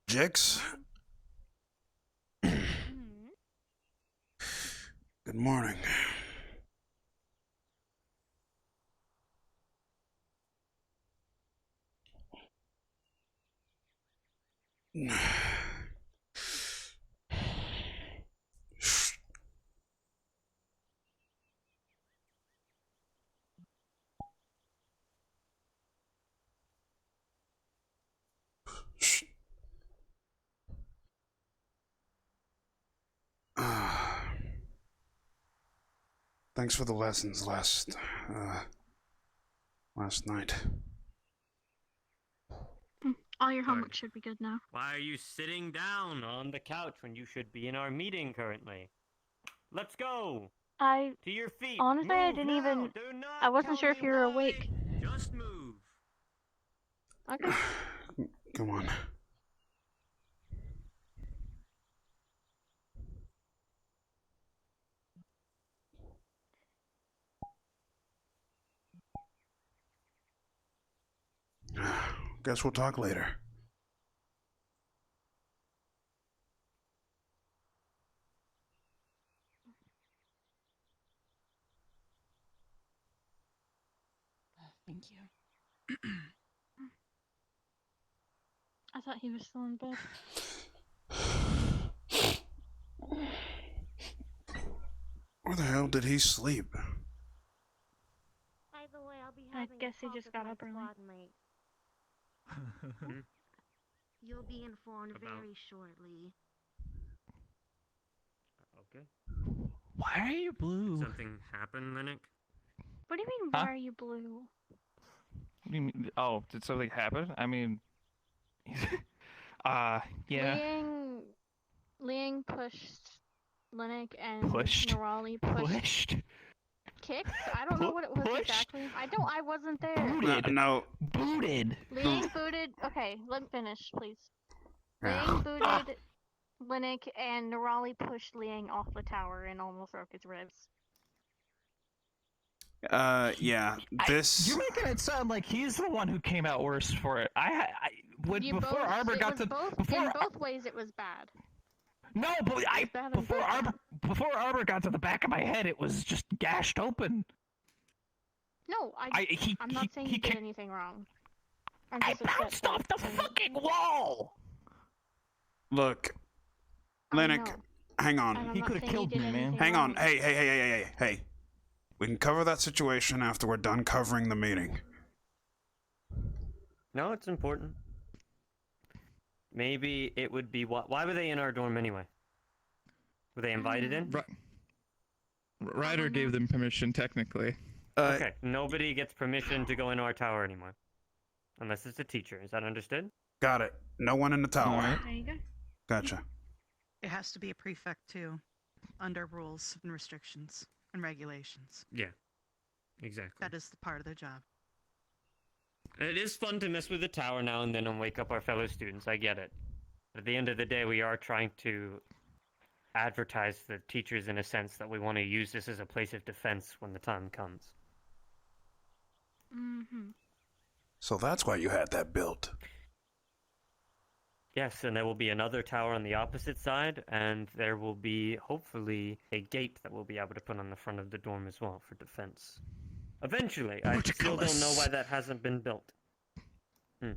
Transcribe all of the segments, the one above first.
Jix? Good morning. Thanks for the lessons last night. All your homework should be good now. Why are you sitting down on the couch when you should be in our meeting currently? Let's go! To your feet! Honestly, move I didn't now. even... Do not I wasn't tell sure if me you were why. awake. Just move. Okay. Come on. Guess we'll talk later. Thank you. I thought he was still in bed. Where the hell did he sleep? By the way, I'll be I having guess a he talk just with got my up early. squad mate. You'll be informed About- very shortly. Okay. Why are you blue? Did something happen, Lnik? What do you mean, Huh? why are you blue? What do you mean? Oh, did something happen? I mean, yeah. Liang pushed Lnik and Pushed? Nerali Pushed? kicked? I don't know what it was Pushed? exactly. I wasn't there. Booted? No. Booted? Liang booted... Okay, let me finish, please. Yeah. Liang booted Lnik and Nerali pushed Liang off the tower and almost broke his ribs. Yeah. This. You're making it sound like he's the one who came out worse for it. Before Arbor got to in both ways it was bad. No, but before Arbor got to the back of my head, it was just gashed open. No, I'm not saying he did anything wrong. I bounced off the fucking wall. Look, Lnik, hang on. He could have killed me, man. Hang on. Hey. We can cover that situation after we're done covering the meeting. No, it's important. Maybe it would be... Why were they in our dorm anyway? Were they invited in? Ryder gave them permission, technically. Okay, nobody gets permission to go in our tower anymore. Unless it's a teacher. Is that understood? Got it. No one in the tower. Alright. There you go. Gotcha. It has to be a prefect too, under rules and restrictions and regulations. Yeah, exactly. That is the part of their job. It is fun to mess with the tower now and then and wake up our fellow students, I get it. But at the end of the day, we are trying to advertise the teachers in a sense that we want to use this as a place of defense when the time comes. Mm-hmm. So that's why you had that built. Yes, and there will be another tower on the opposite side, and there will be, hopefully, a gate that we'll be able to put on the front of the dorm as well for defense. Eventually. I still don't know why that hasn't been built. Okay.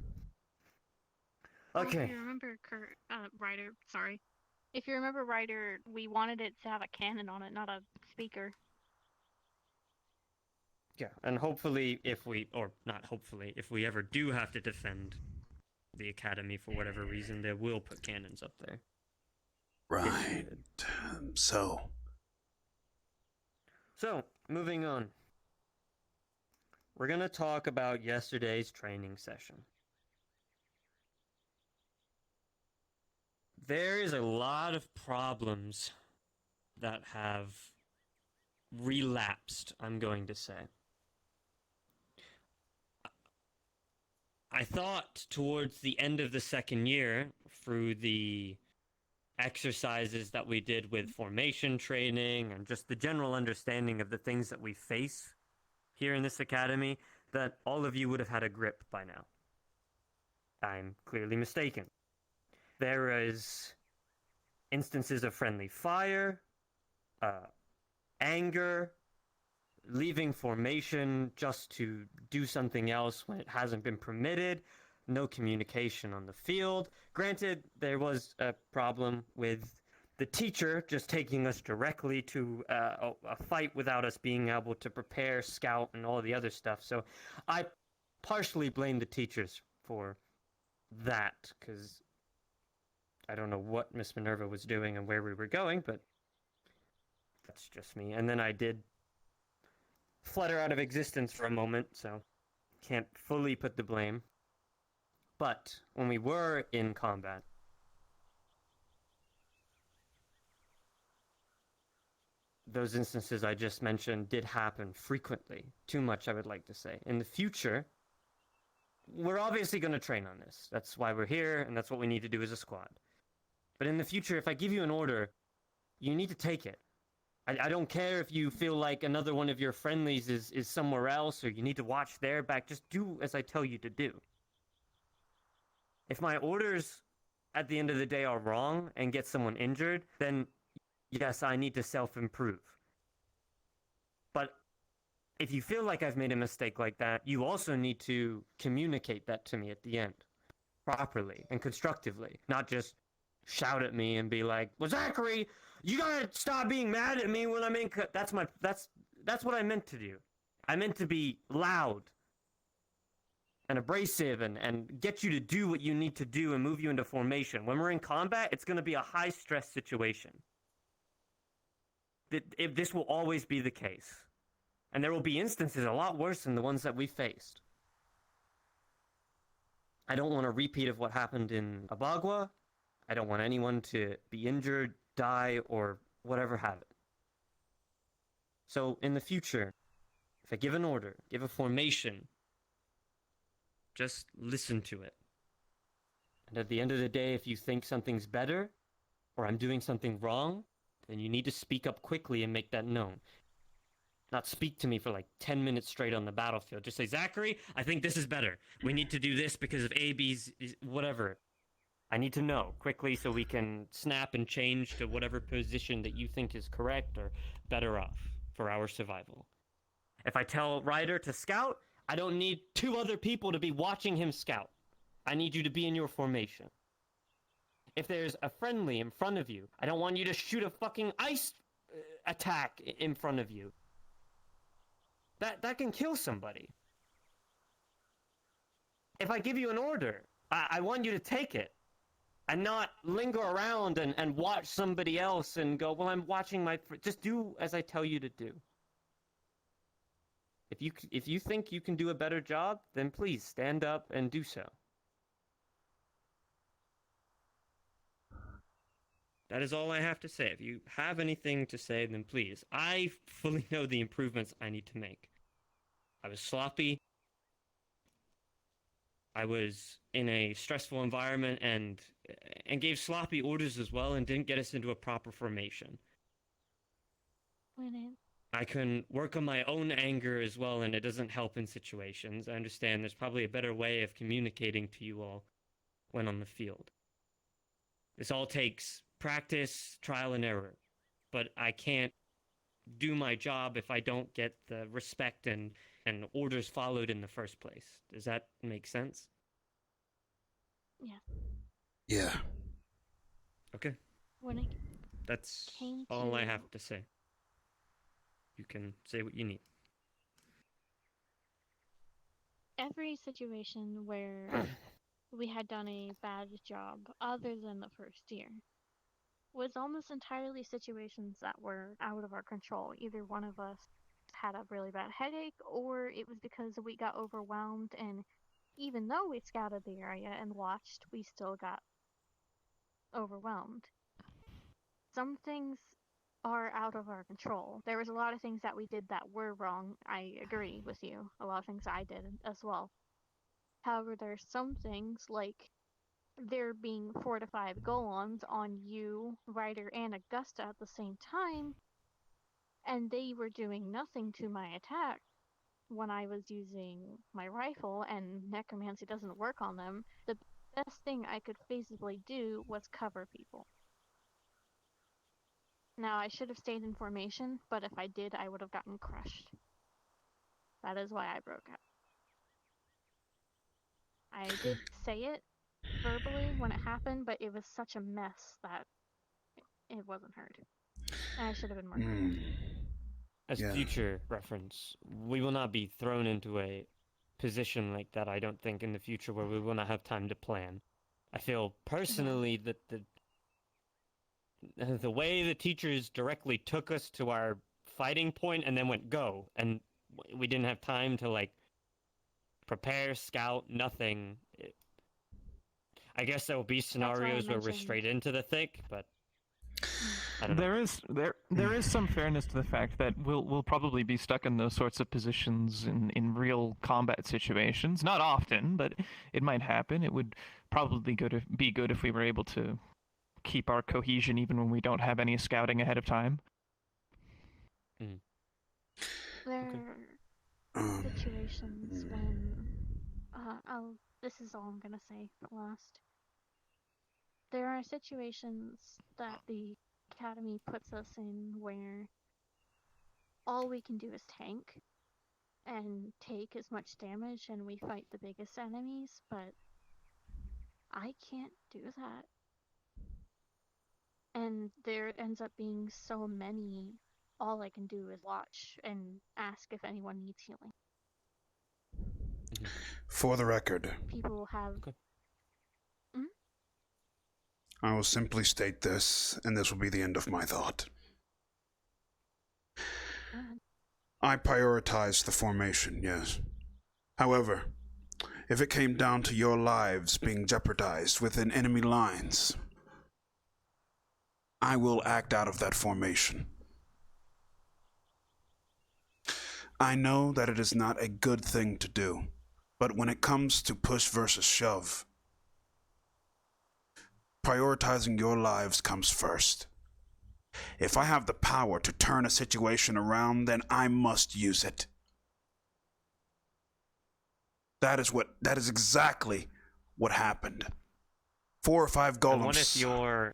Well, if you remember, Ryder, sorry. If you remember, Ryder, we wanted it to have a cannon on it, not a speaker. Yeah, and hopefully if we ever do have to defend the academy for whatever reason, they will put cannons up there. Right. So. So, moving on. We're going to talk about yesterday's training session. There is a lot of problems that have relapsed, I'm going to say. I thought towards the end of the second year, through the exercises that we did with formation training and just the general understanding of the things that we face here in this academy, that all of you would have had a grip by now. I'm clearly mistaken. There is instances of friendly fire, anger, leaving formation just to do something else when it hasn't been permitted, no communication on the field. Granted, there was a problem with the teacher just taking us directly to a fight without us being able to prepare, scout, and all the other stuff. So I partially blame the teachers for that, because I don't know what Miss Minerva was doing and where we were going, but that's just me. And then I did flutter out of existence for a moment, so can't fully put the blame. But when we were in combat, those instances I just mentioned did happen frequently. Too much, I would like to say. In the future, we're obviously going to train on this. That's why we're here, and that's what we need to do as a squad. But in the future, if I give you an order, you need to take it. I don't care if you feel like another one of your friendlies is somewhere else, or you need to watch their back. Just do as I tell you to do. If my orders at the end of the day are wrong and get someone injured, then yes, I need to self-improve. But if you feel like I've made a mistake like that, you also need to communicate that to me at the end, properly and constructively, not just shout at me and be like, "Well, Zachary, you gotta stop being mad at me when I'm in." That's what I meant to do. I meant to be loud and abrasive and get you to do what you need to do and move you into formation. When we're in combat, it's going to be a high-stress situation. If this will always be the case. And there will be instances a lot worse than the ones that we faced. I don't want a repeat of what happened in Abagua. I don't want anyone to be injured, die, or whatever have it. So, in the future, if I give an order, give a formation, just listen to it. And at the end of the day, if you think something's better, or I'm doing something wrong, then you need to speak up quickly and make that known. Not speak to me for like 10 minutes straight on the battlefield. Just say, "Zachary, I think this is better. We need to do this because of A, B's, whatever." I need to know quickly so we can snap and change to whatever position that you think is correct or better off for our survival. If I tell Ryder to scout, I don't need 2 other people to be watching him scout. I need you to be in your formation. If there's a friendly in front of you, I don't want you to shoot a fucking ice attack in front of you. That can kill somebody. If I give you an order, I want you to take it. And not linger around and watch somebody else and go, "Well, I'm watching my..." Just do as I tell you to do. If you think you can do a better job, then please stand up and do so. That is all I have to say. If you have anything to say, then please. I fully know the improvements I need to make. I was sloppy. I was in a stressful environment and gave sloppy orders as well and didn't get us into a proper formation. I can work on my own anger as well, and it doesn't help in situations. I understand there's probably a better way of communicating to you all when on the field. This all takes practice, trial, and error. But I can't do my job if I don't get the respect and orders followed in the first place. Does that make sense? Yeah. Yeah. Okay. When it That's came all I to- have to say. You can say what you need. every situation where we had done a bad job, other than the first year, was almost entirely situations that were out of our control. Either one of us had a really bad headache, or it was because we got overwhelmed, and even though we scouted the area and watched, we still got overwhelmed. Some things are out of our control. There was a lot of things that we did that were wrong. I agree with you. A lot of things I did as well. However, there's some things like there being 4 to 5 golems on you, Ryder, and Augusta at the same time, and they were doing nothing to my attack when I was using my rifle, and necromancy doesn't work on them. The best thing I could feasibly do was cover people. Now, I should have stayed in formation, but if I did, I would have gotten crushed. That is why I broke out. I did say it verbally when it happened, but it was such a mess that it wasn't heard. And I should have been more clear. As future reference, we will not be thrown into a position like that, I don't think, in the future where we will not have time to plan. I feel personally that the way the teachers directly took us to our fighting point and then went go, and we didn't have time to, like, prepare, scout, nothing. I guess there will be scenarios where we're straight into the thick, but I don't know. There is some fairness to the fact that we'll probably be stuck in those sorts of positions in real combat situations. Not often, but it might happen. It would probably be good if we were able to keep our cohesion even when we don't have any scouting ahead of time. There are situations when this is all I'm gonna say at last. There are situations that the Academy puts us in where all we can do is tank and take as much damage, and we fight the biggest enemies, but I can't do that. And there ends up being so many, all I can do is watch and ask if anyone needs healing. For the record, People have... I will simply state this, and this will be the end of my thought. I prioritized the formation, yes. However, if it came down to your lives being jeopardized within enemy lines, I will act out of that formation. I know that it is not a good thing to do, but when it comes to push versus shove, prioritizing your lives comes first. If I have the power to turn a situation around, then I must use it. That is exactly what happened. 4 or 5 golems. And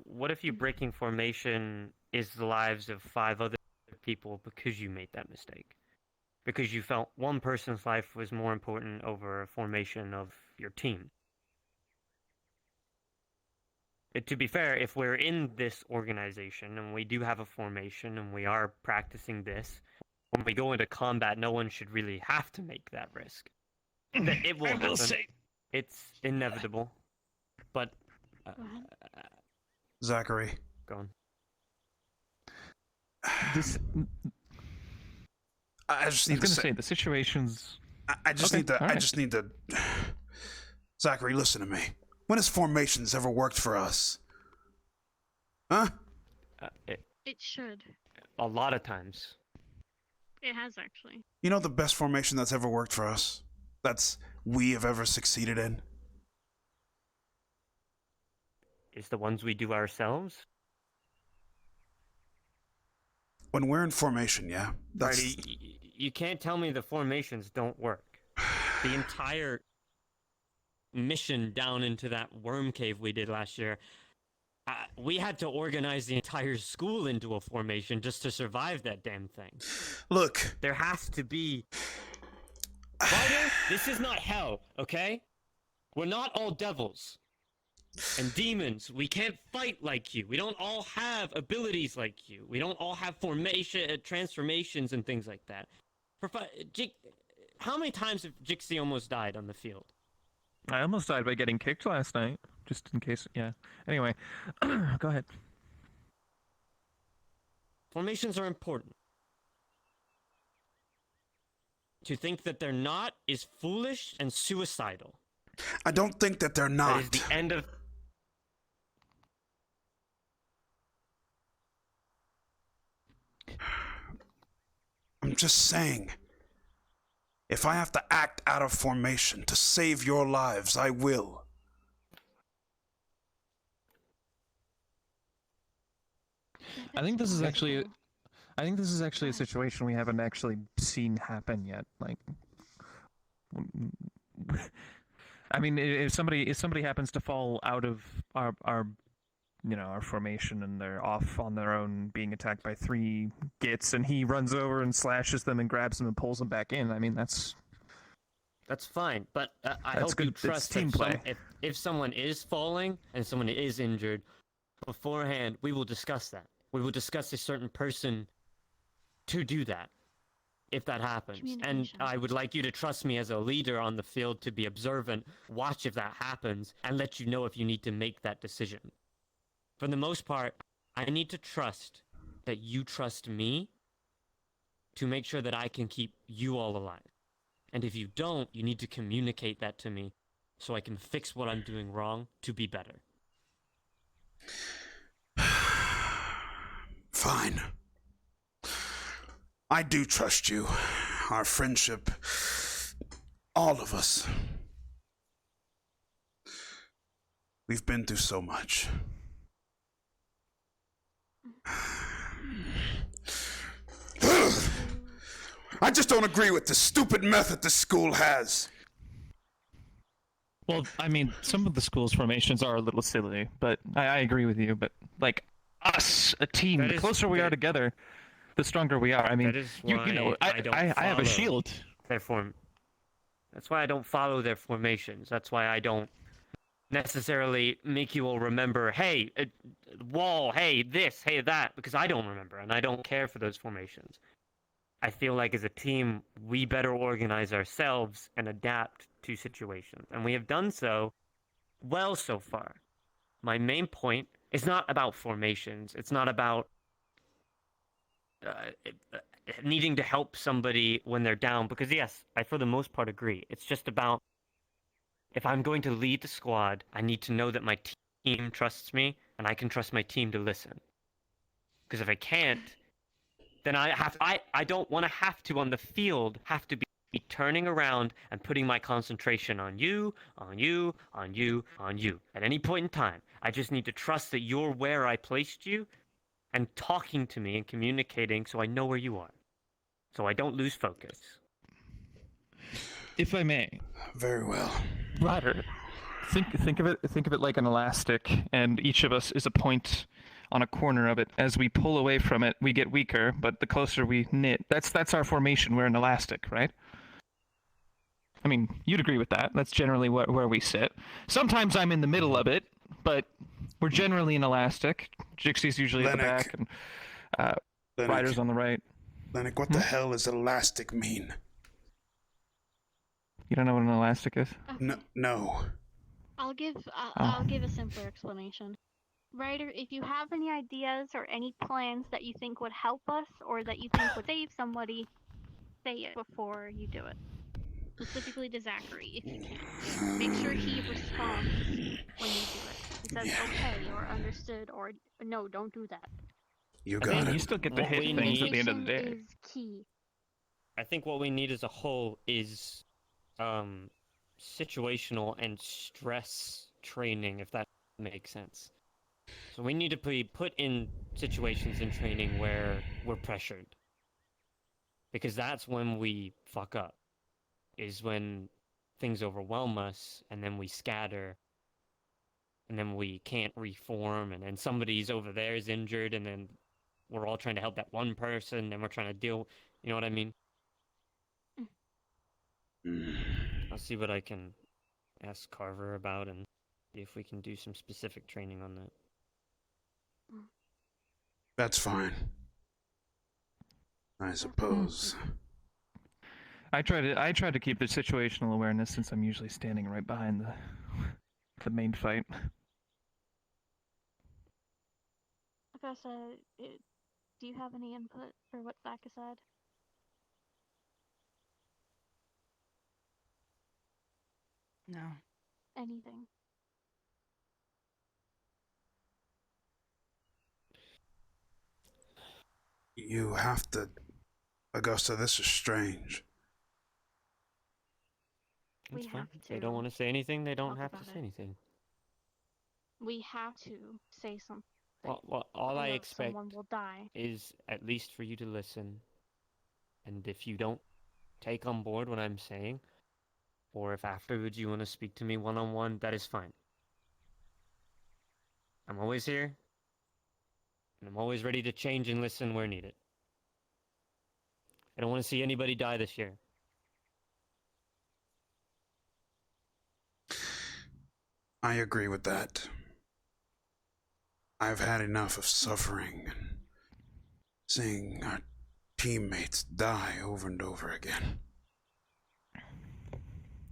what if you breaking formation is the lives of 5 other people because you made that mistake? Because you felt one person's life was more important over a formation of your team. To be fair, if we're in this organization and we do have a formation and we are practicing this, when we go into combat, no one should really have to make that risk. It will happen. It's inevitable. But Zachary. Go on. I just need to say the situations. I just need to. Zachary, listen to me. When has formations ever worked for us? Huh? It should. A lot of times. It has, actually. You know the best formation that's ever worked for us? That's we have ever succeeded in? Is the ones we do ourselves? When we're in formation, yeah. That's... Right, you can't tell me the formations don't work. The entire mission down into that worm cave we did last year, we had to organize the entire school into a formation just to survive that damn thing. Look. There has to be... Ryder, this is not hell, okay? We're not all devils and demons. We can't fight like you. We don't all have abilities like you. We don't all have transformations and things like that. How many times have Jixie almost died on the field? I almost died by getting kicked last night. just in case. Yeah. Anyway, go ahead. Formations are important. To think that they're not is foolish and suicidal. I don't think that they're That not. is the end of... I'm just saying. If I have to act out of formation to save your lives, I will. I think this is actually possible. I think this is actually a Right. situation we haven't actually seen happen yet. Like, I mean, if somebody happens to fall out of our our formation and they're off on their own, being attacked by 3 gits, and he runs over and slashes them and grabs them and pulls them back in. I mean, that's fine, but I That's hope you good. It's trust team that play. if someone is falling and someone is injured, beforehand, we will discuss that. We will discuss a certain person to do that, if that happens. And Communication. I would like you to trust me as a leader on the field to be observant, watch if that happens, and let you know if you need to make that decision. For the most part, I need to trust that you trust me to make sure that I can keep you all alive. And if you don't, you need to communicate that to me so I can fix what I'm doing wrong to be better. Fine. I do trust you. Our friendship, all of us. We've been through so much. I just don't agree with the stupid method the school has. Well, I mean, some of the school's formations are a little silly, but I agree with you. But like us, a team, That the is- closer we are that- together, the stronger we are. I mean, That is you know, why I don't I have follow a shield. That's why I don't follow their formations. That's why I don't necessarily make you all remember, hey, wall, hey, this, hey, that, because I don't remember, and I don't care for those formations. I feel like as a team, we better organize ourselves and adapt to situations. And we have done so well so far. My main point is not about formations. It's not about needing to help somebody when they're down, because yes, I for the most part agree. It's just about, if I'm going to lead the squad, I need to know that my team trusts me and I can trust my team to listen. Because if I can't, then I don't want to have to on the field have to be turning around and putting my concentration on you at any point in time. I just need to trust that you're where I placed you and talking to me and communicating so I know where you are. So I don't lose focus. If I may, Very well. Ryder, think of it like an elastic, and each of us is a point on a corner of it. As we pull away from it, we get weaker, but the closer we knit, that's our formation. We're an elastic, right? I mean, you'd agree with that. That's generally where we sit. Sometimes I'm in the middle of it, but we're generally an elastic. Jixie's usually at the Lnik. back, and Ryder's on the right. Lnik, what the hell does elastic mean? You don't know what an elastic is? No. I'll give a simpler explanation. Ryder, if you have any ideas or any plans that you think would help us or that you think would save somebody, say it before you do it. Specifically to Zachary, if you can. Make sure he responds when you do it. He says okay or understood or no, don't do that. You I got think it. You still get to What we hit things at the end of the Communication day. is key. I think what we need as a whole is situational and stress training, if that makes sense. So we need to be put in situations in training where we're pressured. Because that's when we fuck up. Is when things overwhelm us and then we scatter and then we can't reform and then somebody's over there is injured and then we're all trying to help that one person and we're trying to deal, you know what I mean? I'll see what I can ask Carver about and see if we can do some specific training on that. That's fine. I suppose. I try to keep the situational awareness since I'm usually standing right behind the main fight. Augusta, do you have any input for what Zach has said? No. Anything? You have to... Augusta, this is strange. That's We fine. have If they to don't want to say anything, they don't talk have to about say it. anything. We have to say something. Well, all I or expect someone will die. is at least for you to listen. And if you don't take on board what I'm saying, or if afterwards you want to speak to me one-on-one, that is fine. I'm always here, and I'm always ready to change and listen where needed. I don't want to see anybody die this year. I agree with that. I've had enough of suffering and seeing our teammates die over and over again.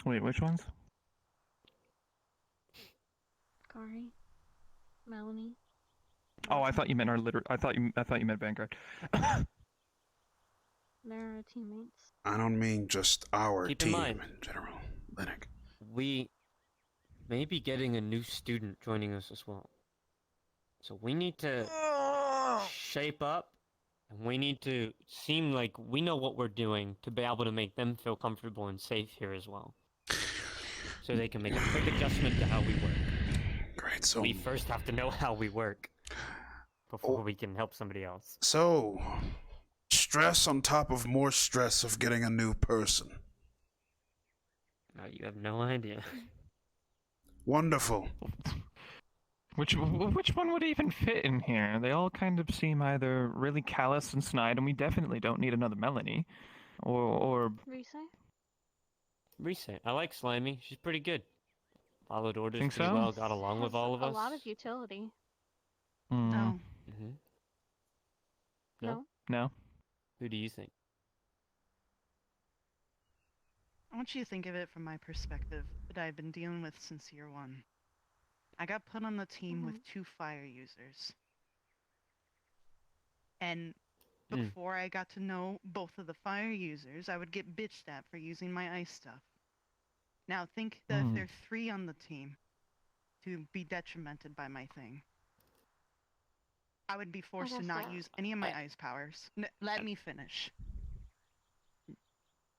Wait, which ones? Kari, Melanie. Oh, I thought you meant our I thought you meant Vanguard. They're our teammates. I don't mean just our Keep in team mind. in general, Lnik. We may be getting a new student joining us as well. So we need to shape up, and we need to seem like we know what we're doing to be able to make them feel comfortable and safe here as well. So they can make a quick adjustment to how we work. Great, so... We first have to know how we work before we can help somebody else. So, stress on top of more stress of getting a new person. You have no idea. Wonderful. Which one would even fit in here? They all kind of seem either really callous and snide, and we definitely don't need another Melanie, or Reset? I like Slimy. She's pretty good. Followed orders Think pretty so? well, got along with Has all of us. A lot of utility. No. Mm-hmm. No? No. Who do you think? I want you to think of it from my perspective that I've been dealing with since year one. I got put on the team with 2 fire users. And before I got to know both of the fire users, I would get bitched at for using my ice stuff. Now think that if there are 3 on the team to be detrimented by my thing, I would be forced to not use any of my ice powers. Let me finish.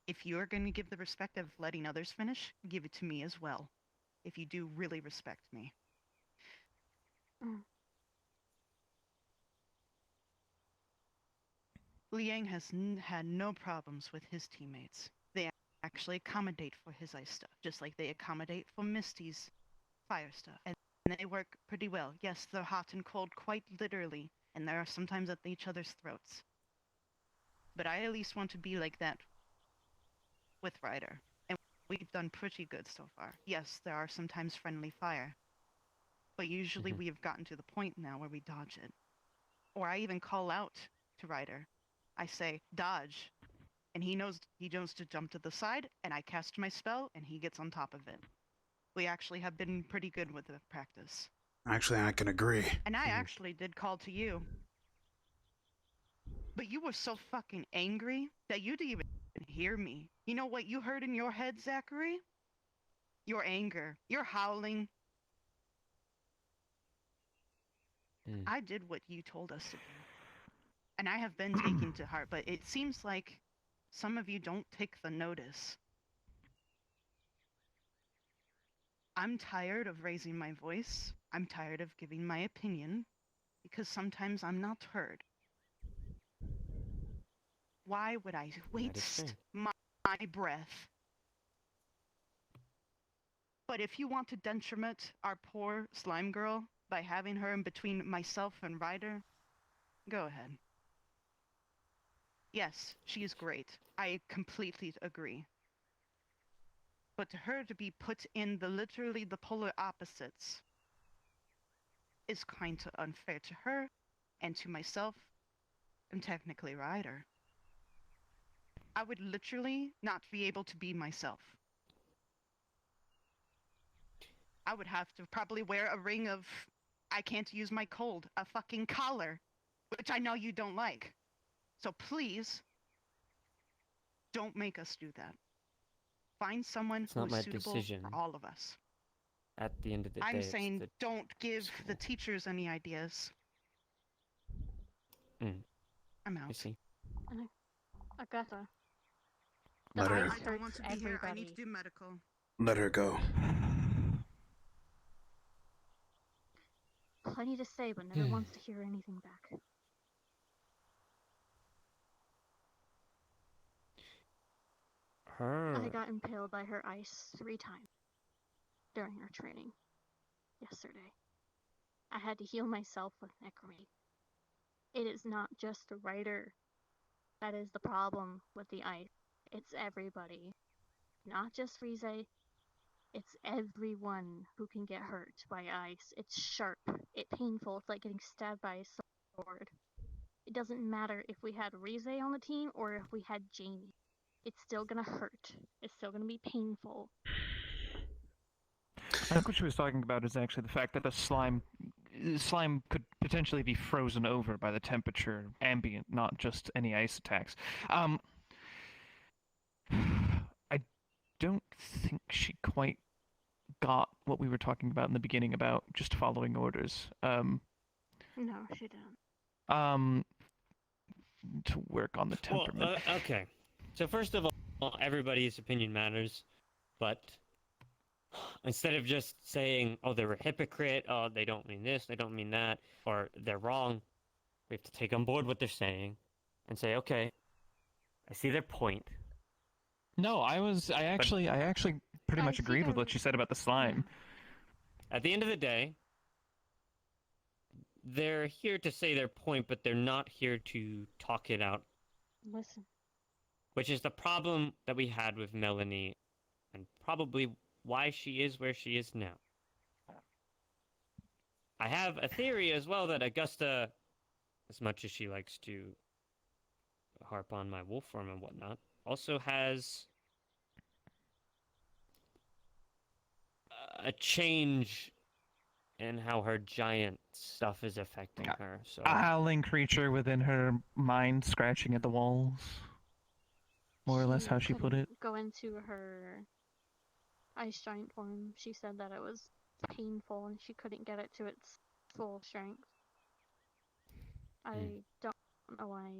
If you're going to give the respect of letting others finish, give it to me as well. If you do really respect me. Liang has had no problems with his teammates. They actually accommodate for his ice stuff, just like they accommodate for Misty's fire stuff. And they work pretty well. Yes, they're hot and cold quite literally, and they are sometimes at each other's throats. But I at least want to be like that with Ryder. And we've done pretty good so far. Yes, there are sometimes friendly fire. But usually we have gotten to the point now where we dodge it. Or I even call out to Ryder. I say, dodge. And he knows to jump to the side, and I cast my spell, and he gets on top of it. We actually have been pretty good with the practice. Actually, I can agree. And I actually did call to you. But you were so fucking angry that you didn't even hear me. You know what you heard in your head, Zachary? Your anger. Your howling. I did what you told us to do. And I have been taking to heart, but it seems like some of you don't take the notice. I'm tired of raising my voice. I'm tired of giving my opinion, because sometimes I'm not heard. Why would I waste my breath? But if you want to detriment our poor slime girl by having her in between myself and Ryder, go ahead. Yes, she is great. I completely agree. But to her to be put in literally the polar opposites is kind of unfair to her and to myself and technically Ryder. I would literally not be able to be myself. I would have to probably wear a ring of I can't use my cold, a fucking collar, which I know you don't like. So please, don't make us do that. Find someone It's who not is my suitable decision. for all of us. At the end of the day, I'm it's saying the don't give the school. teachers any ideas. Mm. I'm I out. see. Augusta. The Let her- ice I don't hurts want to be here. I need everybody. to do medical. Let her go. Plenty to say, but never wants to hear anything back. I got impaled by her ice 3 times during our training yesterday. I had to heal myself with necromancy. It is not just the Ryder that is the problem with the ice. It's everybody. Not just Rize. It's everyone who can get hurt by ice. It's sharp. It's painful. It's like getting stabbed by a sword. It doesn't matter if we had Rize on the team or if we had Jamie. It's still gonna hurt. It's still gonna be painful. I think what she was talking about is actually the fact that the slime could potentially be frozen over by the temperature ambient, not just any ice attacks. I don't think she quite got what we were talking about in the beginning about just following orders. No, she didn't. To work on the temperament. Well, okay. So first of all, everybody's opinion matters, but instead of just saying, oh, they're a hypocrite, oh, they don't mean this, they don't mean that, or they're wrong, we have to take on board what they're saying and say, okay, I see their point. No, I actually pretty I much see agreed with their- what she said about the slime. At the end of the day, they're here to say their point, but they're not here to talk it out, Listen. which is the problem that we had with Melanie, and probably why she is where she is now. I have a theory as well that Augusta, as much as she likes to harp on my wolf form and whatnot, also has a change in how her giant stuff is affecting her. So A howling creature within her mind scratching at the walls. More or less how she put it. couldn't Go into her ice giant form. She said that it was painful and she couldn't get it to its full strength. I don't know why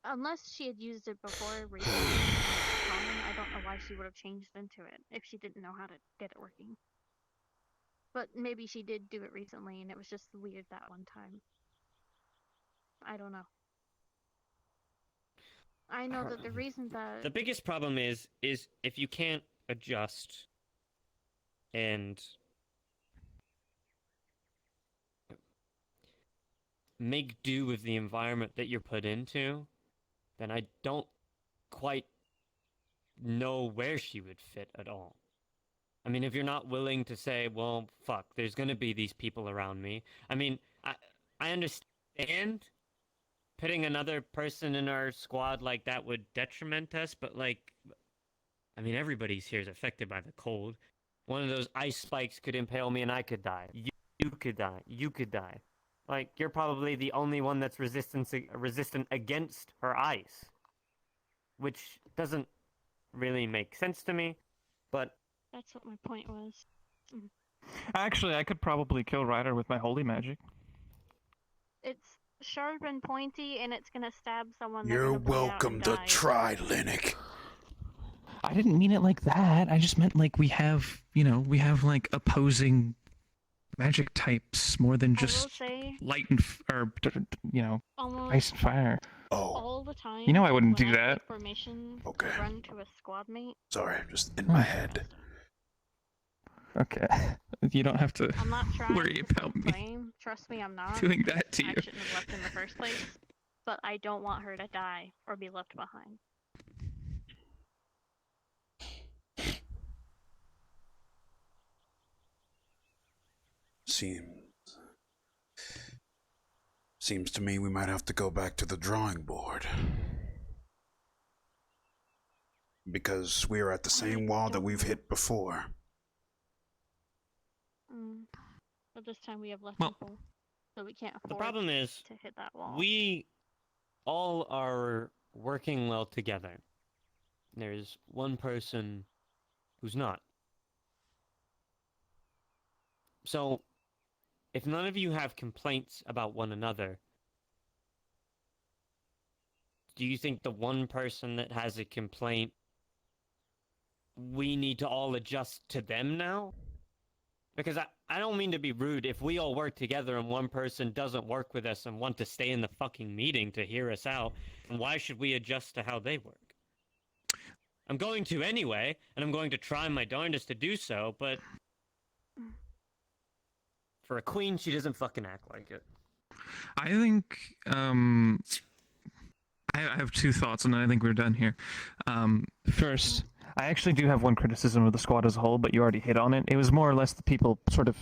unless she had used it before recently, I don't know why she would have changed into it if she didn't know how to get it working. But maybe she did do it recently and it was just weird that one time. I don't know. I know that the reason that the biggest problem is if you can't adjust and make do with the environment that you're put into, then I don't quite know where she would fit at all. I mean, if you're not willing to say, well, fuck, there's gonna be these people around me. I mean, I understand putting another person in our squad like that would detriment us, but like, I mean, everybody's here is affected by the cold. One of those ice spikes could impale me and I could die. You could die. You could die. Like, you're probably the only one that's resistant against her ice. Which doesn't really make sense to me, but... That's what my point was. Actually, I could probably kill Ryder with my holy magic. It's sharp and pointy, and it's gonna stab someone. they're You're gonna bleed out welcome and to die. try, Lnik. I didn't mean it like that. I just meant like we have like opposing magic types more than I will just say, light and almost ice and fire. Oh, all the time. You know I wouldn't when do that. Take formation Okay. to run to a squad mate. sorry, just in my head. Okay, you don't have to I'm not trying worry to about me blame. Trust me, I'm not. doing that to I you. shouldn't have left in the first place. But I don't want her to die or be left behind. Seems to me we might have to go back to the drawing board. Because we are at the same wall that we've hit before. But this time we have less Well, people, so we can't afford The problem is, to hit that wall. we all are working well together. There's one person who's not. So, if none of you have complaints about one another, do you think the one person that has a complaint, we need to all adjust to them now? Because I don't mean to be rude. If we all work together and one person doesn't work with us and want to stay in the fucking meeting to hear us out, then why should we adjust to how they work? I'm going to anyway, and I'm going to try my darndest to do so, but for a queen, she doesn't fucking act like it. I think I have two thoughts, and then I think we're done here. First, I actually do have one criticism of the squad as a whole, but you already hit on it. It was more or less the people sort of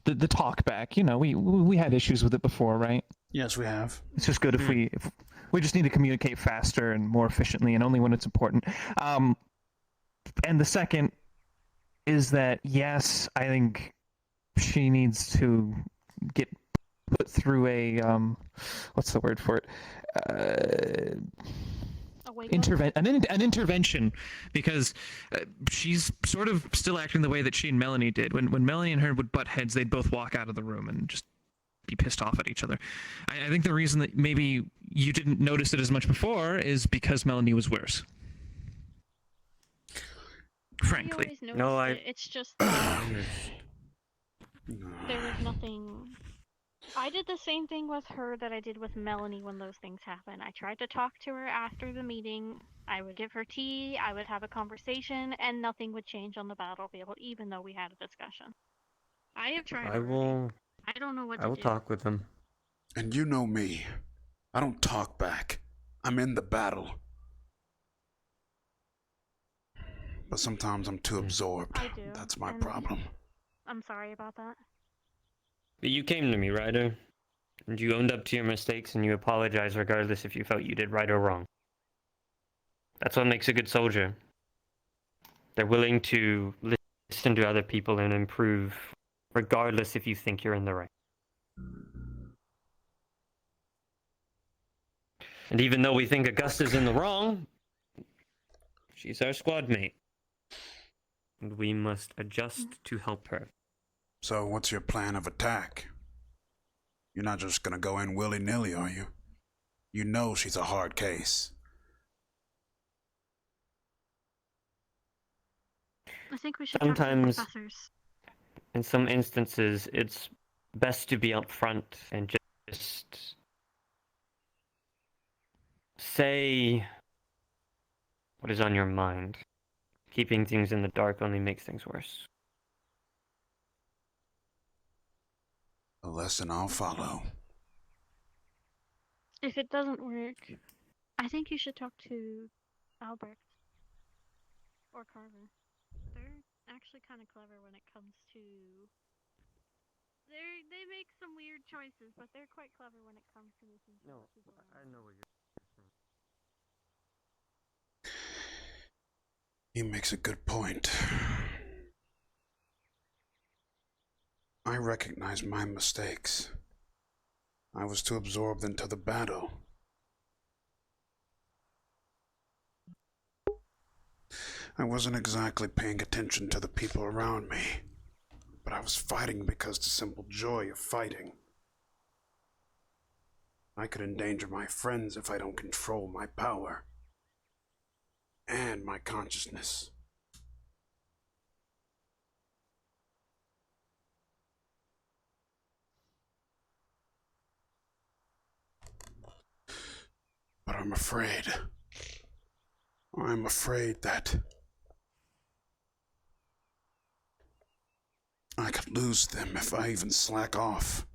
the talk back. You know, we had issues with it before, right? Yes, we have. It's just good if we just need to communicate faster and more efficiently, and only when it's important. And the second is that yes, I think she needs to get put through a what's the word for it? A wake-up? An intervention, because she's sort of still acting the way that she and Melanie did. When Melanie and her would butt heads, they'd both walk out of the room and just be pissed off at each other. I think the reason that maybe you didn't notice it as much before is because Melanie was worse. Frankly. No, It's just that there was nothing. I did the same thing with her that I did with Melanie when those things happened. I tried to talk to her after the meeting. I would give her tea, I would have a conversation, and nothing would change on the battlefield, even though we had a discussion. I have tried. I will don't know what to do. talk with them. And you know me. I don't talk back. I'm in the battle. But sometimes I'm too absorbed. I do. That's my and problem. I'm sorry about that. But you came to me, Ryder, and you owned up to your mistakes and you apologized regardless if you felt you did right or wrong. That's what makes a good soldier. They're willing to listen to other people and improve, regardless if you think you're in the right. And even though we think Augusta's in the wrong, she's our squad mate. And we must adjust to help her. So what's your plan of attack? You're not just gonna go in willy-nilly, are you? You know she's a hard case. I think we should Sometimes, talk to the professors. in some instances, it's best to be upfront and just say what is on your mind. Keeping things in the dark only makes things worse. A lesson I'll follow. If it doesn't work, I think you should talk to Albert or Carver. They're actually kind of clever when it comes to. They make some weird choices, but they're quite clever when it comes to making sure people are. I know what you're saying. He makes a good point. I recognize my mistakes. I was too absorbed into the battle. I wasn't exactly paying attention to the people around me, but I was fighting because the simple joy of fighting. I could endanger my friends if I don't control my power and my consciousness. But I'm afraid that I could lose them if I even slack off.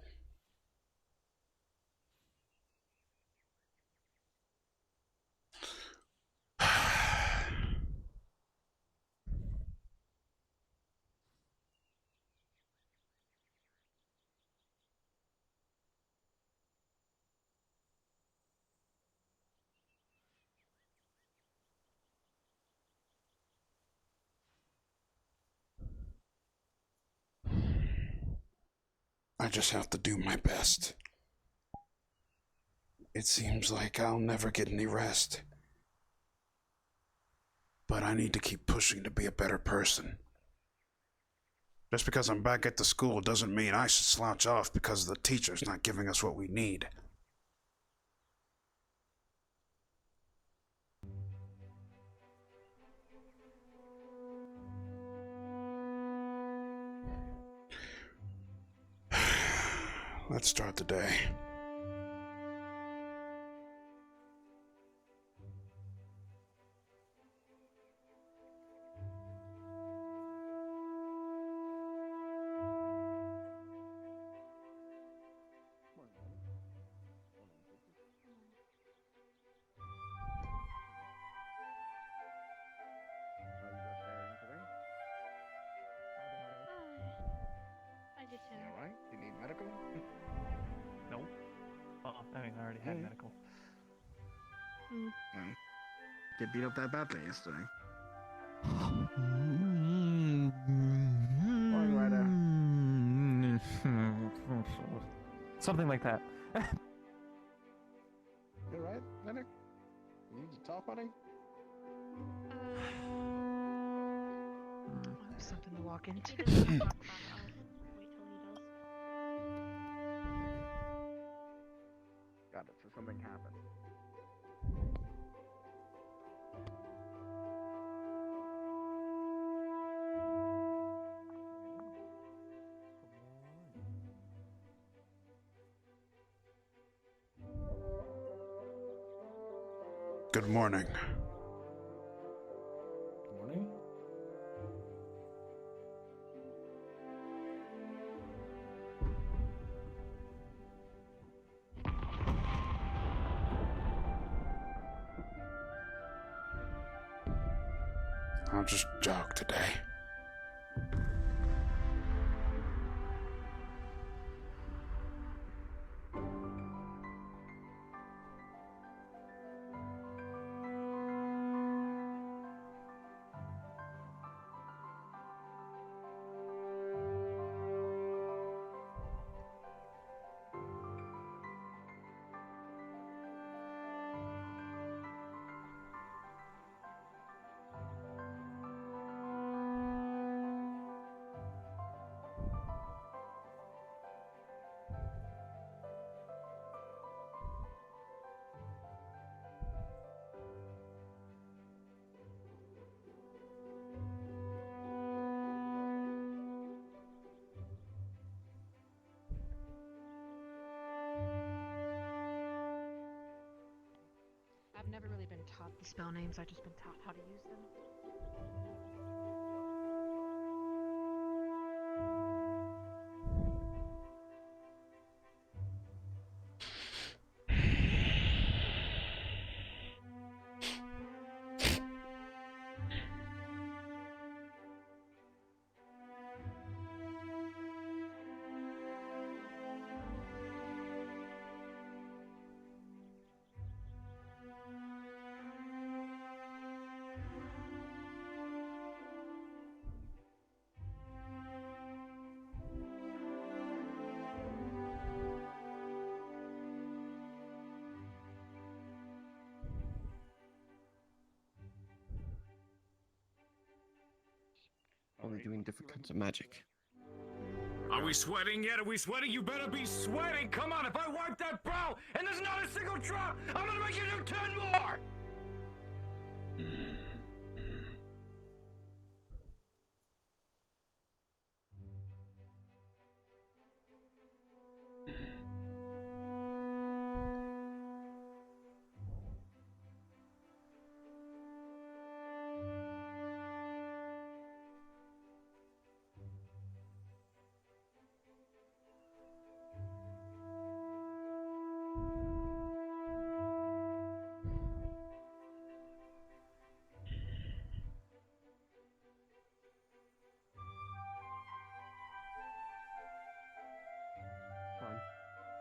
I just have to do my best. It seems like I'll never get any rest. But I need to keep pushing to be a better person. Just because I'm back at the school doesn't mean I should slouch off because the teacher's not giving us what we need. Let's start the day. I did too. You alright? You need medical? Nope. I mean, I already had medical. Get beat up that badly yesterday. Morning, Ryder. Something like that. You alright, Lnik? You need to talk, buddy? Something to walk into. He doesn't talk about it. I'll wait till he does. Got it, so something happened. Good morning. Morning? I'll just jog today. I've never really been taught the spell names, I've just been taught how to use them. Only doing different kinds of magic. Are we sweating yet? Are we sweating? You better be sweating! Come on, if I wipe that brow and there's not a single drop, I'm gonna make you do 10 more!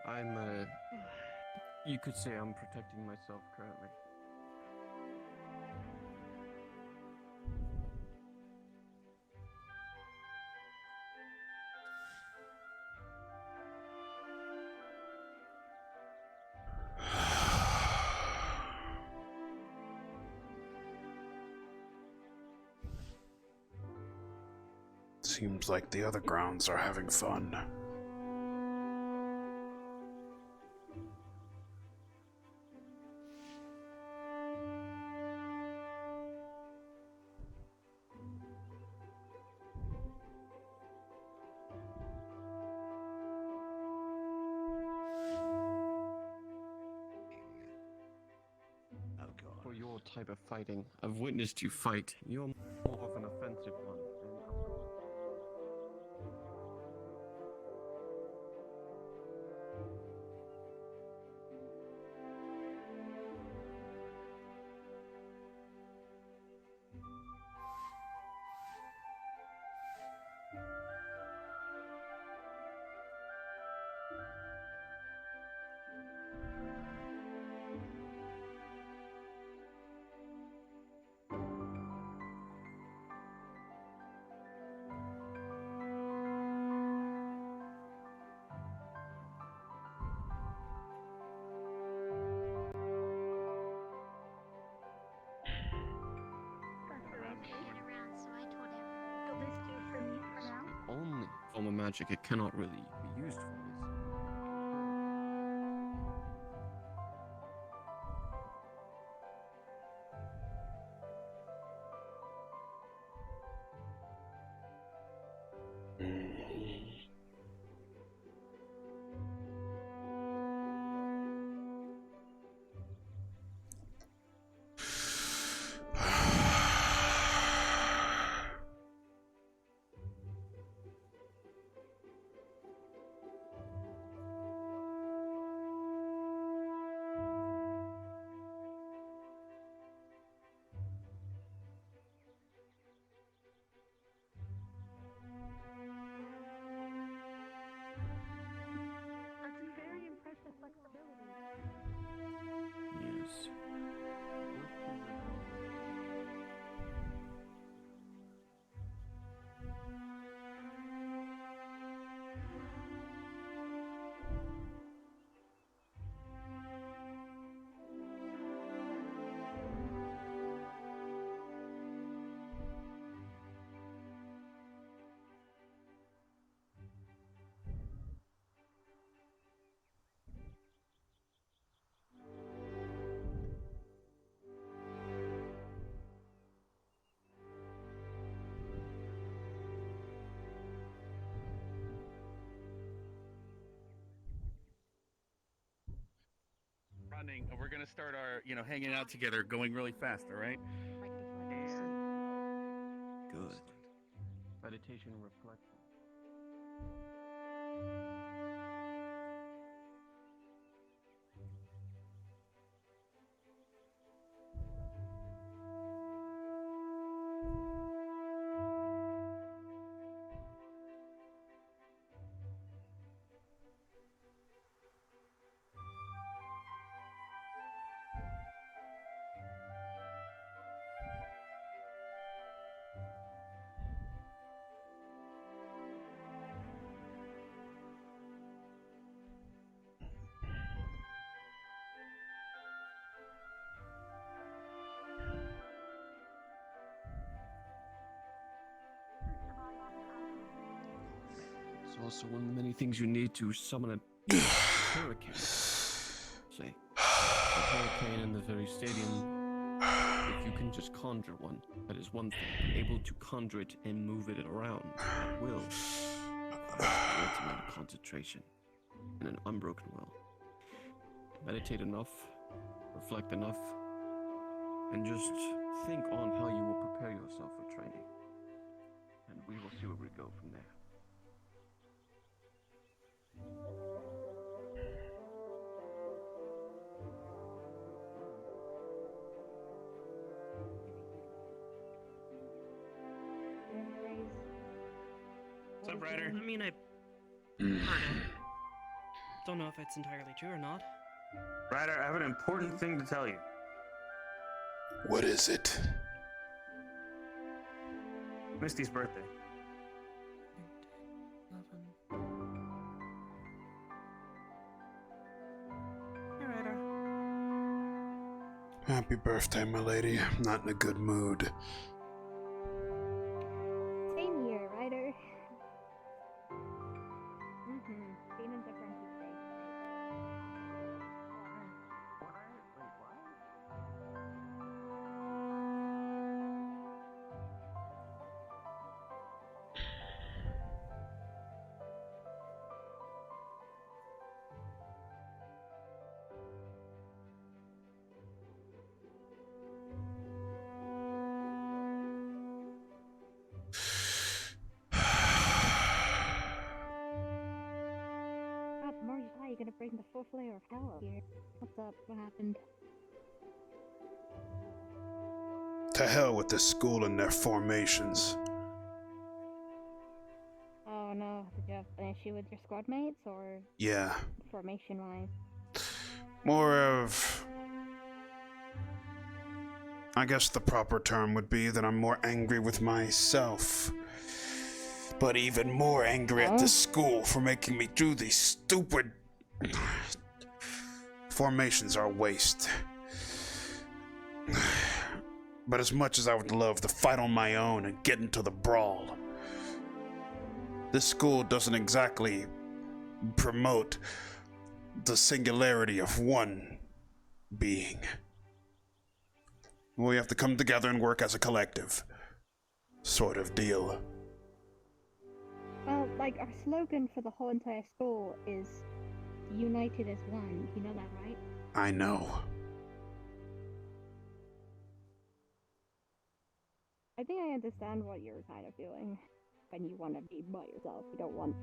I'm, you could say I'm protecting myself currently. Seems like the other grounds are having fun. For your type of fighting, I've witnessed you fight. You're more of an offensive one. Only form of magic it cannot really be used for this. Yes. Running, and we're gonna start our, hanging out together, going really fast, all right? Good. Meditation and reflection. It's also one of the many things you need to summon a hurricane. Say, a hurricane in the very stadium. If you can just conjure one, that is one thing. Able to conjure it and move it around at will. Great amount of concentration and an unbroken will. Meditate enough, reflect enough, and just think on how you will prepare yourself for training. And we will see where we go from there. What's up, Ryder? I mean, I heard it. Don't know if it's entirely true or not. Ryder, I have an important thing to tell you. What is it? Misty's birthday. Hey, Ryder. Happy birthday, my lady. I'm not in a good mood. Same here, Ryder. bring the full flare of hell up here. What's up? What happened? To hell with this school and their formations. Oh no, did you have an issue with your squad mates, or Yeah. formation-wise? More of... I guess the proper term would be that I'm more angry with myself. But even more angry at the school for making me do these stupid... Formations are a waste. But as much as I would love to fight on my own and get into the brawl, this school doesn't exactly promote the singularity of one being. We have to come together and work as a collective. Sort of deal. Well, like, our slogan for the whole entire school is united as one. You know that, right? I know. I think I understand what you're kind of feeling when you want to be by yourself. You don't want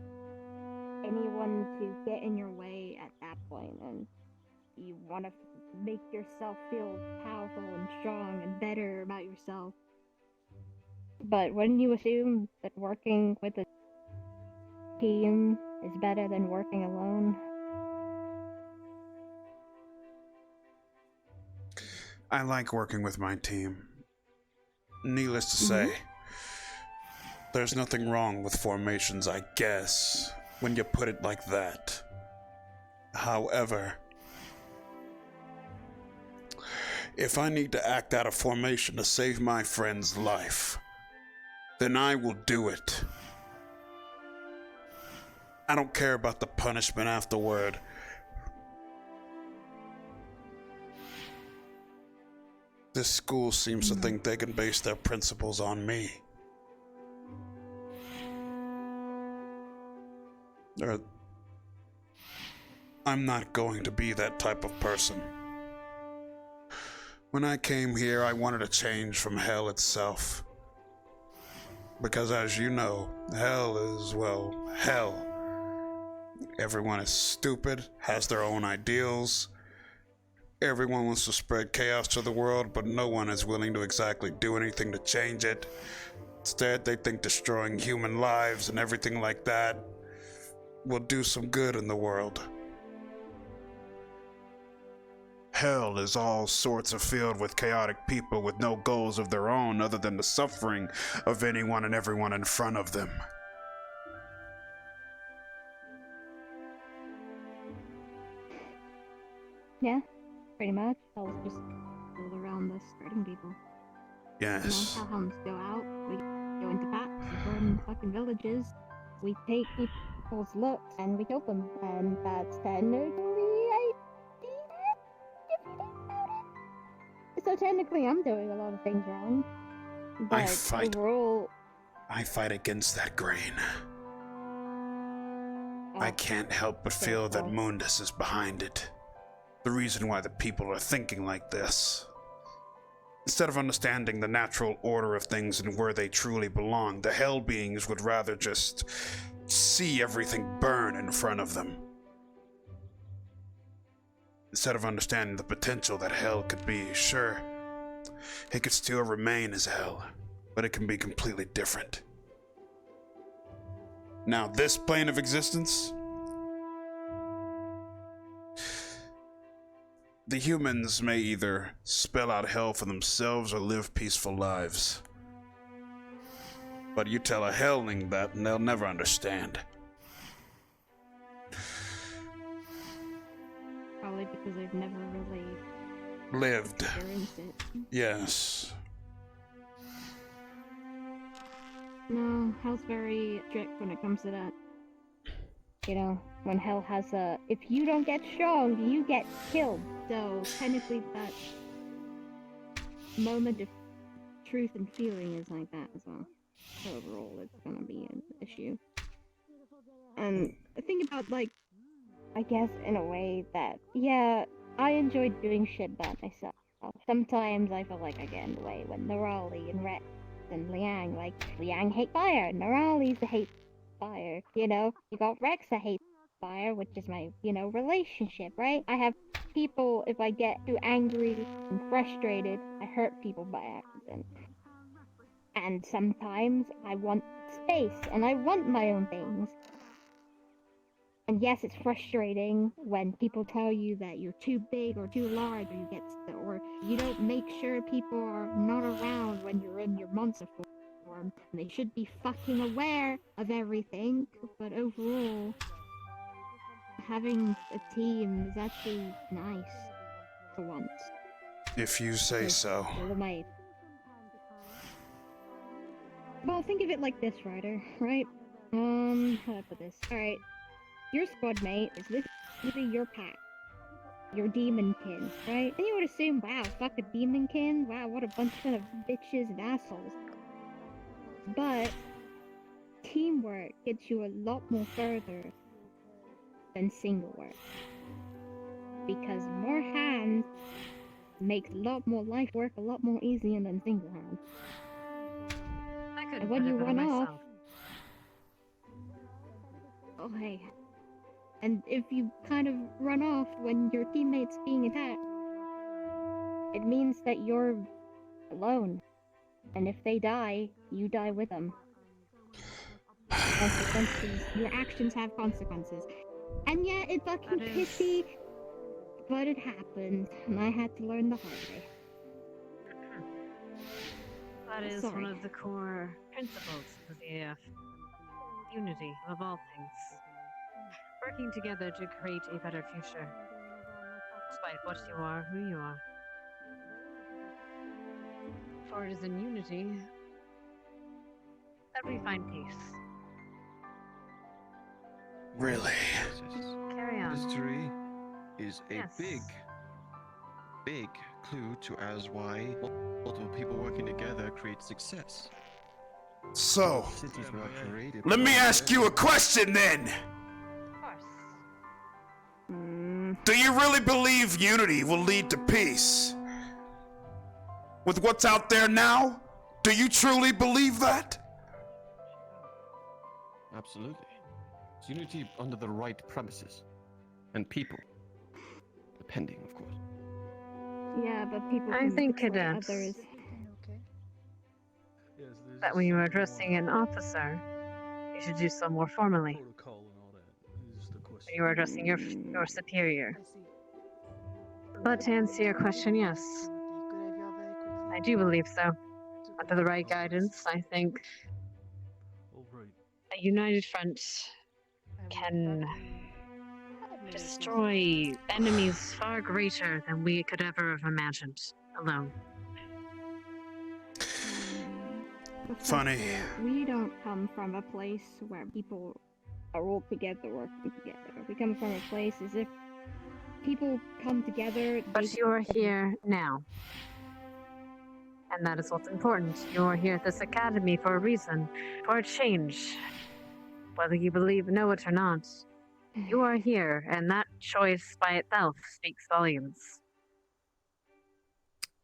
anyone to get in your way at that point, and you want to make yourself feel powerful and strong and better about yourself. But wouldn't you assume that working with a team is better than working alone? I like working with my team. Needless to say, there's nothing wrong with formations, I guess, when you put it like that. However, if I need to act out a formation to save my friend's life, then I will do it. I don't care about the punishment afterward. This school seems to think they can base their principles on me. I'm not going to be that type of person. When I came here, I wanted a change from hell itself. Because as you know, hell is, well, hell. Everyone is stupid, has their own ideals. Everyone wants to spread chaos to the world, but no one is willing to exactly do anything to change it. Instead, they think destroying human lives and everything like that will do some good in the world. Hell is all sorts of filled with chaotic people with no goals of their own other than the suffering of anyone and everyone in front of them. Yeah, pretty much. I was just built around this spreading people. Yes. You know, hellhounds go out, we go into packs, we burn fucking villages, we take people's looks and we kill them, and that's technically so technically I'm doing a lot of things wrong. But overall, I fight against that grain. I can't help but feel that Mundus is behind it. The reason why the people are thinking like this. Instead of understanding the natural order of things and where they truly belong, the hell beings would rather just see everything burn in front of them. Instead of understanding the potential that hell could be, sure, it could still remain as hell, but it can be completely different. Now, this plane of existence, the humans may either spell out hell for themselves or live peaceful lives. But you tell a hellling that and they'll never understand. Probably because they've never really lived. experienced it. Yes. No, hell's very strict when it comes to that. You know, when hell has a, if you don't get strong, you get killed. So technically that moment of truth and feeling is like that as well. So overall it's gonna be an issue. And think about, like, I guess in a way that, yeah, I enjoy doing shit by myself. Sometimes I feel like I get in the way when Nerali and Rex and Liang, like, Liang hate fire, Nerali's the hate fire, you know? You got Rex that hates fire, which is my, relationship, right? I have people, if I get too angry and frustrated, I hurt people by accident. And sometimes I want space, and I want my own things. And yes, it's frustrating when people tell you that you're too big or too large, or you don't make sure people are not around when you're in your monster form. They should be fucking aware of everything, but overall, having a team is actually nice for once. If you say so. Well, think of it like this, Ryder, right? How do I put this? Alright. Your squad mate is literally your pack. Your demon kin, right? And you would assume, wow, fuck a demon kin? Wow, what a bunch of bitches and assholes. But teamwork gets you a lot more further than single work. Because more hands makes a lot more life work a lot more easier than single hand. And when you run off, oh hey. And if you kind of run off when your teammate's being attacked, it means that you're alone. And if they die, you die with them. Consequences. Your actions have consequences. And yeah, it's fucking pissy, but it happened, and I had to learn the hard way. That is one of the core principles of the AF. Unity, of all things. Working together to create a better future. Despite what you are, who you are. For it is in unity that we find peace. Really? Carry on. History is a Yes. big clue to as why multiple people working together create success. So, Cities were created. let me ask you a question then. Of course. Do you really believe unity will lead to peace? With what's out there now? Do you truly believe that? Absolutely. It's unity under the right premises. And people. Depending, of course. Yeah, but people I can think, betray cadets, others. that when you are addressing an officer, you should do so more formally. When you are addressing your superior. But to answer your question, yes. I do believe so. Under the right guidance, I think a united front can destroy enemies far greater than we could ever have imagined alone. Funny. We don't come from a place where people are all together working together. We come from a place as if people come together. But you are here now. And that is what's important. You are here at this academy for a reason, for a change. Whether you know it or not, you are here, and that choice by itself speaks volumes.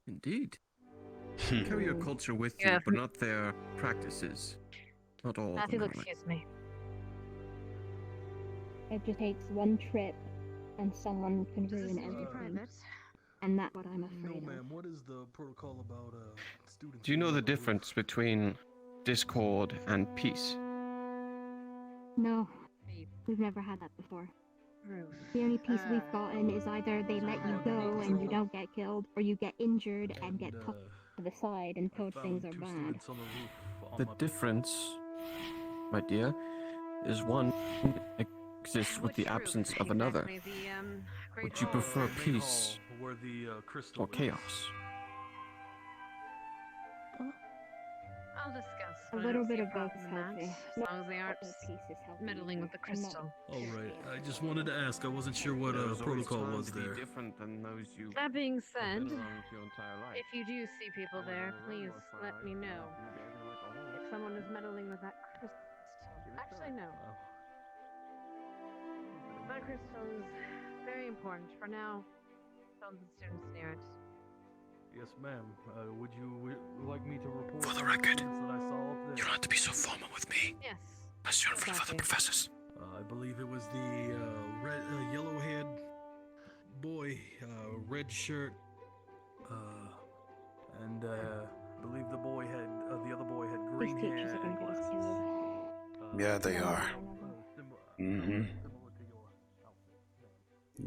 Indeed. Carry your culture with you, but not their practices. Not all of Matthew, them. excuse me. It just takes one trip, and someone can ruin everything. And that's what I'm afraid of. What is the protocol about students? Do you know the difference between discord and peace? No, we've never had that before. The only peace we've gotten is either they let you go and you don't get killed, or you get injured and get put to the side and told things are bad. The difference, my dear, is one exists with the absence of another. Would you prefer peace or chaos? I'll discuss. A little bit of both is healthy. As long as they aren't meddling with the crystal. Alright, I just wanted to ask. I wasn't sure what protocol was there. Different than those you That being said, your entire life. if you do see people there, please let me know. If someone is meddling with that crystal. Actually, no. That crystal is very important. For now, don't the students near it. Yes, ma'am. Would you like me to report? For the record, that I saw up there? you don't have to be so formal with me. Yes. Unless you're in front of other professors. I believe it was the boy, red shirt, and I believe the boy had the other boy had These green teachers hair are gonna and get us glasses. killed. Yeah, they are. Mm-hmm.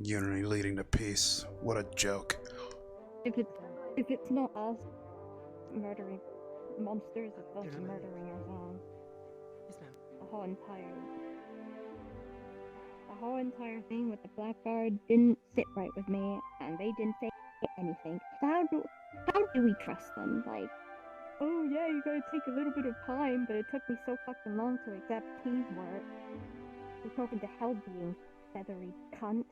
Unity leading to peace. What a joke. If it's not us murdering monsters, it's us murdering ourselves. Yes, ma'am. The whole entire thing with the Blackguard didn't sit right with me, and they didn't say anything. How do we trust them? Like, oh yeah, you gotta take a little bit of time, but it took me so fucking long to accept teamwork. You're talking to hell being feathery cunt.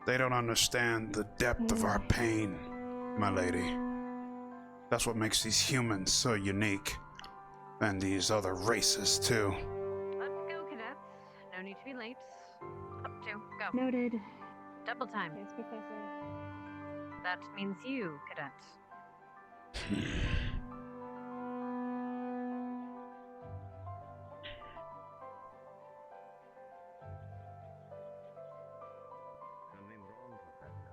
They don't understand the depth of our pain, my lady. That's what makes these humans so unique. And these other races, too. Let's go, cadets. No need to be late. Up to, go. Noted. Double time. Yes, Professor. That means you, cadet. Something wrong, Professor.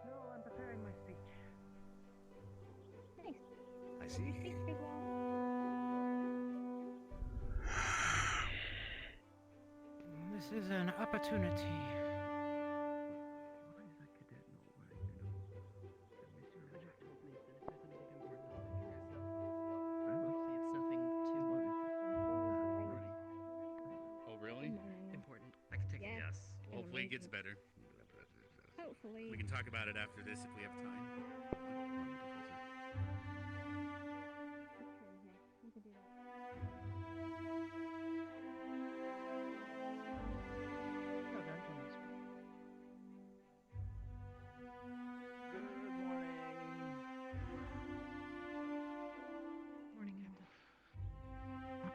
No, I'm preparing my speech. Nice. I see. This is an opportunity. Why is that cadet not wearing uniform? It's nothing too Oh, really? important. I can take Yes. a guess. It'll Hopefully it make gets it- better. Hopefully. We can talk about it after this if we have time. We can do that. Good morning,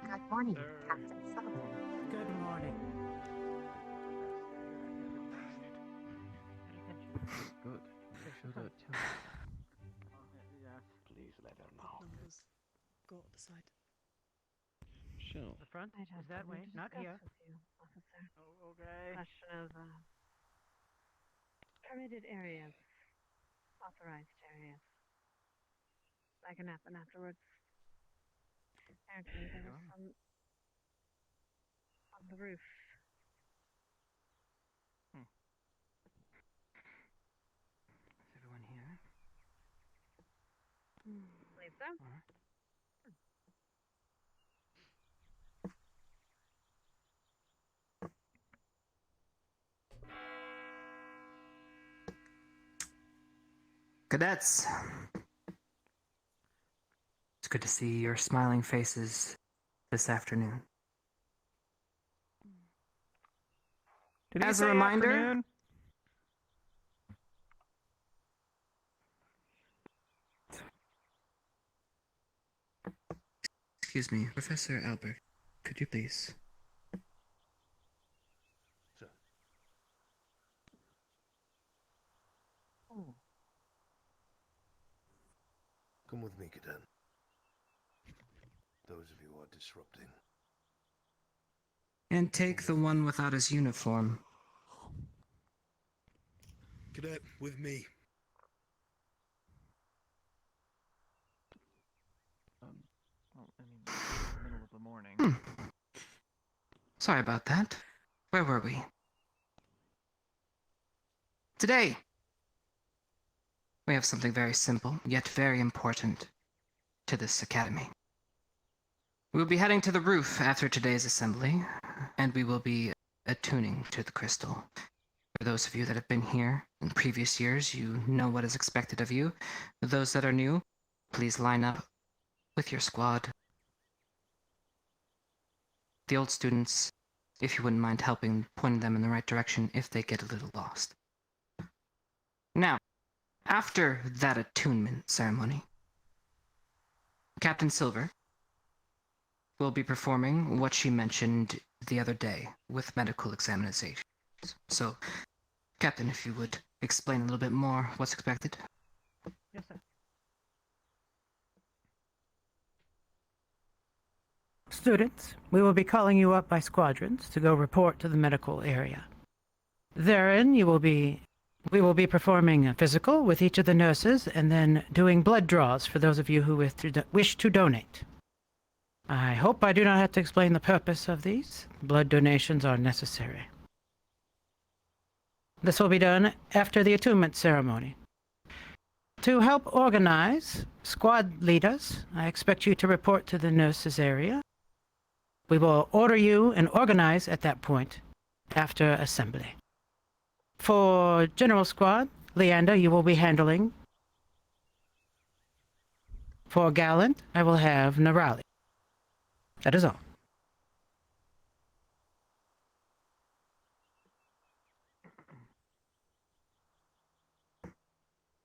Captain. Good morning, Captain Sullivan. Good morning. Good. Please let her know. Numbers. Go up the side. Shell. The front? I'd have Is that something way? to Not discuss here. with you, officer. Oh, okay. Question of permitted areas, authorized areas. I can happen afterwards. Apparently, there was some on the roof. Is everyone here? Believe so. Cadets! It's good to see your smiling faces this afternoon. Did he As a say reminder, afternoon? excuse me, Professor Albert, could you please? Sir. Come with me, cadet. Those of you who are disrupting. And take the one without his uniform. Cadet, with me. Well, I mean, it's the middle of the morning. Sorry about that. Where were we? Today, we have something very simple, yet very important to this academy. We'll be heading to the roof after today's assembly, and we will be attuning to the crystal. For those of you that have been here in previous years, you know what is expected of you. For those that are new, please line up with your squad. The old students, if you wouldn't mind helping, pointing them in the right direction if they get a little lost. Now, after that attunement ceremony, Captain Silver will be performing what she mentioned the other day with medical examinations. So, Captain, if you would explain a little bit more what's expected. Yes, sir. Students, we will be calling you up by squadrons to go report to the medical area. Therein, we will be performing a physical with each of the nurses and then doing blood draws for those of you who wish to donate. I hope I do not have to explain the purpose of these. Blood donations are necessary. This will be done after the attunement ceremony. To help organize squad leaders, I expect you to report to the nurses area. We will order you and organize at that point after assembly. For General Squad, Leander, you will be handling. For Gallant, I will have Narali. That is all.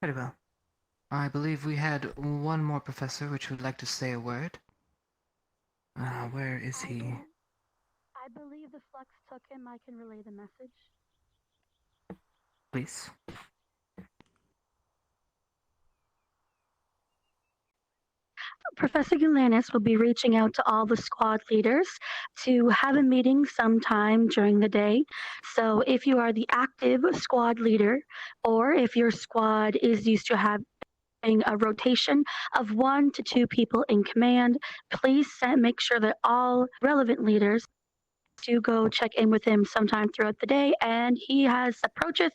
Very well. I believe we had one more professor which would like to say a word. Where is he? I believe the flux took him. I can relay the message. Please. Professor Galanis will be reaching out to all the squad leaders to have a meeting sometime during the day. So if you are the active squad leader, or if your squad is used to having a rotation of 1 to 2 people in command, please make sure that all relevant leaders do go check in with him sometime throughout the day. And he has approaches.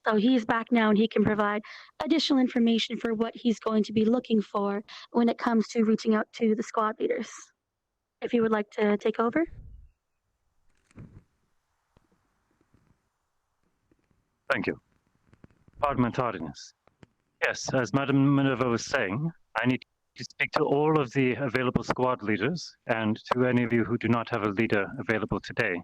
So he's back now and he can provide additional information for what he's going to be looking for when it comes to reaching out to the squad leaders. If you would like to take over. Thank you. Pardon my tardiness. Yes, as Madam Minerva was saying, I need to speak to all of the available squad leaders and to any of you who do not have a leader available today.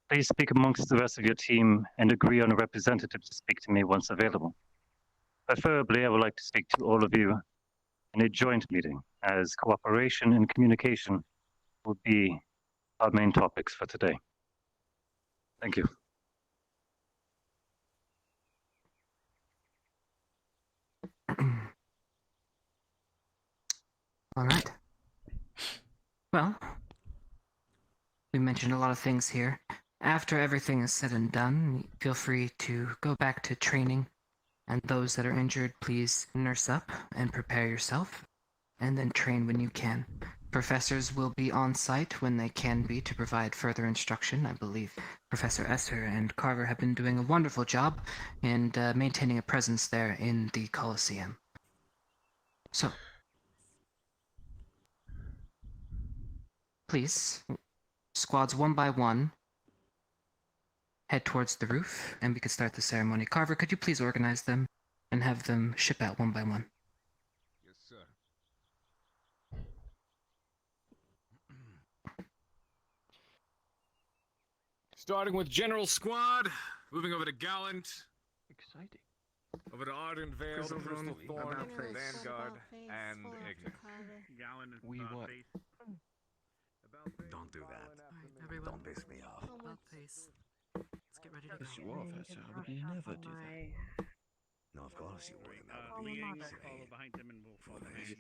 Please speak amongst the rest of your team and agree on a representative to speak to me once available. Preferably, I would like to speak to all of you in a joint meeting, as cooperation and communication will be our main topics for today. Thank you. All right. Well, we mentioned a lot of things here. After everything is said and done, feel free to go back to training, and those that are injured, please nurse up and prepare yourself, and then train when you can. Professors will be on site when they can be to provide further instruction. I believe Professor Esser and Carver have been doing a wonderful job in maintaining a presence there in the Coliseum. So, please, squads 1 by 1, head towards the roof, and we could start the ceremony. Carver, could you please organize them and have them ship out 1 by 1? Yes, sir. Starting with General Squad, moving over to Gallant. Exciting. Over to Ardent Vale, Crystal Crystal Thorn, Thorn, About Face. Vanguard, About and Ignis. Gallant is We what? Don't do that. Everyone. Don't piss me off. About face. Let's get ready to go. Yes, you are, Professor. I would never do that. No, of course you wouldn't. Liang will follow behind him and we'll follow behind you.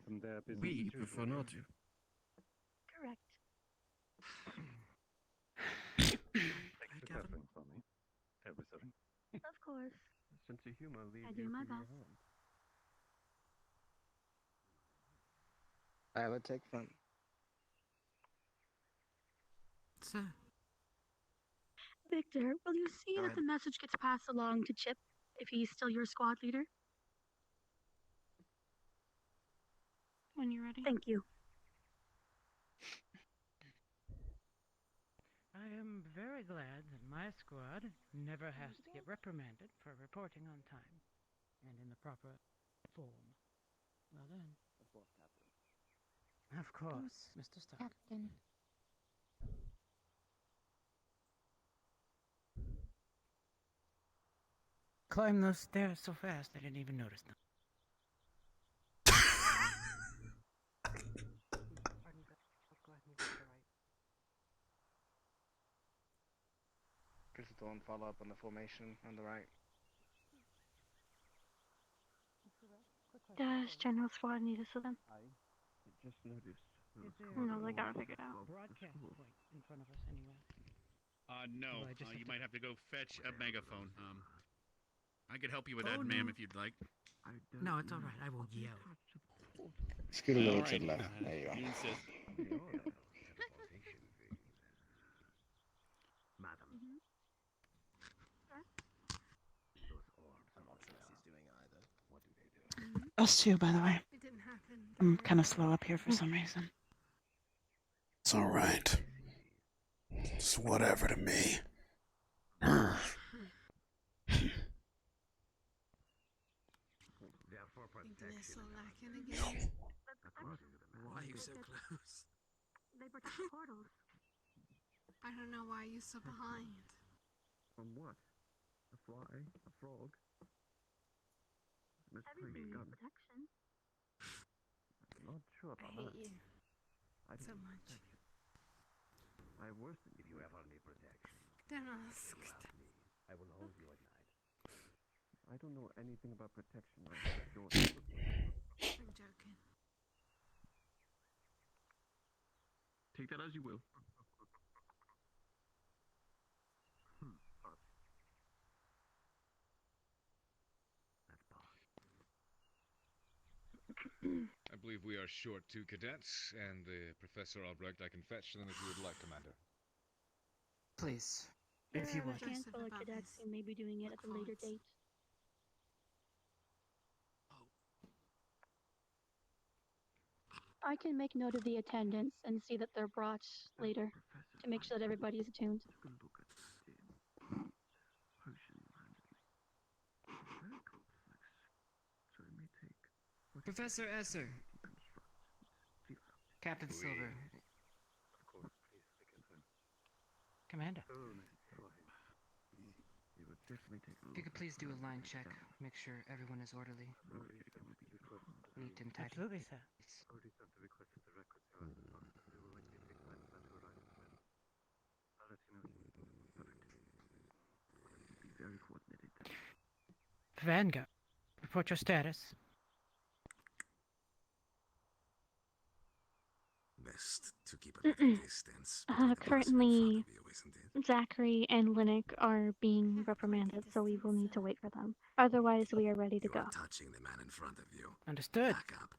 In fact, we prefer not to. Correct. Of course. Sense of humor leads I do you my from your best. home. I would take front. Sir. Victor, will you see Go that ahead. the message gets passed along to Chip if he's still your squad leader? When you're ready. Thank you. I am very glad that my squad never has to get reprimanded for reporting on time and in the proper form. Well done. Of course, Mr. Stark. Captain. Climb those stairs so fast I didn't even notice them. Crystal Thorn, follow up on the formation on the right. Does General Squad need us with them? I just noticed. No, they gotta figure it out. Broadcast point in front of us anyway. No. Well, I just have You to- might have to go fetch a megaphone. I could help you with Oh, that, ma'am, no. if you'd like. No, it's all right. I won't yell. Scoot a little All to the right. left. There you are. You insist. Madam. Us too, by the way. It didn't happen. I'm kind of slow up here for some reason. It's alright. It's whatever to me. They're so lacking again. Why are you so close? They protect portals. I don't know why you're so behind. On what? A fly? A frog? Everything is protection. I'm not sure I about hate that. you so much. I have worse than you ever need protection. Don't ask. I will hold you at night. I don't know anything about protection. I'm joking. Take that as you will. I believe we are short 2 cadets, and Professor Albrecht I can fetch them if you would like, Commander. Please, There if you are would. a handful of cadets who may be doing it at a later date. I can make note of the attendance and see that they're brought later to make sure that everybody is attuned. Professor Esser. Captain Silver. Commander. If you could please do a line check, make sure everyone is orderly, neat and tidy. Absolutely, sir. Vanguard, report your status. Best to keep a little distance. Currently, Zachary and Lnik are being reprimanded, so we will need to wait for them. Otherwise, we are ready to go. Touching the man in front of you. Understood. Back up.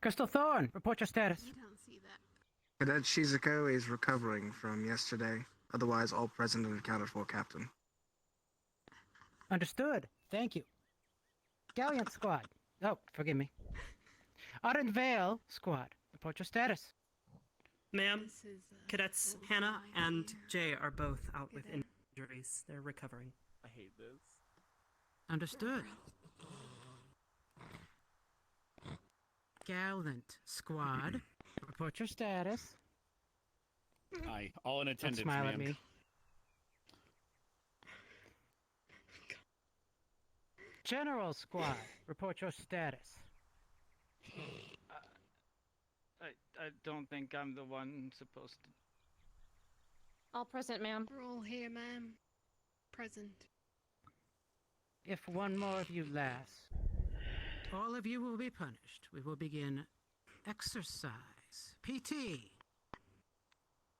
Crystal Thorn, report your status. You don't see that. Cadet Shizuko is recovering from yesterday. Otherwise, all present and accounted for, Captain. Understood. Thank you. Gallant Squad. Oh, forgive me. Ardent Vale Squad, report your status. Ma'am, cadets Hannah and Jay are both out with injuries. They're recovering. I hate this. Understood. Gallant Squad, report your status. Aye, all in Don't attendance, smile at ma'am. me. General Squad, report your status. I don't think I'm the one supposed to. All present, ma'am. We're all here, ma'am. Present. If one more of you laughs, all of you will be punished. We will begin exercise. PT.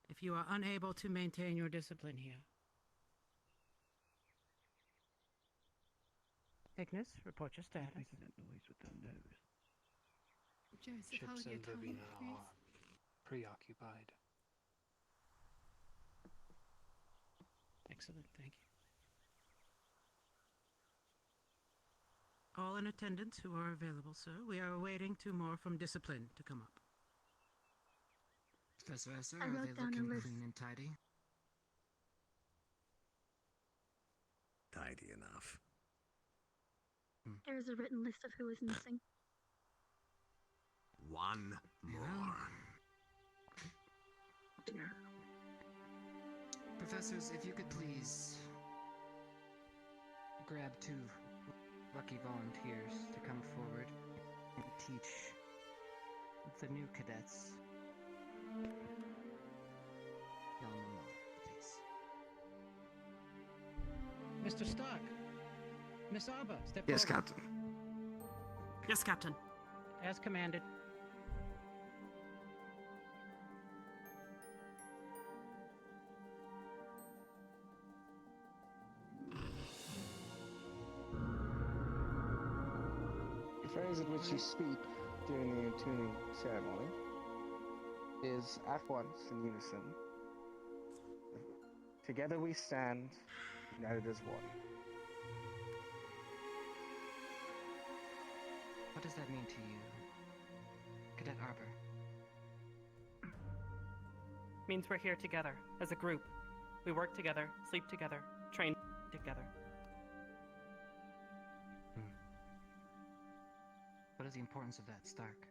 If you are unable to maintain your discipline here. Ignis, report your status. Making that noise with their nose. Joseph, hold your tongue, please. Preoccupied. Excellent, thank you. All in attendance who are available, sir. We are awaiting 2 more from Discipline to come up. Professor Esser, I are wrote they down a looking list. clean and tidy? Tidy enough. There is a written list of who is missing. One more. Professors, if you could please grab 2 lucky volunteers to come forward and teach the new cadets Yalma, please. Mr. Stark. Miss Arba, step Yes, forward. Captain. Yes, Captain. As commanded. which you speak during the attuning ceremony is at once in unison. Together we stand, united as one. What does that mean to you, Cadet Arbor? Means we're here together, as a group. We work together, sleep together, train together. What is the importance of that, Stark?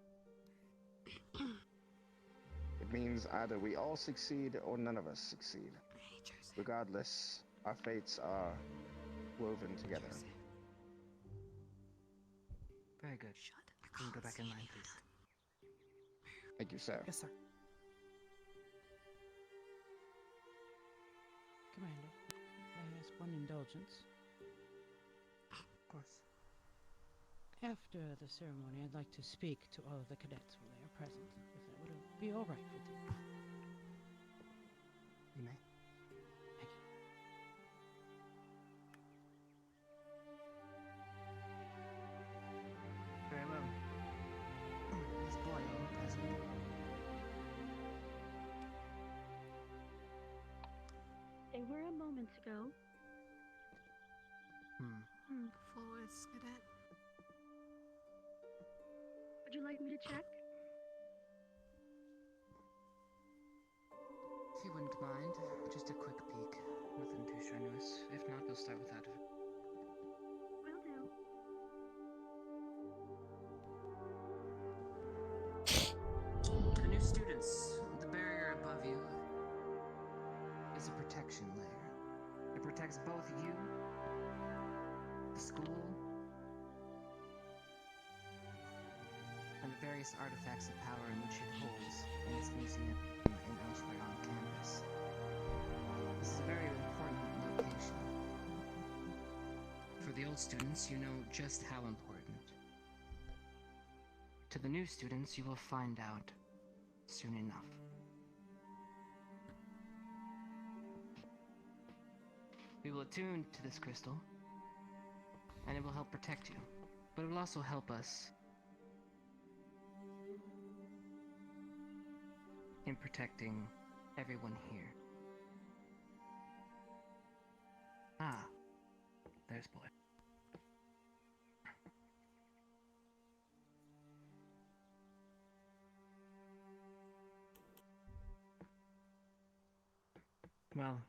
It means either we all succeed or none of us succeed. Regardless, our fates are woven together. Very good. You can go back in line, please. Thank you, sir. Yes, sir. Commander, may I ask one indulgence? Of course. After the ceremony, I'd like to speak to all of the cadets when they are present, if that would be all right with you. You may. Thank you. Very well. Miss Boyle, present. They were a moment ago. Forwards, cadet. Would you like me to check? If you wouldn't mind, just a quick peek. Nothing too strenuous. If not, we'll start without it. Will do. The new students, the barrier above you is a protection layer. It protects both you, the school, and the various artifacts of power in which it holds in its museum and elsewhere on campus. This is a very important location. For the old students, you know just how important. To the new students, you will find out soon enough. We will attune to this crystal, and it will help protect you, but it will also help us in protecting everyone here. Ah, there's Boy. Well,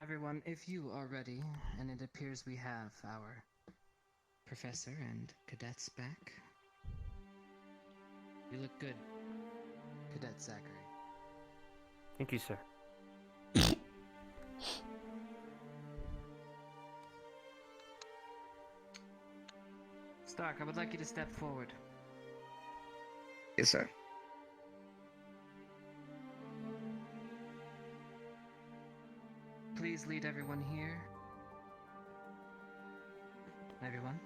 everyone, if you are ready, and it appears we have our professor and cadets back. You look good, Cadet Zachary. Thank you, sir. Stark, I would like you to step forward. Yes, sir. Please lead everyone here. Everyone.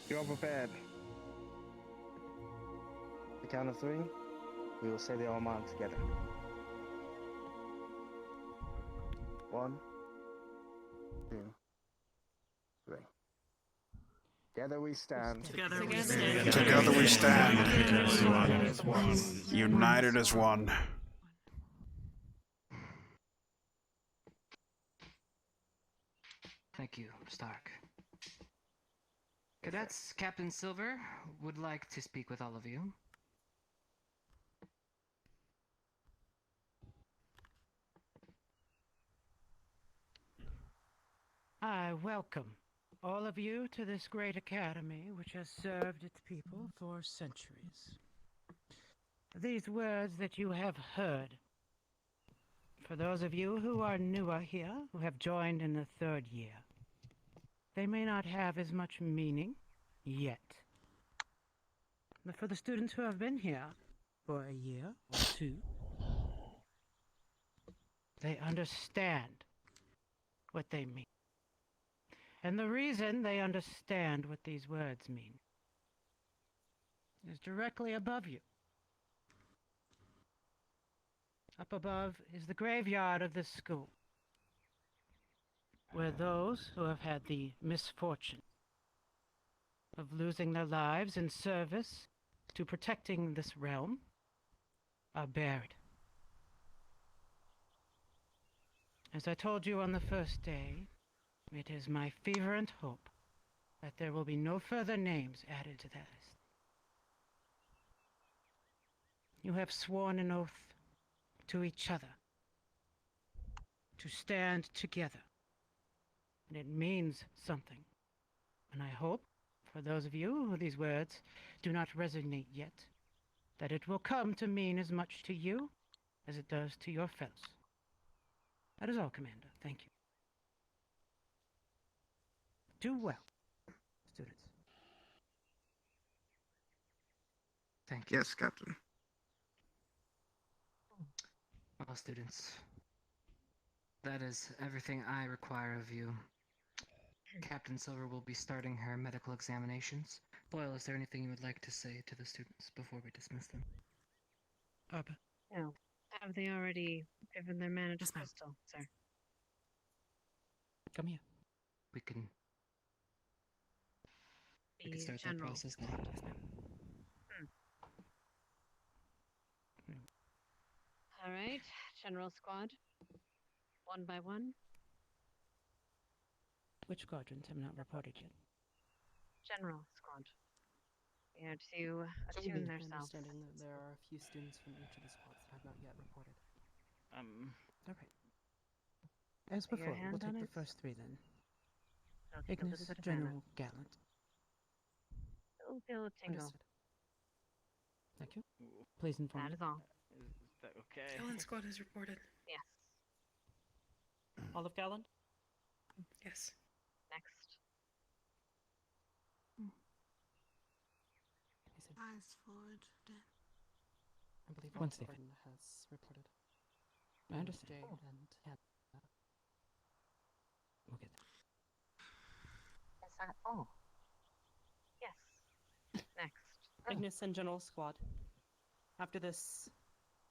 You're all prepared. The count of 3, we will say the Oman together. 1, 2, 3. Together we stand. Together we stand. Together we stand. United as one. Thank you, Stark. Cadets, Captain Silver would like to speak with all of you. I welcome all of you to this great academy which has served its people for centuries. These words that you have heard, for those of you who are newer here, who have joined in the 3rd year, they may not have as much meaning yet. But for the students who have been here for a year or 2, they understand what they mean. And the reason they understand what these words mean is directly above you. Up above is the graveyard of this school. where those who have had the misfortune of losing their lives in service to protecting this realm are buried. As I told you on the first day, it is my fervent hope that there will be no further names added to that list. You have sworn an oath to each other to stand together, and it means something. And I hope, for those of you who these words do not resonate yet, that it will come to mean as much to you as it does to your fellows. That is all, Commander. Thank you. Do well, students. Thank you. Yes, Captain. Well, students, that is everything I require of you. Captain Silver will be starting her medical examinations. Boyle, is there anything you would like to say to the students before we dismiss them? Arbor. No. Have they already given their manager's pistol, sir? Come here. We can The start that general process now. squad. All right, general squad. One by one. Which squadrons have not reported yet? General squad. They are to attune themselves. Understanding that there are a few students from each of the squads that have not yet reported. All right. As Lay your before, we'll hand on take the it. first three then. I'll take a Ignis, little bit of General mana. Gallant. It'll feel a tingle. Understood. Thank you. Please inform That me. is all. Is that okay? Gallant squad has reported. Yes. All of Gallant? Yes. Next. Eyes forward. Dead. I believe Once Arthur they've- Gordon has reported. I understand. Jade Oh. and Hannah. We'll get there. Is that all? Yes. Next. Ignis and General Squad. After this,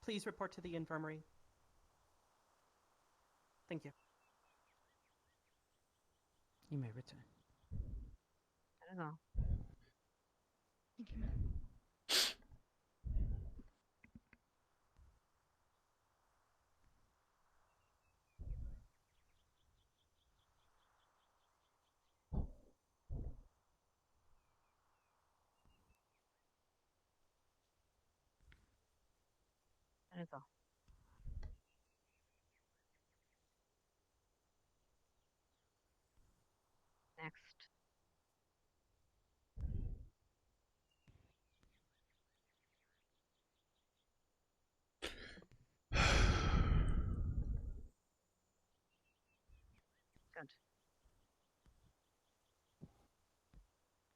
please report to the infirmary. Thank you. You may return. That is all. Thank you, ma'am. That is all. Next. Good.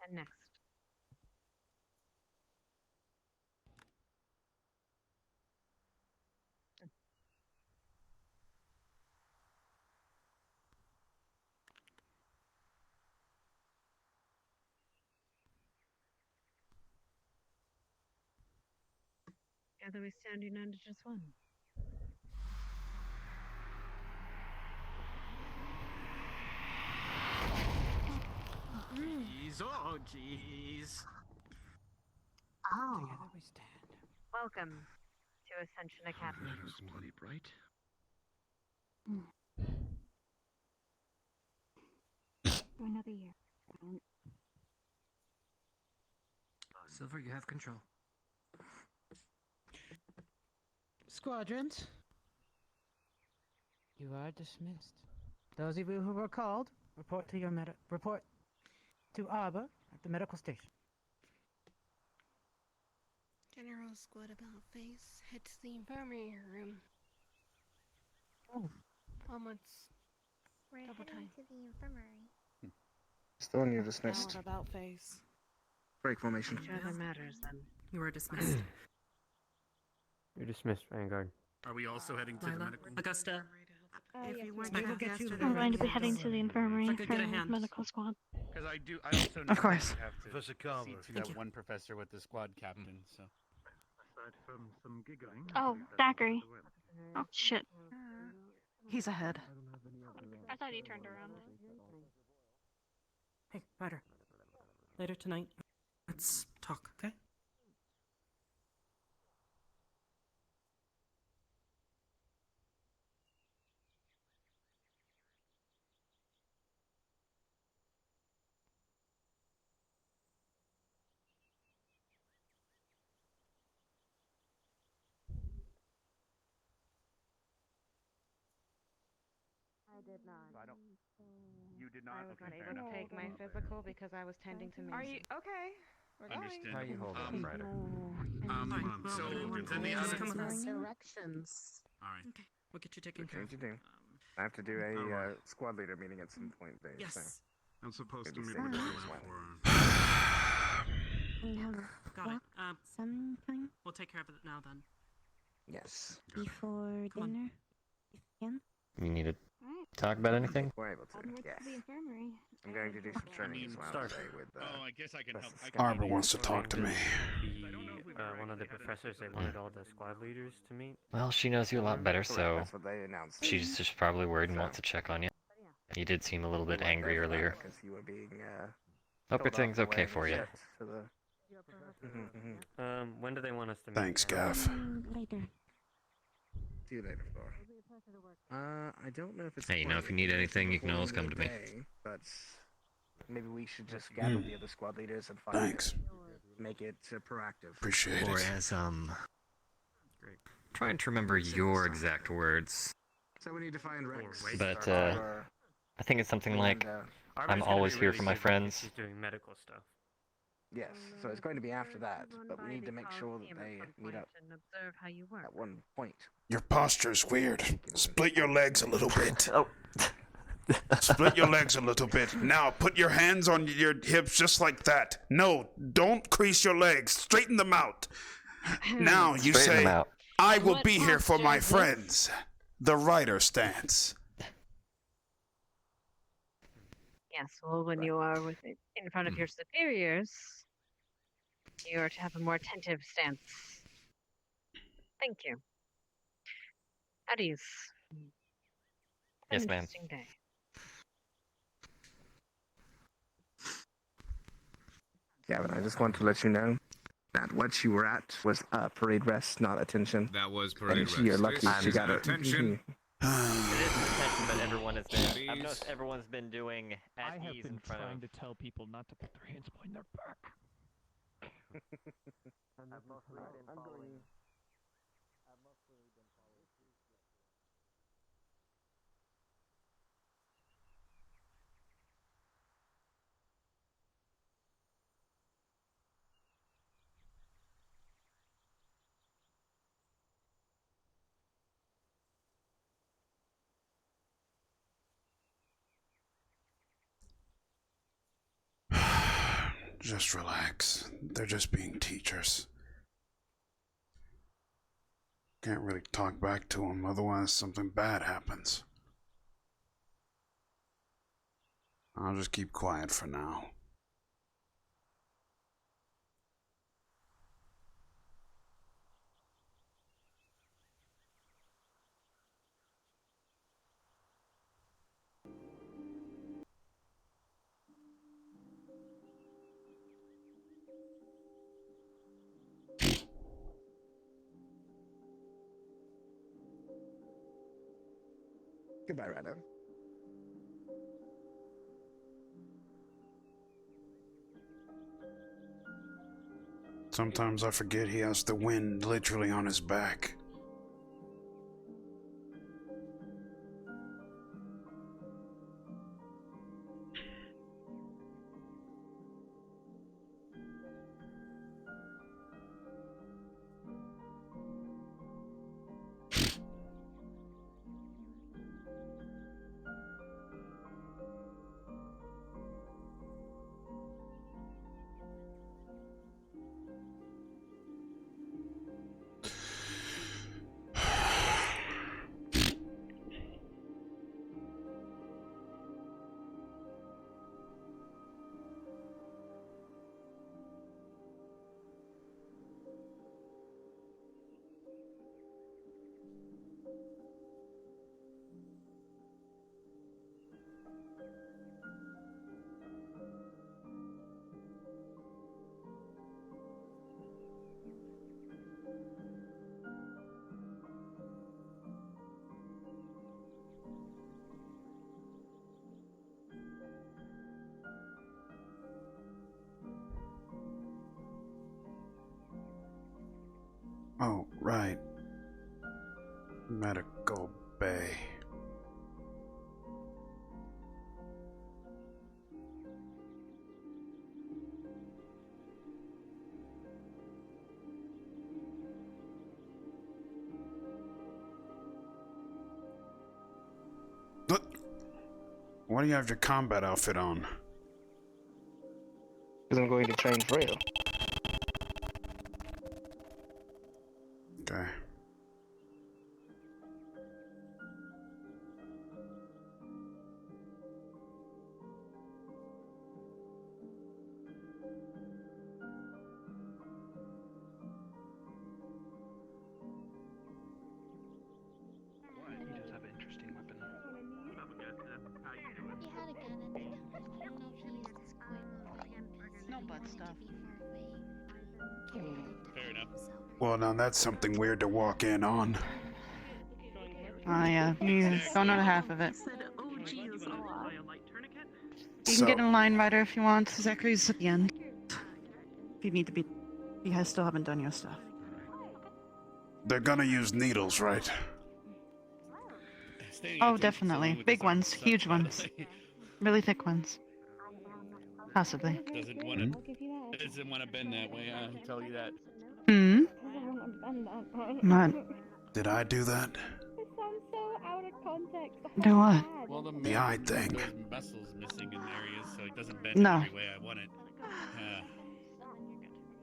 And next. Together we stand united as one. Jeez, oh jeez. Oh. Together we stand. Welcome to Ascension Academy. That was bloody bright. For another year. Silver, you have control. Squadrons, you are dismissed. Those of you who were called, report to Arbor at the medical station. General squad about face. Head to the infirmary room. Oh. Almost. We're double heading time. to the infirmary. Still on your dismissed. Now about face. Break formation. Each other matters then. You are dismissed. You're dismissed, Vanguard. Are we also heading to the medical? Augusta. If you weren't We gonna will get ask you for the I'm the going to be rest, heading to the infirmary If I could for get a hand. medical squad. Because I also know Of course. that you have to Professor Carver. see to Thank that you. one professor with the squad captain. So Aside from some giggling. Oh, Thackeray. Oh, shit. He's ahead. I thought he turned around. Hey, Ryder. Later tonight, let's talk, okay? I did not. So I don't. You did not. I was Okay, not fair able to enough. take my physical because I was tending to Mason. Are you okay? We're going. How you holding up, Ryder? So then the Just other come with us. Directions. All right. Okay, we'll get you taken care What of. you do? I have to do a squad leader meeting at some point there. Yes. So. I'm supposed to Maybe meet save with it Dylan for Got it. Sometime We'll take care of it now then. Yes. before Come on. dinner, if you can. You need to Alright. talk about anything? We're able to. Onward Yes. to the infirmary. I'm going to do some training as well start. today with. Oh, I guess I can help. I can Arbor maybe- wants to talk to me. One of the professors they Hmm. wanted all the squad leaders to meet. Well, she knows you a lot better, Correct, so that's what they announced. she's just probably worried and wants to check on you. You did seem a little bit angry earlier. Because you were being. Hope told everything's off the way okay for you. shit to the- When do they want us to meet? Thanks, Gav. Later. See you later, Flora. I don't know if it's. Hey, you know, if you need anything, you can always come to me. But maybe we should just gather the other squad leaders and find. Thanks. Make it proactive. Appreciate Or it. as, trying to remember your exact words. So we need to find Rex. But, or- I think it's something and, like, I'm always here for my friends. She's doing medical stuff. Yes, so it's going to be after that, but we need to make sure that they meet up And observe how you work. at one point. Your posture's weird. Split your legs a little bit. Oh. Split your legs a little bit. Now, put your hands on your hips just like that. No, don't crease your legs. Straighten them out. Now, you Straighten say, them out. I will What be here for posture my is this? friends. The Ryder stance. Yes, well, when you are with it in front of your superiors, you are to have a more attentive stance. Thank you. At ease. Yes, ma'am. Interesting day. Yeah, but I just want to let you know that what you were at was parade rest, not attention. That was parade And rest. you're lucky This she is got it. attention. It is attention, but everyone has been. I've Please. noticed everyone's been doing I at have ease been in front trying of. to tell people not to put their hands behind their back. Just relax. They're just being teachers. Can't really talk back to them, otherwise something bad happens. I'll just keep quiet for now. Goodbye, Ryder. Sometimes I forget he has the wind literally on his back. Oh, right. Medical bay. Why do you have your combat outfit on? Because I'm going to train for real. Okay. He does have an interesting weapon. He had a gun and stuff. I don't know if he used his coin movement because No he butt wanted stuff. to be far away. Fair enough. Well, now that's something weird to walk in on. Yeah, you don't know the half of it. You So- can get in line, Ryder, if you want. Zachary's at the end. If you need to be... You guys still haven't done your stuff. They're gonna use needles, right? Oh, definitely. Big ones. Huge ones. Really thick ones. Possibly. Doesn't want to bend that way. I can tell you that. Hmm? What? Did I do that? It sounds so out of context. Do what? Well, The eye thing. Those muscles missing in areas, so it doesn't bend No. every way I want it.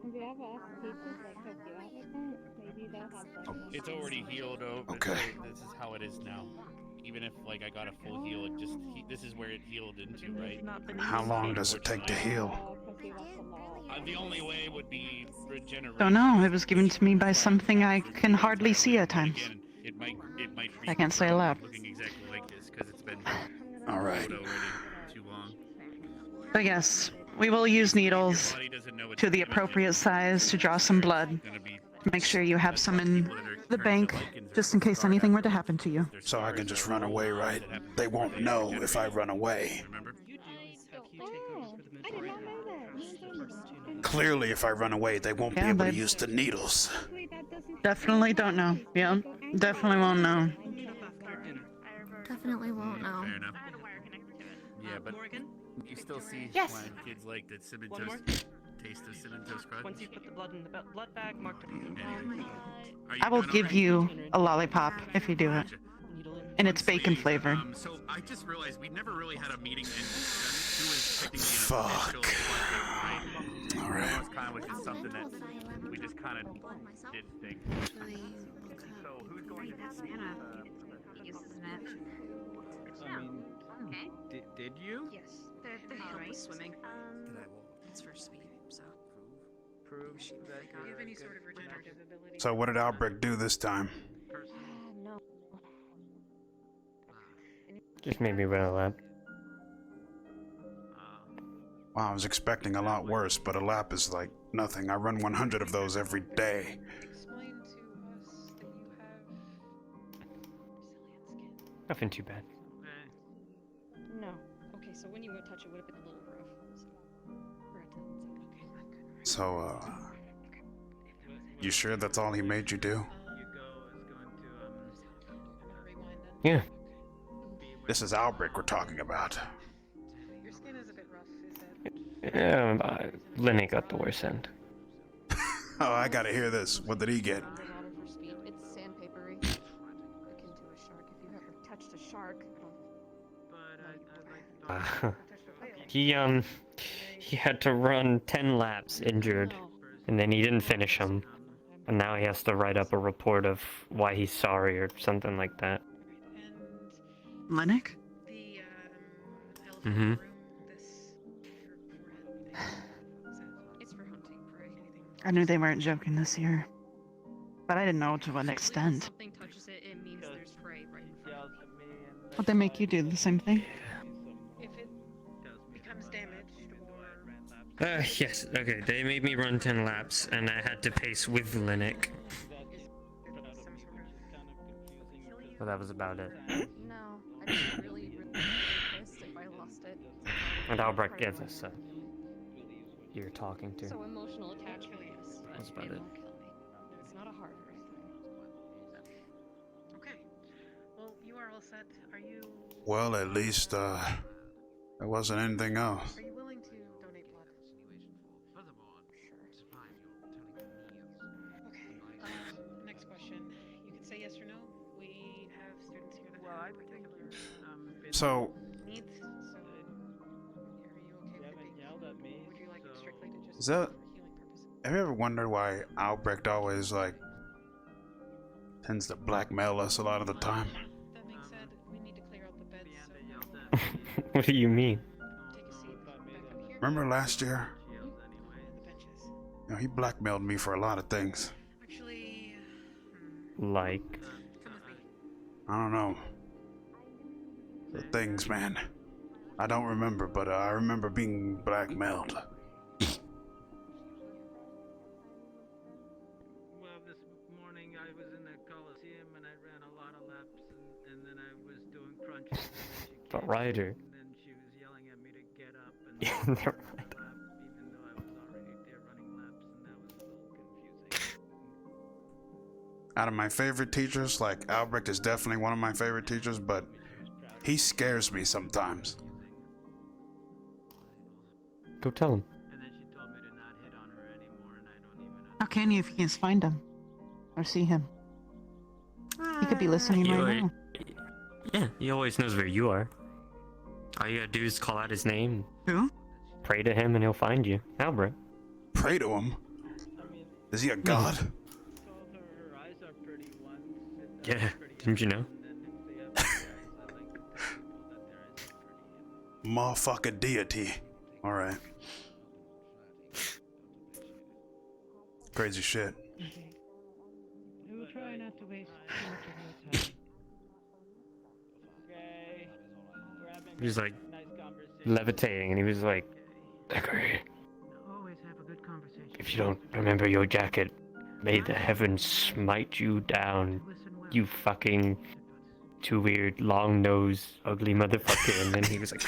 Have you ever asked teachers like help you out with that? Maybe they'll have that. It's already healed over. Okay. So this is how it is now. Even if like I got a full heal, it just this is where it healed into, right? How long does it take to heal? The only way would be regeneration. Don't know. It was given to me by something I can hardly see at times. Again, it might I can't say aloud. looking exactly like this because it's been All right. healed already too long. But yes, we will use needles to the appropriate size to draw some blood. Make sure you have some in the bank, just in case anything were to happen to you. So I can just run away, right? They won't know if I run away. Clearly, if I run away, they won't be Yeah, able to but- use the needles. Definitely don't know. Yeah, definitely won't know. Definitely won't know. Fair enough. Yeah, but you still see Yes. when kids like that cinnamon One more. toast taste of cinnamon toast crunch. Once you put the blood in the blood bag, mark the Are I will doing give alright? you a lollipop if you do it. And it's bacon flavored. So I just realized we never really had a meeting and discussed who was picking the Fuck. official. All right. It kind of was just something that we just kind of did think. So who's going to Okay. Did you? Yes. The right. Swimming. It's for speed, so. Prove that you have any sort of regenerative ability. So what did Albrecht do this time? No. Just made me run a lap. Wow, I was expecting a lot worse, but a lap is like nothing. I run 100 of those every day. Explain to us that you have resilient skin. Nothing too bad. No. Okay, so when you would touch it, would have been a little rough. So, you sure that's all he made you do? Yeah. This is Albrecht we're talking about. Your skin is a bit rough, is it? Lnik got the worst end. Oh, I gotta hear this. What did he get? It's sandpapery. Akin to a shark. If you ever touched a shark. He had to run 10 laps injured, and then he didn't finish them. And now he has to write up a report of why he's sorry or something like that. Lnik? Mm-hmm. It's for hunting prey. I knew they weren't joking this year. But I didn't know to what extent. Something touches it, it means there's prey right in front of it. Would they make you do the same thing? If it becomes damaged Yes, okay, they made me run 10 laps, and I had to pace with Lnik. So that was about it. No, I'd be really pissed if I lost it. And Albrecht gives us you're talking to. So emotional attachment. That's about it. It's not not a hard first time. Okay. Well, you are all set. Are you? Well, at least, there wasn't anything else. Are you willing to donate blood? Okay. Next question. You can say yes or no. We have students here that have particular So, needs. So, are you okay with it being? Would you like it strictly to just is that... for healing purposes? Have you ever wondered why Albrecht always, like, tends to blackmail us a lot of the time? That being said, we need to clear out the beds. So What do you mean? take a seat back up here. Remember last year? The benches. You know, he blackmailed me for a lot of things. Actually, Like, come with me. I don't know. The things, man. I don't remember, but I remember being blackmailed. Well, this morning I was in the Coliseum and I ran a lot of laps and then I was doing crunches and then she but came Ryder. and then she was yelling at me to get up and Yeah, then never I ran a lap even though I was already there running laps and that was a little confusing. Out of my favorite teachers, like, Albrecht is definitely one of my favorite teachers, but he scares me sometimes. Go tell him. And then she told me to not hit on her anymore and I don't even know. How can you if you can't find him or see him? He could be listening right now. Yeah, he always knows where you are. All you gotta do is call out his name. Who? Pray to him and he'll find you. Albrecht. Pray to him? Is he a god? Her eyes are pretty ones. And Yeah, didn't you know? if they have eyes, I like to tell people that their eyes are pretty. Motherfucker deity. Alright. Crazy shit. We will try not to waste too much of your time. Okay. He was like levitating and he was like, Zachary, Always have a good conversation. if you don't remember your jacket, may the heavens smite you down, you fucking too weird, long-nosed, ugly motherfucker. And then he was like,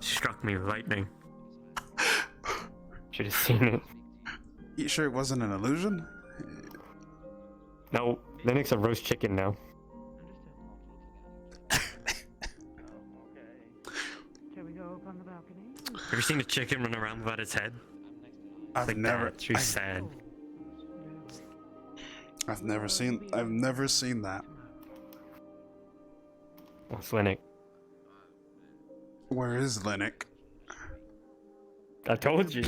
struck me with lightning. Should have seen it. You sure it wasn't an illusion? No, Link's a roast chicken now. Shall we go up on the balcony? Ever seen a chicken run around without its head? I've like never. That. It's really sad. I've never seen that. That's Lnik. Where is Lnik? I told you.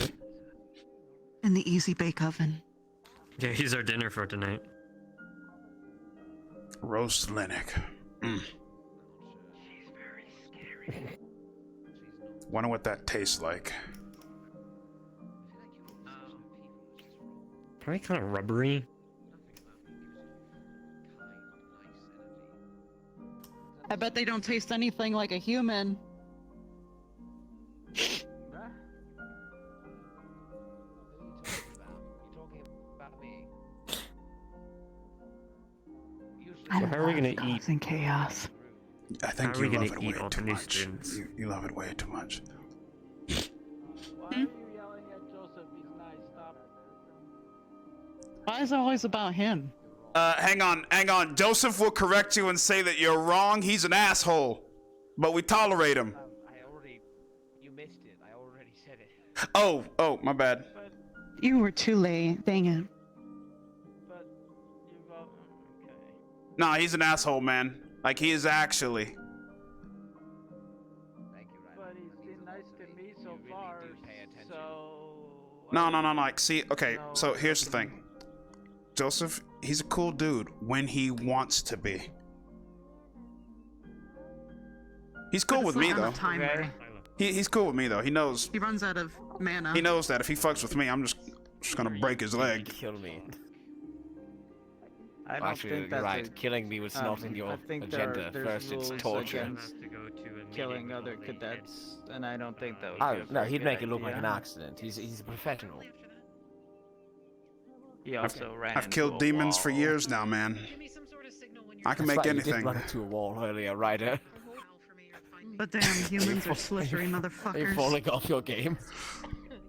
In the easy bake oven. Yeah, he's our dinner for tonight. Roast Lnik. Wonder what that tastes like. Probably kind of rubbery. I bet they don't taste anything like a human. So how are we gonna eat? In chaos. I think How are you we love gonna it eat way all too the new much. students? You love it way too much. Why are you yelling at Joseph? He's nice. Stop. Why is it always about him? Hang on. Joseph will correct you and say that you're wrong. He's an asshole. But we tolerate him. You missed it. I already said it. Oh, my bad. You were too late. Dang it. But you've all... Okay. Nah, he's an asshole, man. Like, he is actually. But he's been nice to me so far, so... No, like, see, okay, so here's the thing. Joseph, he's a cool dude when he wants to be. He's cool with me, though. He's cool with me, though. He knows. He runs out of mana. He knows that if he fucks with me, I'm just gonna break his leg. Kill me. I don't Actually, think you're that right. Killing me was not in your I think agenda. there's First, it's rules torture. against killing other cadets, and I don't think that would Oh be a no, very he'd good make it look like idea. an accident. He's a professional. He also ran I've into killed a demons for wall. years now, man. I can make That's right, anything. You did run into a wall earlier, Ryder. But damn, humans are slippery Are you motherfuckers. falling off your game?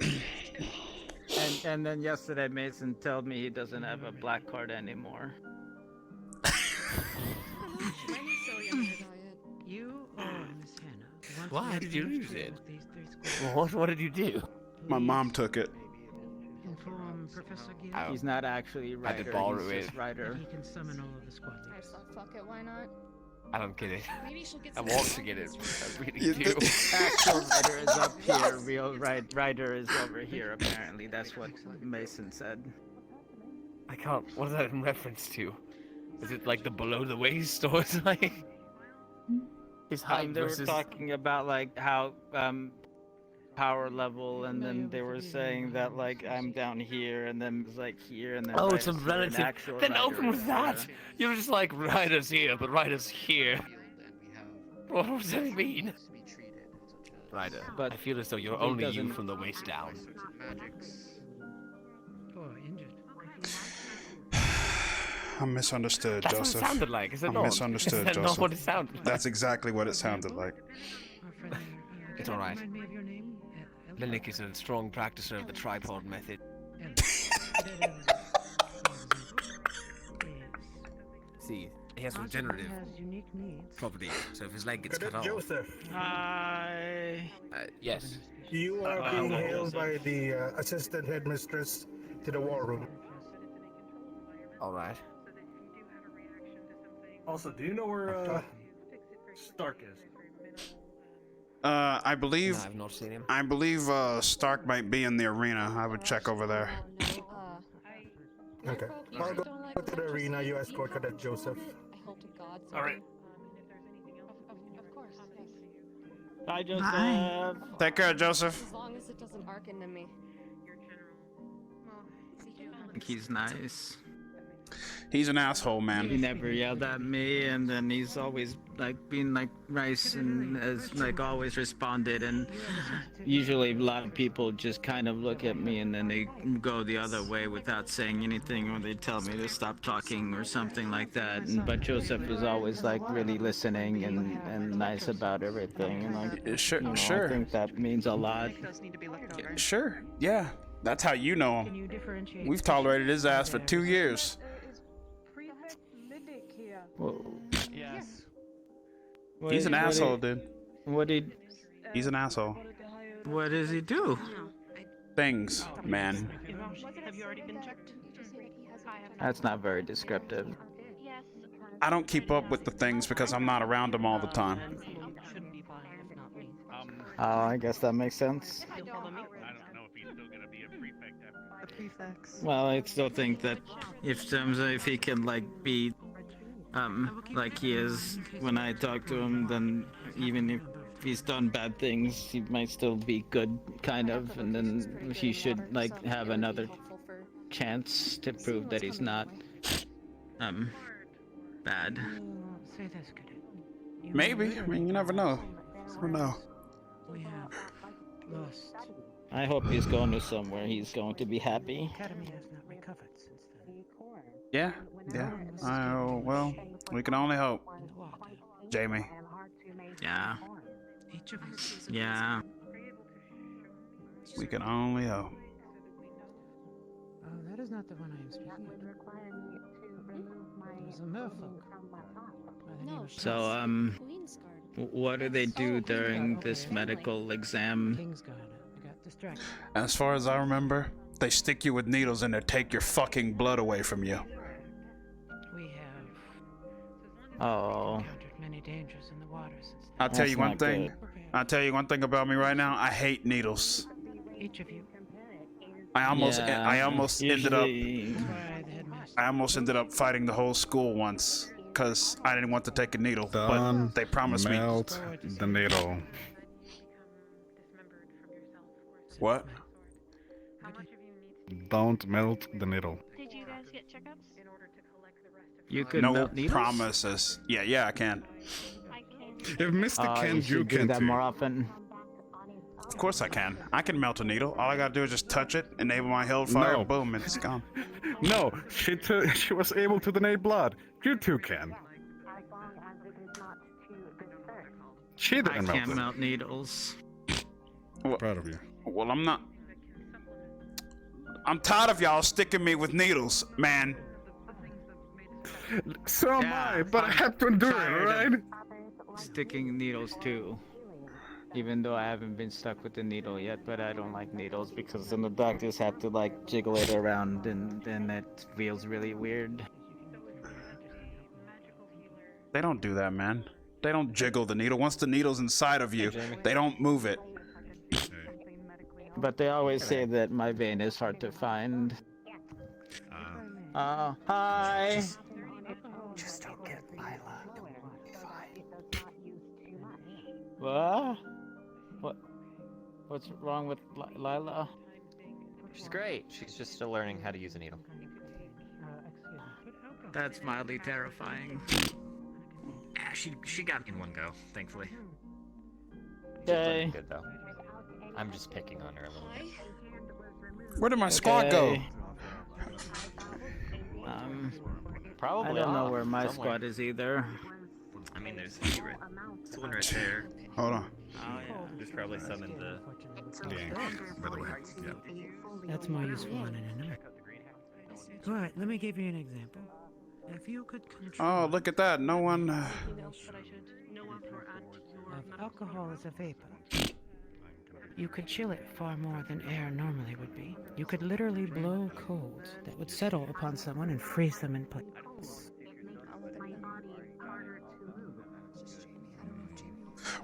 And And then yesterday Mason told me he doesn't have a black card anymore. You or Miss Hannah? Why did you lose it? What did you do? My mom took it. Inform Professor Gill. He's not actually I had to Ryder, borrow he's just it. Ryder. He can summon all of the squad I leaders. thought, fuck it, why not? I don't get it. Maybe she'll get I some want to get it. I really You do. Actual Ryder is up here. Real Ryder is over here. Apparently, that's what Mason said. I can't. What is that in reference to? Is it like the below the waist, or is it like his height They were versus? talking about like how power level, and then they were saying that like I'm down here, and then it's like here, and then Oh, it's a Ryder's here, and relative. actual Then Ryder open is with that. there. You're just like Ryder's here, but Ryder's here. What does that mean? Ryder, But I feel as though you're he only you doesn't- from the waist down. Oh, injured. I'm misunderstood, That's Joseph. what it sounded like, is it I'm not? misunderstood, Is that Joseph. not what it sounded like? That's exactly what it sounded like. It's alright. Remind me of your name? Lnik is a strong practicer of the tripod method. See, he has regenerative Has unique needs. properties, so if his leg gets Cadet cut off... Joseph, yes. you are being hailed by the assistant headmistress to the war room. Alright. Also, do you know where Stark is? I believe. No, I've not seen him. I believe Stark might be in the arena. I would check over there. Okay. I'll go to the arena. You escort Cadet Joseph. I hope to God. All right. Of course, yes. Bye, Joseph. Take care, Joseph. As long as it doesn't arc into me. I think he's nice. He's an asshole, He man. never yelled at me, and then he's always like been like nice and has like always responded. And usually a lot of people just kind of look at me and then they go the other way without saying anything, or they tell me to stop talking or something like that. But Joseph is always like really listening and nice about everything. And like, Sure, you know, sure. I think that means a lot. Sure. Yeah. That's how you know him. We've tolerated his ass for 2 years. Whoa. Yes. He's an asshole, dude. What did? He's an asshole. What does he do? Things, man. Have you already been checked? That's not very descriptive. I don't keep up with the things because I'm not around them all the time. Oh, I guess that makes sense. I don't know if he's still gonna be a prefect after. Prefects. Well, I still think that if he can like be like he is when I talk to him, then even if he's done bad things, he might still be good, kind of, and then he should like have another chance to prove that he's not bad. Say this, Cadet. Maybe. I mean, you never know. Never know. We have lost. I hope he's going to somewhere he's going to be happy. Academy has not recovered since then. Yeah. Yeah. Well, we can only hope. Jamie. Yeah. Each of us. Yeah. We can only hope. Oh, that is not the one I am speaking of. It was a merfolk. By the name of So, what do they do during this medical exam? Kingsguard. I got distracted. As far as I remember, they stick you with needles and they take your fucking blood away from you. We have Oh. encountered many dangers in the water since then. I'll tell That's you one not thing. good. I'll tell you one thing about me right now. I hate needles. Each of you. I almost ended up Try the headmaster. I almost ended up fighting the whole school once because I didn't want to take a needle, but they promised me. Melt the needle. What? Don't melt the needle. Did you guys get checkups? You could No melt needles? promises. Yeah, I can. If Mr. Ken, you should do can that too. more often. Of course I can. I can melt a needle. All I gotta do is just touch it, enable my hellfire, No. boom, and it's gone. No, she was able to donate blood. You too can. She I didn't melt can't it. melt needles. Well, Proud of you. well, I'm not. I'm tired of y'all sticking me with needles, man. So am I, but I have to endure it, alright? Sticking needles too. Even though I haven't been stuck with the needle yet, but I don't like needles because then the doctors have to like jiggle it around and then it feels really weird. They don't do that, man. They don't jiggle the needle. Once the needle's inside of you, they don't move it. But they always say that my vein is hard to find. Hi! Just don't get Lila. What? What's wrong with Lila? She's great. She's just still learning how to use a needle. That's mildly terrifying. She got it in one go, thankfully. Okay. Good though. I'm just picking on her a little bit. Where did my squad go? Probably. I don't know where my somewhere. squad is either. I mean, there's one right there. Hold on. Oh yeah. There's probably some in the. Liang, by the way. Yeah. That's more useful than an another. Alright, let me give you an example. If you could control Oh, look at that. No one. of alcohol as a vapor, you could chill it far more than air normally would be. You could literally blow cold that would settle upon someone and freeze them in place.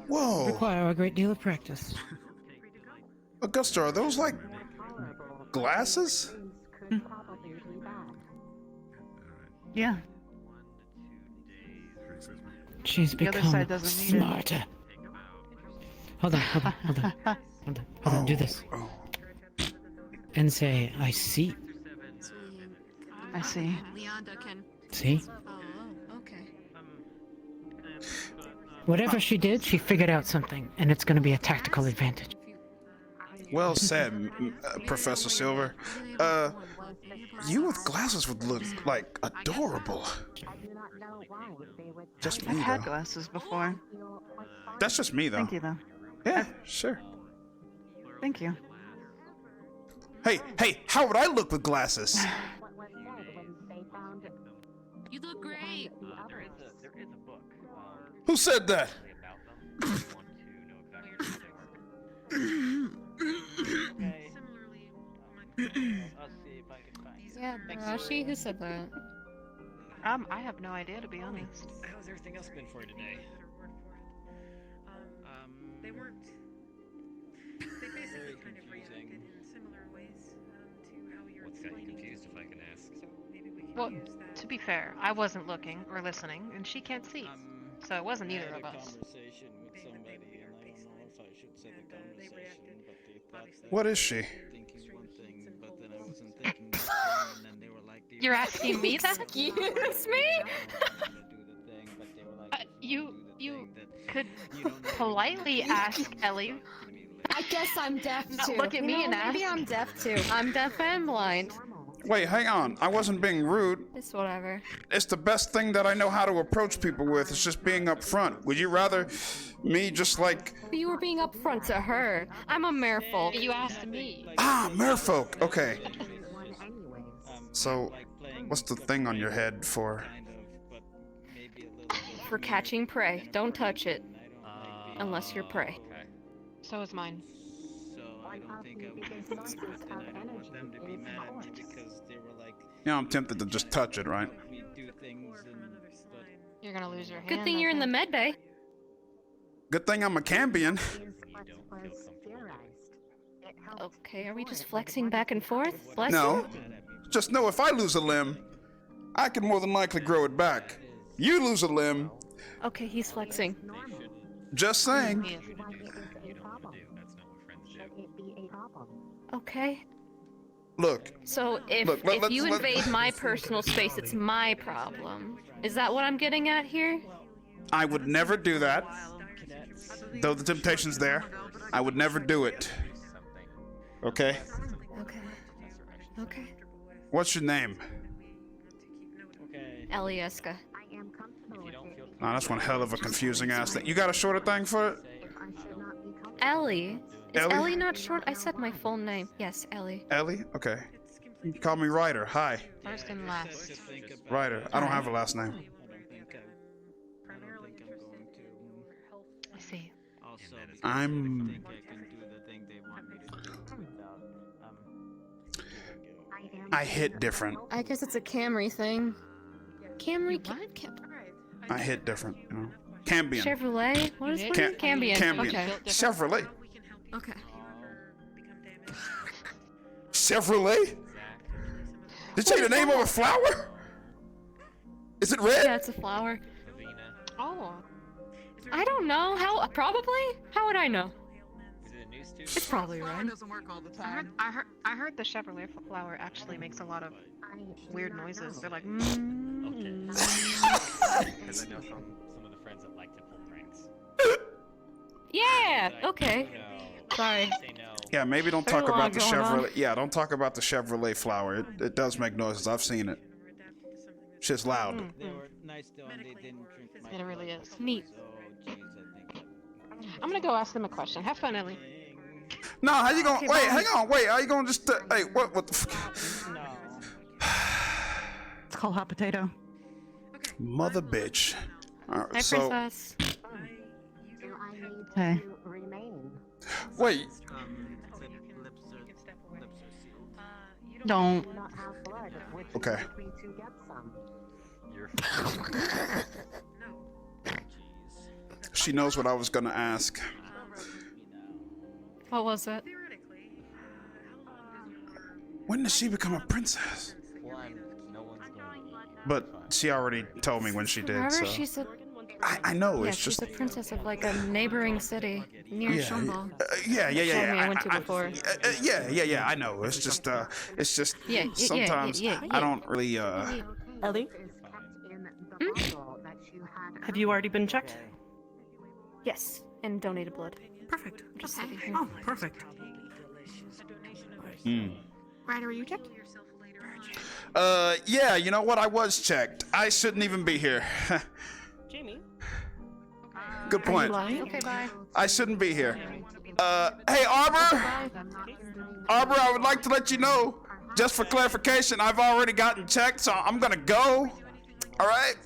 Whoa. Require a great deal of practice. Augusta, are those like glasses? Yeah. She's The other become side doesn't need it. smarter. Hold on, do this. And say, I see. I see. See? Oh, okay. Whatever she did, she figured out something, and it's gonna be a tactical advantage. Well said, Professor Silver. You with glasses would look like adorable. Just me, I've had though. glasses before. That's just me, though. Thank you, though. Yeah, sure. Thank you. Hey, how would I look with glasses? You look great. There is a book. Who said that? Yeah, Rashi, who said that? I have no idea, to be honest. How's everything else been for you today? They weren't. They basically kind of reacted in similar ways to how you're What's got you confused, if I can ask? Well, to be fair, I wasn't looking or listening, and she can't see. So it wasn't either of us. Conversation with somebody, and I don't know if I should say the conversation, but they thought that What is she? thinking one thing, but then I wasn't thinking one thing, and then they were like, You're asking me that? Excuse me? You could politely ask Ellie. I guess I'm deaf Not too. look at me and maybe ask. I'm deaf too. I'm deaf and blind. Wait, hang on. I wasn't being rude. It's whatever. It's the best thing that I know how to approach people with. It's just being upfront. Would you rather me just like... But you were being upfront to her. I'm a merfolk. You asked me. Ah, merfolk. Okay. So, what's the thing on your head for? For catching prey. Don't touch it. Unless you're prey. So is mine. So I don't think I would want them to be mad at me because they were like, Yeah, I'm tempted to just touch it, right? we do things and You're gonna lose your hand. Good thing I you're in the think. med bay. Good thing I'm a Cambion. Okay, are we just flexing back and forth? Bless No. you? Just know if I lose a limb, I can more than likely grow it back. You lose a limb, Okay, he's flexing. just saying. Okay. Look, So if Look, if you let's- invade my personal space, it's my problem. Is that what I'm getting at here? I would never do that. Though the temptation's there, I would never do it. Okay? Okay. Okay. What's your name? Elieska. Oh, that's one hell of a confusing ass thing. You got a shorter thing for it? Ellie. Is Ellie? Ellie not short? I said my full name. Yes, Ellie. Ellie? Okay. You call me Ryder. Hi. First and last. Ryder. I don't have a last name. I see. I hit different. I guess it's a Camry thing. Camry? I hit different, you know. Cambion. Chevrolet? What is it? Cambion. Cambion. Okay. Chevrolet. Okay. Chevrolet? Did you say the name of a flower? Is it red? Yeah, it's a flower. Oh. I don't know. How? Probably? How would I know? It's probably red. Doesn't work all the time. I heard the Chevrolet flower actually makes a lot of weird noises. They're like. Because I know some of the friends that like to pull pranks. Yeah. Okay. Sorry. Yeah, maybe don't There's talk a lot about the going on. Chevrolet. Yeah, don't talk about the Chevrolet flower. It does make noises. I've seen it. Shit's loud. It really is. Neat. I'm gonna go ask them a question. Have fun, Ellie. No, how you gonna Okay, wait? bye. Hang on, wait. How you gonna just hey? What the? It's called hot potato. Mother bitch. All right, Hi, so princess. Okay. wait. Don't. Okay. She knows what I was gonna ask. What was it? When did she become a princess? But she already told me when she did. Remember, So she's a. I know. Yeah, It's she's just a princess of like a neighboring city near Yeah, Shumbal. yeah. I went to before. Yeah. I know. It's just Yeah, sometimes yeah. I don't really Ellie? Have you already been checked? Yes, and donated blood. Perfect. Just sitting here. Oh, perfect. Ryder, are you checked? Yeah, you know what? I was checked. I shouldn't even be here. Jamie? Good point. Okay, bye. I shouldn't be here. Hey, Arbor! Arbor, I would like to let you know, just for clarification, I've already gotten checked, so I'm gonna go. Alright?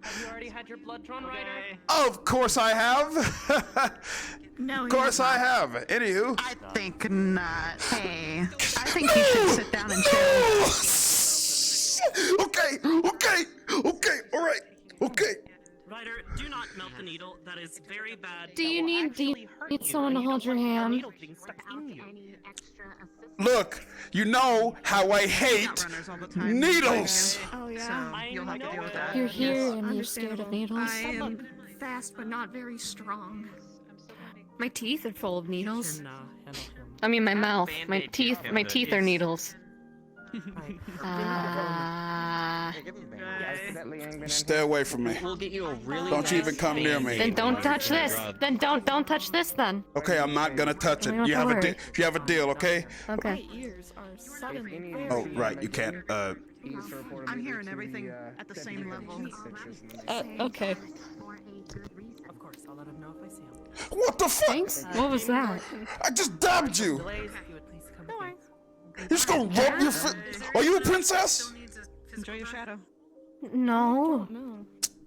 Have you already had your blood drawn, Ryder? Of course I have. No, Of course I have. Anywho. I think not. Hey, I think you should sit down and chill. Okay, alright, okay. Ryder, do not melt the needle. That is very bad. Do you need someone to hold your hand? Look, you know how I hate needles. Oh yeah. You'll have to deal with that. You're here and you're scared of needles. I am fast but not very strong. My teeth are full of needles. I mean, my mouth. My teeth are needles. Stay away from me. We'll get you a really Don't you even come near me. Then don't touch this. Then don't touch this then. Okay, I'm not gonna touch it. You don't You have have to a you have a deal, okay? Okay. Ears are suddenly Oh, right, you can't. I'm hearing everything at the same level. Okay. Of course, I'll let him know if I see him. What the fuck? Thanks. What was that? I just dabbed you. Delays, if you would please come with me. You're just gonna rub your foot. Are you a princess? Enjoy your shadow. No.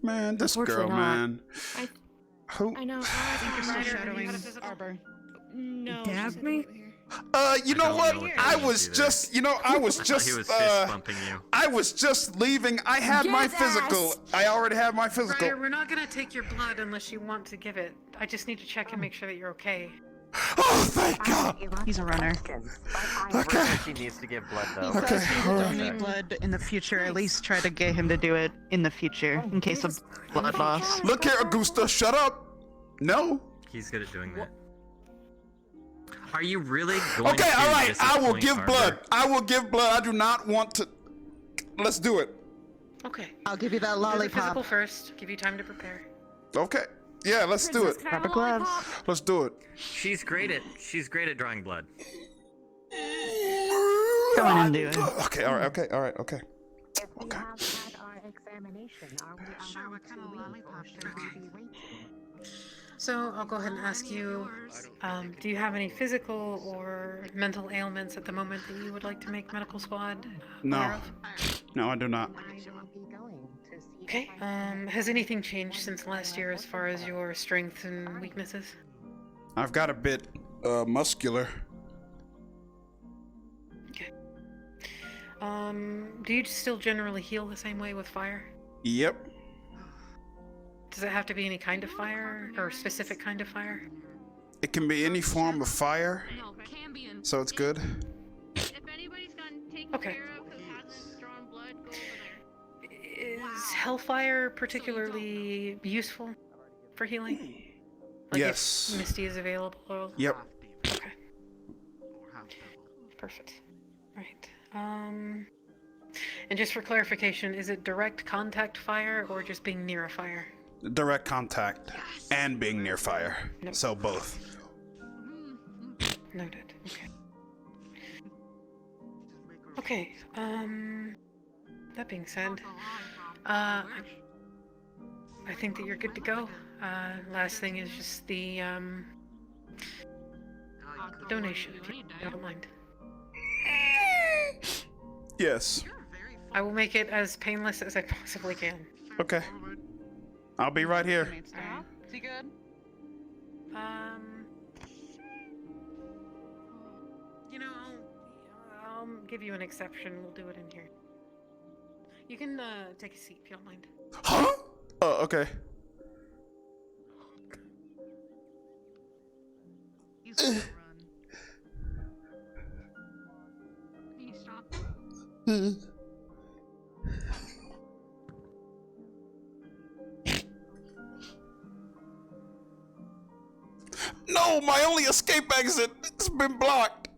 Man, this girl, Unfortunately not. man. Who? I know. I think you're still shadowing Arbor. No. Dab me? You know what? I was just, I was just, He was fist bumping you. I was just leaving. I had my Get physical. ass. I already had my physical. Ryder, we're not gonna take your blood unless you want to give it. I just need to check and make sure that you're okay. Oh, thank God. He's a runner. Okay. He needs to give blood though. He says he will donate blood in the future. At least try to get him to do it in the future in case of blood loss. Look here, Augusta. Shut up. No. He's good at doing that. Are you really going Okay, to all right. I will disappoint give Arbor? blood. I will give blood. I do not want to. Let's do it. Okay. I'll give you that Do the lollipop. physical first. Give you time to prepare. Okay. Yeah, let's do it. Rubber gloves. Let's do it. She's great at drawing blood. Go on and do it. Okay. All right. Okay. All right. Okay. Okay. Sure, what kind of lollipop should we be waiting? So I'll go ahead and ask you, do you have any physical or mental ailments at the moment that you would like to make medical squad aware No. of? No, I do not. Okay. Has anything changed since last year as far as your strengths and weaknesses? I've got a bit muscular. Okay. Do you still generally heal the same way with fire? Yep. Does it have to be any kind of fire or specific kind of fire? It can be any form of fire, so it's good. If anybody's gotten taken care of who hasn't drawn blood, go over there. Is hellfire particularly useful for healing? Like Yes. If Misty is available? Yep. Okay. Perfect. Right. And just for clarification, is it direct contact fire or just being near a fire? Direct contact and being near fire. So both. Noted. Okay. Okay. That being said, I think that you're good to go. Last thing is just the donation, if you don't mind. Yes. I will make it as painless as I possibly can. Okay. I'll be right here. Is he good? You know, I'll give you an exception. We'll do it in here. You can take a seat if you don't mind. Huh? Oh, okay. He's gonna run. Can you stop? No, my only escape exit has been blocked.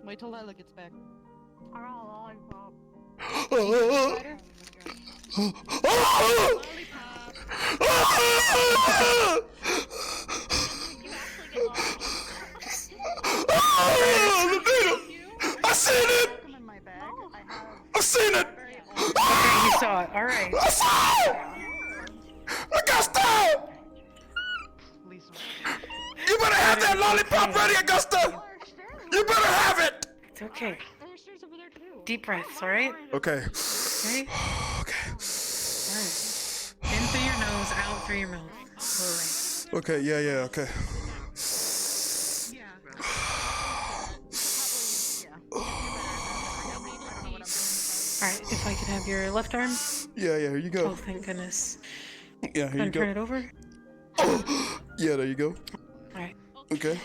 Wait till Lila gets back. I seen it! I seen it! Okay, you saw it. All right. I saw it! Augusta! You better have that lollipop ready, Augusta! You better have it! It's okay. Deep breaths, all right? Okay. Okay. Okay. All right. In through your nose, out through your mouth. Slowly. Okay, yeah, okay. Alright, if I could have your left arm. Yeah, here you go. Oh, thank goodness. Yeah, here you go. Turn it over. Yeah, there you go. Alright. Okay.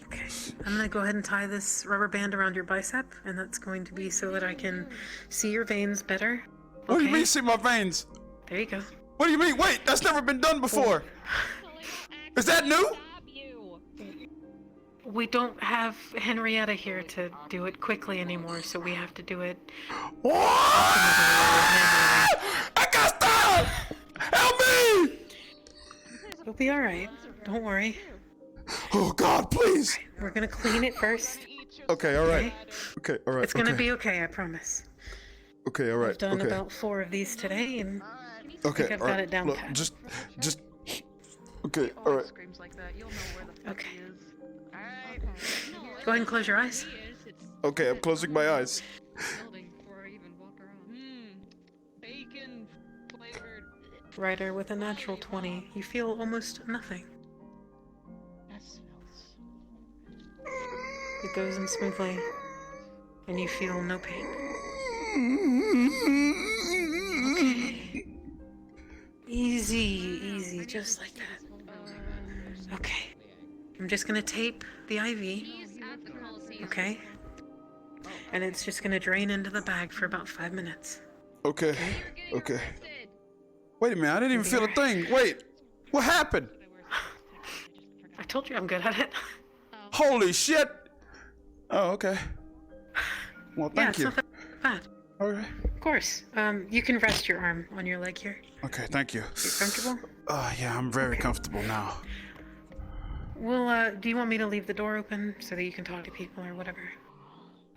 Okay. I'm gonna go ahead and tie this rubber band around your bicep, and that's going to be so that I can see your veins better. What do you mean, see my veins? There you go. What do you mean? Wait, that's never been done before. Is that new? We don't have Henrietta here to do it quickly anymore, so we have to do it. Augusta! Help me! You'll be alright. Don't worry. Oh God, please. Right, we're gonna clean it first. Okay, alright. Okay, alright. It's gonna be okay, I promise. Okay, alright. I've done about 4 of these today, and I okay, think I've got it down Look, pat. just. Okay, alright. Okay. Go ahead and close your eyes. Okay, I'm closing my eyes. Ryder, with a natural 20, you feel almost nothing. It goes in smoothly, and you feel no pain. Okay. Easy, just like that. Okay. I'm just gonna tape the IV. Okay? And it's just gonna drain into the bag for about 5 minutes. Okay. Wait a minute, I didn't even feel a thing. Wait, what happened? I told you I'm good at it. Holy shit! Oh, okay. Well, thank you. It's not that bad. Okay. Of course. You can rest your arm on your leg here. Okay, thank you. You comfortable? Yeah, I'm very comfortable now. Well, do you want me to leave the door open so that you can talk to people or whatever?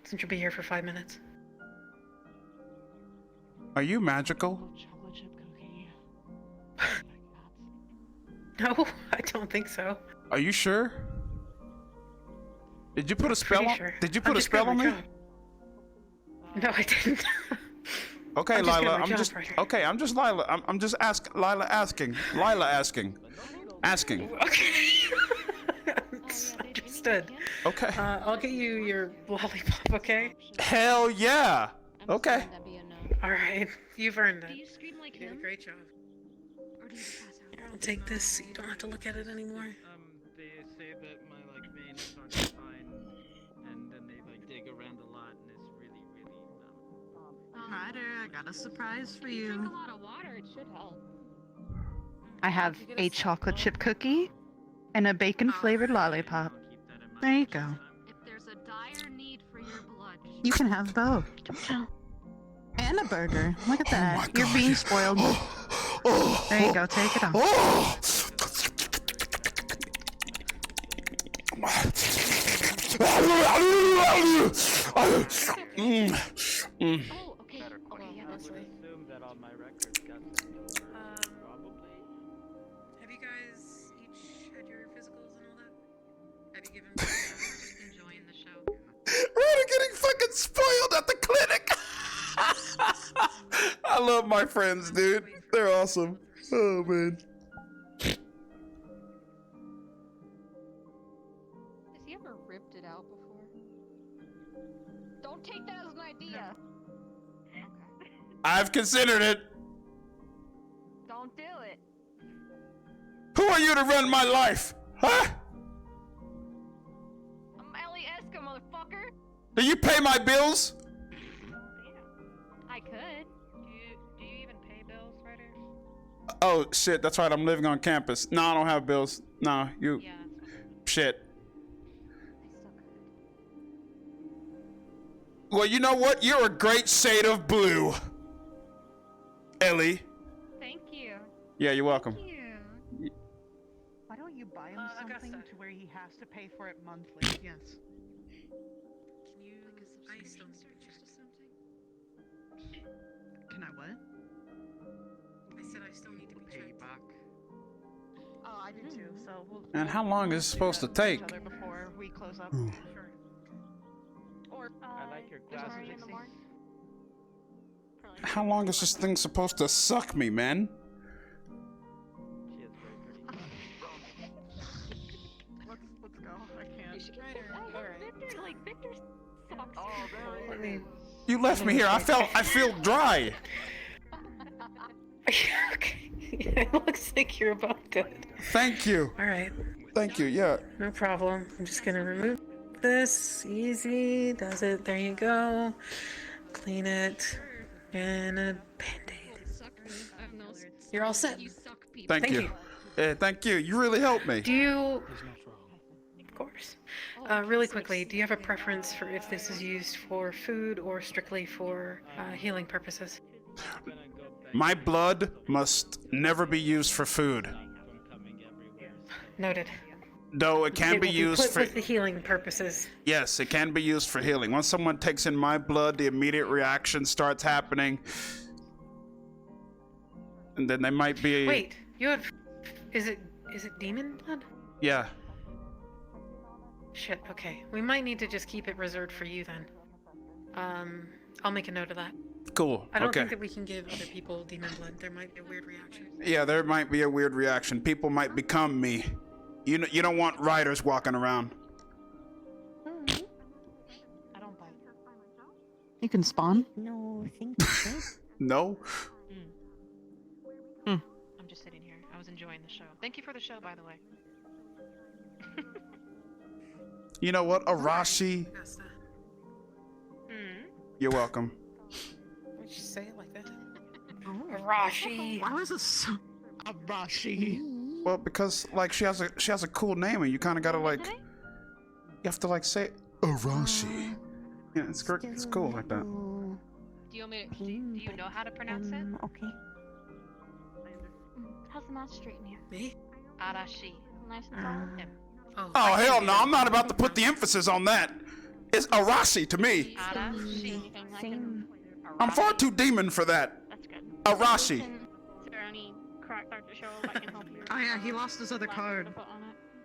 Since you'll be here for 5 minutes. Are you magical? No, I don't think so. Are you sure? Did you put a spell Pretty on? sure. Did you I'm put a just good spell at on my me? job. No, I didn't. Okay, I'm just good Lila. at my I'm job, just Ryder. okay. I'm just Lila. I'm just Lila asking. Lila asking. Asking. Okay. Understood. Okay. I'll get you your lollipop, okay? Hell yeah. Okay. All right, you've earned it. You did a great job. Here, I'll take this so you don't have to look at it anymore. They say that my veins aren't defined, and then they dig around a lot, and it's really, really. Ryder, I got a surprise for If you you. drink a lot of water, it should help. I have a chocolate chip cookie and a bacon flavored lollipop. There you go. If there's a dire need for your blood, You can have both. And a burger. Look at that. You're being spoiled. There you go. Take it off. Have you guys each had your physicals and all that? Have you given enjoying the show? Ryder getting fucking spoiled at the clinic. I love my friends, dude. They're awesome. Oh man. has he ever ripped it out before? Don't take that as an idea. Okay. I've considered it. Don't do it. Who are you to run my life? Huh? I'm Ellie Eska, motherfucker. Do you pay my bills? I could. Do you even pay bills, Ryder? Oh shit, that's right. I'm living on campus. No, I don't have bills. No, you. Yeah. Shit. Well, you know what? You're a great shade of blue, Ellie. Thank you. Yeah, you're welcome. Why don't you buy him something to where he has to pay for it monthly? Yes. Can you ice them or something? Can I what? I said I still need to be checked. Oh, I do too. So we'll. And how long is it supposed to take? Each other before we close up. Ooh. Sure. Or I like your glasses. in the morning. How long is this thing supposed to suck me, man? Let's go. I can't. Victor, Victor sucks. I mean, You left me here. I feel dry. okay. It looks like you're about good. Thank you. All right. Thank you. Yeah. No problem. I'm just gonna remove this. Easy. Does it. There you go. Clean it. And a band-aid. You're all set. Thank you. Thank you. You really helped me. Do you... Of course. Really quickly, do you have a preference for if this is used for food or strictly for healing purposes? My blood must never be used for food. Noted. Though it can be used put for with the healing purposes. Yes, it can be used for healing. Once someone takes in my blood, the immediate reaction starts happening. And then they might be Wait, you have... Is it demon blood? Yeah. Shit, okay. We might need to just keep it reserved for you then. I'll make a note of that. Cool. I don't okay. think that we can give other people demon blood. There might be a weird reaction. Yeah, there might be a weird reaction. People might become me. You don't want riders walking around. I don't bite. You can spawn. No, thank you. No. I'm just sitting here. I was enjoying the show. Thank you for the show, by the way. You know what? Arashi. You're welcome. Why'd you say it like that? Arashi. Why was it so... Arashi. Well, because like she has a cool name, and you kind of gotta like, you have to like say Arashi. Yeah, it's cool like that. Do you want me to, do you know how to pronounce it? Okay. How's the mouth straighten here? Me? Arashi. Nice and solid? Yep. Oh hell no! I'm not about to put the emphasis on that. It's Arashi to me. Arashi. Same. I'm far too demon for that. That's good. Arashi. Is there any start to show up, I can help you. Oh yeah, he lost his other card.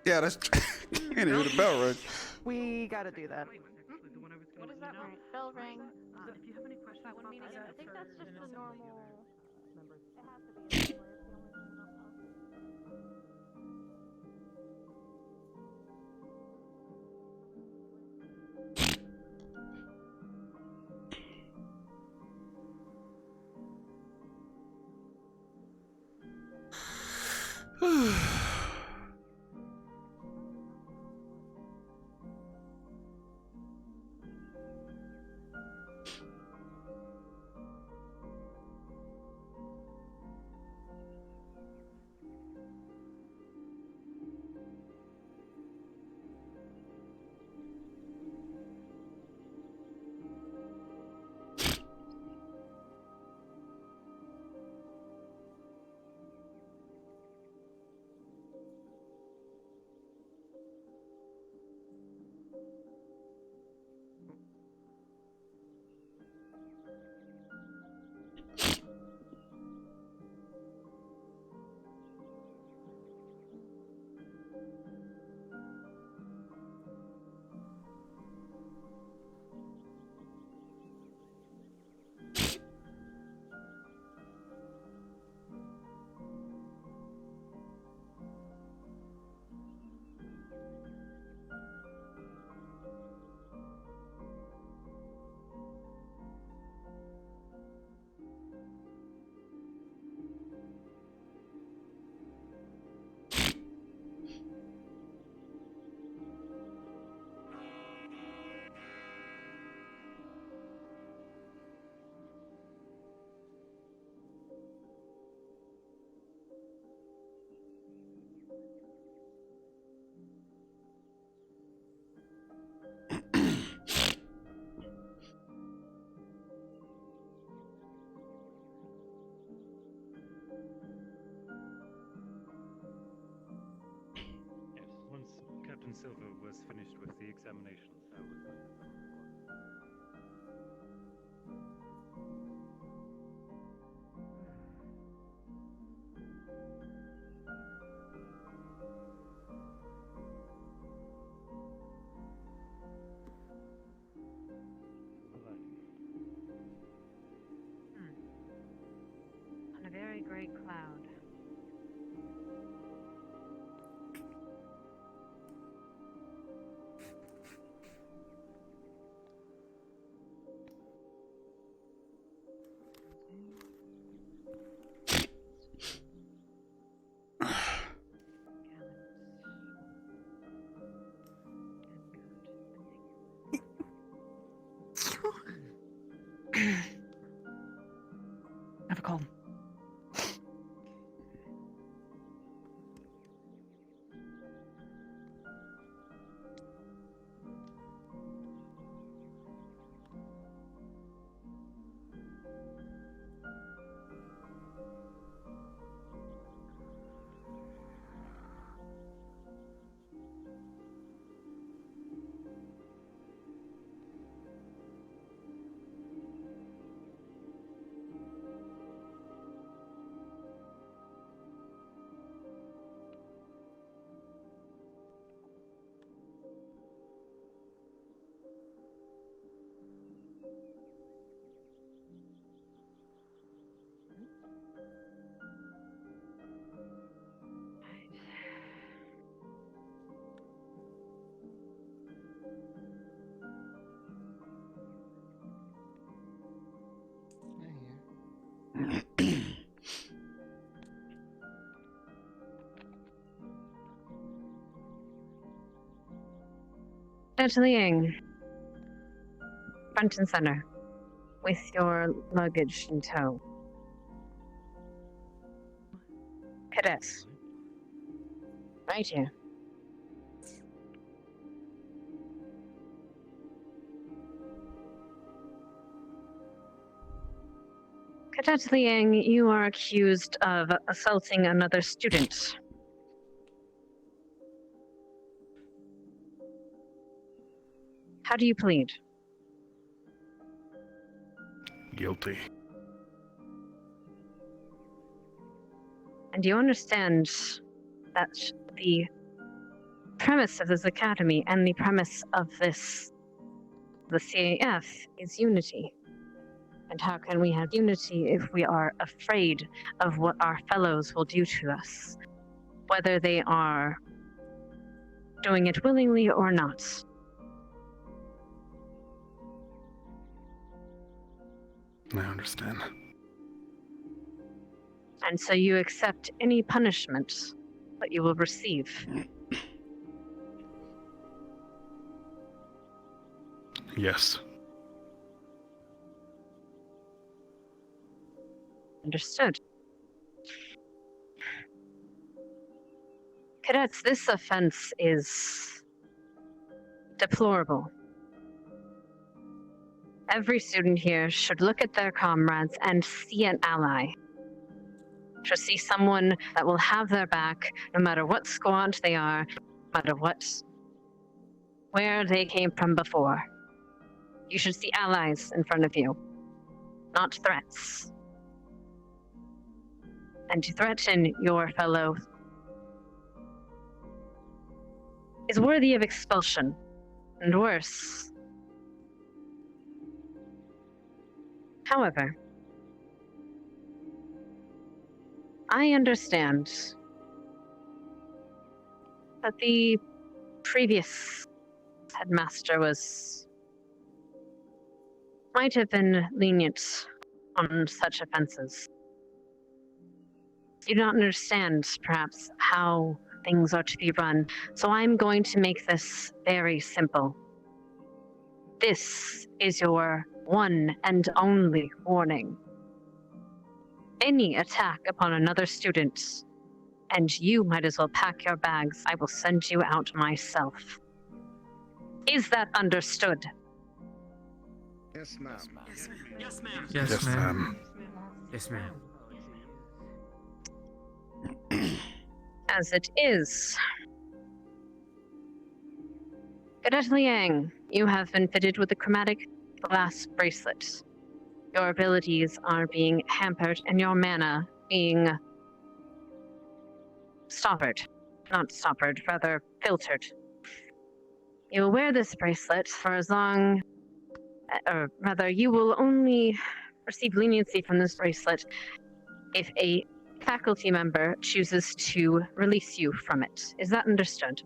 Yeah, that's. Can't hear the bell ring. We gotta do that. What is that? Right. Bell ring. If you have any questions That one about meeting. that, I think for that's just the innocent normal. members. It has to be. It's the only thing I don't know. Yes, once Captain Silver was finished with the examinations, I was going to On a very great cloud. Have a call. Liang, front and center, with your luggage in tow. Cadets. Right here. Cadet Liang, you are accused of assaulting another student. How do you plead? Guilty. And you understand that the premise of this academy and the premise of the CAF is unity. And how can we have unity if we are afraid of what our fellows will do to us, whether they are doing it willingly or not? I understand. And so you accept any punishment that you will receive. Yes. Understood. Cadets, this offense is deplorable. Every student here should look at their comrades and see an ally. Should see someone that will have their back no matter what squad they are, no matter where they came from before. You should see allies in front of you, not threats. And to threaten your fellow is worthy of expulsion, and worse. However, I understand that the previous headmaster might have been lenient on such offenses. You do not understand, perhaps, how things are to be run, so I'm going to make this very simple. This is your one and only warning. Any attack upon another student, and you might as well pack your bags. I will send you out myself. Is that understood? Yes, ma'am. Yes, ma'am. Yes, ma'am. Yes, ma'am. As it is. Cadet Liang, you have been fitted with a chromatic glass bracelet. Your abilities are being hampered and your mana being rather filtered. You will wear this bracelet for as long, or rather, you will only receive leniency from this bracelet if a faculty member chooses to release you from it. Is that understood?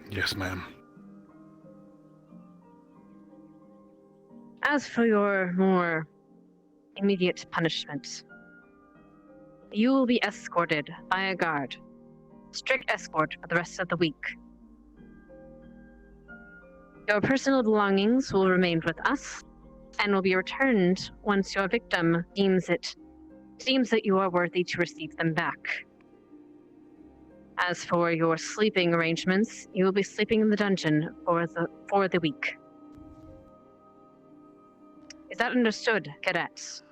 Yes, ma'am. As for your more immediate punishment, you will be escorted by a guard. Strict escort for the rest of the week. Your personal belongings will remain with us and will be returned once your victim deems that you are worthy to receive them back. As for your sleeping arrangements, you will be sleeping in the dungeon for the week. Is that understood, cadets?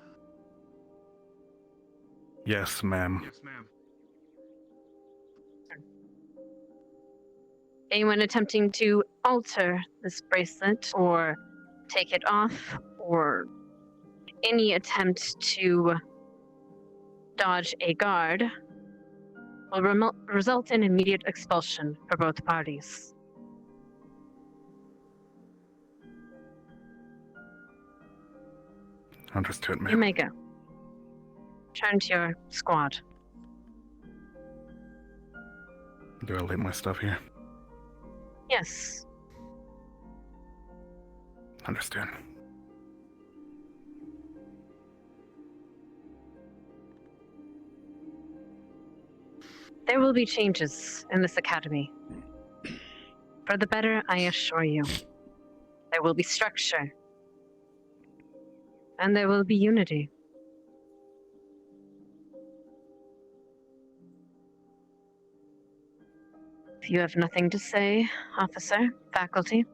Yes, ma'am. Yes, ma'am. Anyone attempting to alter this bracelet or take it off, or any attempt to dodge a guard will result in immediate expulsion for both parties. Understood, ma'am. You may go. Turn to your squad. Do I leave my stuff here? Yes. Understood. There will be changes in this academy. For the better, I assure you. There will be structure. And there will be unity. If you have nothing to say, officer, faculty.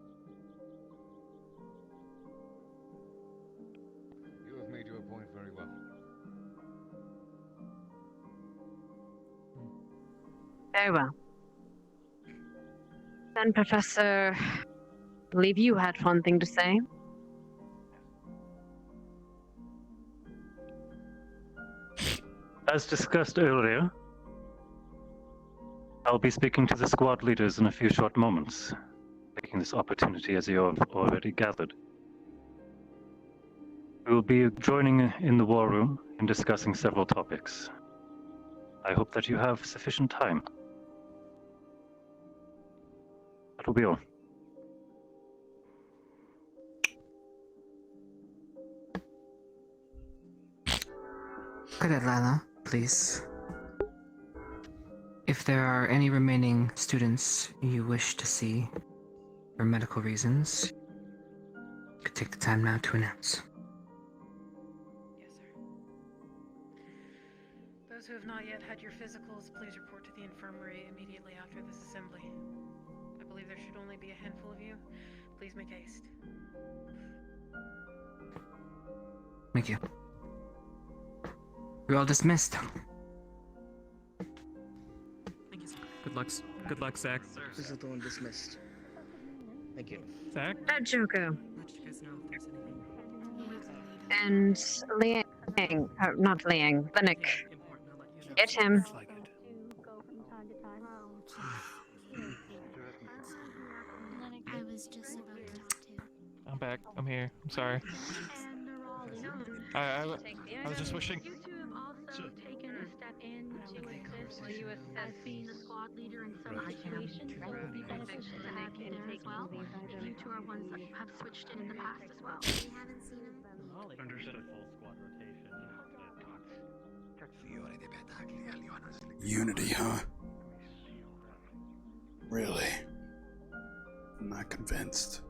You have made your point very well. Very well. Then, Professor, I believe you had one thing to say. As discussed earlier, I'll be speaking to the squad leaders in a few short moments, taking this opportunity as you have already gathered. We will be joining in the war room and discussing several topics. I hope that you have sufficient time. That will be all. Cadet Lila, please. If there are any remaining students you wish to see for medical reasons, you could take the time now to announce. Those who have not yet had your physicals, please report to the infirmary immediately after this assembly. I believe there should only be a handful of you. Please make haste. Thank you. You're all dismissed. Good luck, Zach. This is the one dismissed. Thank you. Zach? Joku. And Liang, not Liang, Lnik. Get him. I was just about to. I'm back. I'm here. I'm sorry. I was just wishing. You two have also taken a step in to assist as being a squad leader in some situations. It would be beneficial to have you there as well. You two are ones that have switched in the past as well. We haven't seen him. Understood. Full squad rotation. Unity, huh? Really? I'm not convinced.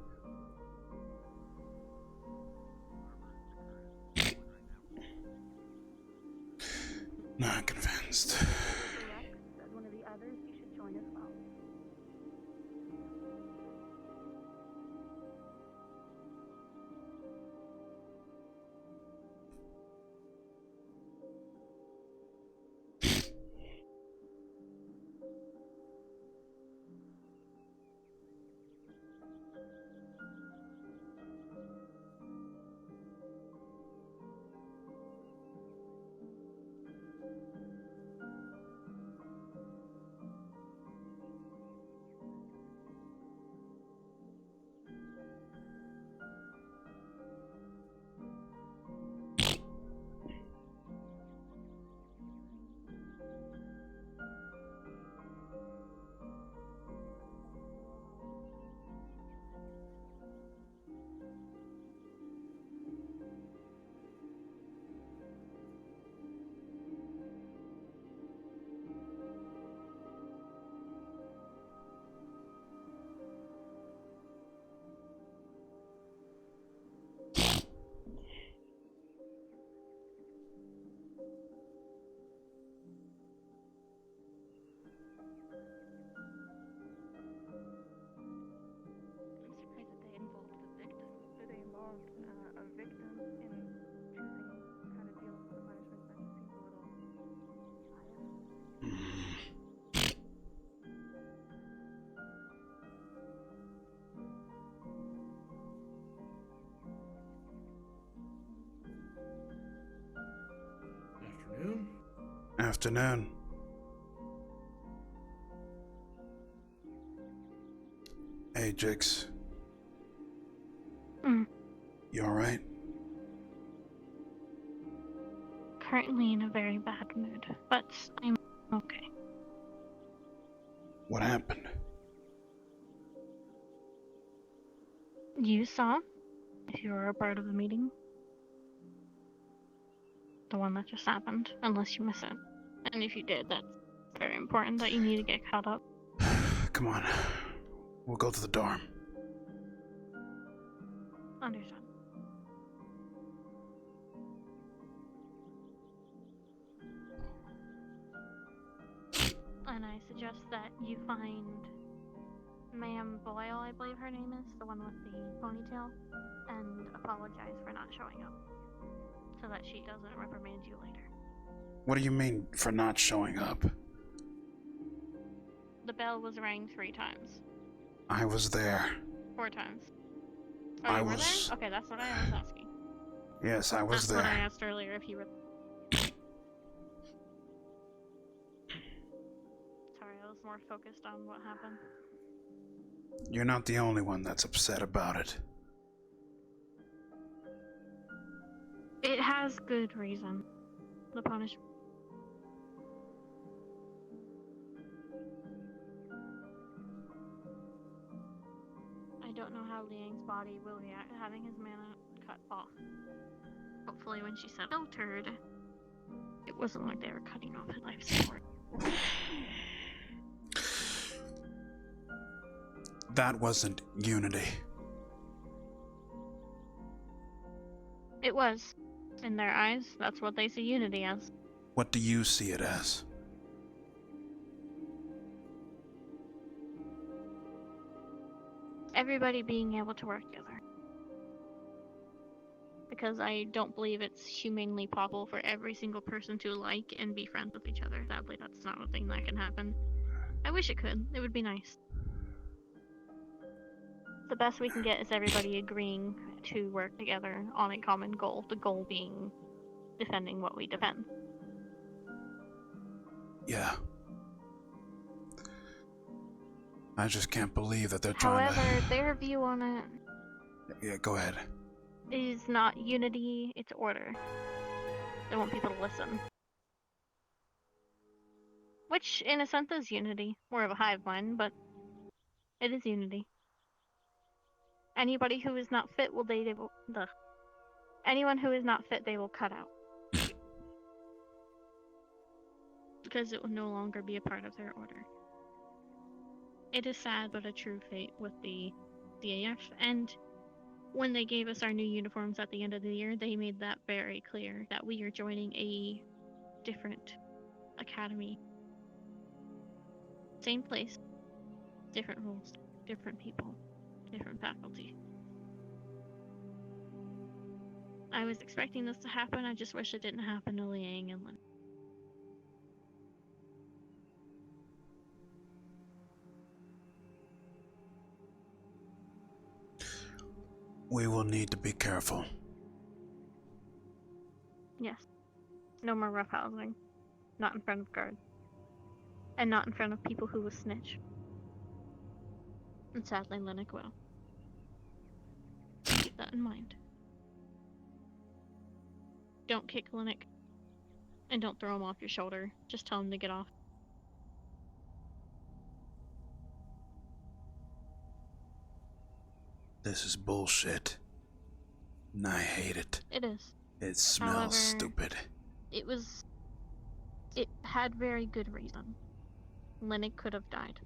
Not convinced. As one of the others, you should join as well. Afternoon. Hey, Jix. You alright? Currently in a very bad mood, but I'm okay. What happened? You saw, if you were a part of the meeting, the one that just happened, unless you miss it. And if you did, that's very important that you need to get caught up. Come on. We'll go to the dorm. Understood. And I suggest that you find Ma'am Boyle, I believe her name is, the one with the ponytail, and apologize for not showing up, so that she doesn't reprimand you later. What do you mean for not showing up? The bell was rang 3 times. I was there. 4 times. Oh, I you were was- there? Okay, that's what I was asking. Yes, I was That's what I there. asked earlier if you were. was more focused on what happened. You're not the only one that's upset about it. It has good reason. The punishment. I don't know how Liang's body will react to having his mana cut off. Hopefully when she said filtered, it wasn't like they were cutting off his life support. That wasn't unity. It was. In their eyes, that's what they see unity as. What do you see it as? Everybody being able to work together. Because I don't believe it's humanly possible for every single person to like and be friends with each other. Sadly, that's not a thing that can happen. I wish it could. It would be nice. The best we can get is everybody agreeing to work together on a common goal. The goal being defending what we defend. Yeah. I just can't believe that they're trying However, their view on it Yeah, go ahead. is not unity, it's order. They want people to listen. Which, in a sense, is unity. More of a hive mind, but it is unity. Anybody who is not fit will anyone who is not fit they will cut out. Because it will no longer be a part of their order. It is sad but a true fate with the CAF, and when they gave us our new uniforms at the end of the year, they made that very clear that we are joining a different academy. Same place, different rules, different people, different faculty. I was expecting this to happen, I just wish it didn't happen to Liang and Lin. We will need to be careful. Yes. No more roughhousing. Not in front of guards. And not in front of people who will snitch. And sadly, Lnik will. Keep that in mind. Don't kick Lnik. And don't throw him off your shoulder. Just tell him to get off. This is bullshit. And I hate it. It is. It smells However, stupid. It had very good reason. Lnik could have died.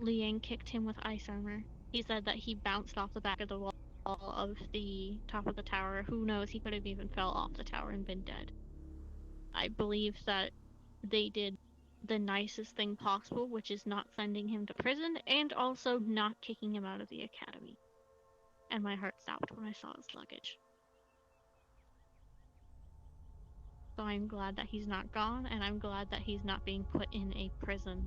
Liang kicked him with ice armor. He said that he bounced off the back of the wall of the top of the tower. Who knows, he could have even fell off the tower and been dead. I believe that they did the nicest thing possible, which is not sending him to prison, and also not kicking him out of the academy. And my heart stopped when I saw his luggage. So I'm glad that he's not gone, and I'm glad that he's not being put in a prison.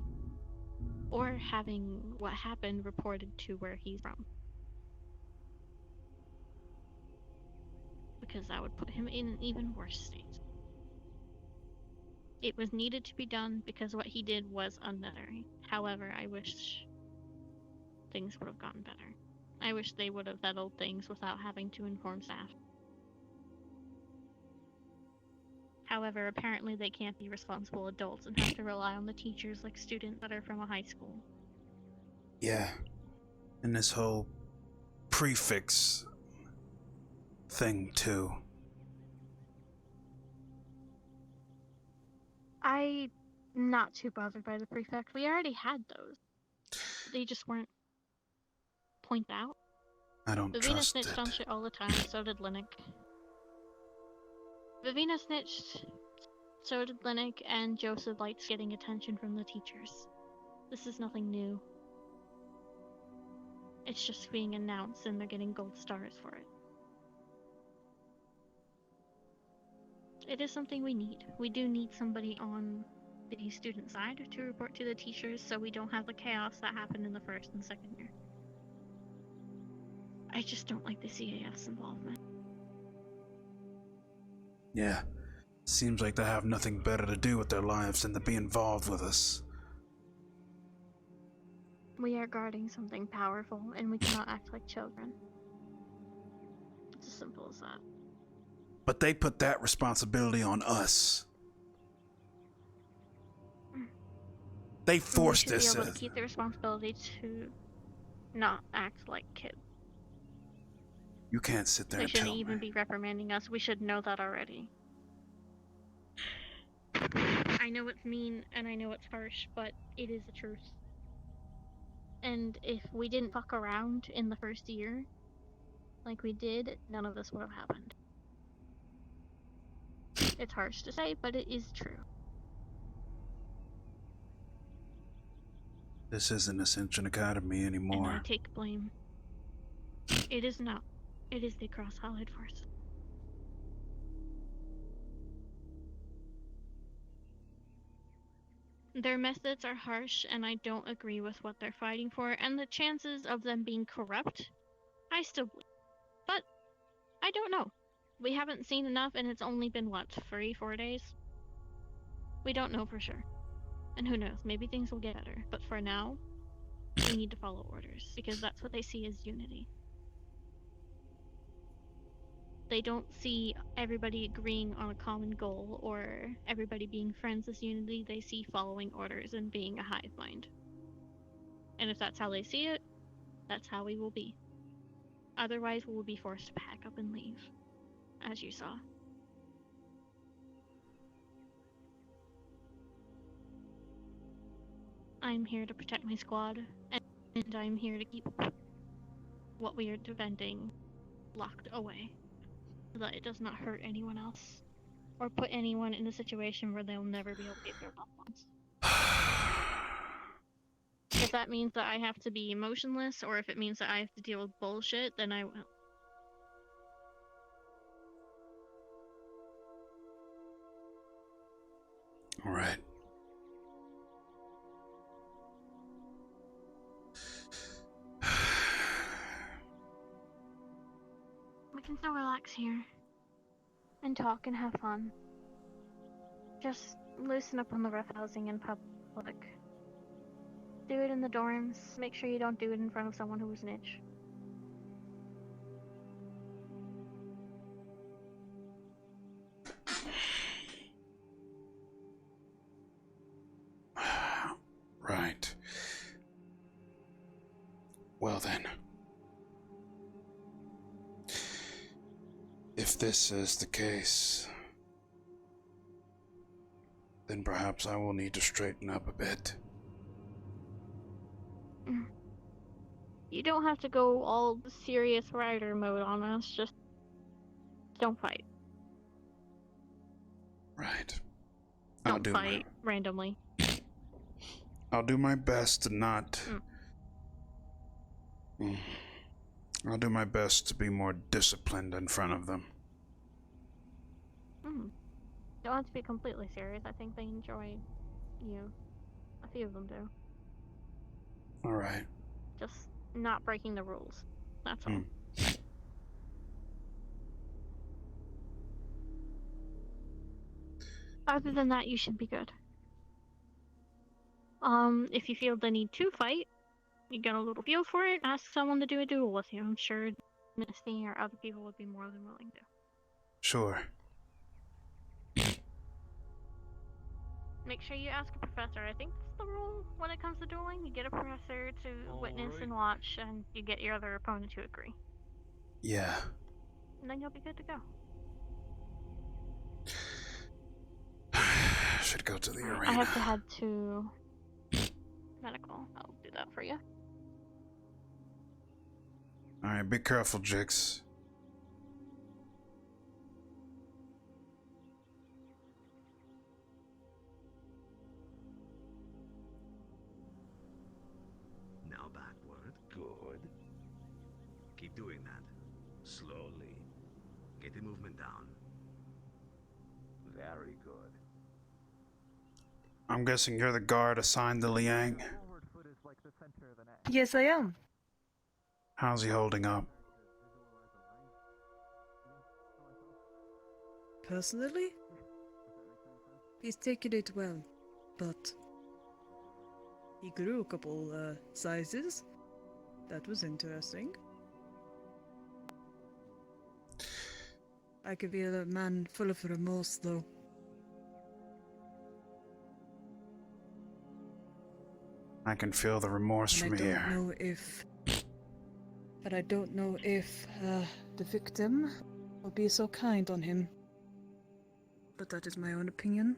Or having what happened reported to where he's from. Because that would put him in an even worse state. It was needed to be done because what he did was unnecessary. However, I wish things would have gotten better. I wish they would have settled things without having to inform staff. However, apparently they can't be responsible adults and have to rely on the teachers like students that are from a high school. Yeah. And this whole prefix thing, too. I'm not too bothered by the prefect. We already had those. They just weren't pointed out. I don't Vivina trust snitched it. on shit all the time, so did Lnik. Vivina snitched, so did Lnik, and Joseph likes getting attention from the teachers. This is nothing new. It's just being announced and they're getting gold stars for it. It is something we need. We do need somebody on the student side to report to the teachers so we don't have the chaos that happened in the first and second year. I just don't like the CAF's involvement. Yeah. Seems like they have nothing better to do with their lives than to be involved with us. We are guarding something powerful, and we cannot act like children. It's as simple as that. But they put that responsibility on us. They forced We should this. be able to keep the responsibility to not act like kids. You can't sit there They and tell shouldn't me. even be reprimanding us. We should know that already. I know it's mean and I know it's harsh, but it is the truth. And if we didn't fuck around in the first year, like we did, none of this would have happened. It's harsh to say, but it is true. This isn't Ascension Academy And I anymore. take blame. It is not. It is the Cross Allied Force. Their methods are harsh, and I don't agree with what they're fighting for, and the chances of them being corrupt, I still believe. But, I don't know. We haven't seen enough, and it's only been, what, 3-4 days? We don't know for sure. And who knows, maybe things will get better. But for now, we need to follow orders, because that's what they see as unity. They don't see everybody agreeing on a common goal or everybody being friends as unity. They see following orders and being a hive mind. And if that's how they see it, that's how we will be. Otherwise, we will be forced to pack up and leave, as you saw. I'm here to protect my squad, and I'm here to keep what we are defending locked away, so that it does not hurt anyone else, or put anyone in a situation where they'll never be able to get their loved ones. If that means that I have to be emotionless, or if it means that I have to deal with bullshit, then I will. Alright. We can still relax here, and talk and have fun. Just loosen up on the rough housing in public. Do it in the dorms. Make sure you don't do it in front of someone who is an itch. Right. Well then. If this is the case, then perhaps I will need to straighten up a bit. You don't have to go all serious Ryder mode on us, just don't fight. Right. Don't fight randomly. I'll do my best to not... I'll do my best to be more disciplined in front of them. Don't have to be completely serious. I think they enjoy you. A few of them do. Alright. Just not breaking the rules. That's all. Other than that, you should be good. If you feel the need to fight, you get a little feel for it, ask someone to do a duel with you. I'm sure Misty or other people would be more than willing to. Sure. Make sure you ask a professor. I think that's the rule when it comes to dueling. You get a professor to witness and watch, and you get your other opponent to agree. Yeah. And then you'll be good to go. Should go to the arena. I have to head to medical. I'll do that for you. Alright, be careful, Jix. Now backward. Good. Keep doing that. Slowly. Get the movement down. Very good. I'm guessing you're the guard assigned to Liang? Yes, I am. How's he holding up? Personally, he's taken it well, but He grew a couple sizes. That was interesting. I could be a man full of remorse, though. I can feel the remorse from here. I don't know if the victim will be so kind on him. But that is my own opinion.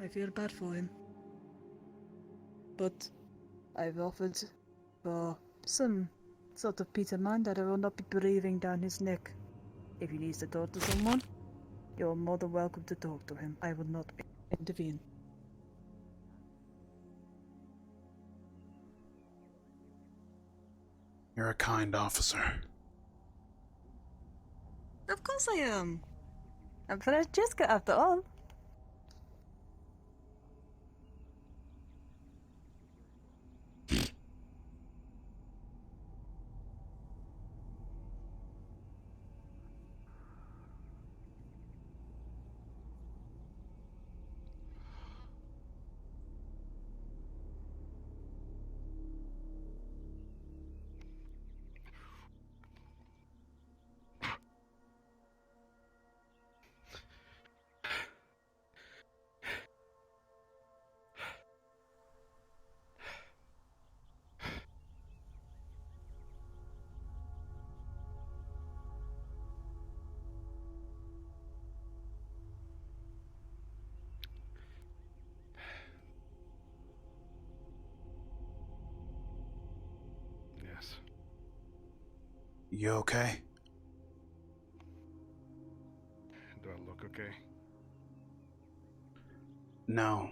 I feel bad for him. But I've offered for some sort of peace of mind that I will not be breathing down his neck. If he needs to talk to someone, you're more than welcome to talk to him. I will not intervene. You're a kind officer. Of course I am. I'm Francesca after all. Yes. You okay? Do I look okay? No.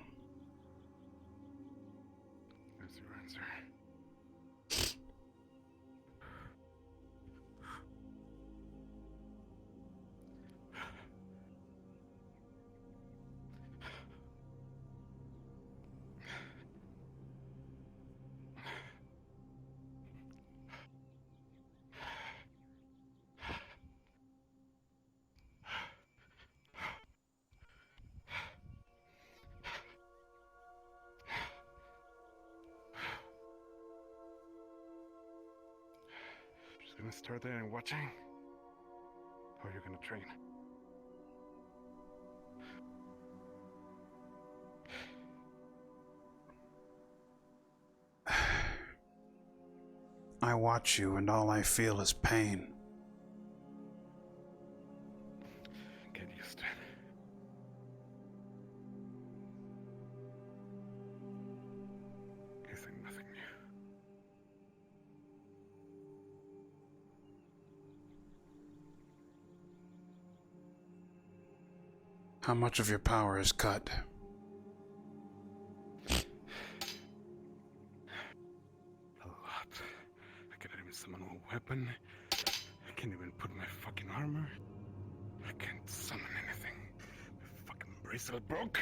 That's your answer. Just gonna start there and watching? How are you gonna train? I watch you and all I feel is pain. Get used to it. This ain't nothing new. How much of your power is cut? A lot. I cannot even summon a weapon. I can't even put my fucking armor. I can't summon anything. My fucking bracelet broke.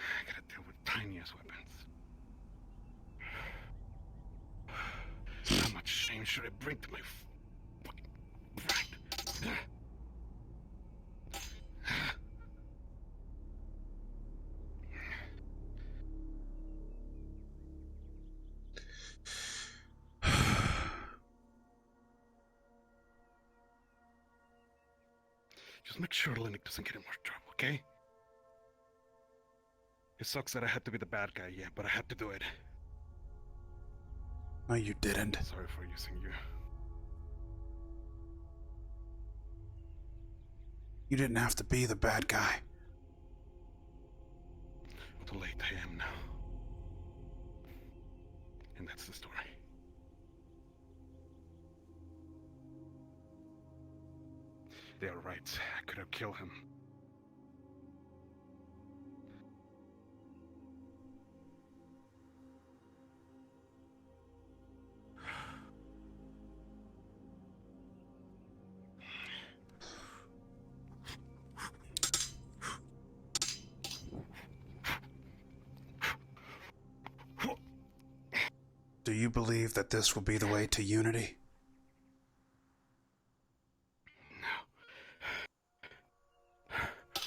I gotta deal with tiniest weapons. How much shame should I bring to my fucking bride? Just make sure Lnik doesn't get in more trouble, okay? It sucks that I had to be the bad guy, yeah, but I had to do it. No, you didn't. Sorry for using you. You didn't have to be the bad guy. Too late, I am now. And that's the story. They are right. I could have killed him. Do you believe that this will be the way to unity?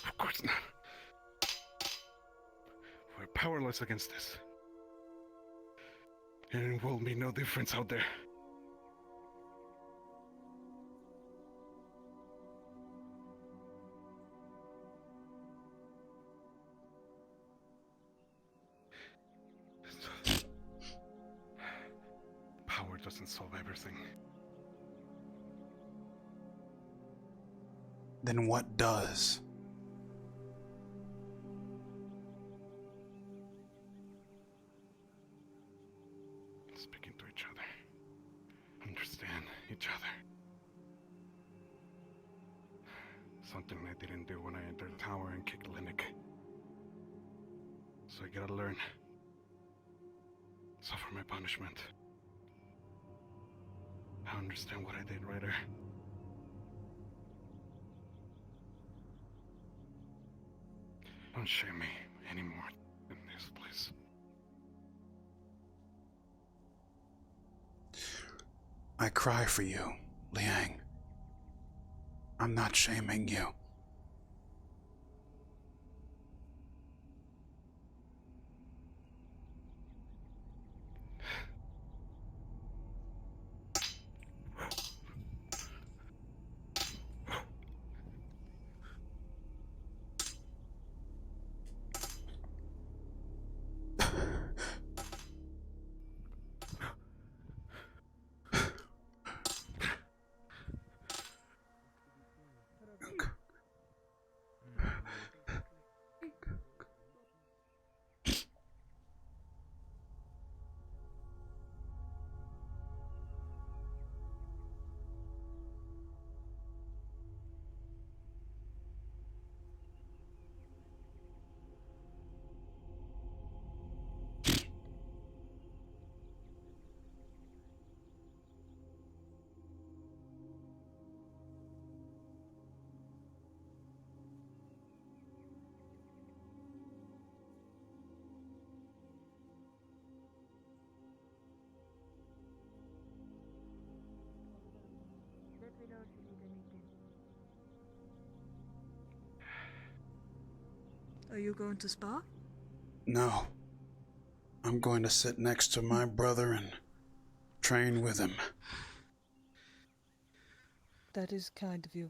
Of course not. We're powerless against this. And it will be no difference out there. Power doesn't solve everything. Then what does? Speaking to each other. Understand each other. Something I didn't do when I entered the tower and kicked Lnik. So I gotta learn. Suffer my punishment. I understand what I did, Ryder. Don't shame me anymore in this place. I cry for you, Liang. I'm not shaming you. Are you going to spa? No. I'm going to sit next to my brother and train with him. That is kind of you.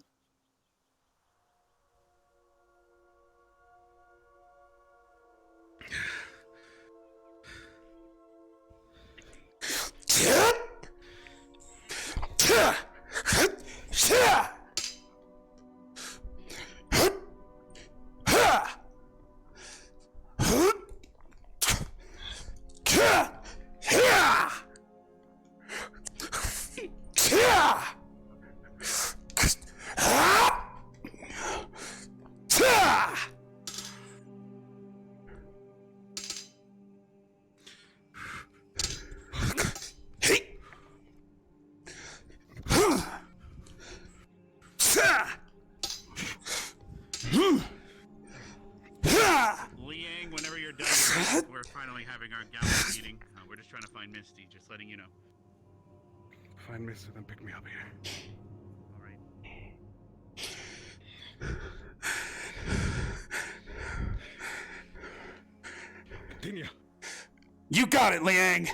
Liang, whenever you're done, we're finally having our gala meeting. We're just trying to find Misty, just letting you know. Find Misty, then pick me up here. Continue. You got it, Liang!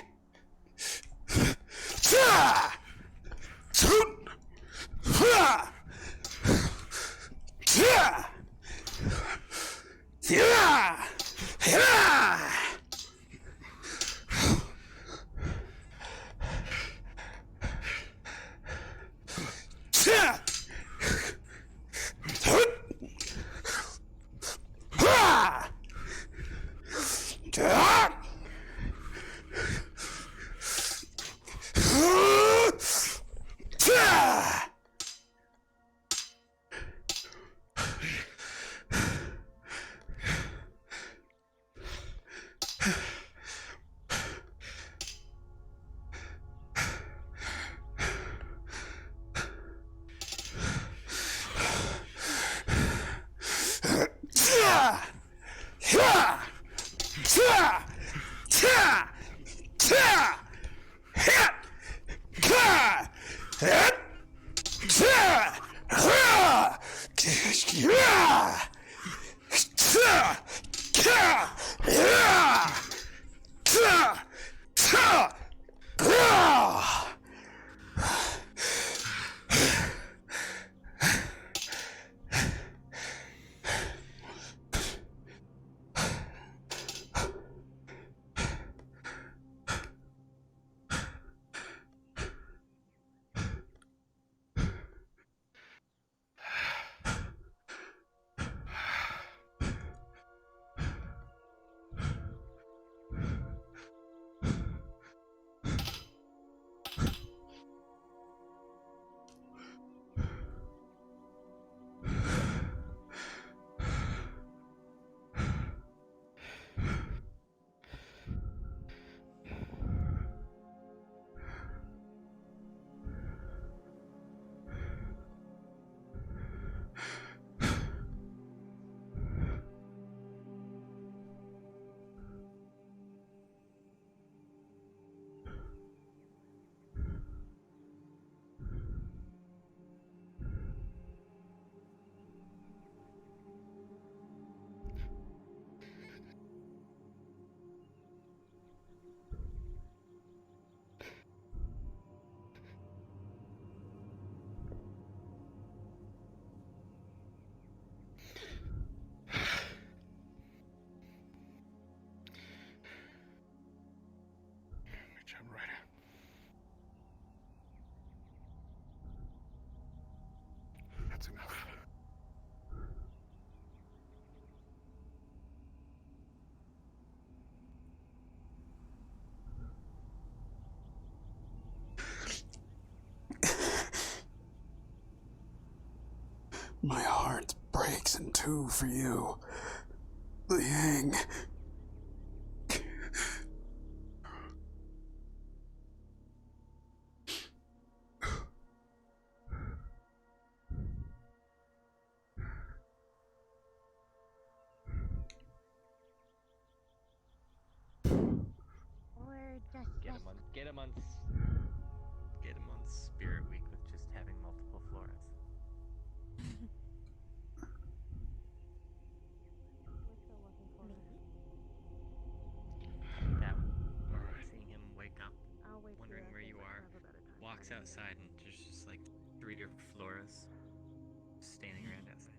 That's enough. My heart breaks in two for you, Liang. Get him on Spirit Week with just having multiple floras. That one. Seeing him wake up, wondering where you are, walks outside and there's just like 3 different floras standing around outside.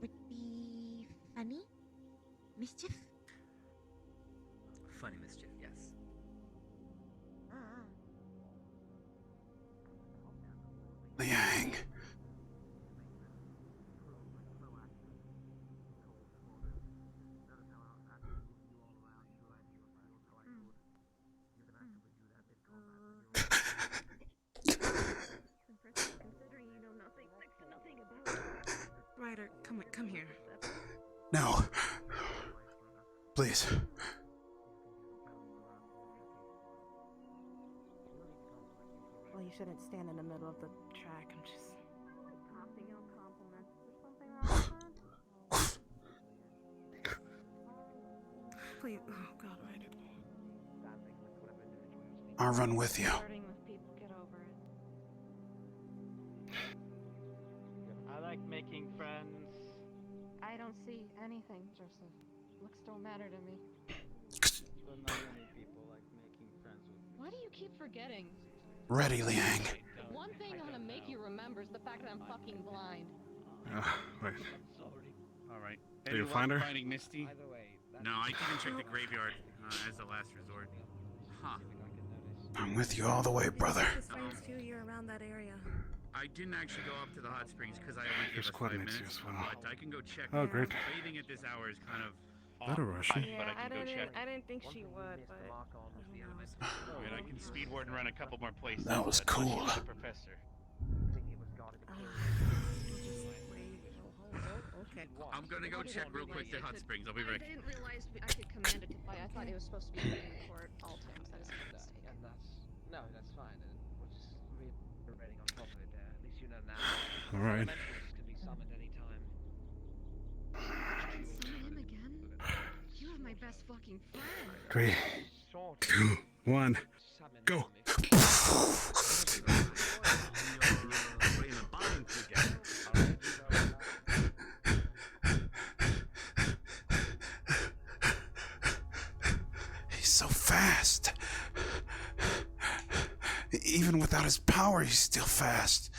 Would be funny? Mischief? Funny mischief, yes. Liang. Ryder, come here. No. Please. Well, you shouldn't stand in the middle of the track. I'm just. Popping on compliments. Is there something wrong with that? Please, oh God, Ryder. I'll run with you. Flirting with people, get over it. I like making friends. I don't see anything, Joseph. Looks don't matter to me. But not many people like making friends with me. Why do you keep forgetting? Ready, Liang. One thing I'm gonna make you remember is the fact that I'm fucking blind. Wait. Alright. Did you find her? Finding Misty? No, I even checked the graveyard as a last resort. Huh. I'm with you all the way, brother. You're around that area. I didn't actually go up to the hot springs because I only gave There's us 5 coordinates minutes, here as well. but I can go check. Oh, great. Bathing at this hour is kind of Not a rush. but I can go check. I didn't think she would, but. I mean, I can speedboard and run a couple more places. That was but cool. she's the professor. Okay. I'm gonna go check real quick the hot springs. I'll be right. I didn't realize I could command it to fight. I thought it was supposed to be in court all times. That is a mistake. And that's fine. We'll just reiterating on top of it. At least you know now. All right. Elementals can be summoned anytime. Summon him again? You are my best fucking friend. 3, 2, 1, go. Even without his power, he's still fast.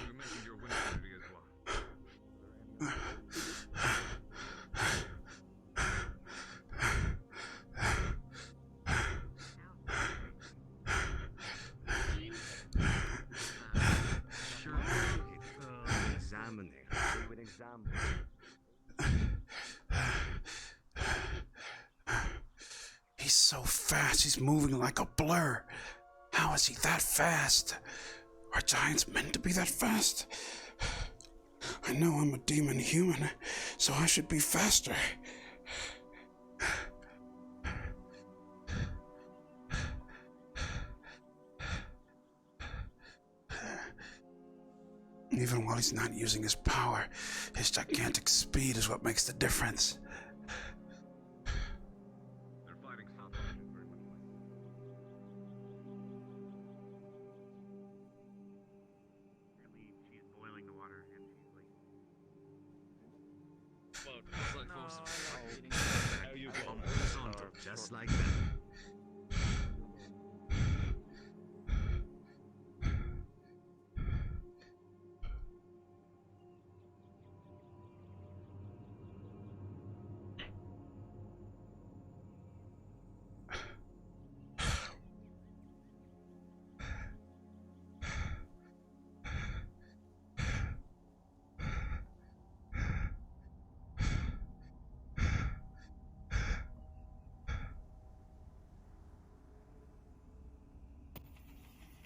You mentioned your winning ability as well. Examining. We would examine. He's so fast, he's moving like a blur. How is he that fast? Are giants meant to be that fast? I know I'm a demon human, so I should be faster. Even while he's not using his power, his gigantic speed is what makes the difference. Their fighting style is very much like. Apparently, she's boiling the water and she's like. How you go? Horizontal, just like that.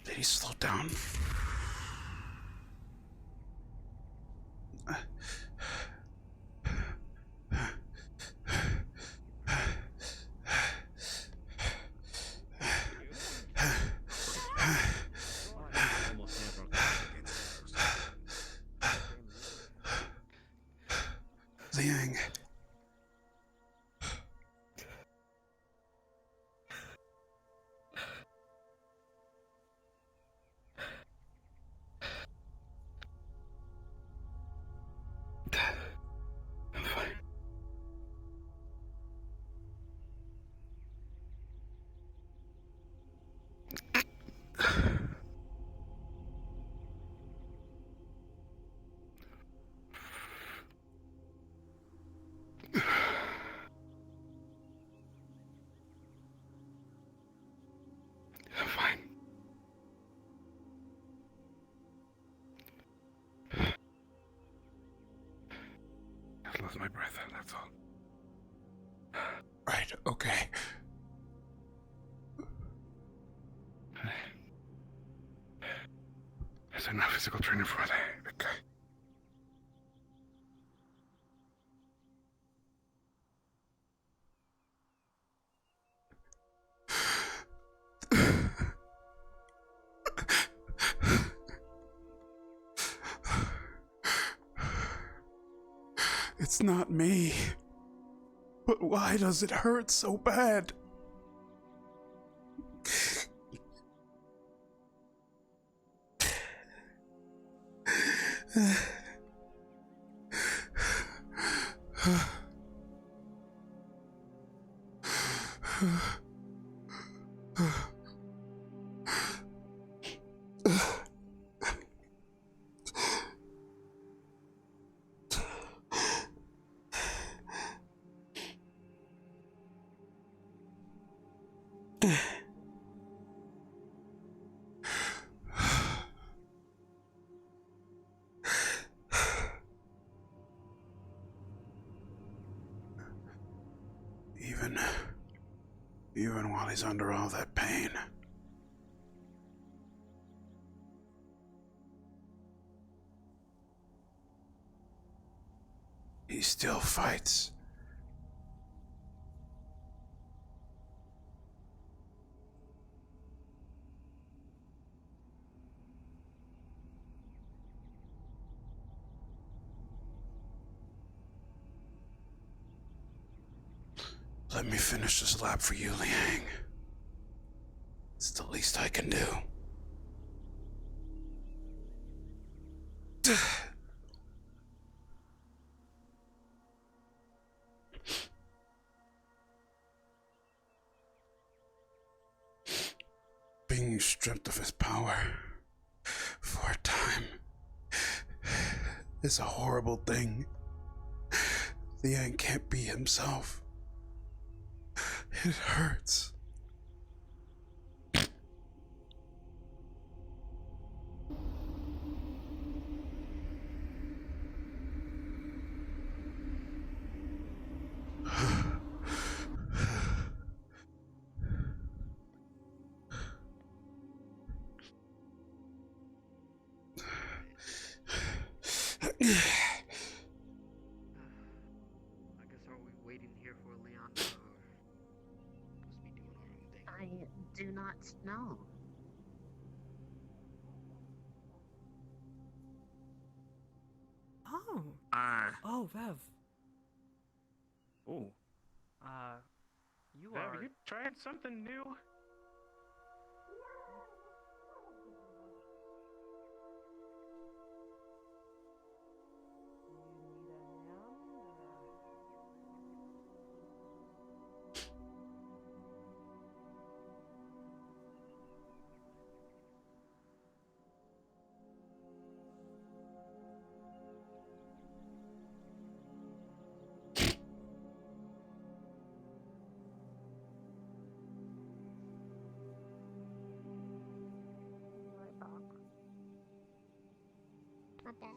Did he slow down? Liang. I'm fine. I'm fine. I lost my breath, that's all. Right, okay. Is enough physical training for the guy. It's not me. But why does it hurt so bad? Even while he's under all that pain. He still fights. Let me finish this lap for you, Liang. It's the least I can do. Being stripped of his power for a time is a horrible thing. Liang can't be himself. It hurts. I guess are we waiting here for Leon or supposed to be doing our own thing? I do not know. Oh. Oh, Vev. Oh. You Vev, are. are you trying something new? Not bad.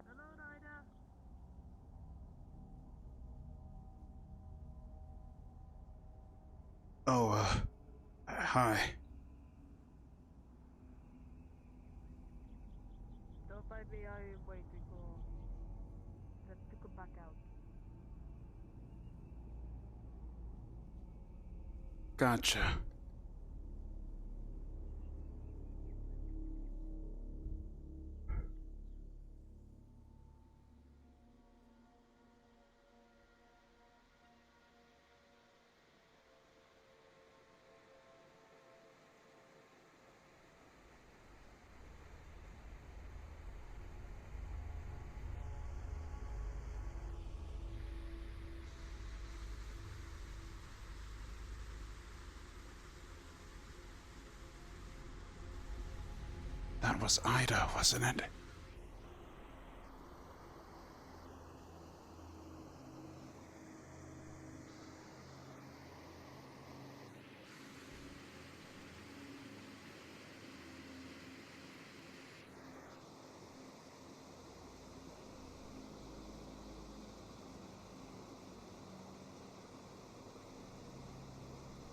Hello, Ryder. Oh, hi. Don't find me, I am waiting for them to come back out. Gotcha. That was Ida, wasn't it?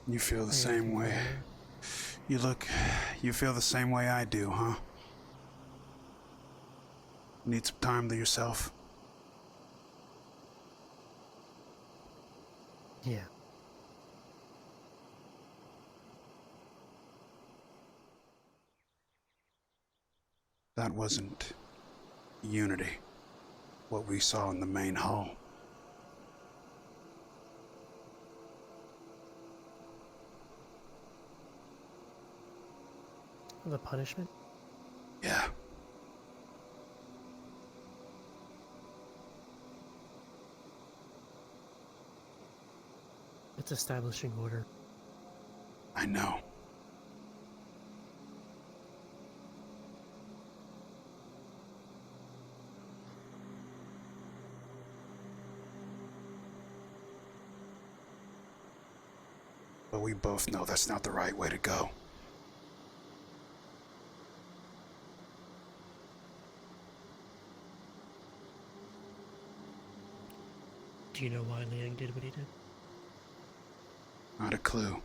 You feel the same way. You feel the same way I do, huh? Need some time to yourself? Yeah. That wasn't unity, what we saw in the main hall. The punishment? Yeah. It's establishing order. I know. But we both know that's not the right way to go. Do you know why Liang did what he did? Not a clue.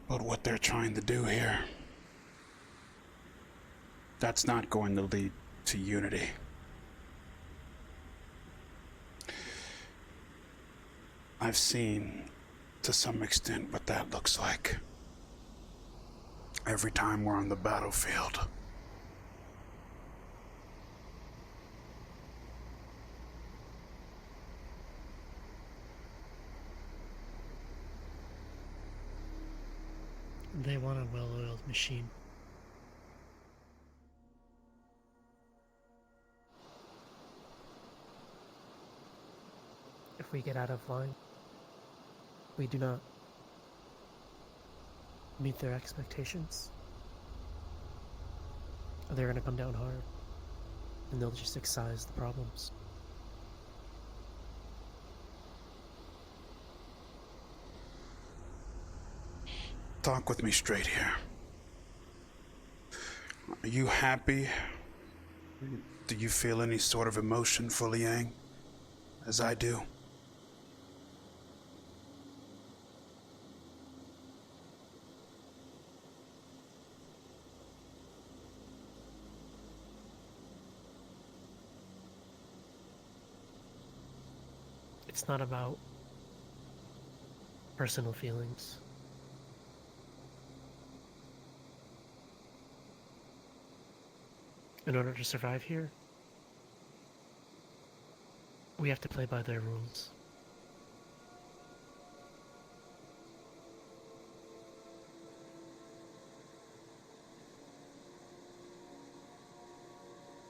But what they're trying to do here, that's not going to lead to unity. I've seen, to some extent, what that looks like. Every time we're on the battlefield. They want a well-oiled machine. If we get out of line, we do not meet their expectations, they're gonna come down hard, and they'll just excise the problems. Talk with me straight here. Are you happy? Do you feel any sort of emotion for Liang? As I do. It's not about personal feelings. In order to survive here, we have to play by their rules.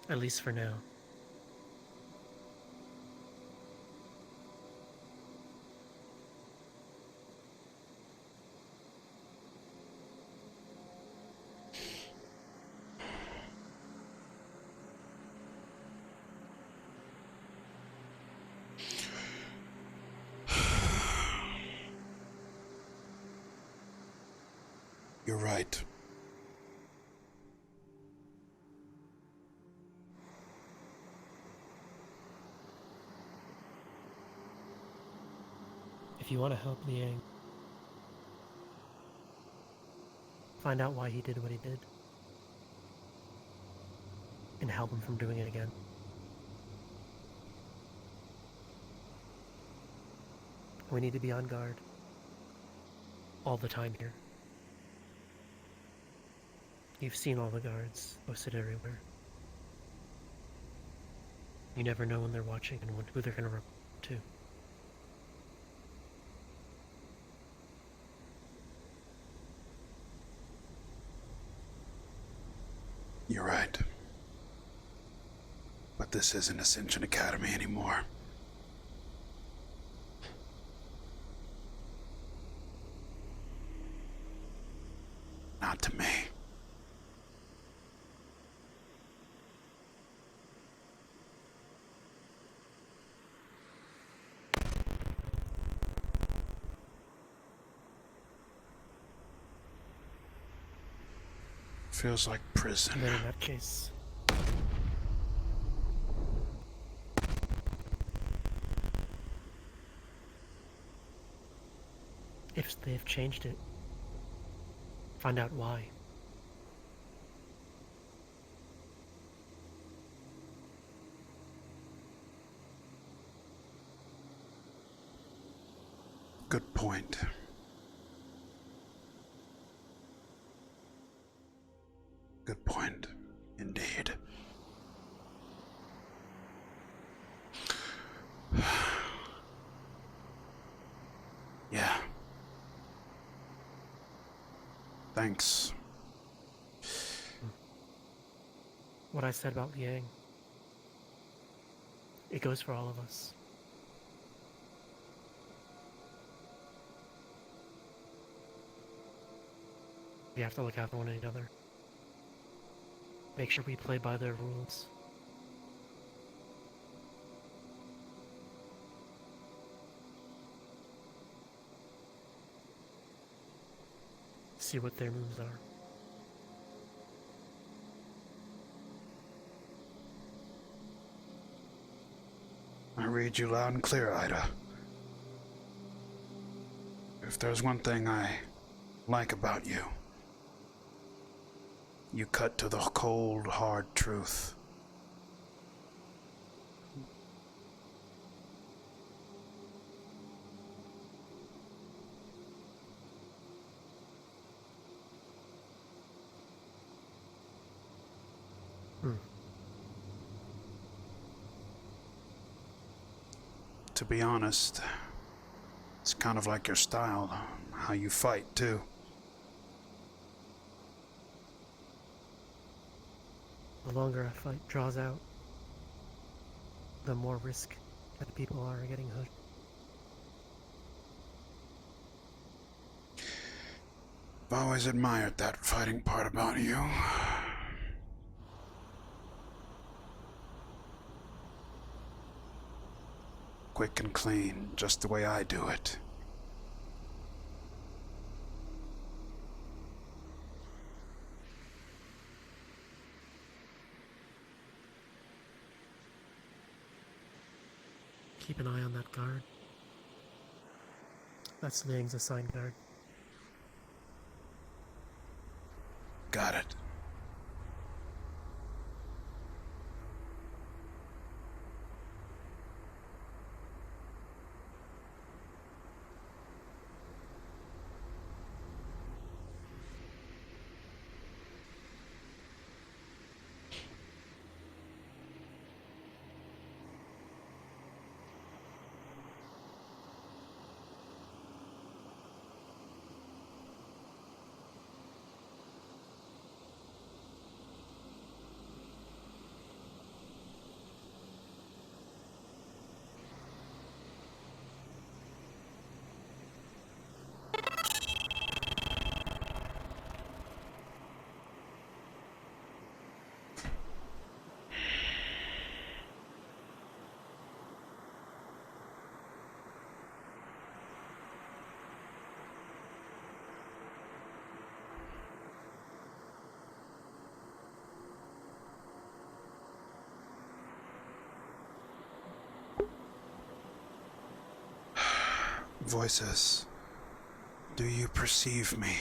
At least for now. You're right. If you want to help Liang, find out why he did what he did, and help him from doing it again. We need to be on guard all the time here. You've seen all the guards posted everywhere. You never know when they're watching and who they're going to report to. You're right. But this isn't Ascension Academy anymore. Not to me. Feels like prison. Then in that case, if they've changed it, find out why. Good point. Good point, indeed. Yeah. Thanks. What I said about Liang, it goes for all of us. We have to look out for one another. Make sure we play by their rules. see what their moves are. I read you loud and clear, Ida. If there's one thing I like about you, you cut to the cold, hard truth. To be honest, it's kind of like your style, how you fight too. The longer a fight draws out, the more risk that people are getting hurt. I've always admired that fighting part about you. Quick and clean, just the way I do it. Keep an eye on that guard. That's Liang's assigned guard. Got it. Voices, do you perceive me?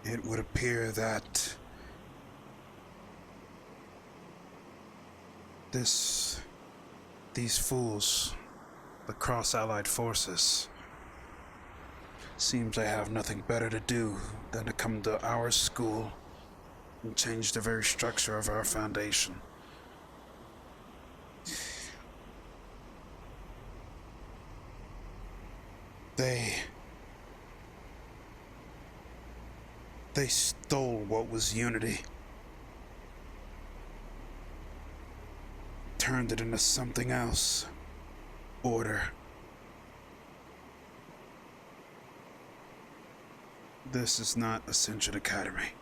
It would appear that these fools, the cross-allied forces, seems they have nothing better to do than to come to our school and change the very structure of our foundation. They stole what was unity, turned it into something else. Order. This is not Ascension Academy.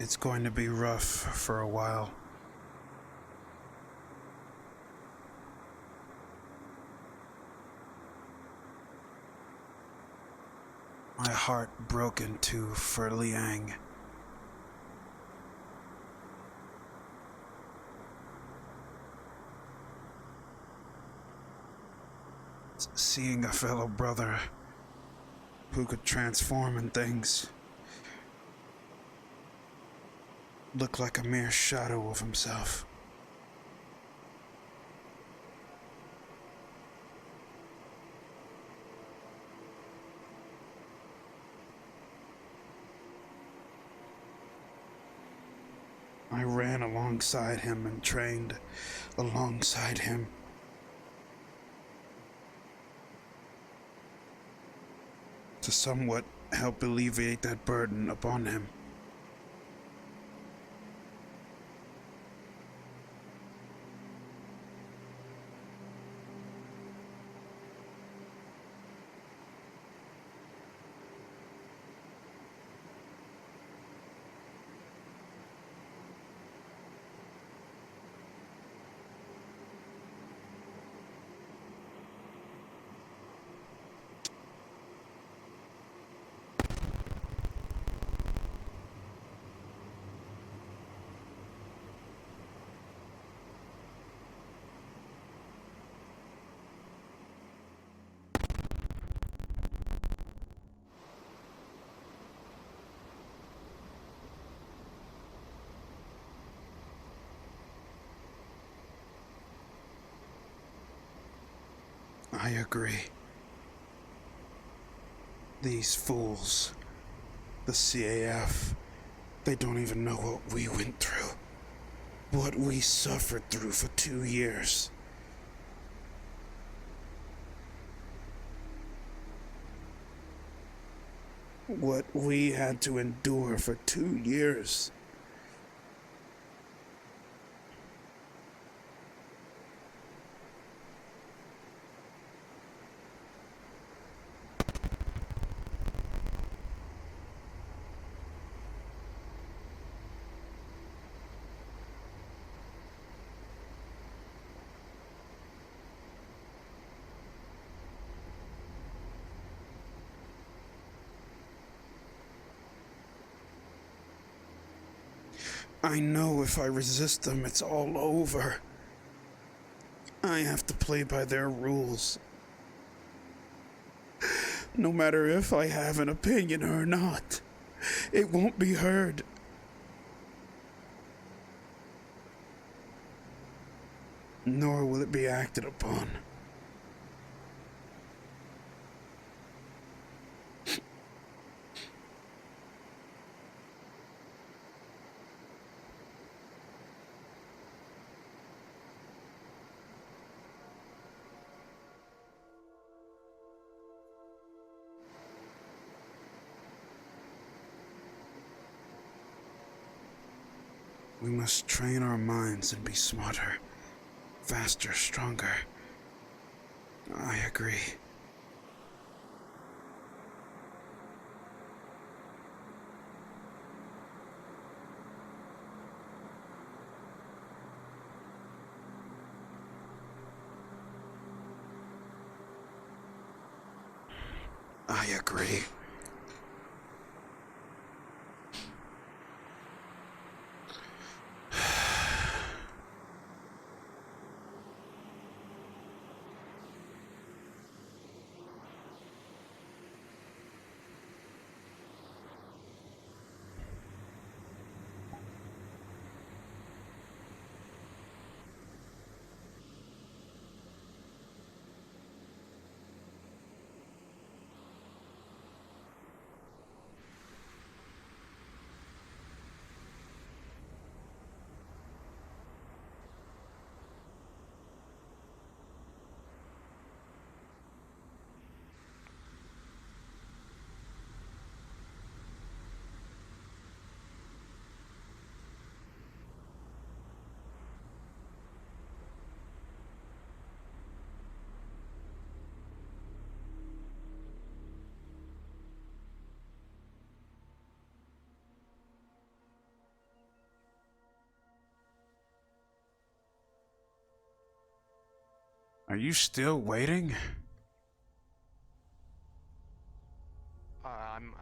It's going to be rough for a while. My heart broken too for Liang. Seeing a fellow brother who could transform in things, look like a mere shadow of himself. I ran alongside him and trained alongside him. To somewhat help alleviate that burden upon him. I agree. These fools, the CAF, they don't even know what we went through. What we suffered through for 2 years. What we had to endure for 2 years. I know if I resist them, it's all over. I have to play by their rules. No matter if I have an opinion or not, it won't be heard. Nor will it be acted upon. We must train our minds and be smarter, faster, stronger. I agree. I agree. Are you still waiting? I'm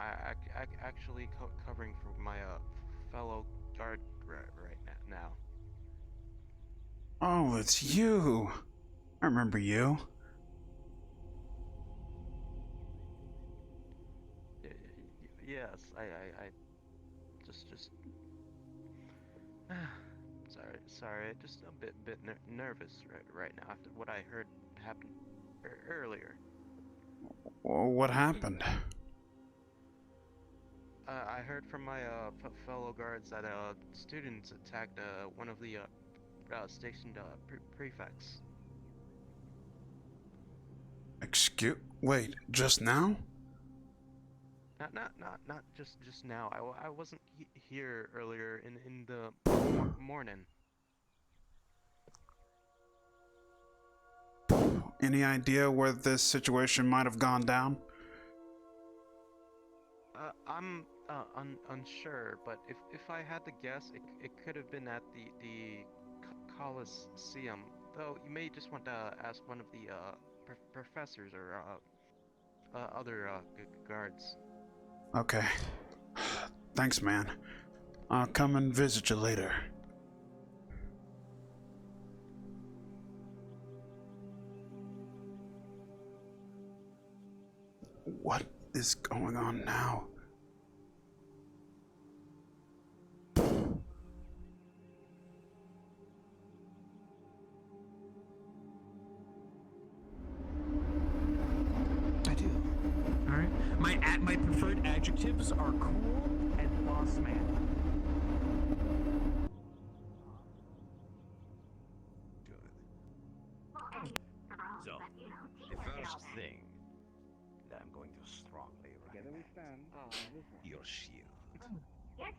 actually covering for my fellow guard right now. Oh, it's you. I remember you. Yes, I just. Sorry, just a bit nervous right now after what I heard happened earlier. Well, what happened? I heard from my fellow guards that students attacked one of the stationed prefects. Wait, just now? Not just now. I wasn't here earlier in the morning. Any idea where this situation might have gone down? I'm unsure, but if I had to guess, it could have been at the Coliseum. Though you may just want to ask one of the professors or other guards. Okay. Thanks, man. I'll come and visit you later. What is going on now? I do. All right. My preferred adjectives are cool and boss man. So, the first thing that I'm going to strongly recommend, your shield. Yes.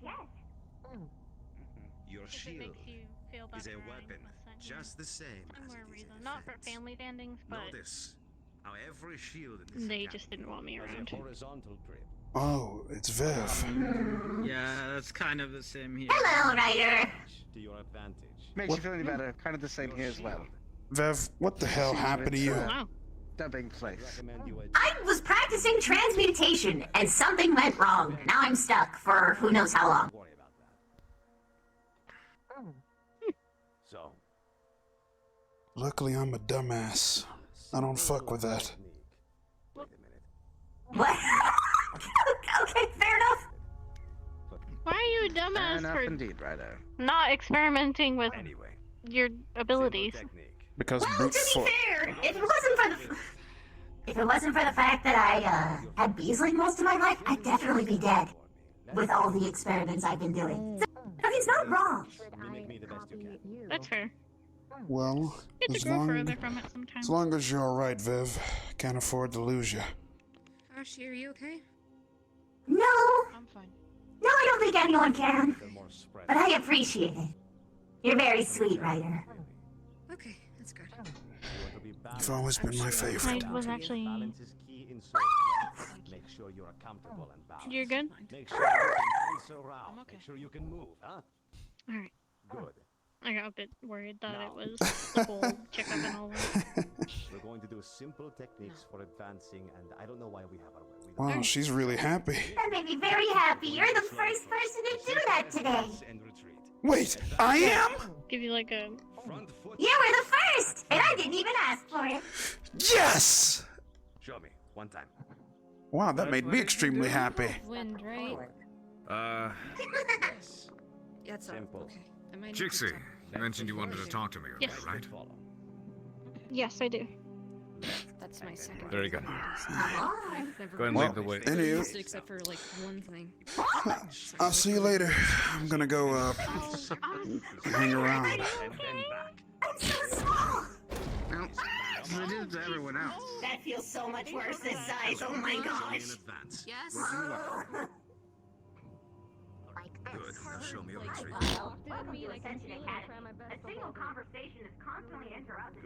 Your If it shield makes you feel is better, a I weapon, must send you just the same one as more it is reason. a Not for defense. family standings, but Notice how every shield in this they academy just didn't want me has around. a horizontal grip. Oh, it's Viv. Yeah, that's kind of the same here. Hello, Ryder. To your advantage. Makes you feel any better. Kind of the same here as well. Viv, what the hell happened to you? Dubbing place. I was practicing transmutation, and something went wrong. Now I'm stuck for who knows how long. Worry about that. So, Luckily, I'm a dumbass. I don't fuck with that. What? Okay, fair enough. Why are you a Fair dumbass enough for indeed, Ryder. not experimenting with your abilities? Because Well, brute to be force. fair, if it wasn't for the fact that I had Beasley most of my life, I'd definitely be dead. With all the experiments I've been doing. So he's not wrong. That's fair. Well, Get to as grow further from it sometimes. as long as you're alright, Viv. Can't afford to lose you. Ashi, are you okay? No. I'm fine. No, I don't think anyone can. But I appreciate it. You're very sweet, Ryder. Okay, that's good. You've always been my favorite. I was actually. balance is key in social. Make sure you're accountable and balanced. You're good? Make sure you can dance around. Make sure you can move, huh? Alright. Good. I got a bit worried that it was the whole checkup and all that. We're going to do simple techniques for advancing, and I don't know why we have our way. Wow, she's really happy. That made me very happy. You're the first person to do that today. Wait, I am? Give you like a. You were the first, and I didn't even ask for it. Yes! Show me one time. Wow, that made me extremely happy. Wind, right? Yeah, it's simple. Okay. I might need to Jixie, talk. you mentioned you wanted to talk to me Yes. earlier, right? Yes, I do. That's my second. Very good. I've never Go ahead and Well, lead the way. anywho. except for like one thing. I'll see you later. I'm gonna go, hang around. I'm so small. So it is to everyone else. That feels so much worse this size. Oh my gosh. Yes. Good. Now show me your retreat. Welcome to Ascension Academy. A single conversation is constantly interrupted.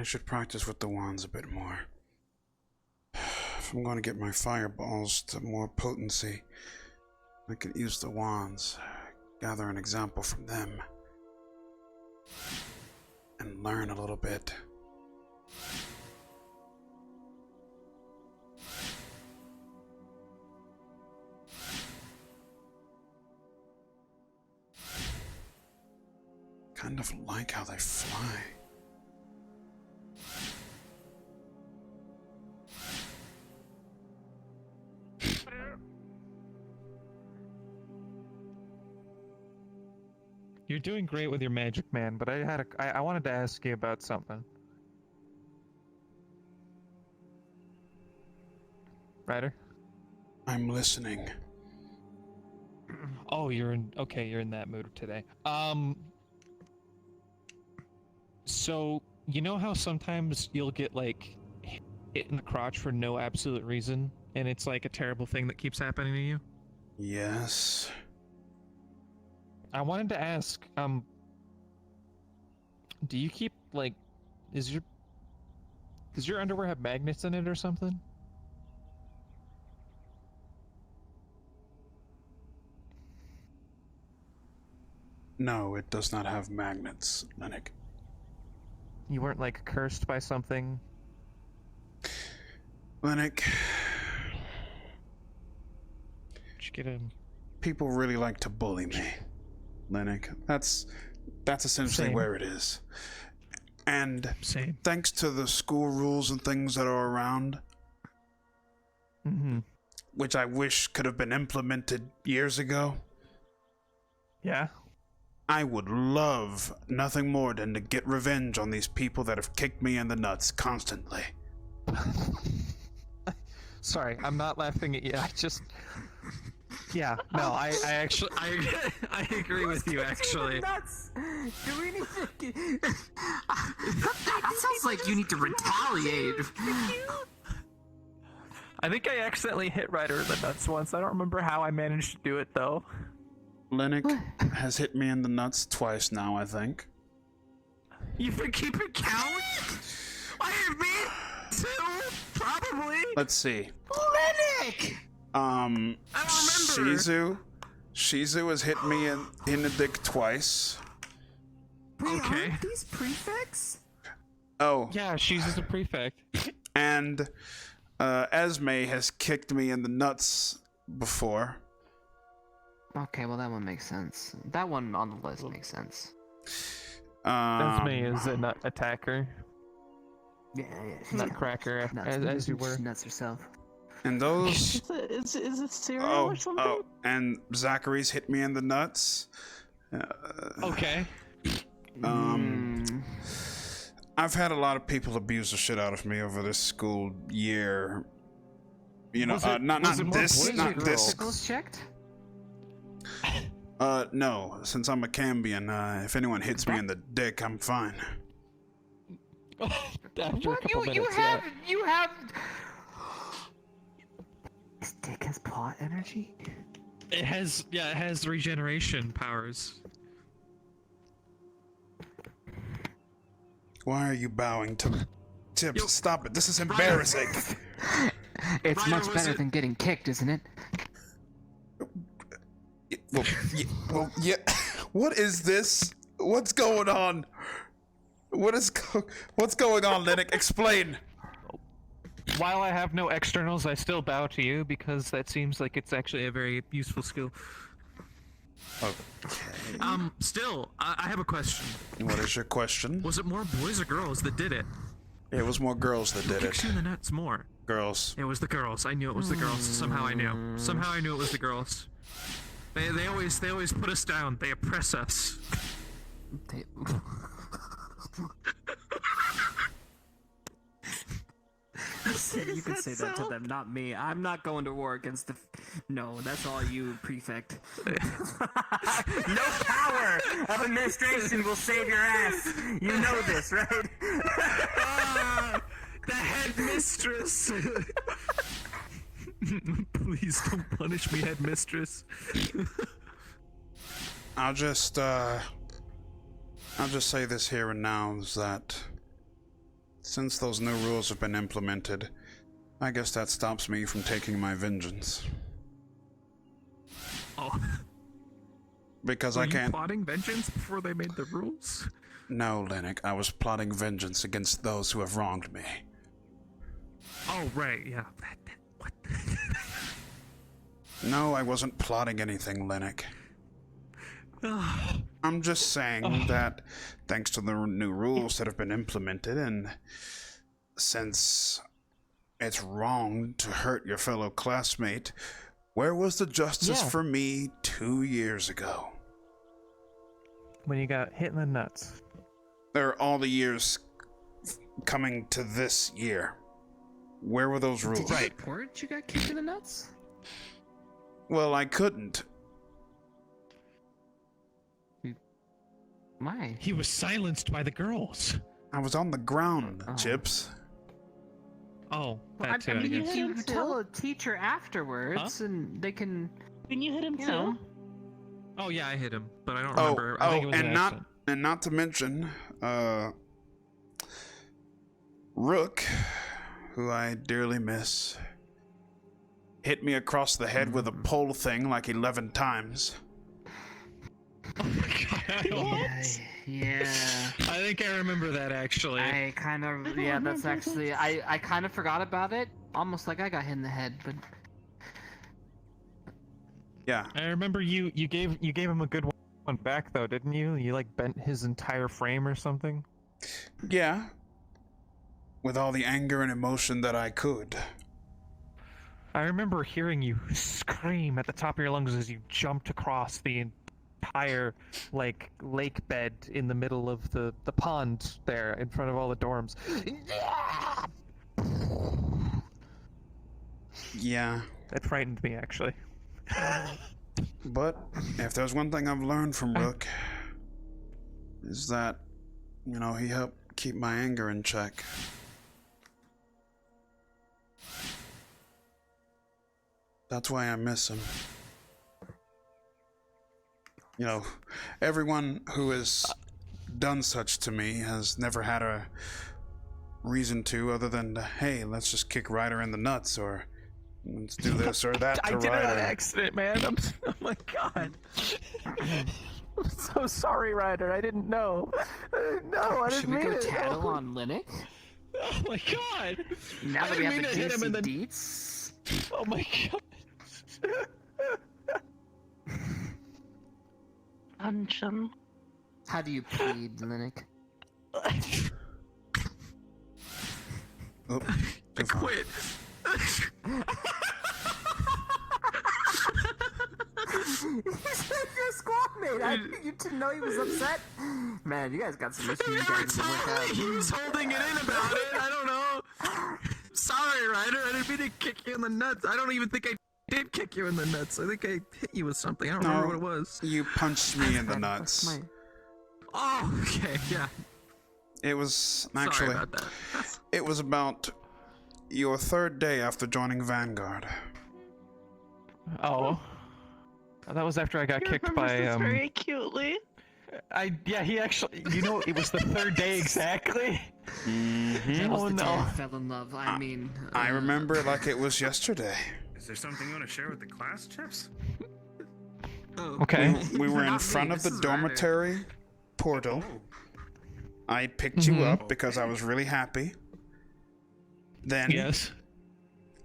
I should practice with the wands a bit more. If I'm going to get my fireballs to more potency, I could use the wands, gather an example from them, and learn a little bit. Kind of like how they fly. You're doing great with your magic, man, but I wanted to ask you about something. Ryder? I'm listening. Oh, you're in that mood today. So, you know how sometimes you'll get, like, hit in the crotch for no absolute reason, and it's like a terrible thing that keeps happening to you? Yes. I wanted to ask, do you keep, like, does your underwear have magnets in it or something? No, it does not have magnets, Lnik. You weren't, like, cursed by something? Lnik. Did you get him? People really like to bully me, Lnik. That's essentially Same. where it is. And Same. Thanks to the school rules and things that are around, which I wish could have been implemented years ago. Yeah? I would love nothing more than to get revenge on these people that have kicked me in the nuts constantly. Sorry, I'm not laughing at you. I just... Yeah, no, I actually... I agree with you, actually. Nuts. Do we need to... That sounds like you need to retaliate. I think I accidentally hit Ryder in the nuts once. I don't remember how I managed to do it, though. Lnik has hit me in the nuts twice now, I think. You for keeping count? I have me too, probably. Let's see. Lnik! I don't remember. Shizu has hit me in the dick twice. Okay. Aren't these prefects? Oh. Yeah, she's a prefect. And Esme has kicked me in the nuts before. Okay, well that one makes sense. That one on the list makes sense. Esme is a nut attacker. Yeah. Nutcracker, as you were. She nuts herself. And those... Is it cereal or something? Oh, and Zachary's hit me in the nuts. Okay. I've had a lot of people abuse the shit out of me over this school year. You know, not this. Girls checked? No. Since I'm a Cambion, if anyone hits me in the dick, I'm fine. After a couple minutes, you have. This dick has plot energy. It has regeneration powers. Why are you bowing to Tim? Stop it! This is embarrassing. It's much better than getting kicked, isn't it? Well, yeah. What is this? What's going on? What's going on, Lnik? Explain. While I have no externals, I still bow to you because that seems like it's actually a very useful skill. Okay. Still, I have a question. What is your question? Was it more boys or girls that did it? It was more girls that did it. Who kicks you in the nuts more? Girls. It was the girls. I knew it was the girls. Somehow I knew. Somehow I knew it was the girls. They always put us down. They oppress us. You can say that to them, not me. I'm not going to war against the... No, that's all you, prefect. No power of administration will save your ass. You know this, right? The headmistress. Please don't punish me, headmistress. I'll just say this here and now is that since those new rules have been implemented, I guess that stops me from taking my vengeance. Oh. Because Were I can't. you plotting vengeance before they made the rules? No, Lnik, I was plotting vengeance against those who have wronged me. Oh, right, yeah. What? No, I wasn't plotting anything, Lnik. I'm just saying that thanks to the new rules that have been implemented, and since it's wrong to hurt your fellow classmate, where was the justice for me 2 years ago? When you got hit in the nuts. There are all the years coming to this year. Where were those rules? Did you report you got kicked in the nuts? Well, I couldn't. Why? He was silenced by the girls. I was on the ground, Chips. Oh, Well, that too, I mean, I guess. you tell a teacher afterwards, and they can. Didn't you hit him you too? know. Oh yeah, I hit him, but I don't remember. I think it was an accident. And not to mention, Rook, who I dearly miss, hit me across the head with a pole thing like 11 times. Oh my god. Yeah. I think I remember that actually. I kind of, that's actually, I kind of forgot about it. Almost like I got hit in the head, but. Yeah. I remember you gave him a good one back though, didn't you? You like bent his entire frame or something? Yeah. With all the anger and emotion that I could. I remember hearing you scream at the top of your lungs as you jumped across the entire like lake bed in the middle of the pond there in front of all the dorms. Yeah. That frightened me actually. But if there's one thing I've learned from Rook, is that, he helped keep my anger in check. That's why I miss him. Everyone who has done such to me has never had a reason to, other than, hey, let's just kick Ryder in the nuts, or let's do this or that to I did Ryder. it on accident, man. Oh my god. I'm so sorry, Ryder. I didn't know. No, I didn't Should we mean go it. tattle on Lnik? Oh my god. Now I that we didn't have mean the to hit him in the juicy deets. Oh my god. Punch him. How do you plead, Lnik? Oh, I quit. He's your squad mate. You didn't know he was upset. Man, you guys got some issues. You guys to work out. He was holding it in about it. I don't know. Sorry, Ryder. I didn't mean to kick you in the nuts. I don't even think I did kick you in the nuts. I think I hit you with something. I don't remember what it was. You punched me in the nuts. Oh, okay, yeah. It was Sorry actually. about that. It was about your third day after joining Vanguard. Oh. That was after I got kicked by This very acutely. he actually, it was the third day exactly. That was Oh the day no. I fell in love. I mean, I remember it like it was yesterday. Is there something you want to share with the class, Chips? Okay. We were in Not me, front of this the is dormitory portal. I picked you up because I was really happy. Then, Yes.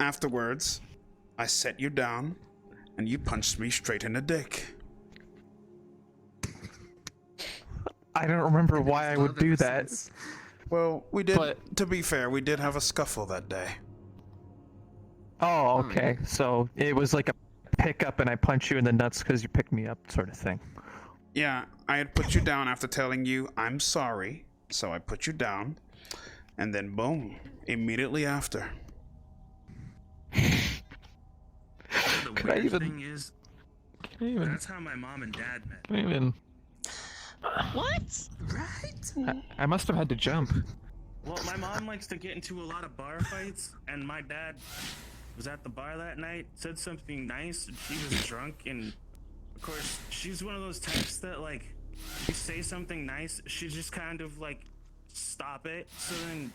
afterwards, I set you down, and you punched me straight in the dick. I don't remember why I would do that. Well, we did. To be fair, we did have a scuffle that day. Oh, okay. So it was like a pickup and I punch you in the nuts because you picked me up sort of thing. Yeah, I had put you down after telling you I'm sorry, so I put you down, and then boom, immediately after. The weirdest thing is, that's how my mom and dad met. What? Right? I must have had to jump. Well, my mom likes to get into a lot of bar fights, and my dad was at the bar that night, said something nice, and she was drunk, and of course, she's one of those types that, like, you say something nice, she just kind of, like, stop it, so then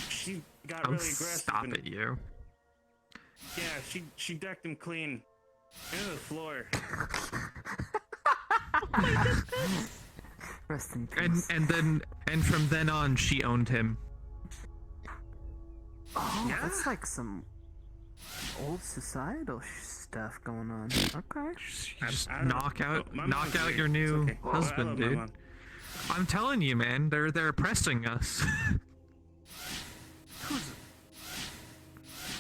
she got Don't really aggressive. stop and, it, you. Yeah, she decked him clean into the floor. Rest in peace. And from then on, she owned him. Oh, Yeah. that's like some old societal stuff going on. Okay. You just I don't know. knock out My mom's weird. your new It's okay. I husband, love my dude. mom. I'm telling you, man, they're oppressing us.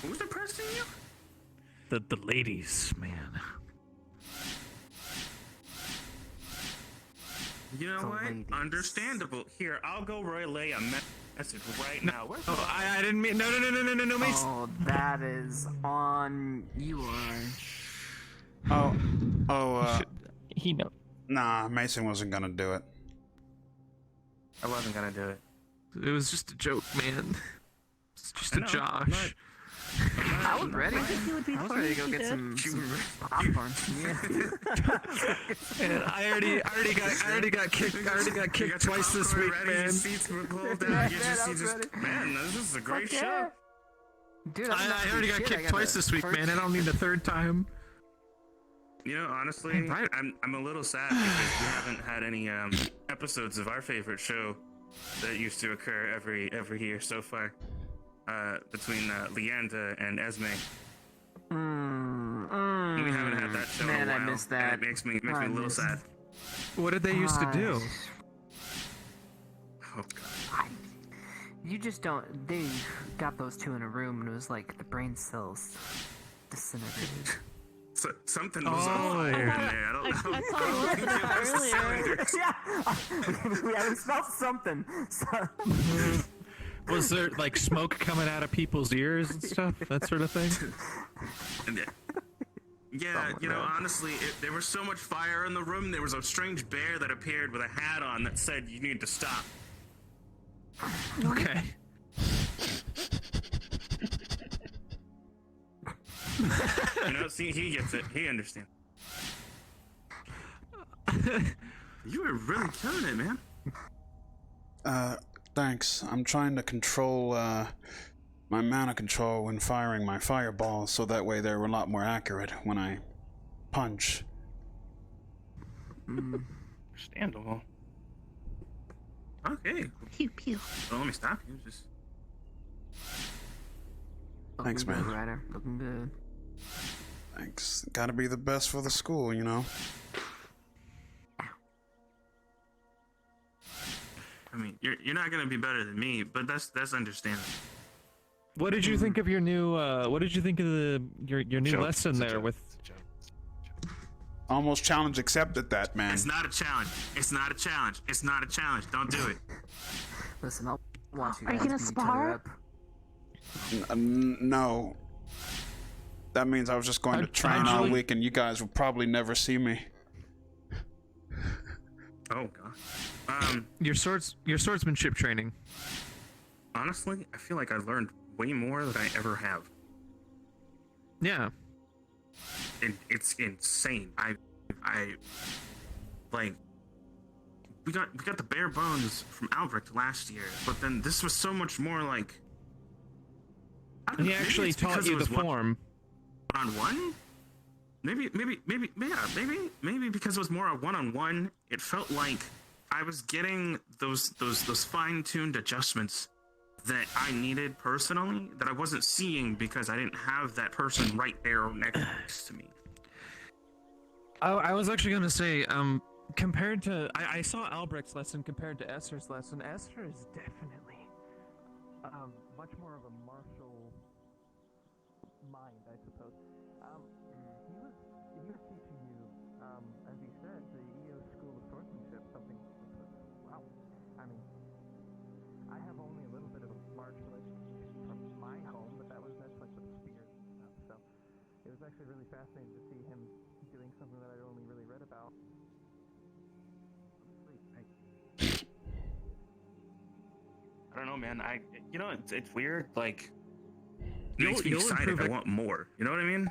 Who's oppressing you? The ladies, man. You know what? Understandable. Here, I'll go relay a message right now. Where's Oh, I didn't mean. No, Mace. Oh, that is on you are. He know. Nah, Mason wasn't gonna do it. I wasn't gonna do it. It was just a joke, man. It's just a Josh. I was ready. I think you would be I was ready to go get some popcorn. Man, I already got kicked twice this week, man. Seats were pulled down. Man, this is a great show. Dude, I already got kicked twice this week, man. I don't need the third time. You know, honestly, I'm a little sad because we haven't had any episodes of our favorite show that used to occur every year so far. Between Leanda and Esme. We haven't had that show Man, in a while. I missed that. And it makes me a little sad. What did they used to do? Oh god. You just don't. They got those two in a room and it was like the brain cells disintegrated. So, something was on fire in there. I don't know. I saw you listen to that earlier. Yeah, we haven't smelled something. So. Was there like smoke coming out of people's ears and stuff, that sort of thing? Yeah, you know, honestly, there was so much fire in the room. There was a strange bear that appeared with a hat on that said, "You need to stop." Okay. You know, see, he gets it. He understands. You were really killing it, man. Thanks. I'm trying to control, my mana control when firing my fireballs, so that way they're a lot more accurate when I punch. Understandable. Okay. Pew pew. Well, let me stop you. Just. Thanks, man. Ryder, looking good. Thanks. Gotta be the best for the school, you know? I mean, you're not gonna be better than me, but that's understandable. What did you think of your new? What did you think of your new Joke. lesson It's a there joke. with? Almost challenge accepted that, man. It's not a challenge. It's not a challenge. It's not a challenge. Don't do it. Listen, I'll watch you Are you guys gonna beat each spar? other up. No. That means I was just going to train all week and you guys will probably never see me. Oh god. Your swordsmanship training. Honestly, I feel like I learned way more than I ever have. Yeah. It's insane. I like we got the bare bones from Albrecht last year, but then this was so much more like. He actually taught you the form. One-on-one? Maybe because it was more a one-on-one. It felt like I was getting those fine-tuned adjustments that I needed personally that I wasn't seeing because I didn't have that person right there next to me. I was actually going to say, compared to I saw Albrecht's lesson compared to Esther's lesson. Esther is definitely much more of a martial mind, I suppose. He was teaching you, as he said, the EO School of Swordsmanship, something which was, wow. I mean, I have only a little bit of a martial education from my home, but that's like with spears and stuff. So it was actually really fascinating to see him doing something that I'd only really read about. I don't know, man. It's weird. Like, it makes me excited. I want more. You know what I mean?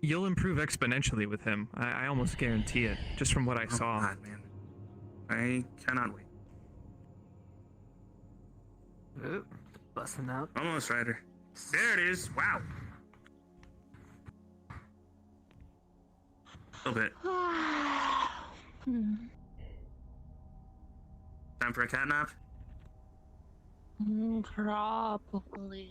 You'll improve exponentially with him. I almost guarantee it, just from what I saw. God, man. I cannot wait. Busting out. Almost, Ryder. There it is. Wow. A little bit. Time for a cat nap? Probably.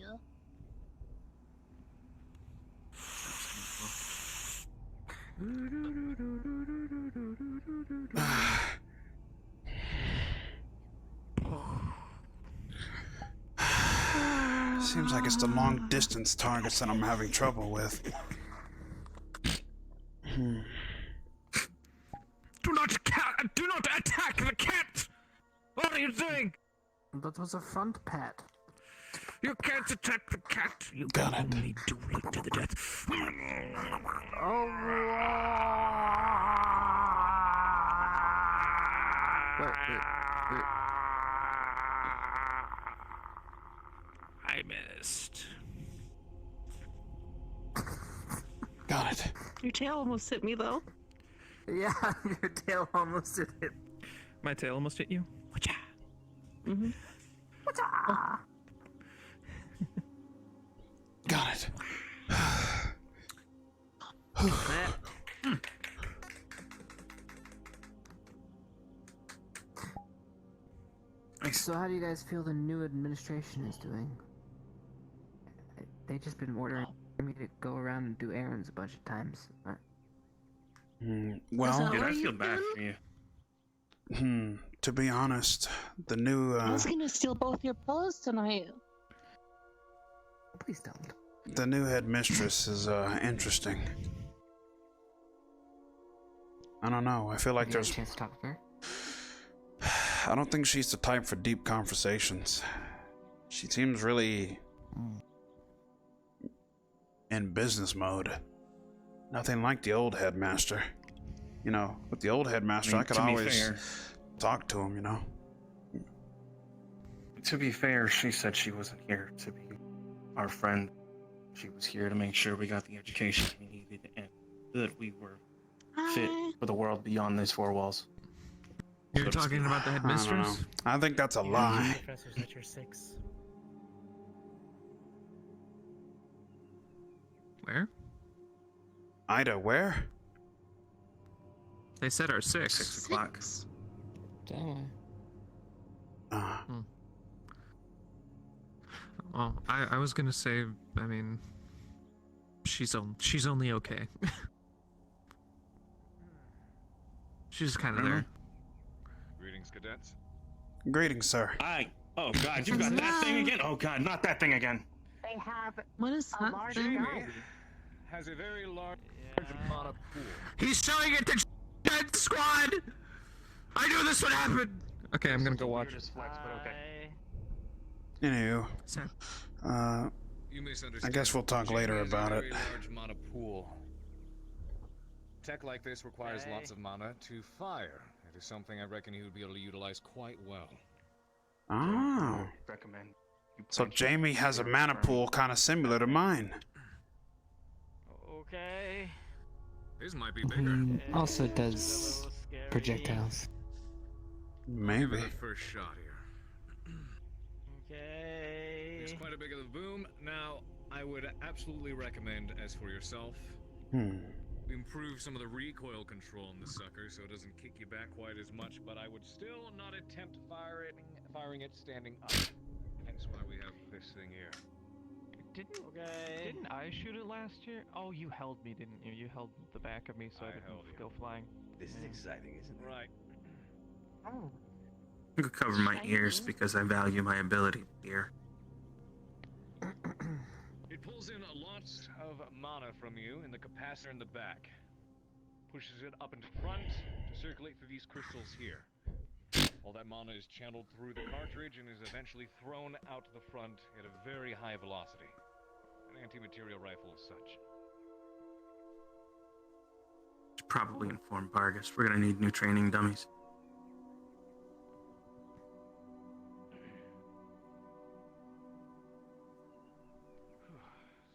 Seems like it's the long distance targets that I'm having trouble with. Do not attack the cat! What are you doing? That was a front pat. You can't attack the cat. You got it. Only do it to the death. Oh. Wait. I missed. Got it. Your tail almost hit me, though. Yeah, your tail almost hit it. My tail almost hit you? Whatcha? Mm-hmm. Whatcha? Got it. So how do you guys feel the new administration is doing? They just been ordering me to go around and do errands a bunch of times. Well, dude, I feel bad for you. To be honest, the new I was gonna steal both your pillows tonight. Please don't. the new headmistress is interesting. I don't know. I feel like there's a chance to talk with her. I don't think she's the type for deep conversations. She seems really in business mode. Nothing like the old headmaster. You know, with the old headmaster, I could always talk to him, you know. To be fair, she said she wasn't here to be our friend. She was here to make sure we got the education we needed and that we were fit for the world beyond these four walls. You're talking about the headmistress? I think that's a lie. Professors at your 6. Where? Ida, where? They said our 6. 6 o'clock. Damn. Well, I was gonna say, I mean, she's only okay. She's kind of there. Greetings, cadets. Greetings, sir. Oh god, you got that thing again? Oh god, not that thing again. They have What is that thing? Has a very large amount of pool. He's showing it to Dead Squad! I knew this would happen! Okay, I'm gonna go watch. Flex, but okay. Anywho, You misunderstood. I guess we'll talk later about it. Very large mana pool. Tech like this requires lots of mana to fire. It is something I reckon he would be able to utilize quite well. Oh. Recommend. So Jamie has a mana pool kind of similar to mine. Okay. His might be bigger. He also does projectiles. Maybe. Give it a first shot here. Okay. It's quite a big of a boom. Now, I would absolutely recommend, as for yourself, improve some of the recoil control in the sucker so it doesn't kick you back quite as much, but I would still not attempt firing it standing up. Hence why we have this thing here. Didn't I shoot it last year? Oh, you held me, didn't you? You held the back of me so I didn't go flying. This is exciting, isn't it? Right. Oh. I could cover my ears because I value my ability to hear. It pulls in a lot of mana from you in the capacitor in the back. Pushes it up into front to circulate through these crystals here. All that mana is channeled through the cartridge and is eventually thrown out to the front at a very high velocity. An anti-material rifle as such. Should probably inform Vargas. We're gonna need new training dummies.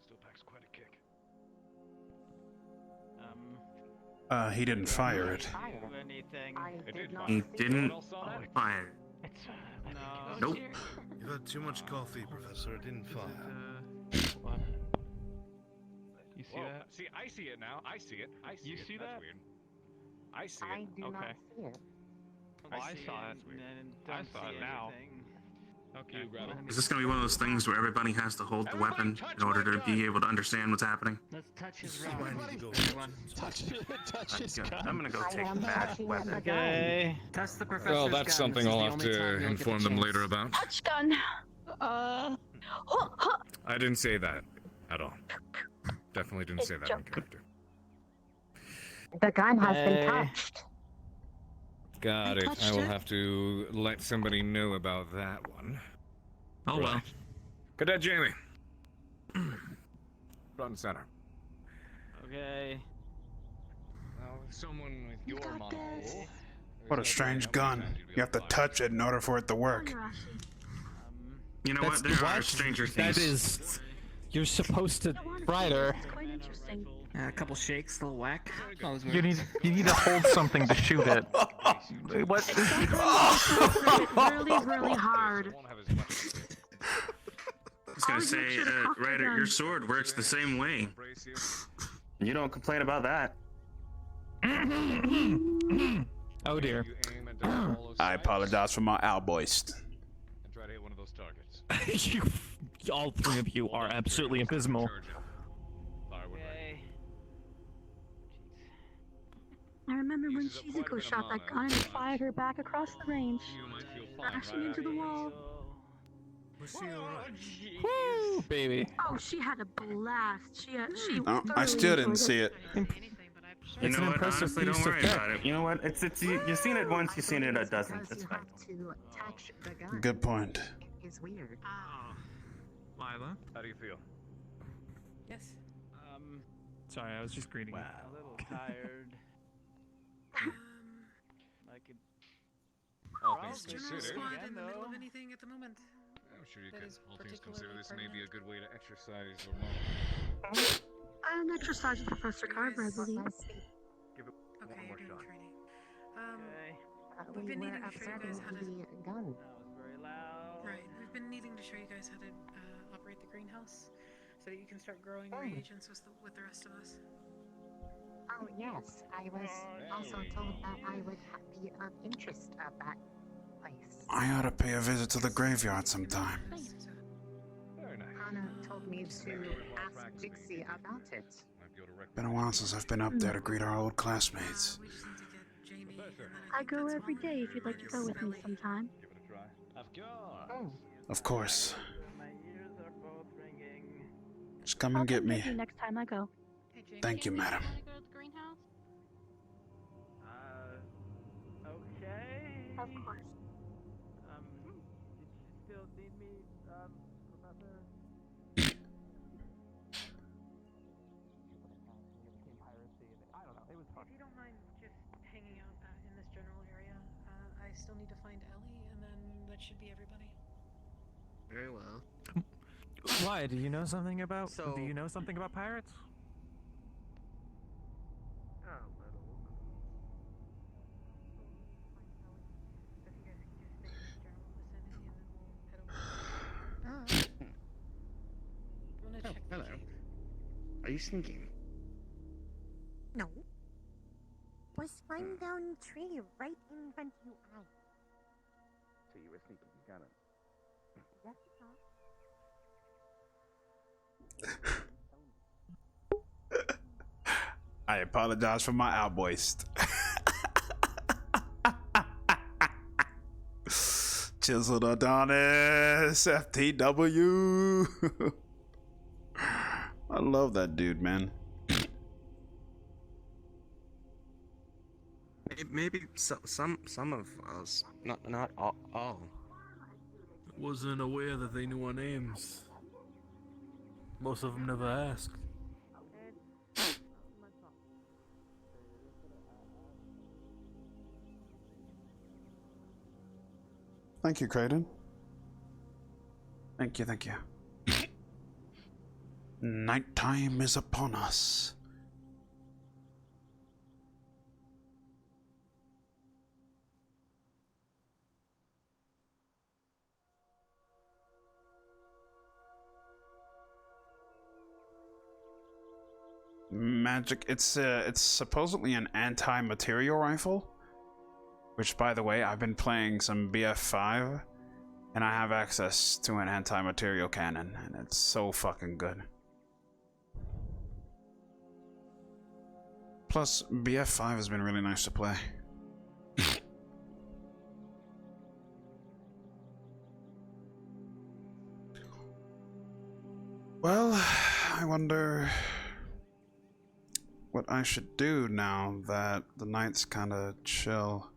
Still packs quite a kick. He didn't fire it. Anything? He didn't fire it. No. Nope. You've had too much coffee, Professor. It didn't fire. What? You see Whoa, that? see, I see it now. I see it. I see You it. see That's that? weird. I see it. I do not Okay. see it. Well, I see saw it it. and I don't saw see it now. anything. Okay. Is this gonna be one of those things where everybody has to hold the weapon in order to be able to understand what's happening? Let's touch his This is rock. why I need to go. Touch his I'm gonna go take Matt's weapon. Okay. Touch the professor's Well, that's gun. something This is I'll the have only time to you'll get a inform them chance. later about. Touch gun. I didn't say that at all. Definitely didn't say that in character. The gun has been touched. Got I it. touched I will it. have to let somebody know about that one. Oh well. Cadet Jamie. Front and center. Okay. Now, someone with your model. What a strange gun. You have to touch it in order for it to work. You know That's what? There are what? stranger That things. is. You're supposed to. Ryder. Quite interesting. A couple shakes, a little whack. That was You weird. need to hold something to shoot it. What? really, really hard. I was gonna say, Ryder, your sword works the same way. You don't complain about that. Oh dear. I apologize for my outburst. And try to hit one of those targets. You, all three of you are absolutely abysmal. I remember when Shizuko shot that gun and fired her back across the range, crashing into the wall. Woo, baby. Oh, she had a blast. She I thoroughly still didn't enjoyed see it. You It's know an what? impressive Honestly, piece don't of worry tech. about it. You know what? You've seen it once, you've seen it a dozen. It's fine. To touch the gun Good point. is weird. Lila? How do you feel? Yes. Sorry, I was just greeting you. A little tired. I could. All Well, things General considered, squad in the middle of anything at the moment. I'm sure you That could. is All things considered, particularly this may be a good way to exercise your mind. an exercise with Professor Carver, I believe. Give it Okay, one you're more doing shot. training. We We've been were needing to show you guys how to. observing the gun. That was very loud. Right, we've been needing to show you guys how to operate the greenhouse, so that you can start growing reagents with the rest of us. Oh yes, I was also told that I would be of interest of that place. I ought to pay a visit to the graveyard sometime. Very nice. Anna told me to ask Dixie about it. Might be able to wreck Been a while since I've been up there to greet our old classmates. We just need to get Jamie. I go every day if you'd like to go with me sometime. Give it a try. Of course. Of course. My ears are both ringing. Just come I'll and get come me. with you next time I go. Thank you, madam. Wanna go to the greenhouse? Okay. Of course. Did you still need me, Professor? If you don't mind just hanging out in this general area, I still need to find Ellie, and then that should be everybody. Very well. Why? Do you know something about? So- Do you know something about pirates? Oh, hello. Are you sneaking? No. Was flying down a tree right in front of your eye. So you were sneaking, got it. Yes, I apologize for my outburst. Chiseled Adonis, FTW. I love that dude, man. Maybe some of us, not all. Wasn't aware that they knew our names. Most of them never asked. Thank you, Creighton. Thank you, thank you. Nighttime is upon us. magic. It's supposedly an anti-material rifle. Which, by the way, I've been playing some BF5, and I have access to an anti-material cannon, and it's so fucking good. Plus, BF5 has been really nice to play. Well, I wonder what I should do now that the night's kinda chill.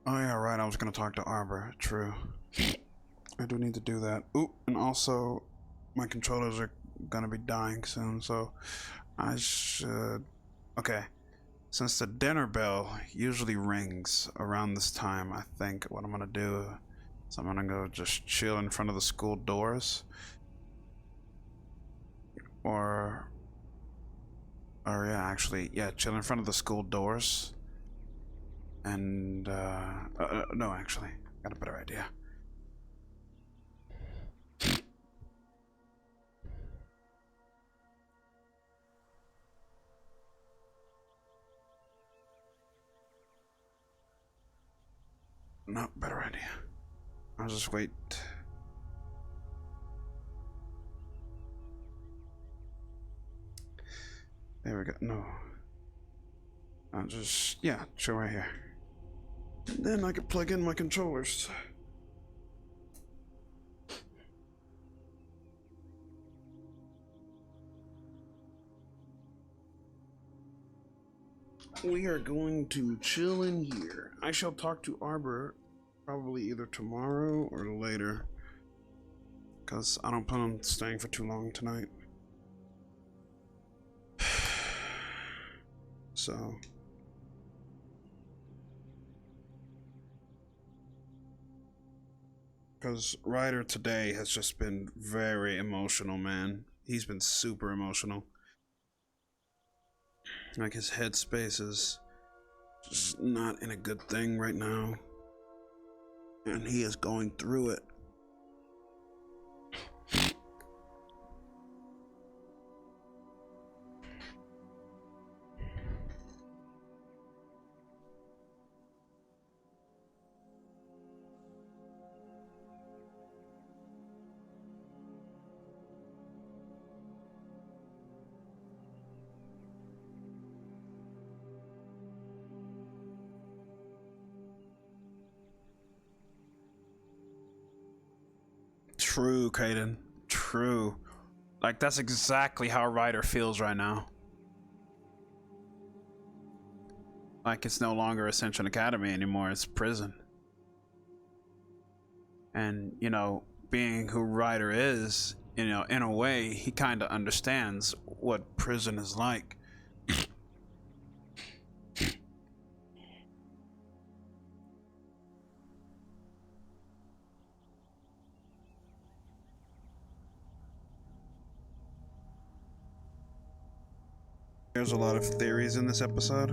Oh yeah, right, I was gonna talk to Arbor, true. I do need to do that. Ooh, and also, my controllers are gonna be dying soon, so I should... Okay, since the dinner bell usually rings around this time, I think what I'm gonna do is I'm gonna go just chill in front of the school doors. Or yeah, actually, yeah, chill in front of the school doors. And, no, actually, got a better idea. No, better idea. I'll just wait. There we go. No. I'll just, yeah, chill right here. And then I can plug in my controllers. We are going to chill in here. I shall talk to Arbor probably either tomorrow or later, because I don't plan on staying for too long tonight. So... Because Ryder today has just been very emotional, man. He's been super emotional. Like, his headspace is just not in a good thing right now. And he is going through it. True, Kaden. True. Like, that's exactly how Ryder feels right now. Like, it's no longer Ascension Academy anymore, it's prison. And, you know, being who Ryder is, you know, in a way, he kind of understands what prison is like. There's a lot of theories in this episode.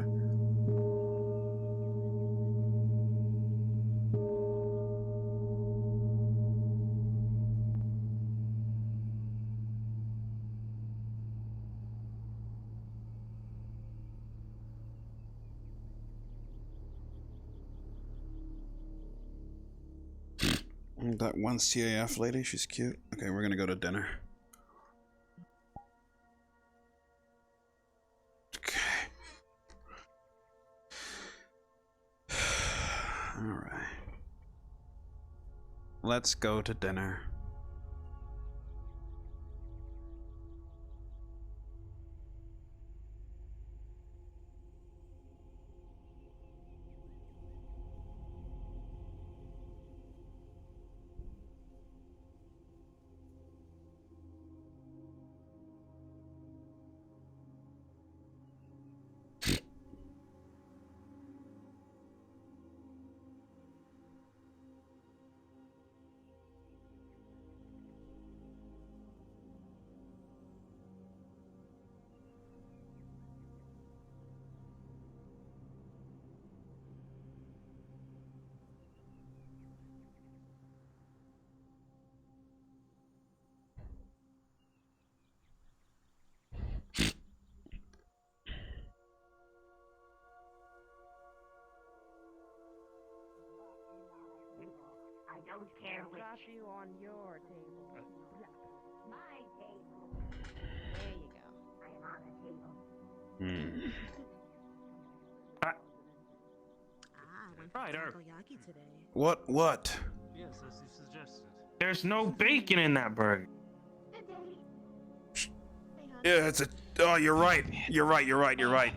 That one CAF lady, she's cute. Okay, we're gonna go to dinner. Alright. Let's go to dinner. we? Got you on your table. My table. There you go. I am on the table. Ryder. What? Yes, as you suggested. There's no bacon in that burger. Yeah, it's a. Oh, you're right. You're right.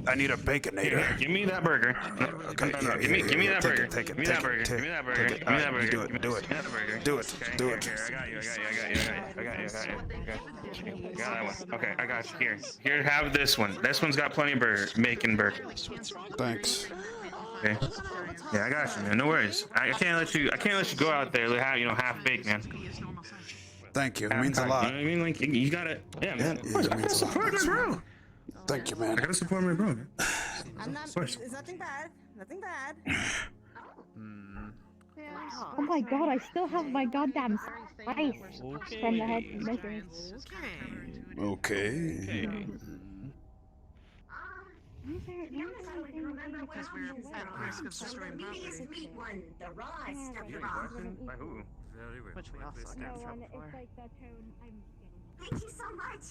I need a baconator. Here, give me that burger. Okay, No, give me that burger. Take it. Give me that burger. Give me that burger. Give me that burger. Do it. Do it. Do it. Here, I got you. I got that one. Okay, I got you. Here, have this one. This one's got plenty of bacon burger. Thanks. Okay. Yeah, I got you, man. No worries. I can't let you go out there half baked, man. Thank you. It means a lot. You know what I mean? Like you gotta. Yeah, man. Of course, I gotta support my bro. Thank you, man. I gotta support my bro. I'm not. It's nothing bad. Nothing bad. Oh my god, I still have my goddamn spice from the headmistress. Okay. Because we're at risk of destroying property. Meat one, the raw stuff wrong. By who? Which we also got in trouble for. Thank you so much.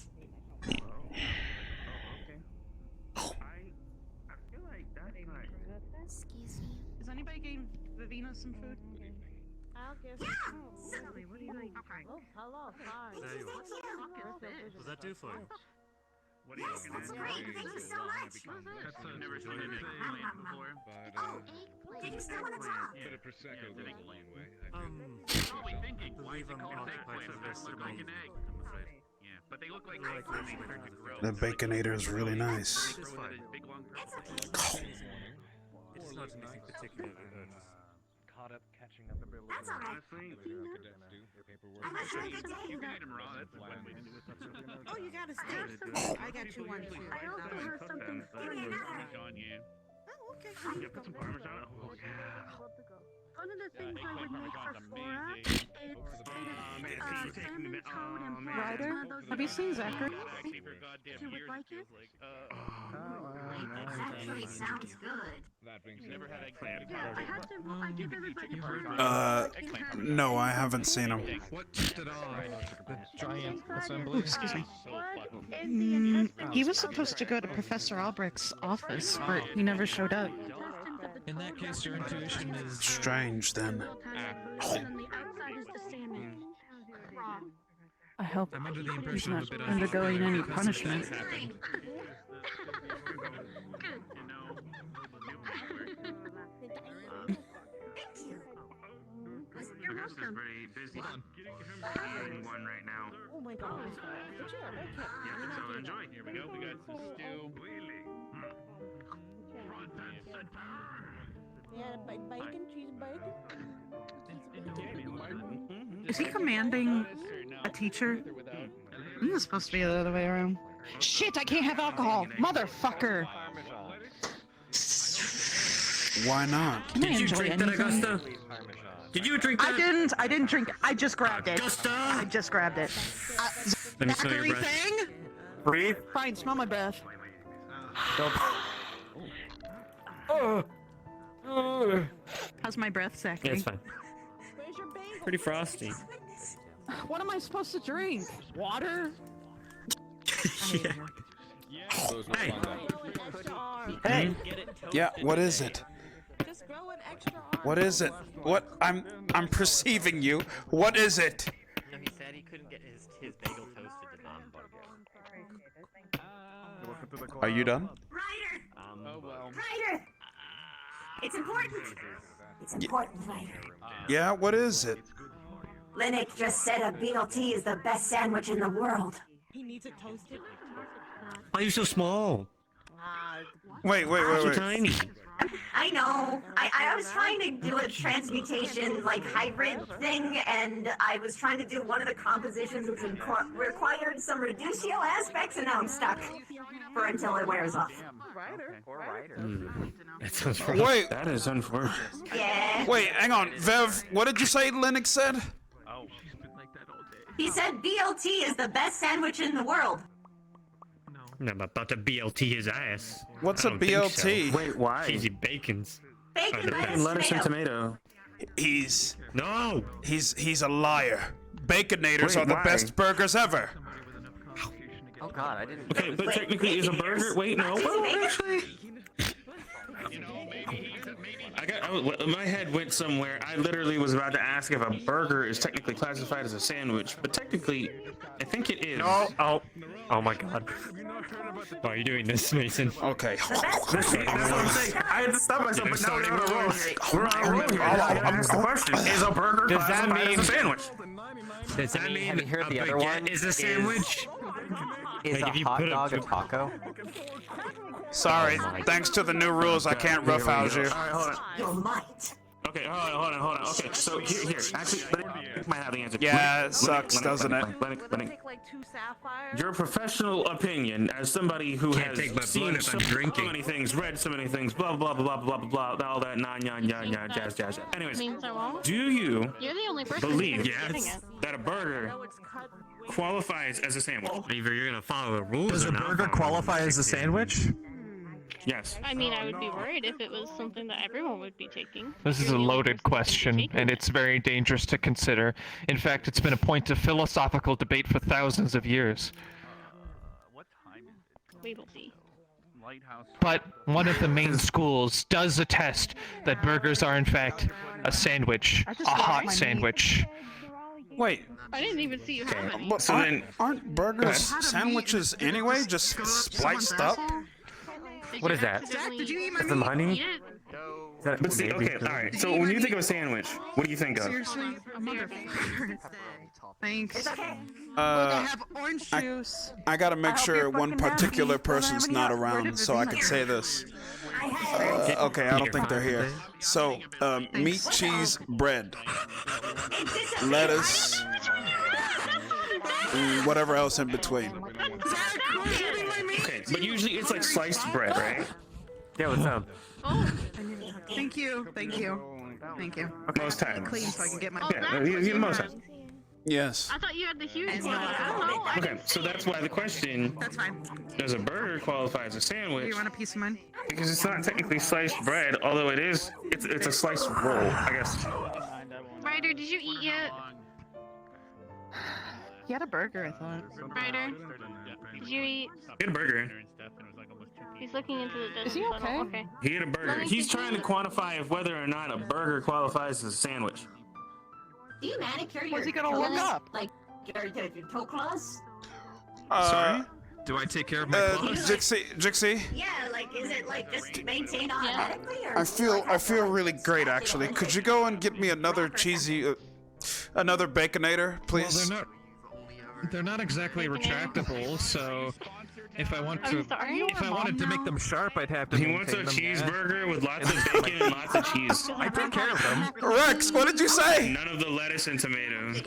I feel like that's not. Excuse me. Is anybody getting Vivina some food? I'll give Yeah. What do you like? Oh, hello. Hi. There you are. What does that do for you? What are you Yes, that's great. Thank you so much. I've never seen anything like that before. Do you still want to talk? Bit of prosecco goes a long way. Probably thinking, why is it called occupied for vegetables? I'm afraid. Yeah, but they look like when they start to grow. The baconator is really nice. It's not anything particular. Caught up catching up a bit. That's all right. You can eat them raw. That's one way to do it. Oh, you got a steak? I got you one too. I also heard something. Give me another. Oh, okay. Yeah, put some parmesan. Oh, yeah. One of the things I would make for Flora is salmon toad and Ryder, have you seen Zachary? You would like it? Actually sounds good. That being Never had eggplant. I give everybody No, I haven't seen him. What did the giant assembly? Excuse me. He was supposed to go to Professor Albrecht's office, but he never showed up. In that case, your intuition is Strange, then. I hope I'm under the he's impression not of a bit undergoing any punishment. The house is very busy. Getting one right now. Oh my god. Yeah, so enjoy. Here we go. We got some stew. Yeah, bacon, cheese, bacon. Is he commanding a teacher? He was supposed to be the other way around. Shit, I can't have alcohol! Motherfucker! Why not? Did you drink that, Augusta? Did you drink that? I didn't drink it. I just grabbed it. I just grabbed it. Let me smell your Zachary breath. thing? Breathe. Fine, smell my breath. How's my breath, Zachary? Yeah, it's fine. Pretty frosty. What am I supposed to drink? Water? Hey. Hey. Yeah, what is it? Just grow an extra arm. What is it? What? I'm perceiving you. What is it? No, he said he couldn't get his bagel toasted to non-bugger. Are you done? Ryder! Oh well. Ryder! It's important. It's important, Ryder. Yeah, what is it? Lnik just said a BLT is the best sandwich in the world. He needs it toasted. Why are you so small? Wait. So tiny. I know. I was trying to do a transmutation, like, hybrid thing, and I was trying to do one of the compositions which required some reducio aspects, and now I'm stuck for until it wears off. That sounds Wait. That is unfortunate. Yeah. Wait, hang on. Vev, what did you say Lnik said? Oh. He said BLT is the best sandwich in the world. I'm about to BLT his ass. What's I a don't think BLT? so. Wait, why? Cheesy bacons. Bacon, Bacon, lettuce, and tomato. He's No! He's a liar. Baconators Wait, are the why? best burgers ever. Oh God, I didn't. Okay, but technically, is a burger? Wait, no. Well, actually, my head went somewhere. I literally was about to ask if a burger is technically classified as a sandwich, but technically, I think it is. Oh my God. Why are you doing this, Mason? Okay. That's what I'm saying. I had to stop myself, but now we're on a roll here. I gotta ask the question: is a burger classified as a sandwich? Does that mean have you heard a the other baguette one is a sandwich? Is Like, a if you hot put dog a taco? Sorry, thanks to the new rules, I can't roughhouse you. All right, hold on. You might. Okay, hold on. Okay, so here. Actually, Lnik might have the answer. Yeah, it Lnik, sucks, doesn't it? Lnik. Your professional opinion, as somebody who Can't has take my blood seen if so I'm drinking. many things, read so many things, blah blah blah blah blah blah, all that jazz. Anyways, Means I won't. do you You're the only person believe who's getting it. that a burger qualifies as a sandwich? Either you're gonna follow the rules. Does or a not burger follow the qualify rules. as a sandwich? Yes. I mean, I would be worried if it was something that everyone would be taking. This is a loaded question, and it's very dangerous to consider. In fact, it's been a point of philosophical debate for thousands of years. We will see. But one of the main schools does attest that burgers are in fact a sandwich, a hot sandwich. Wait. I didn't even see you have any. But aren't burgers sandwiches anyway? Just spliced up? What is that? Did you eat Some honey? But see, okay, all right. So when you think of a sandwich, what do you think of? Seriously, a motherfucker. Thanks. I gotta make sure one particular person's not around so I can say this. Okay, I don't think they're here. So, meat, cheese, bread, lettuce, and whatever else in between. Okay, but usually it's like sliced bread, right? Yeah, what's up? Thank you. Most times. Clean so I can get my. Yeah, most times. Yes. I thought you had the huge one. Okay, so that's why the question: That's fine. does a burger qualify as a Do sandwich? you want a piece of mine? Because it's not technically sliced bread, although it is. It's a sliced roll, I guess. Ryder, did you eat yet? He had a burger, I thought. Ryder, did you eat? He had a burger. He's looking into the distance. Is he okay? Okay. He had a burger. He's trying to quantify if whether or not a burger qualifies as a sandwich. Do you manicure your What's he gonna look up? Like your toe claws? Sorry? Do I take care of my claws? Jixie? Yeah, like is it like just maintained automatically or? I feel really great actually. Could you go and get me another cheesy, another baconator, please? Well, they're not exactly retractable, so if I wanted to make them sharp, I'd have to. He wants a cheeseburger with lots of bacon and lots of cheese. I take care of them. Rex, what did you say? None of the lettuce and tomatoes.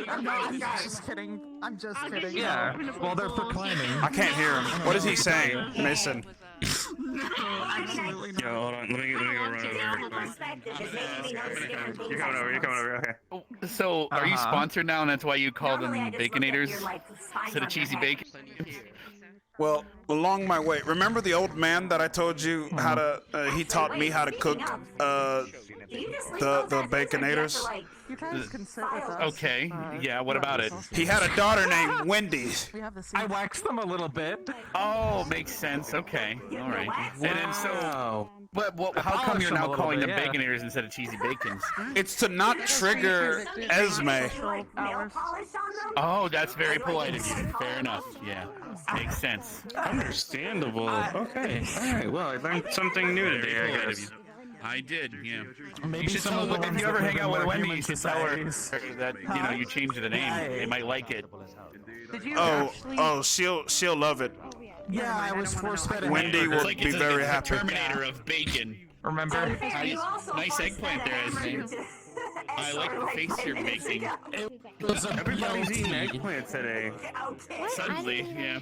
I'm just kidding. I'm just kidding. Yeah, well, they're for climbing. I can't hear him. What is he saying, Mason? Absolutely not. Yo, hold on. Let me go run over here. You're coming over. Okay. So, are you sponsored now, and that's why you call them baconators instead of cheesy bacon? Well, along my way, remember the old man that I told you how to? He taught me how to cook the baconators. You guys can sit with us. Okay, yeah. What about it? He had a daughter named Wendy. We have the seats. I waxed them a little bit. Oh, makes sense. Okay, all right. And then Wow. how come you're them a now little calling bit, them yeah. baconators instead of cheesy bacons? It's to not trigger Esme. Oh, that's very polite of you. Fair enough. Yeah, makes sense. Understandable. Okay. All right. Well, I learned something new today, I guess. I did, yeah. Maybe You should some tell of the her, if ones you that ever live hang in out with more Wendy, human you should tell her societies. that you changed the name. They might like it. Did you Oh, she'll love it. Yeah, I was force-fed. Wendy will be very it's happy. The Terminator of bacon. Remember? Nice eggplant there, Esme. I like the face you're making. Everybody's eating eggplant today. Suddenly, yeah.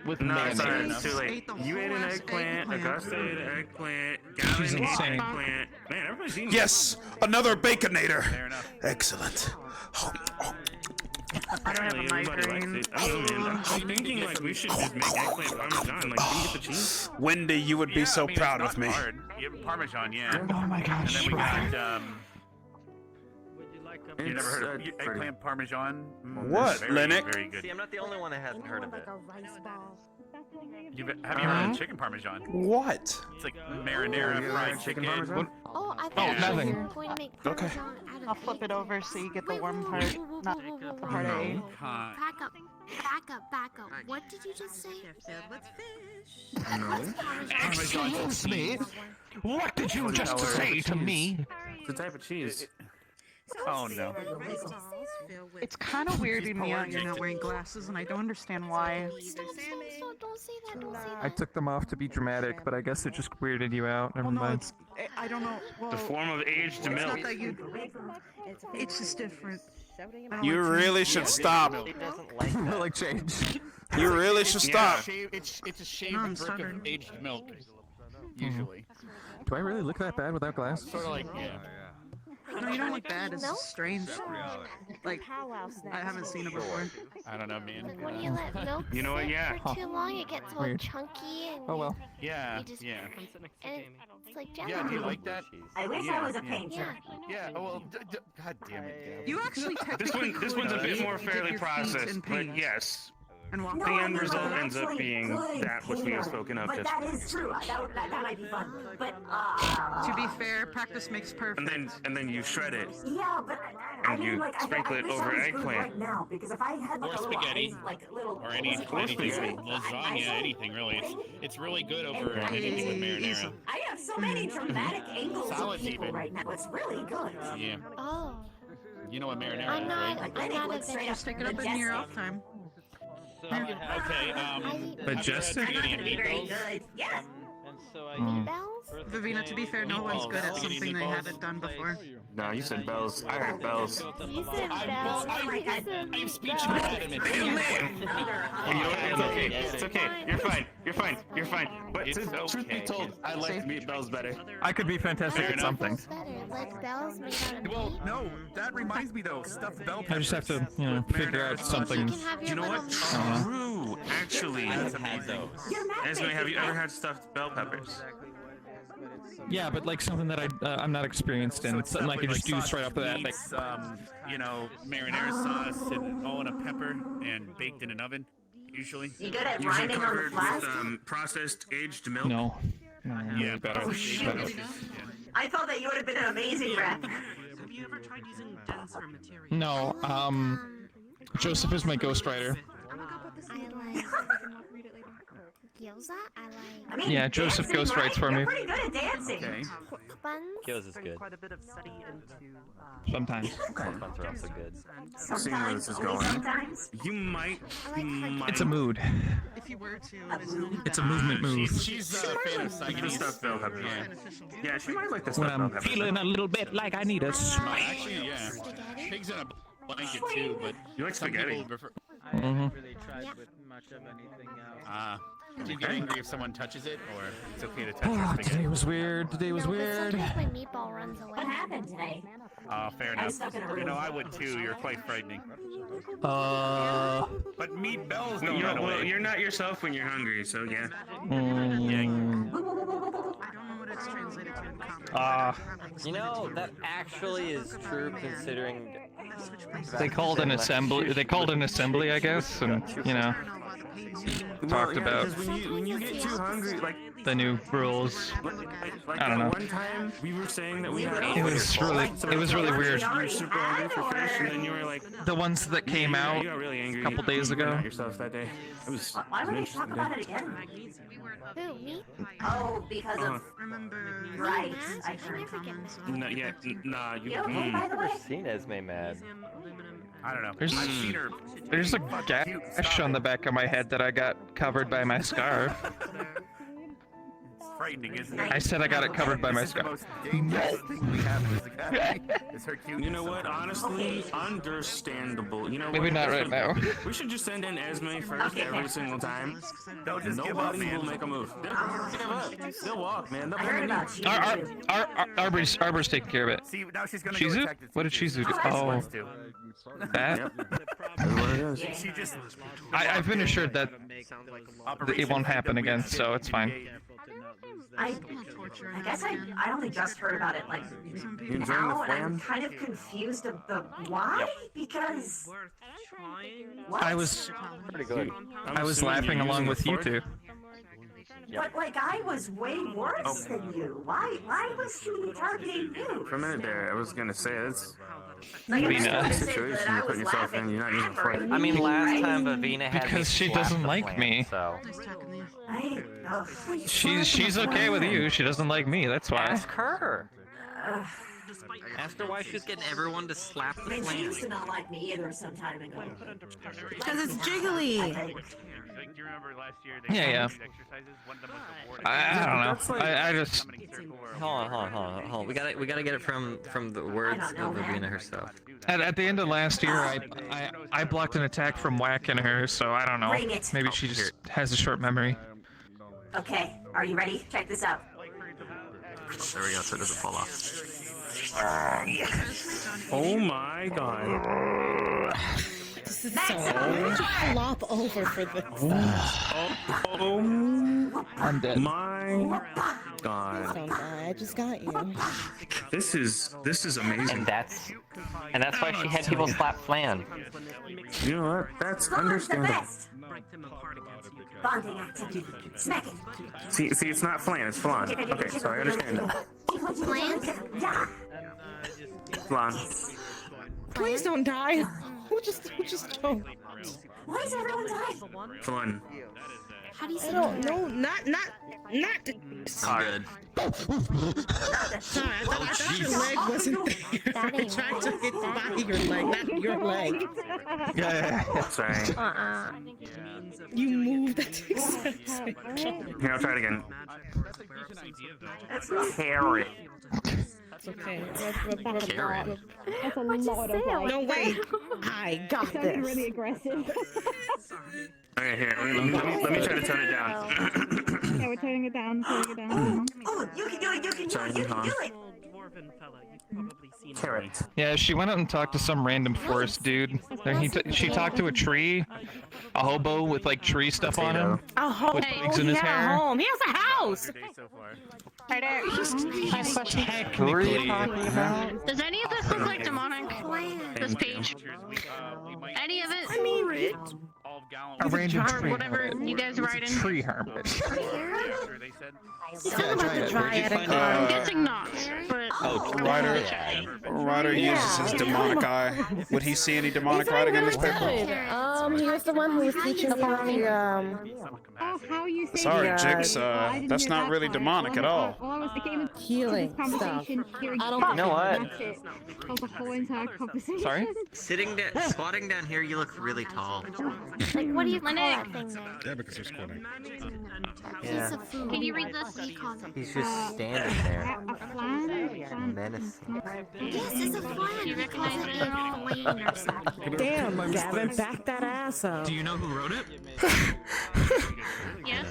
With No, mayonnaise. sorry, it's too late. You ate an eggplant, Augusta ate an eggplant, Gavin ate an insane. eggplant. Man, everybody's eating. Yes, another baconator. Excellent. All right, have a everybody likes migraine. it. I don't know, man. I'm thinking like we should just make eggplant parmesan. Like, can you get the cheese? Wendy, you would be so proud of me. Hard. You have Parmesan, yeah. Oh my gosh. And then we got you never It's, heard of eggplant parmesan? What, very, Lnik? Very good. See, I'm not the only one that hasn't heard of it. Have you heard of chicken parmesan? What? It's like marinara fried chicken. Oh, I Oh, thought you nothing. were going to make Okay. parmesan out of I'll flip it over so you get the warm part, not the part A. Back up. What did you just say? Excuse me. What did you just say to me? It's a type of cheese. Oh no. It's kind of weirding me out you're not wearing glasses, and I don't understand why. Stop, don't say that. I took them off to be dramatic, but I guess it just weirded you out. Never mind. I don't know. Well, The form of aged it's milk. not that you. It's just different. I don't You like really cheese. should stop. Like change. You really should stop. It's a shaved No, I'm brick of stubborn. aged milk, usually. Do I really look that bad without glasses? Sort of like, yeah. No, you don't look bad. It's just strange. Like, I haven't seen it before. I don't know, man. Like when you let milk You know what? sit Yeah. for too long, it gets all Weird. chunky and Oh well. Yeah, you just yeah. and it's like jello. Yeah, do you like that? I wish I was a painter. Yeah, oh, well, god damn it, Gab. You actually technically This one's a could bit more dip fairly your feet processed, in but paint yes. and walk No, The I end mean, like, result ends up actually being good that which we have painter. spoken of But just. that is true. That might be fun. But To be fair, practice makes perfect. And then you shred it. yeah, but I And mean, you like, sprinkle I it wish over I was good eggplant. right now, because if I had like Or a little spaghetti. ice, like a little Or anything, spaghetti. lasagna, anything really. It's really good over anything with marinara. I have so many dramatic angles of Salads people even. right now. It's really good. Yeah. Oh, You know what marinara I'm is, not. right? I'm not a Straight up Just take it up in your off time. Okay, Majestic? have you had spaghetti and Very meatballs? good. Yes. bells. Vivina, to be fair, no one's good at something they haven't done before. No, you said bells. I heard bells. You said bells. I'm speech impediment. It's okay. It's okay. You're fine. But It's truth be okay. told, I like meatballs better. I could be fantastic Fair at enough. something. Better, like bells made out of Well, meat. No, that reminds me though. Stuffed bell I just have to, figure out something. You can have your You know little what? True. Actually, You're not Esme, have you ever had stuffed bell peppers? Yeah, but like something that I'm not experienced in. It's something I could just do straight off the bat. Like, meats, marinara sauce and all in a pepper and baked in an oven, usually. You good at Usually grinding on the covered flask? with processed aged milk. no. Yeah, better. Oh, shit. I thought that you would have been an amazing rep. Have you ever tried using denser material? No, Joseph is my ghostwriter. I like gyoza. I mean, Yeah, Joseph dancing, ghostwrites right? for me. You're pretty good at dancing. Okay. buns. Gyoza's good. Quite a bit of study into. Sometimes. Buns are also good. Seeing where this is going, you might. It's a mood. If you were to, It's a movement move. She's a fan of the stuffed bell pepper. Yeah, she might like the When stuffed bell I'm pepper. feeling a little bit like I need a smack. Actually, yeah. Pigs in a blanket too, but You like some spaghetti? people prefer. I haven't really tried with much of anything else. Do you get angry if someone touches it, or it's okay to touch Oh, your spaghetti? today was weird. Today was No, but weird. sometimes my meatball runs away. What happened today? Fair I'm enough. stuck in a room. You know, I would too. You're quite frightening. But meat bells don't run Well, away. you're not yourself when you're hungry, so yeah. It's translated to in common. You know, that actually is true considering. They called an assembly. They called an assembly, I guess, and talked about Because when you get too hungry, like the new rules. I don't know. One time we were saying that we had. It was really weird. You were super hungry for fish, and then you were like. The ones that came out You got really angry. a couple days You were ago. not yourself that day. It was. Why would an we talk interesting about day. it again? Who, me? Oh, because of Remember, right. I I can never get mad. No, yeah, nah, you. You okay, by the way? I've seen Esme mad. I don't know. There's, I've seen her. there's a gash on the back of my head that I got covered by my scarf. frightening, isn't it? I said I got it covered by my This is the scarf. most dangerous thing we have in this academy. Is her cuteness. You know what? Honestly, understandable. You know Maybe what? not right now. We should just send in Esme first every single time. Don't just give up, Nobody man. will make a move. They'll give up. They'll walk, man. They'll bend the knee. Arbor's taking care of it. See, now she's gonna go Shizu? attack the What did teacher. Shizu do? She Oh, wants to. that? She just. I've been assured that it won't happen again, so it's fine. I guess I only just heard about it like enjoying the now, and I'm flam? kind of confused of the why, because what? I was Pretty good. I was laughing along with you two. But like I was way worse than you. Why was he targeting you? For a minute there, I was gonna say it's. Like, Vina. I was Situation you're putting yourself in, you're not even fighting. I mean, last time Vavina had Because she doesn't like me. So She's okay with you. She doesn't like me. That's why. ask her. Ask her why she's getting everyone to slap the I mean, she flan. used to not like me either some time ago. Because it's jiggly. Do you remember last year? Yeah. Exercises. One of them was the board. I don't know. I just. Hold on. We gotta get it from the words of Vavina herself. At the end of last year, I blocked an attack from whacking her, so I don't know. Bring it. Maybe she just has a short memory. Okay, are you ready? Check this out. There we go, so it doesn't fall off. Oh my god. This is so flop over for this. Oh I'm dead. my god. So I just got you. This is amazing. And that's why she had people slap flan. You know what? That's understandable. Bonding activity. Smack it. See, it's not flan, it's flan. Okay, so I understand that. Flan? Yeah. Flan. Please don't die. Who just don't. Why is everyone dying? Flan. How do you say that? No, not. I'm good. Sorry, I thought your leg wasn't there. I tried to hit by your leg, not your leg. Yeah. Sorry. You moved. That takes sense. Here, I'll try it again. Carrot. That's okay. Karen. That's a lot of like. No way. I got this. Really aggressive. Okay, here. Let me try to turn it down. Yeah, we're turning it down. Oh, you can do it. You can do it. You can do it. Carrot. Yeah, she went out and talked to some random forest dude. Then she talked to a tree, a hobo with like tree stuff on him. A home. With twigs in his hair. Home. He has a house. Ryder, Who are you talking about? does any of this look like demonic? This page? Any of it? I mean, A random tree. Whatever you guys write in. Tree hermit. it's not about the dryadic. I'm guessing not, but Ryder uses his demonic eye. Would he see any demonic writing on this paper? He was the one who was teaching about the Sorry, Jix, that's not really demonic at all. healing stuff. I don't. You know what? The whole entire conversation. Sorry? Squatting down here, you look really tall. Like, what do you call that thing? Yeah, because they're squatting. Yeah. Can you read this? He's just standing there. Menacing. Yes, it's a flan. You recognize it in Halloween or something. Damn, Gavin, back that ass up. Do you know who wrote it? yes.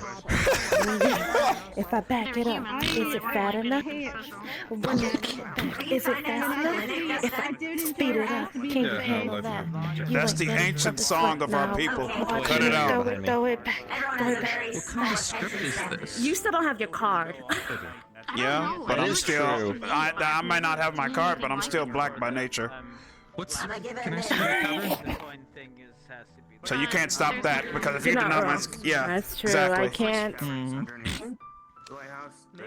If I back it up, is it fat enough? When you get back, is it fast enough? If I speed it up, can you handle that? That's the ancient song of our people. Cut it out. Throw it back. Throw it back. What kind of script is this? You still don't have your card. Yeah, but I'm still. I might not have my card, but I'm still black by nature. What's? Can I see your cover? So you can't stop that because if you do not, yeah, That's true. exactly. I can't.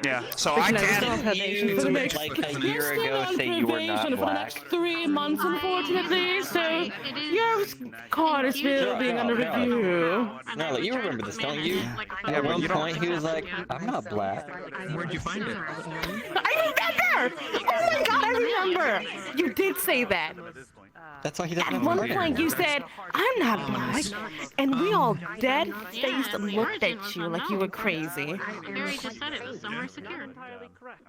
Yeah, so I can't. You, like a year ago, say you were not for the black. next 3 months, unfortunately. So your card is still being under review. No, you remember this, don't you? At one point, he was like, "I'm not black." Where'd you find it? I remember. Oh my god, I remember. You did say that. That's why he doesn't At have one a point you said, I'm not black, and we all dead-faced looked at you like you were crazy. Harry just said it was somewhere secure.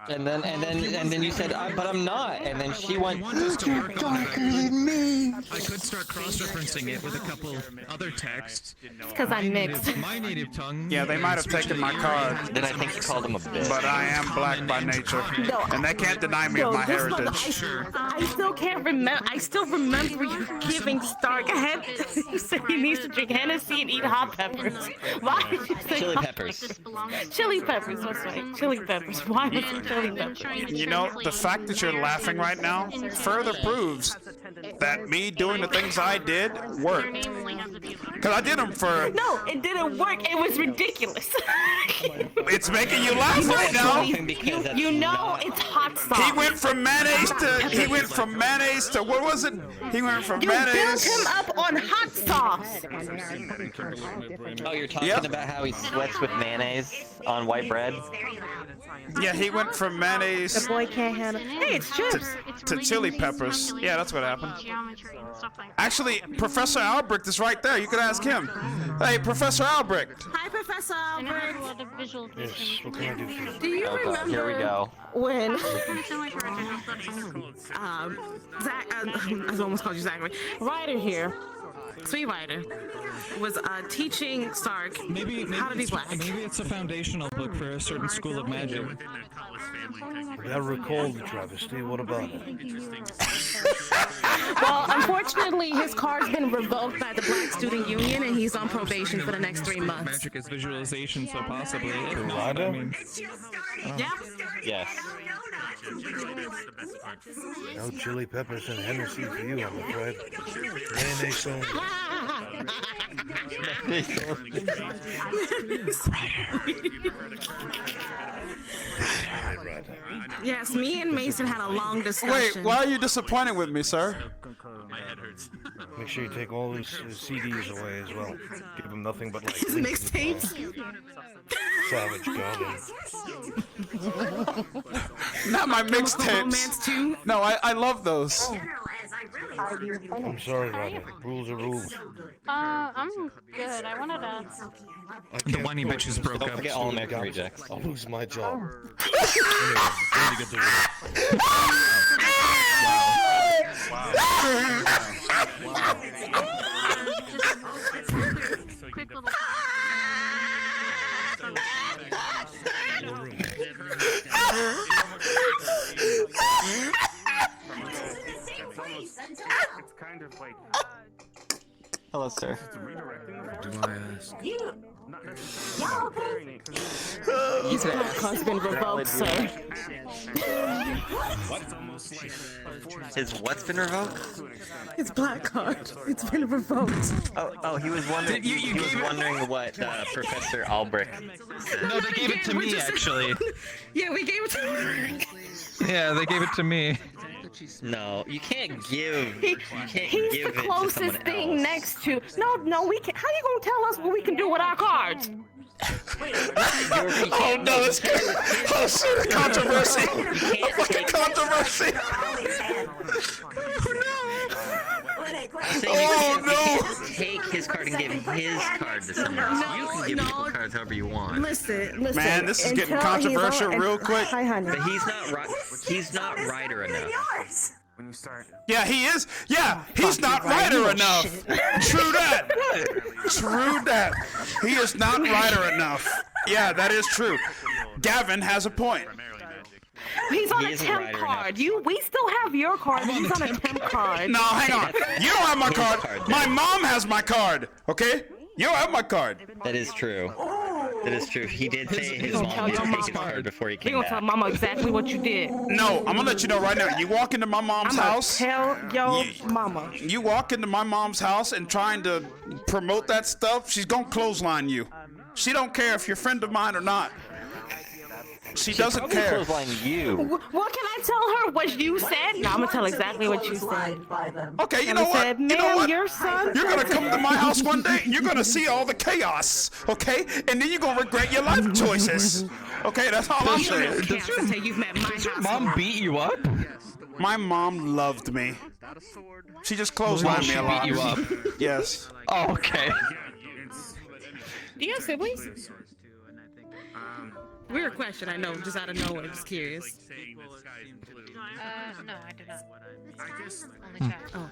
And then you said, but I'm not. And then she went, You're darker than me. I could start cross-referencing it with a couple other texts. It's because I'm mixed. My native tongue. Yeah, they might have taken my card. Then I think you called him a bitch. But I am black by nature, No, and they can't deny me of my heritage. I still can't remember. I still remember you giving Stark a head. You said he needs to drink Hennessy and eat hot peppers. Why did you say Chili hot peppers. Chili peppers, that's right. Chili peppers. Why was it chili peppers? You know, the fact that you're laughing right now further proves that me doing the things I did worked. Because I did them for... No, it didn't work. It was ridiculous. It's making you laugh right now. You know it's hot sauce. He went from mayonnaise to what was it? He went from mayonnaise. You built him up on hot sauce. Oh, you're talking about how he sweats with mayonnaise on white bread? Yeah, he went from mayonnaise The boy can't handle. Hey, it's chips. to chili peppers. Yeah, that's what happened. Actually, Professor Albrecht is right there. You could ask him. Hey, Professor Albrecht. Hi, Professor Albrecht. Yes, what can I do for you? Do you remember Here we go. when Zach, I almost called you Zachary. Ryder here, Sweet Ryder, was teaching Stark how to be black. Maybe it's a foundational book for a certain school of magic. I recall the travesty. What about it? Well, unfortunately, his card's been revoked by the Black Student Union, and he's on probation for the next 3 months. Magic is visualization, so possibly. Ryder? Yeah. Yes. No chili peppers and Hennessy for you, I'm afraid. Mayonnaise only. Yes, me and Mason had a long discussion. Wait, why are you disappointed with me, sir? Make sure you take all his CDs away as well. Give him nothing but like His mixtapes. Savage Garden. Not my Romance mixtapes. too. No, I love those. I'm sorry, Ryder. Rules are rules. I'm good. I wanted to. The whiny bitches broke Don't up. forget all American rejects. I'll lose my job. Really good to Quick little. It's kind of like. Hello, sir. Do I ask? His black card's been revoked, sir. His what's been revoked? His black card. It's been revoked. Oh, he was wondering. He was wondering what Professor Albrecht said. No, they gave it to me, actually. Yeah, we gave it to him. Yeah, they gave it to me. No, you can't give. He's give the it to closest someone thing else. next to. No, we can. How you gonna tell us what we can do with our cards? Oh no, it's good. Oh shit, a controversy. A fucking controversy. Oh no! Take his card and give his card to someone else. You can give people cards however you want. Listen. Man, this is getting controversial real quick. Hi, honey. But he's not Ryder enough. When you start. Yeah, he is. Yeah, he's not Ryder enough. True that. True that. He is not Ryder enough. Yeah, that is true. Gavin has a point. He's on a temp card. We still have your card. He's on a temp card. No, hang on. You don't have my card. My mom has my card. Okay? You don't have my card. That is true. That is true. He did say his mom did take his card before he We came gonna tell back. Mama exactly what you did. No, I'm gonna let you know right now. You walk into my mom's house. Tell your mama. You walk into my mom's house and trying to promote that stuff, she's gonna clothesline you. She don't care if you're a friend of mine or not. She doesn't care. Clothesline you. What can I tell her? What you said? No, I'm gonna tell exactly what you said. Okay, you know what? Said, You know "Ma'am, what? your son You're gonna said-" come to my house one day and you're gonna see all the chaos, okay? And then you're gonna regret your life choices. Okay, that's all I'm saying. Until you've met my house. Mom beat you up? My mom loved me. She just clotheslined me a lot. Beat you up. Yes. Oh, okay. Do you have siblings? Weird question, I know, just out of nowhere, just curious. No, I do not. Only child. Oh.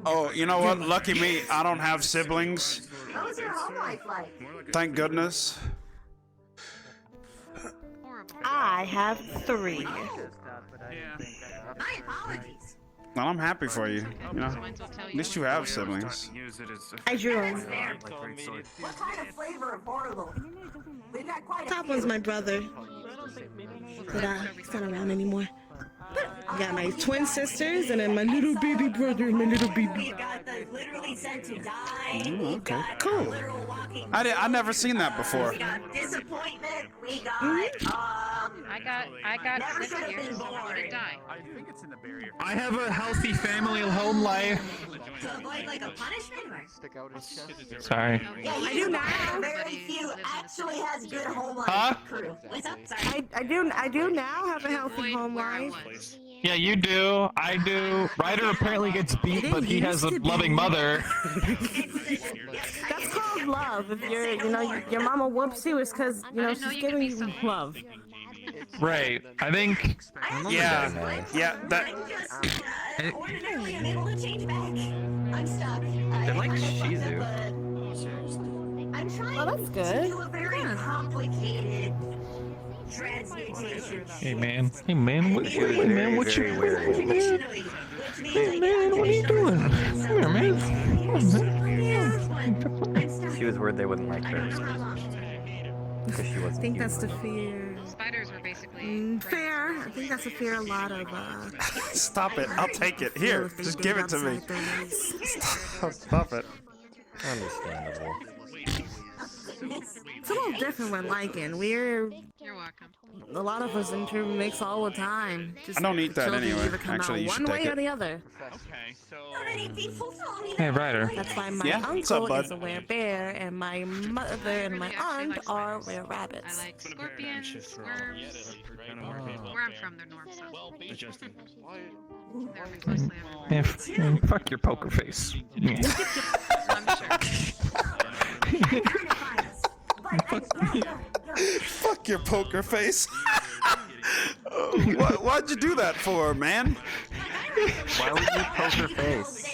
Oh, you know what? Lucky me, I don't have siblings. What was your home life like? Thank goodness. I have 3. My apologies. Well, I'm happy for you. You know, at least you have siblings. I do. That's fair. What kind of flavor of horrible? We've got quite a Top few. one's my brother. But he's not around anymore. I got my twin sisters and then my little baby brother and my little baby. We've got the literally sent to die. Ooh, okay. Cool. Literal walking. I never seen that before. We got disappointment. We got I got never sent should have here, been so I'm born. gonna die. I have a healthy family home life. To avoid like a punishment or? Sorry. Yeah, I do not. Very few actually has good home life. Huh? Crew. What's up? Sorry. I do now have a healthy home life. Yeah, you do. I do. Ryder apparently gets beat, but he has a loving mother. That's called love. If your mama whoops you, it's because she's giving you love. Right. I think. Yeah. Yeah. That. Ordinarily, I'm able to change back. I'm stuck. They're like Shih Tzu. I'm trying that's good. to do a very complicated transmutation. Hey man. Hey man. What you? Unfortunately, which Hey man. What are you doing? Come here, man. She was worried they wouldn't like her. Because she I wasn't think that's the human. fear. Spiders were basically Fair. I think that's a fear a lot of. Stop it. I'll take it. Here. Just give it to me. Stop it. Understandable. It's a little different with liking. You're welcome. A lot of us intermix all the time. Just I don't eat that children anyway. either come Actually, out you should one take way or it. the other. Hey Ryder. That's why my Yeah? What's up, uncle bud? is a were-bear, and my mother and my aunt are were-rabbits. I like scorpions, worms. Where I'm from, they're north, so they're closely Yeah, fuck your poker face. Yeah. I'm Fuck your poker face. Why'd you do that for, man? Why would you poker face?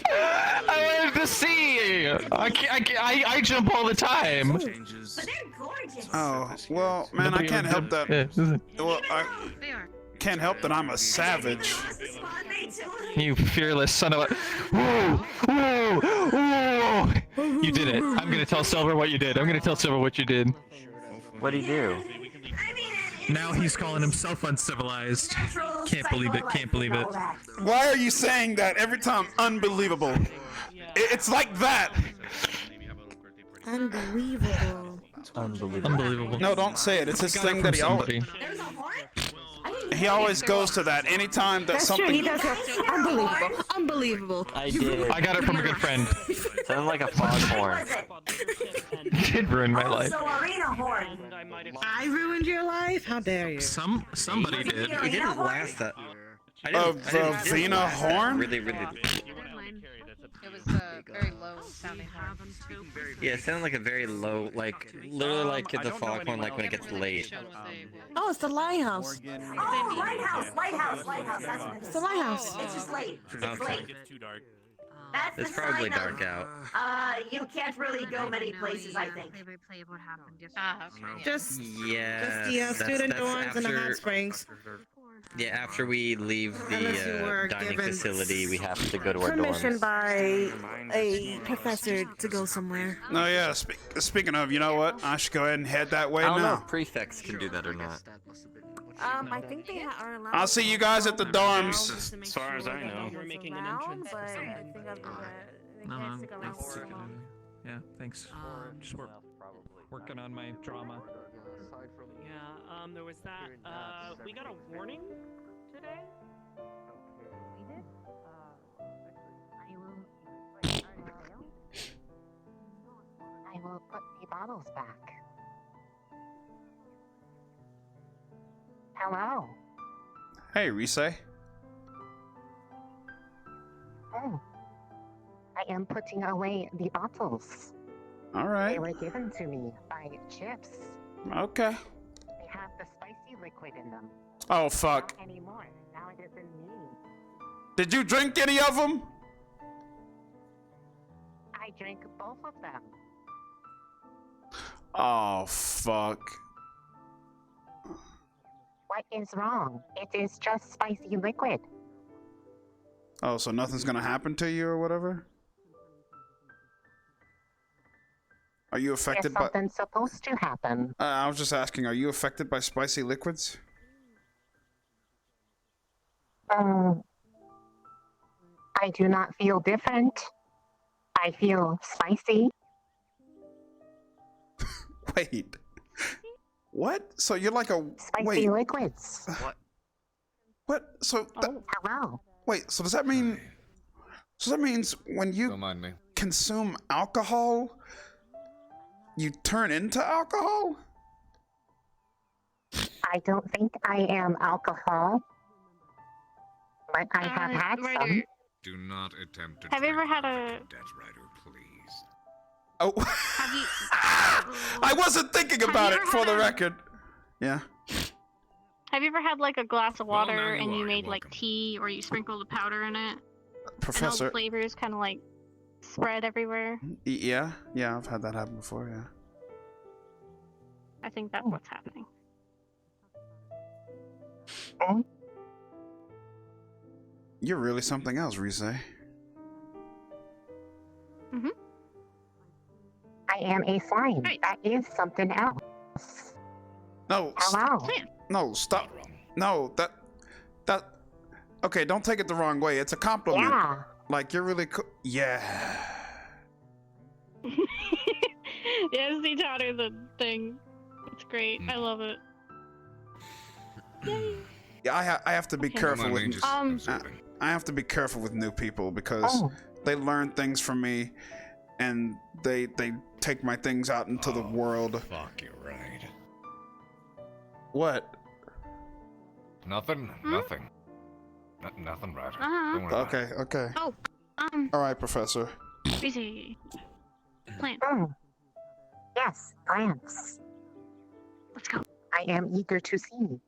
I wanted to see. I jump all the time. But they're gorgeous. Oh, well, man, I can't help that. Well, I can't help that I'm a savage. You fearless son of a. Whoa! Whoa! Whoa! You did it. I'm gonna tell Silver what you did. I'm gonna tell Silver what you did. What'd he do? Now he's calling himself uncivilized. Can't believe it. Can't believe it. Why are you saying that every time? Unbelievable. It's like that. Unbelievable. Unbelievable. No, don't say it. It's his thing that he always. He always goes to that anytime that That's something. true. He does have unbelievable. Unbelievable. I did. I got it from a good friend. Sounded like a foghorn. Did ruin my life. So arena horn. I ruined your life? How dare you? Somebody did. It didn't last that. Vina Horn? Really. It was very low sounding horn. Yeah, it sounded like a very low, like literally like the foghorn, like when it gets late. Oh, it's the lighthouse. Oh, lighthouse. That's what It's the lighthouse. It's just late. It's Okay. late. That's It's the probably sign dark of, out. you can't really go many places, I think. Just Yeah. the student dorms and the hot springs. Yeah, after we leave Unless you the were dining given facility, we have to go to our Permission dorms. by a professor to go somewhere. No, yeah. Speaking of, you know what? I should go ahead and head that way I don't know now. if prefects can do that or not. I think they are allowed. I'll see you guys at the dorms. As far as I know. We're making an entrance. But I think No, thanks. Yeah, thanks. Just working on my drama. Yeah, there was that. We got a warning today. We did? I will put the bottles back. Hello. Hey, Risei. am putting away the bottles. All right. They were given to me by Chips. Okay. They have the spicy liquid in them. Oh, fuck. Not anymore. Now it is in me. Did you drink any of them? I drank both of them. Oh, fuck. What is wrong? It is just spicy liquid. Oh, so nothing's gonna happen to you or whatever? Are you affected by... Something's supposed to happen. I was just asking, are you affected by spicy liquids? I do not feel different. I feel spicy. Wait. What? So you're like a... Spicy liquids. What? What? So... Hello. Wait, so does that mean... So that means when you Don't mind me. consume alcohol, you turn into alcohol? I don't think I am alcohol, but I have had Ryder, some. Do not attempt to have you ever had a... Cadet Ryder, please. Oh. Have you... I wasn't thinking about it, for the record. Yeah. Have you ever had like a glass of water now you and you are, made like tea, or you sprinkled the powder in it? Professor... And all the flavors kind of like spread everywhere? Yeah, I've had that happen before, yeah. I think that's what's happening. You're really something else, Rise. Mm-hmm. I am a slime. That is something else. No. Hello. No, stop. No, that... Okay, don't take it the wrong way. It's a compliment. Yeah. Like, you're really cool. Yeah. Yes, he taught her the thing. It's great. I love it. Yeah, I have to be careful with... I have to be careful with new people because they learn things from me and they take my things out into the world. Fuck, you're right. What? Nothing. Nothing, Ryder. Don't worry about it. Okay. Oh, All right, Professor. busy. Plant. Yes, plants. Let's go. I am eager to see.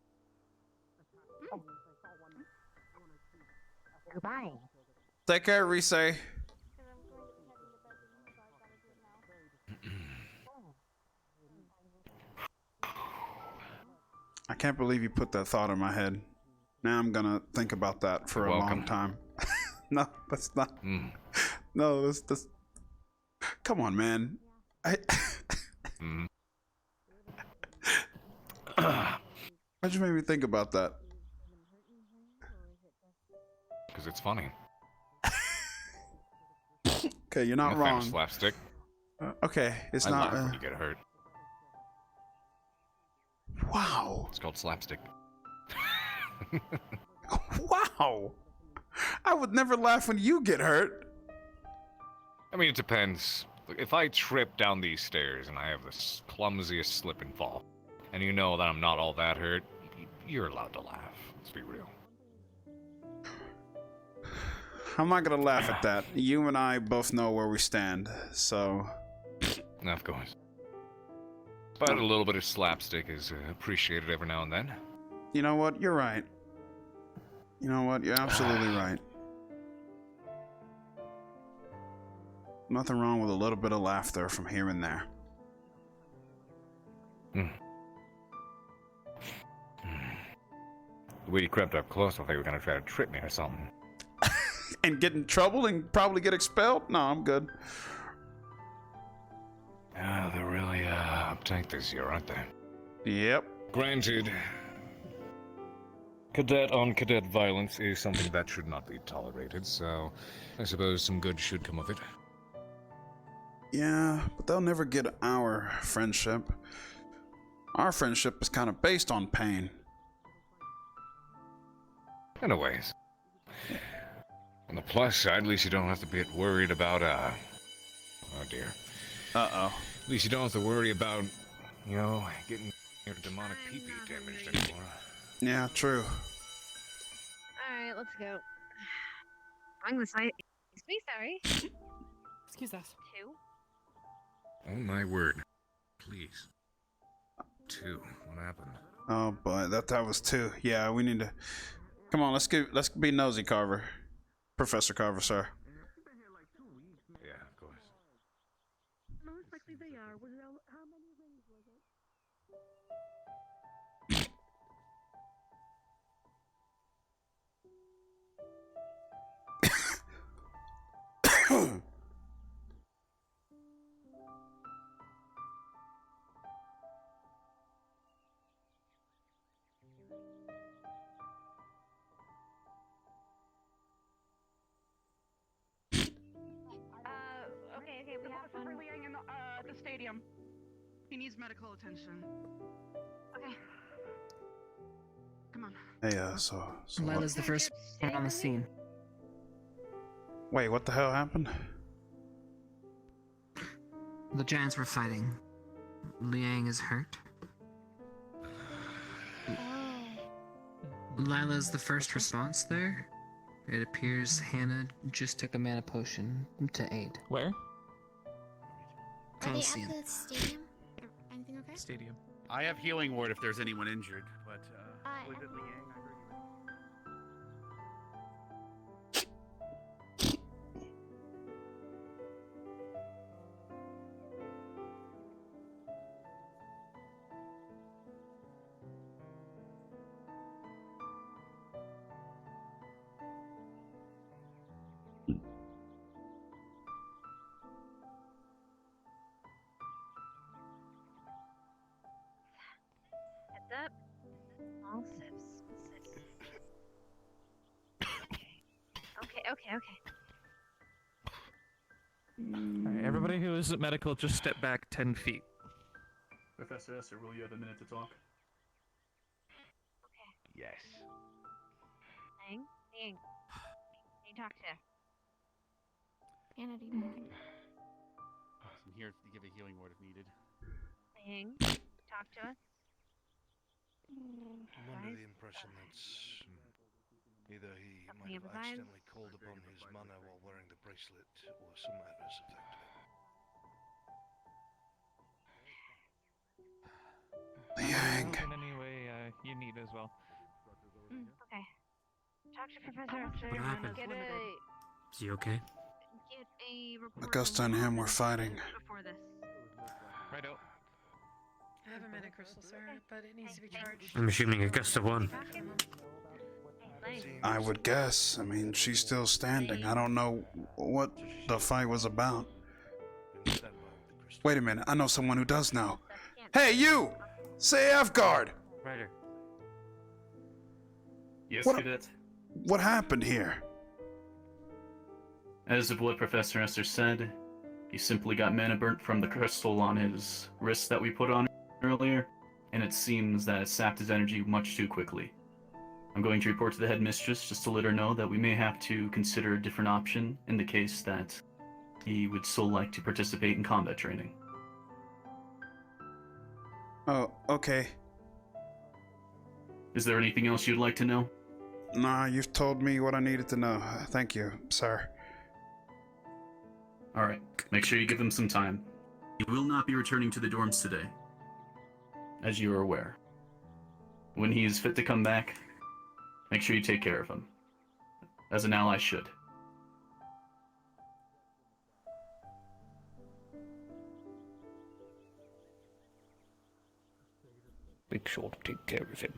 Goodbye. Take care, Rise. I can't believe you put that thought in my head. Now I'm gonna think about that for a long time. No, that's not. No, that's. Come on, man. Why'd you make me think about that? Because it's funny. Okay, you're not I'm a fan wrong. of slapstick. Okay, it's I not. laugh when you get hurt. Wow. It's called slapstick. Wow. I would never laugh when you get hurt. I mean, it depends. Look, if I trip down these stairs and I have the clumsiest slip and fall, and you know that I'm not all that hurt, you're allowed to laugh. Let's be real. I'm not gonna laugh at that. You and I both know where we stand, so... Of course. But a little bit of slapstick is appreciated every now and then. You know what? You're right. You know what? You're absolutely right. Nothing wrong with a little bit of laughter from here and there. The way you crept up close, I thought you were gonna try to trip me or something. And get in trouble and probably get expelled? No, I'm good. Yeah, they're really uptight this year, aren't they? Yep. Granted, cadet-on-cadet violence is something that should not be tolerated, so I suppose some good should come of it. Yeah, but they'll never get our friendship. Our friendship is kind of based on pain. In a ways. On the plus side, at least you don't have to be worried about, oh dear. Uh-oh. At least you don't have to worry about, you know, getting your demonic pee-pee damaged anymore. Yeah, true. Alright, let's go. Wrong this way. Excuse me, sorry. Excuse us. 2? Oh my word. Please. 2. What happened? Oh boy, that was 2. Yeah, we need to. Come on, let's be nosy, Carver. Professor Carver, sir. Yeah, of course. Most likely they are. How many rings was it? Okay, we have for Liang in the stadium. He needs medical attention. Okay. Come on. Hey, so Lila's the first one on the scene. Wait, what the hell happened? The giants were fighting. Liang is hurt. Lila's the first response there. It appears Hannah just took a mana potion to aid. Where? Are they Coliseum. at the stadium? Anything okay? Stadium. I have healing word if there's anyone injured, but was it Liang? Heads up. All sips. Okay. Alright, everybody who is at medical, just step back 10 feet. Professor Esther, will you have a minute to talk? Yes. Liang. Can you talk to? Anna, do you mind? I'm here to give a healing word if needed. Liang, talk to us. I'm under the impression that either he might have accidentally called upon his mana while wearing the bracelet, or some adverse effect. Liang. In any way you need as well. Okay. Talk to Professor Esther. What happened? Get Is he okay? a report. Augusta and him were fighting. Before this. Righto. I have a mana crystal, sir, but it needs to be charged. I'm assuming Augusta won. I would guess. I mean, she's still standing. I don't know what the fight was about. Wait a minute. I know someone who does know. Hey, you! Say F-guard! Ryder. Yes, What- cadet. What happened here? As of what Professor Esther said, he simply got mana burnt from the crystal on his wrist that we put on earlier, and it seems that it sapped his energy much too quickly. I'm going to report to the headmistress just to let her know that we may have to consider a different option in the case that he would still like to participate in combat training. Oh, okay. Is there anything else you'd like to know? Nah, you've told me what I needed to know. Thank you, sir. Alright, make sure you give him some time. He will not be returning to the dorms today, as you are aware. When he is fit to come back, make sure you take care of him, as an ally should. Make sure to take care of him.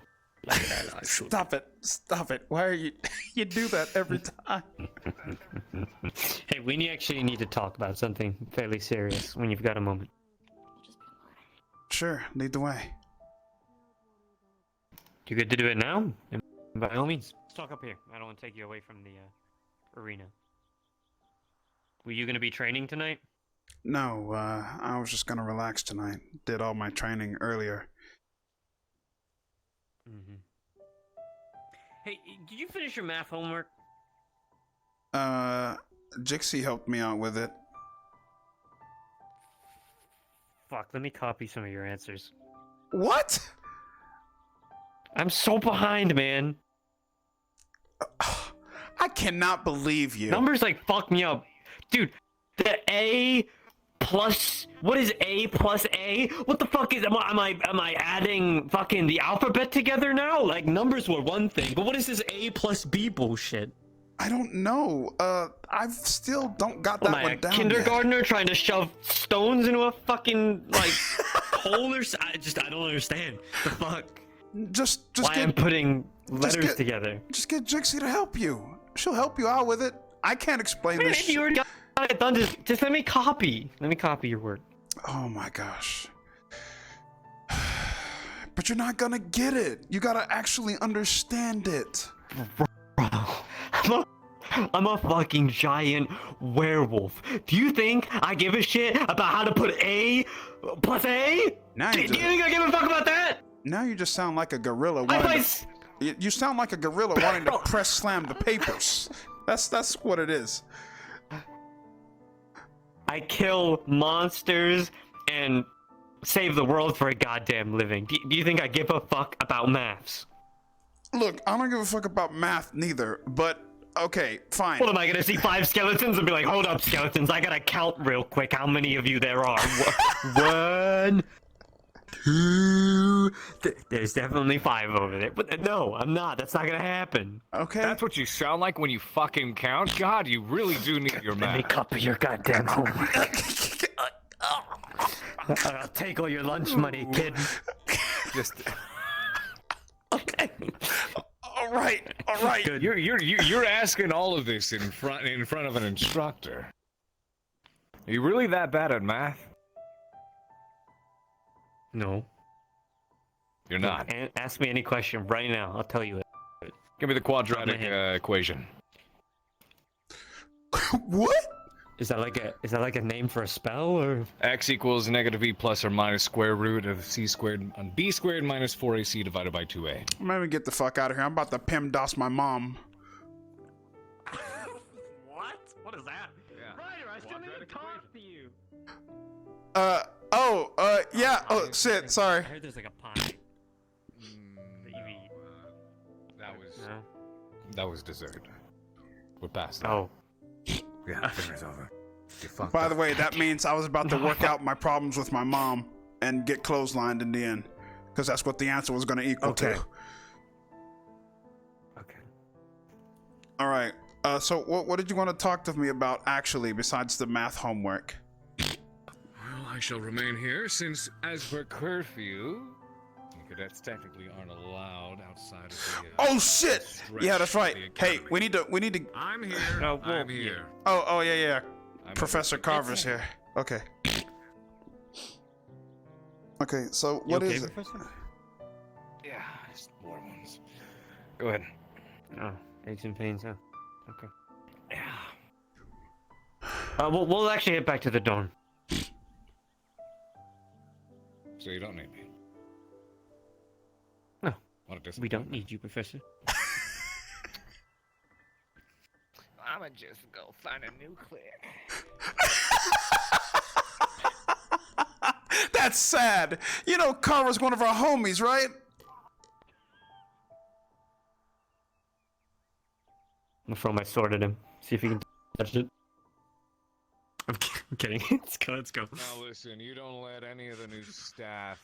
Like an ally should. Stop it. Why are you... You do that every time. Hey, we actually need to talk about something fairly serious when you've got a moment. Sure, lead the way. You good to do it now? And by all means, let's talk up here. I don't want to take you away from the arena. Were you going to be training tonight? No, I was just gonna relax tonight. Did all my training earlier. Mm-hmm. Hey, did you finish your math homework? Jixie helped me out with it. Fuck, let me copy some of your answers. What? I'm so behind, man. I cannot believe you. Numbers like fuck me up. Dude, the A plus, what is A plus A? What the fuck is, am I adding fucking the alphabet together now? Like, numbers were one thing, but what is this A plus B bullshit? I don't know. I've still don't got that one down Kindergartner yet. trying to shove stones into a fucking, like, hole or I don't understand. The fuck? Just why I'm putting letters together. Just get Jixie to help you. She'll help you out with it. I can't explain Man, this. if you already got it done, just let me copy. Let me copy your work. Oh my gosh. But you're not gonna get it. You gotta actually understand it. I'm a fucking giant werewolf. Do you think I give a shit about how to put A plus A? Now Do you think I give a fuck about that? Now you just sound like a gorilla. You sound like a gorilla wanting to press slam the papers. That's what it is. I kill monsters and save the world for a goddamn living. Do you think I give a fuck about maths? Look, I don't give a fuck about math neither, but okay, fine. What am I gonna see 5 skeletons and be like, hold up, skeletons, I gotta count real quick how many of you there are. 1, 2. There's definitely 5 over there. But no, I'm not. That's not gonna happen. Okay. That's what you sound like when you fucking count? God, you really do need your math. Let me copy your goddamn homework. I'll take all your lunch money, kid. Just... Okay. All right. Good. You're asking all of this in front of an instructor. Are you really that bad at math? No. You're not. Ask me any question right now. I'll tell you it. Give me the quadratic equation. What? Is that like a name for a spell or? X equals negative e plus or minus square root of c squared on b squared minus 4ac divided by 2a. I'm gonna get the fuck out of here. I'm about to PEMDAS my mom. What? What is that? Yeah. Ryder, I still need to talk to you. Yeah. Oh, shit. Sorry. I heard there's like a pie. That was dessert. We're past that. Oh. Yeah, dinner's over. By the way, that means I was about to work out my problems with my mom and get clotheslined in the end, because that's what the answer was going to equal to. Okay. All right. So what did you want to talk to me about actually, besides the math homework? Well, I shall remain here since, as per curfew, cadets technically aren't allowed outside of the. Oh shit! Yeah, that's right. Hey, we need to. I'm here. I'm here. Oh yeah. Professor Carver's here. Okay. Okay, so what is it? Professor? Yeah, it's more ones. Go ahead. Oh, aches and pains, huh? Okay. Yeah. We'll actually head back to the dorm. So you don't need me. No. What a We don't need you, Professor. I'ma just go find a new clique. That's sad. You know Carver's one of our homies, right? I'm gonna throw my sword at him. See if he can touch it. I'm kidding. Let's go. Now listen, you don't let any of the new staff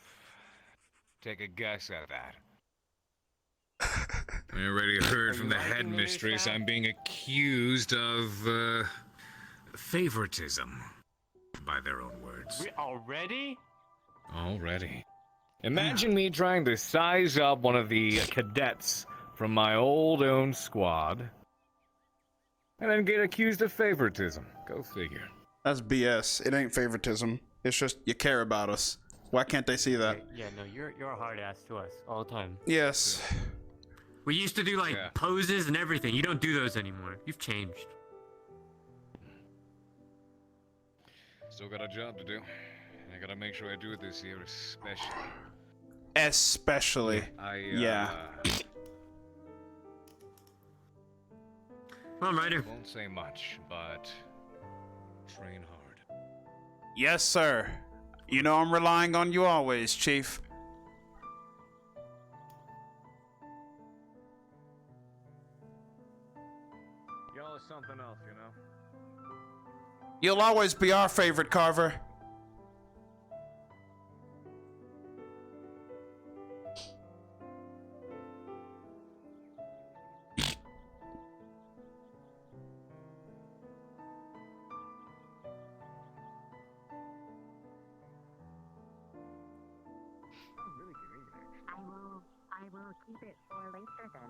take a guess at that. I already heard from the headmistress I'm being accused of, favoritism. By their own words. Already? Already. Imagine me trying to size up one of the cadets from my old own squad, and then get accused of favoritism. Go figure. That's BS. It ain't favoritism. It's just you care about us. Why can't they see that? Yeah, no, you're a hard ass to us all the time. Yes. We used to do like poses and everything. You don't do those anymore. You've changed. Still got a job to do. I gotta make sure I do it this year, Especially. Yeah. Come on, Ryder. Won't say much, but train hard. Yes, sir. You know I'm relying on you always, Chief. Y'all is something else, you know? You'll always be our favorite, Carver. I will keep it for later then.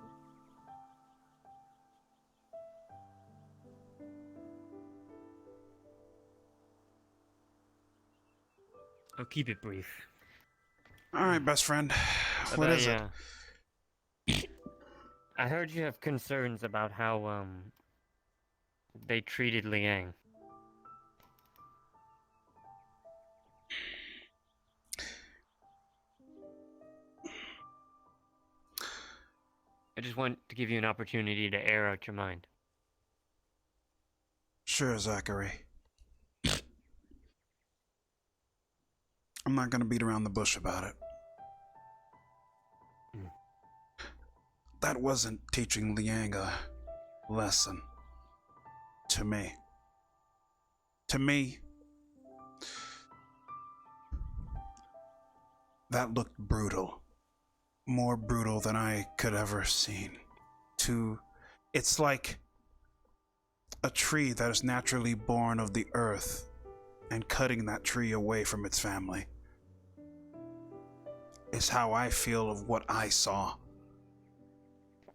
I'll keep it brief. All right, best friend. What is it? I heard you have concerns about how they treated Liang. I just want to give you an opportunity to air out your mind. Sure, Zachary. I'm not gonna beat around the bush about it. That wasn't teaching Liang a lesson. To me. To me, that looked brutal. More brutal than I could ever seen. It's like a tree that is naturally born of the earth and cutting that tree away from its family. Is how I feel of what I saw.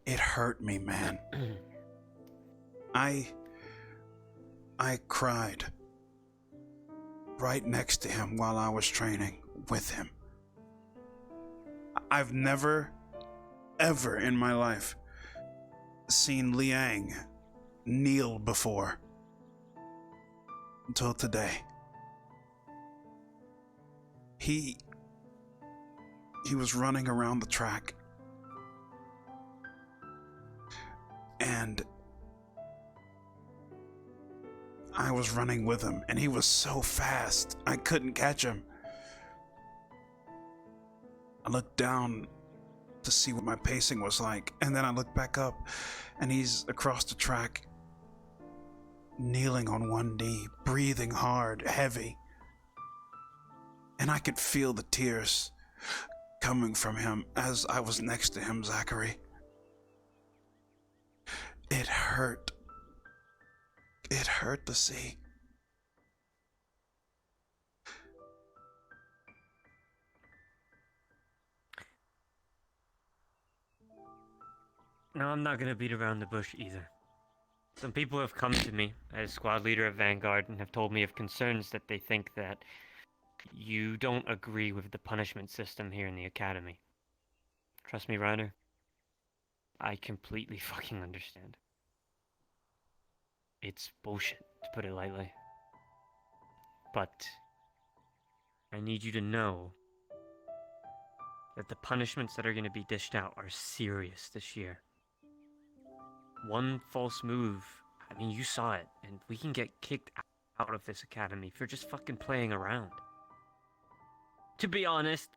It hurt me, man. I cried right next to him while I was training with him. I've never, ever in my life seen Liang kneel before. Until today. He was running around the track. And I was running with him, and he was so fast, I couldn't catch him. I looked down to see what my pacing was like, and then I looked back up, and he's across the track, kneeling on one knee, breathing hard, heavy. And I could feel the tears coming from him as I was next to him, Zachary. It hurt. It hurt to see. No, I'm not gonna beat around the bush either. Some people have come to me as squad leader of Vanguard and have told me of concerns that they think that you don't agree with the punishment system here in the academy. Trust me, Ryder. I completely fucking understand. It's bullshit, to put it lightly. But I need you to know that the punishments that are going to be dished out are serious this year. One false move, I mean, you saw it, and we can get kicked out of this academy for just fucking playing around. To be honest,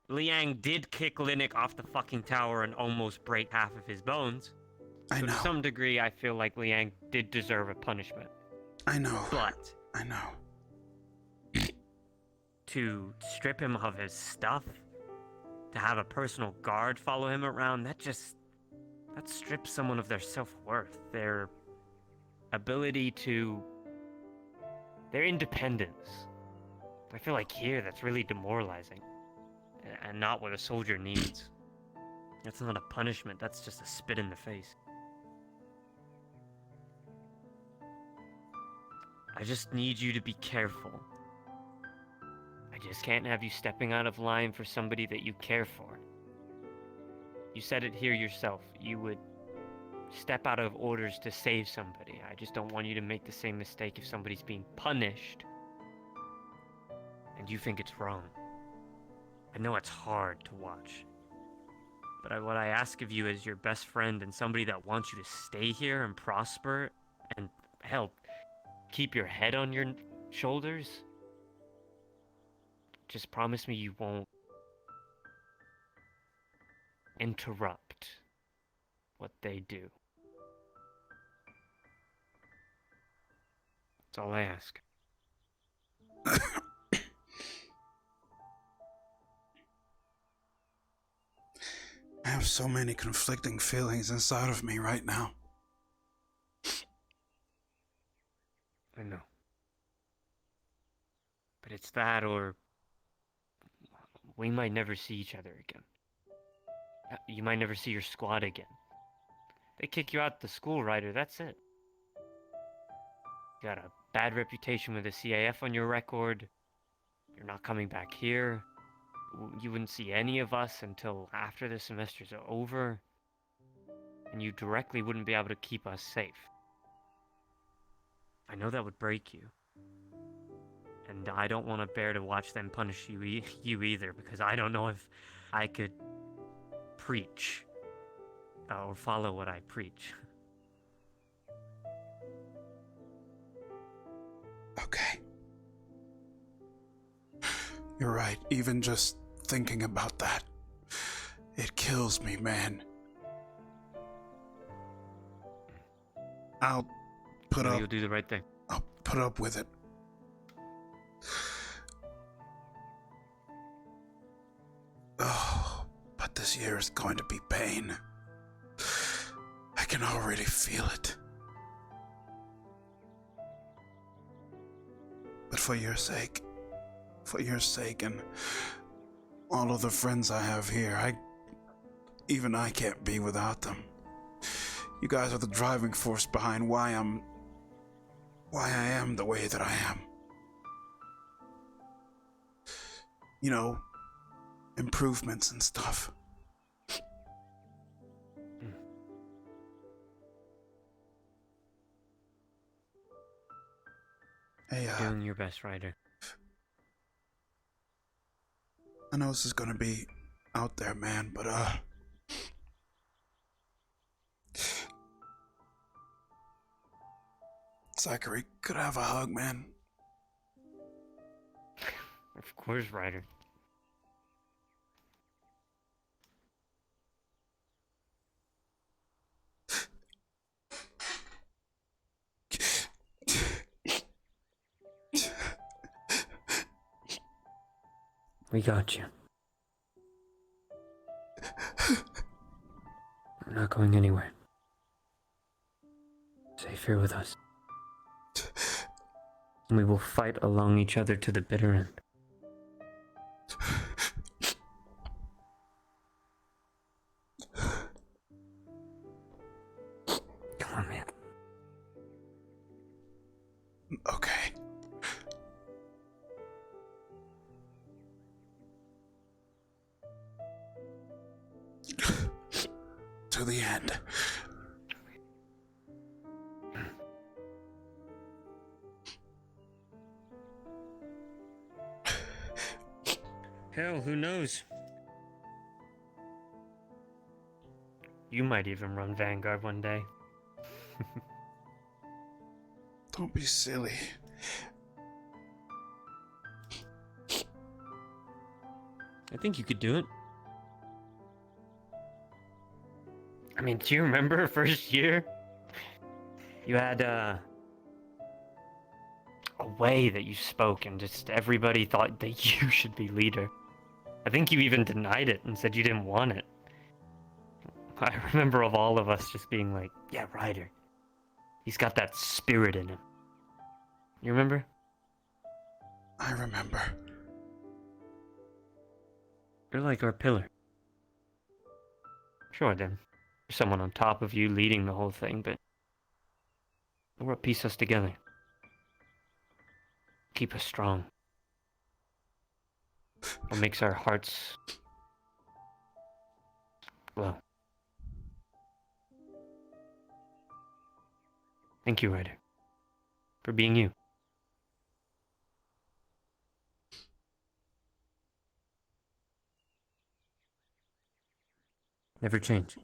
Liang did kick Lnik off the fucking tower and almost break half of his bones. I know. To some degree, I feel like Liang did deserve a punishment. I know. But I know. To strip him of his stuff, to have a personal guard follow him around, that strips someone of their self-worth, their ability to, their independence. I feel like here, that's really demoralizing, and not what a soldier needs. That's not a punishment, that's just a spit in the face. I just need you to be careful. I just can't have you stepping out of line for somebody that you care for. You said it here yourself. You would step out of orders to save somebody. I just don't want you to make the same mistake if somebody's being punished and you think it's wrong. I know it's hard to watch. But what I ask of you as your best friend and somebody that wants you to stay here and prosper and help keep your head on your shoulders, just promise me you won't interrupt what they do. That's all I ask. I have so many conflicting feelings inside of me right now. I know. But it's that, or we might never see each other again. You might never see your squad again. They kick you out the school, Ryder, that's it. You got a bad reputation with the CAF on your record. You're not coming back here. You wouldn't see any of us until after the semester's over. And you directly wouldn't be able to keep us safe. I know that would break you. And I don't want to bear to watch them punish you either, because I don't know if I could preach or follow what I preach. Okay. You're right, even just thinking about that, it kills me, man. I'll put up. You'll do the right thing. I'll put up with it. Oh, but this year is going to be pain. I can already feel it. But for your sake, and all of the friends I have here, even I can't be without them. You guys are the driving force behind why I am the way that I am. You know, improvements and stuff. Hey, doing your best, Ryder. I know this is gonna be out there, man, but Zachary, could I have a hug, man? Of course, Ryder. We got you. We're not going anywhere. Safe here with us. And we will fight along each other to the bitter end. Come on, man. Okay. To the end. Hell, who knows? You might even run Vanguard one day. Don't be silly. I think you could do it. I mean, do you remember first year? You had a way that you spoke and just everybody thought that you should be leader. I think you even denied it and said you didn't want it. I remember of all of us just being like, yeah, Ryder. He's got that spirit in him. You remember? I remember. You're like our pillar. Sure, then. There's someone on top of you leading the whole thing, but we're what piece us together. Keep us strong. What makes our hearts glow. Thank you, Ryder, for being you. Never change.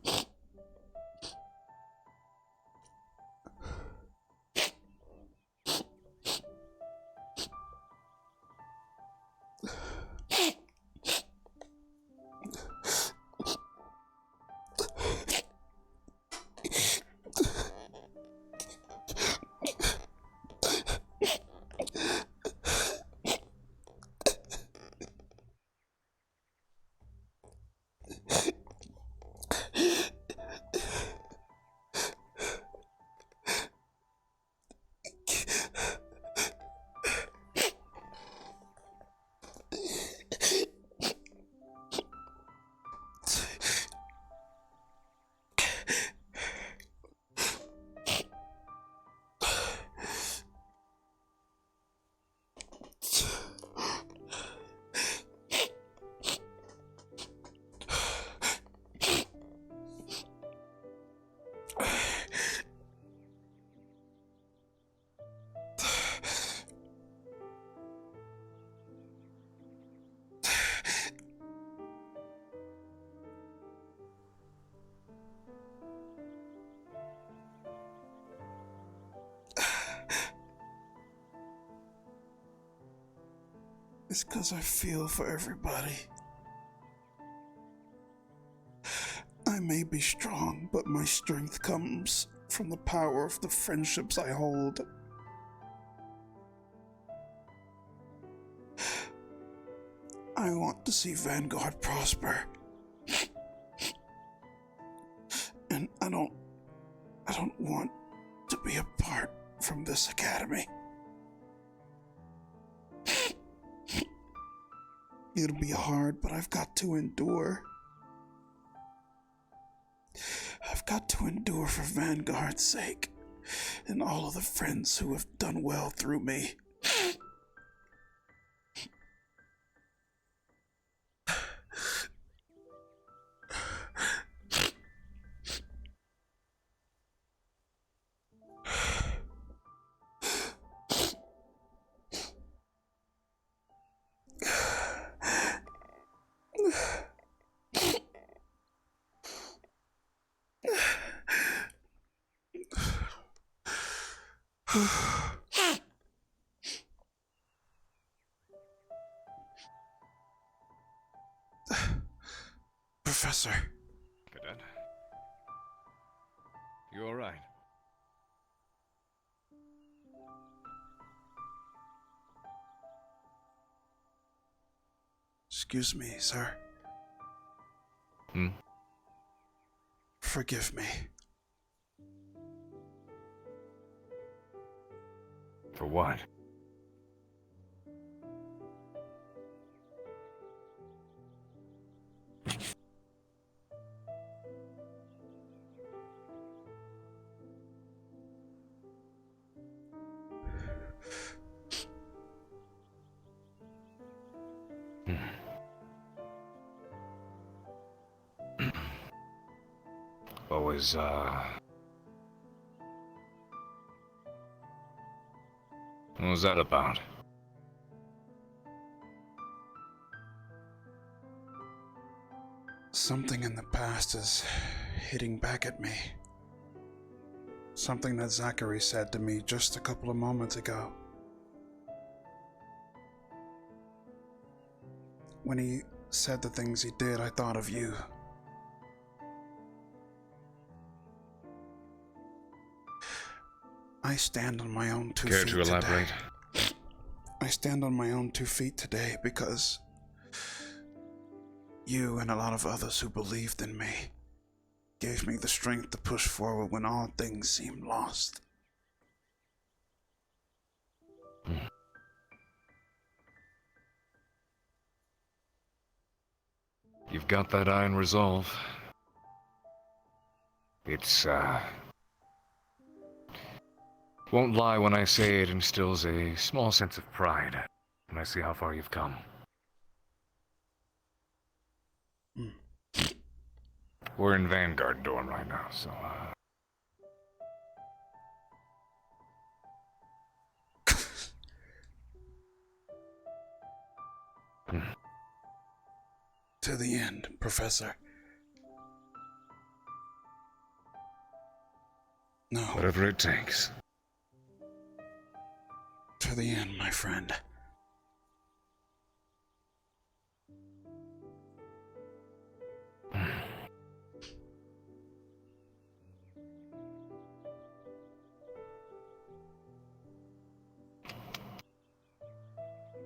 is because I feel for everybody. I may be strong, but my strength comes from the power of the friendships I hold. I want to see Vanguard prosper. And I don't want to be apart from this academy. It'll be hard, but I've got to endure. I've got to endure for Vanguard's sake, and all of the friends who have done well through me. Professor. Cadet. You all right? Excuse me, sir. Hmm? Forgive me. For what? What was that about? Something in the past is hitting back at me. Something that Zachary said to me just a couple of moments ago. When he said the things he did, I thought of you. I stand on my own 2 feet Care to elaborate? today. I stand on my own 2 feet today because you and a lot of others who believed in me gave me the strength to push forward when all things seemed lost. You've got that iron resolve. It's, won't lie when I say it instills a small sense of pride when I see how far you've come. We're in Vanguard dorm right now, so, To the end, Professor. No. Whatever it takes. To the end, my friend.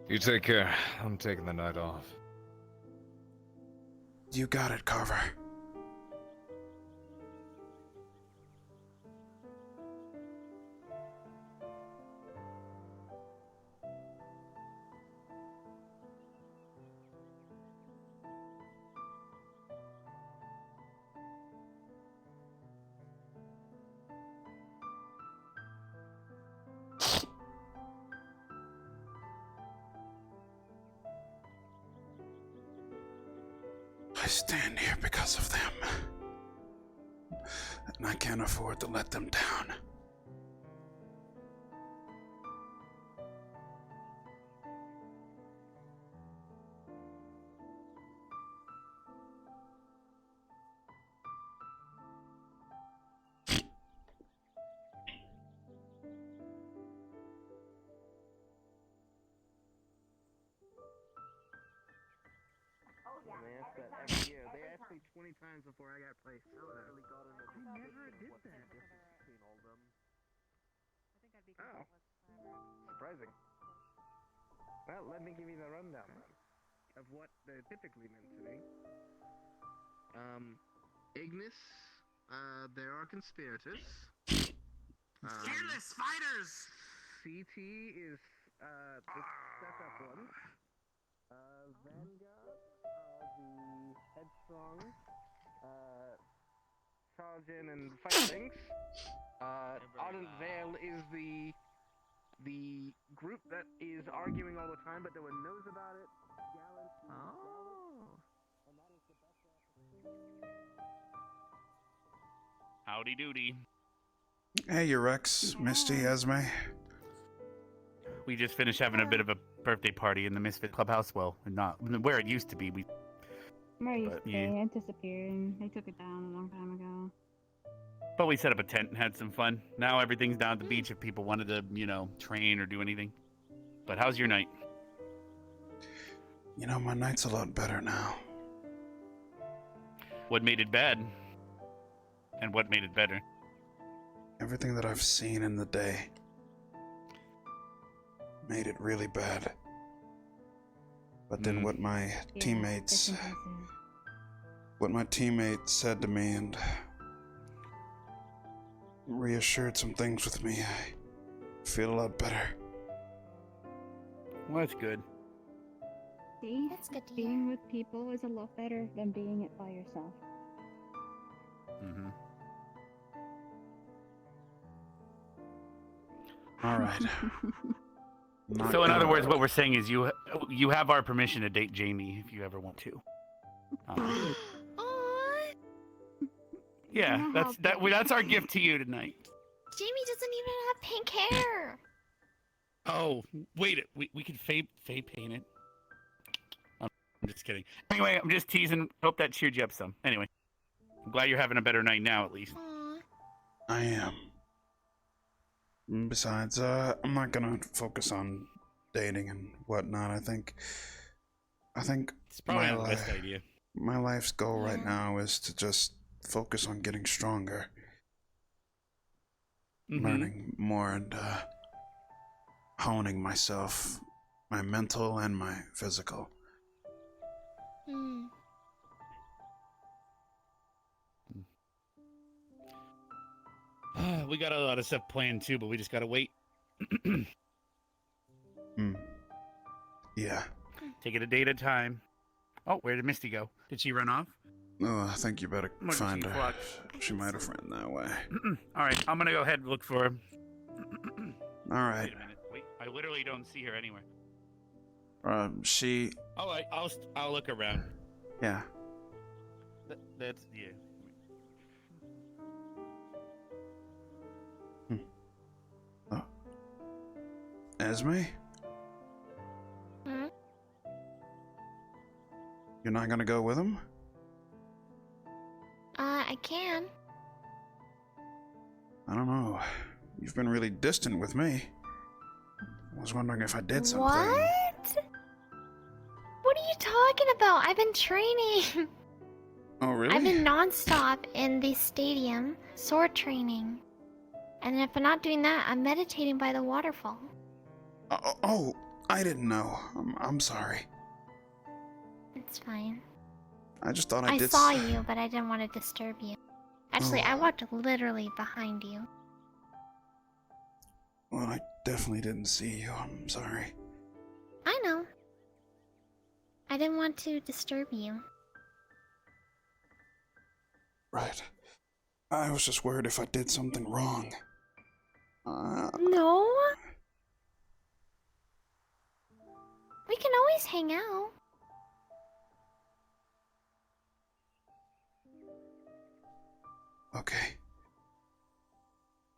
You take care. I'm taking the night off. You got it, Carver. I stand here because of them. And I can't afford to let them down. this, but every year they asked me 20 times before I got placed. I never did that. Between all of them. Oh, surprising. Well, let me give you the rundown then of what they're typically meant to be. Ignis, there are conspirators. Fearless fighters! CT is the setup one. Vanguard are the headstrong, charge in and fight things. Ardent Veil is the group that is arguing all the time, but no one knows about it. Howdy doody. Hey, you Rex, Misty, Esme. We just finished having a bit of a birthday party in the Misfit Clubhouse. Well, not where it used to be. Where it used But, to be. yeah. It disappeared. They took it down a long time ago. But we set up a tent and had some fun. Now everything's down at the beach if people wanted to, train or do anything. But how's your night? You know, my night's a lot better now. What made it bad? And what made it better? Everything that I've seen in the day made it really bad. But then what my teammates said to me and reassured some things with me, I feel a lot better. Well, that's good. See? That's good to being with people is a lot better than being it by yourself. Mm-hmm. All right. So in other words, what we're saying is you have our permission to date Jamie if you ever want to. Yeah, that's our gift to you tonight. Jamie doesn't even have pink hair. Oh, wait, we could fade paint it. I'm just kidding. Anyway, I'm just teasing. Hope that cheered you up some. Anyway, I'm glad you're having a better night now, at least. I am. Besides, I'm not gonna focus on dating and whatnot. I think It's probably not the best idea. my life's goal right now is to just focus on getting stronger, learning more, and honing myself, my mental and my physical. We got a lot of stuff planned too, but we just gotta wait. Yeah. Take it a day at a time. Oh, where did Misty go? Did she run off? Oh, I think you better Emergency find her. flux. She might have ran that way. All right, I'm gonna go ahead and look for her. All right. Wait a minute. Wait, I literally don't see her anywhere. She. Oh, I'll look around. Yeah. That's yeah. Esme? You're not gonna go with him? I can. I don't know. You've been really distant with me. I was wondering if I did something. What? What are you talking about? I've been training. Oh, really? I've been nonstop in the stadium, sword training. And if I'm not doing that, I'm meditating by the waterfall. Oh, I didn't know. I'm sorry. It's fine. I just thought I did. I saw you, but I didn't want to disturb you. Actually, I walked literally behind you. Well, I definitely didn't see you. I'm sorry. I know. I didn't want to disturb you. Right. I was just worried if I did something wrong. No. We can always hang out. Okay.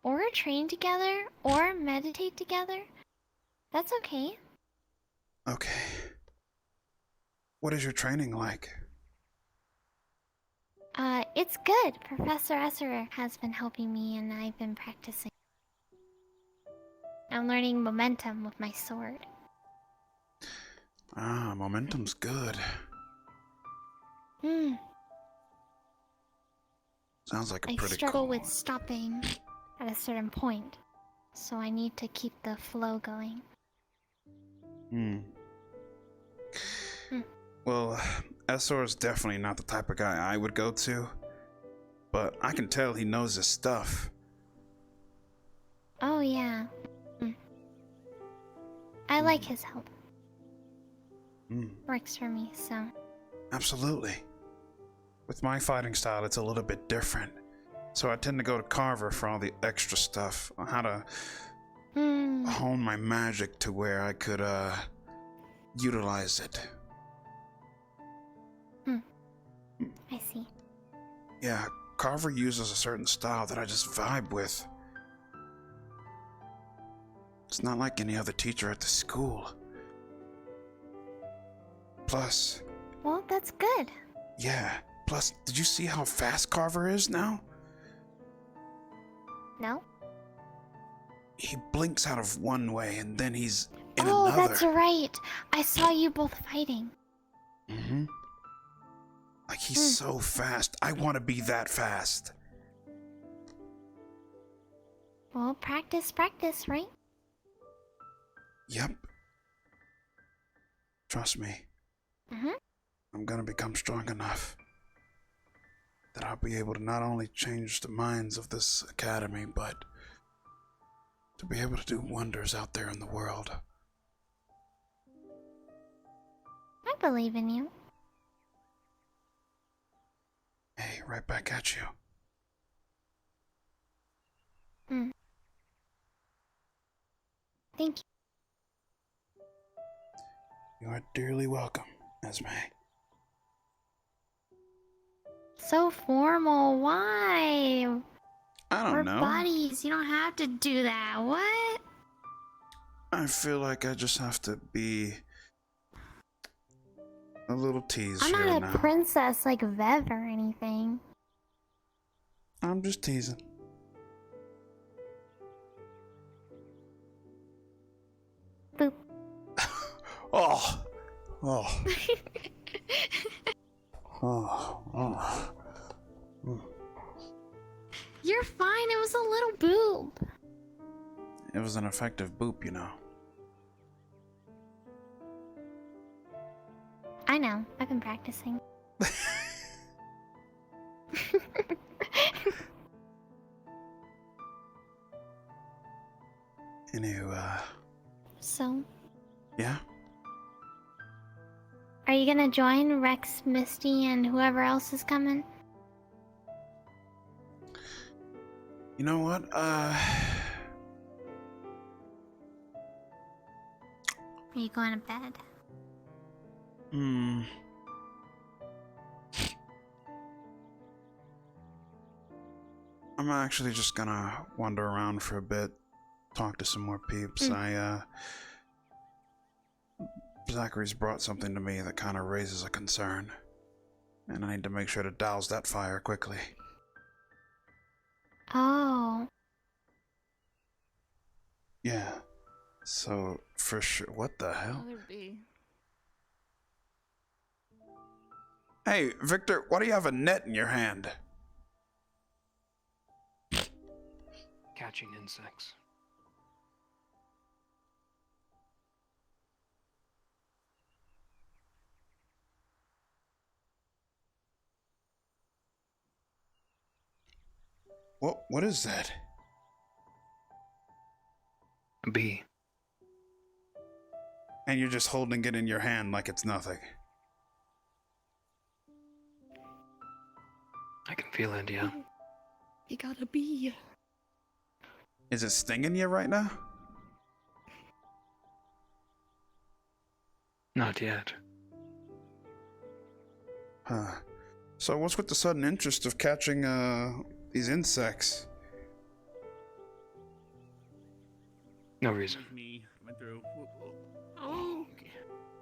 Or train together, or meditate together. That's okay. Okay. What is your training like? It's good. Professor Esserer has been helping me and I've been practicing. I'm learning momentum with my sword. Momentum's good. Sounds like a I pretty struggle cool with stopping at a certain point, so I need to keep the flow going. Well, Essor is definitely not the type of guy I would go to, but I can tell he knows his stuff. Oh yeah. I like his help. Works for me, so. Absolutely. With my fighting style, it's a little bit different. So I tend to go to Carver for all the extra stuff. On how to hone my magic to where I could, utilize it. I see. Yeah, Carver uses a certain style that I just vibe with. It's not like any other teacher at the school. Plus... Well, that's good. Yeah. Plus, did you see how fast Carver is now? No? He blinks out of one way and then he's in Oh, another. that's right. I saw you both fighting. Like, he's so fast. I want to be that fast. Well, practice, right? Yep. Trust me. I'm gonna become strong enough that I'll be able to not only change the minds of this academy, but to be able to do wonders out there in the world. I believe in you. Hey, right back at you. Thank you. You are dearly welcome, Esme. So formal. Why? I don't We're know. buddies. You don't have to do that. What? I feel like I just have to be a little tease I'm here not a now. princess like Vev or anything. I'm just teasing. Boop. Oh. Oh. Oh. You're fine. It was a little boob. It was an effective boop, you know. I know. I've been practicing. Anywho, So, yeah? are you gonna join Rex, Misty, and whoever else is coming? You know what? Are you going to bed? I'm actually just gonna wander around for a bit, talk to some more peeps. Zachary's brought something to me that kind of raises a concern, and I need to make sure to douse that fire quickly. Oh. Yeah. So, for sure. What the hell? Hey, Victor, why do you have a net in your hand? Catching insects. What is that? A bee. And you're just holding it in your hand like it's nothing. I can feel it, yeah. You got a bee. Is it stinging you right now? Not yet. Huh. So what's with the sudden interest of catching, these insects? No reason. Me went through. Oh,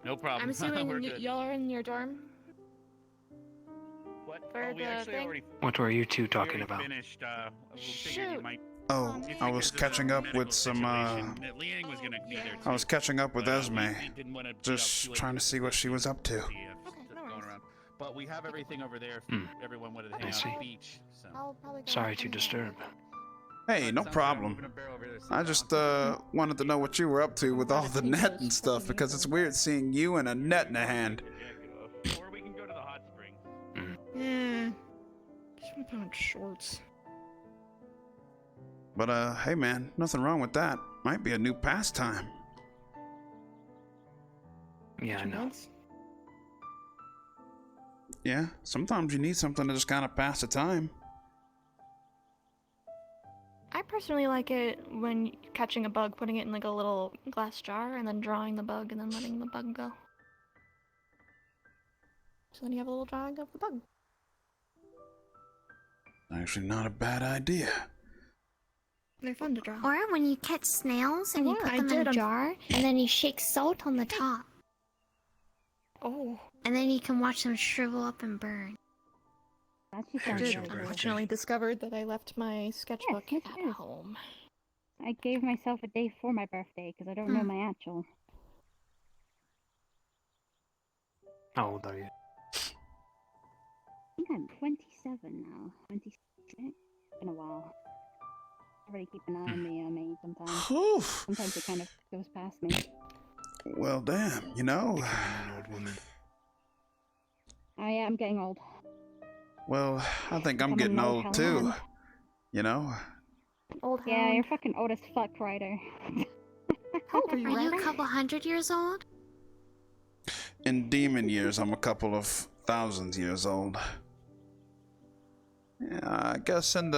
no problem. I'm assuming We're good. y'all are in your dorm. What? For we the actually thing? already. What are you two we talking already about? Finished. We figured you might. Oh, Just I was because of catching the up with medical some, situation, that Liang was gonna be there I was too. catching up with But, Esme. we didn't wanna get up Just too late trying to see what she was up to. see if stuff going around. But we have everything over there if everyone wanted to hang out at the beach. So. Sorry to disturb. Hey, no problem. I just wanted to know what you were up to with all the net and stuff, because it's weird seeing you and a net in a hand. Or we can go to the hot springs. Yeah. Just want to put on shorts. But hey man, nothing wrong with that. Might be a new pastime. Yeah, I know. Yeah, sometimes you need something to just kind of pass the time. I personally like it when catching a bug, putting it in like a little glass jar, and then drawing the bug, and then letting the bug go. So then you have a little drawing of the bug. Actually, not a bad idea. They're fun to draw. Or when you catch snails and you put them in a jar, and then you shake salt on the top. Oh. And then you can watch them shrivel up and burn. I did unfortunately discovered that I left my sketchbook at home. I gave myself a day for my birthday because I don't know my actual. How old are you? I think I'm 27 now. 26. Been a while. Everybody keep an eye on me sometimes. Oof. Sometimes it kind of goes past me. Well, damn, you know. An old woman. I'm getting old. Well, I think I'm getting old too. You know? Old hound. Yeah, you're fucking old as fuck, Ryder. How old are you? Are you a couple 100 years old? In demon years, I'm a couple of 1,000 years old. Yeah, I guess in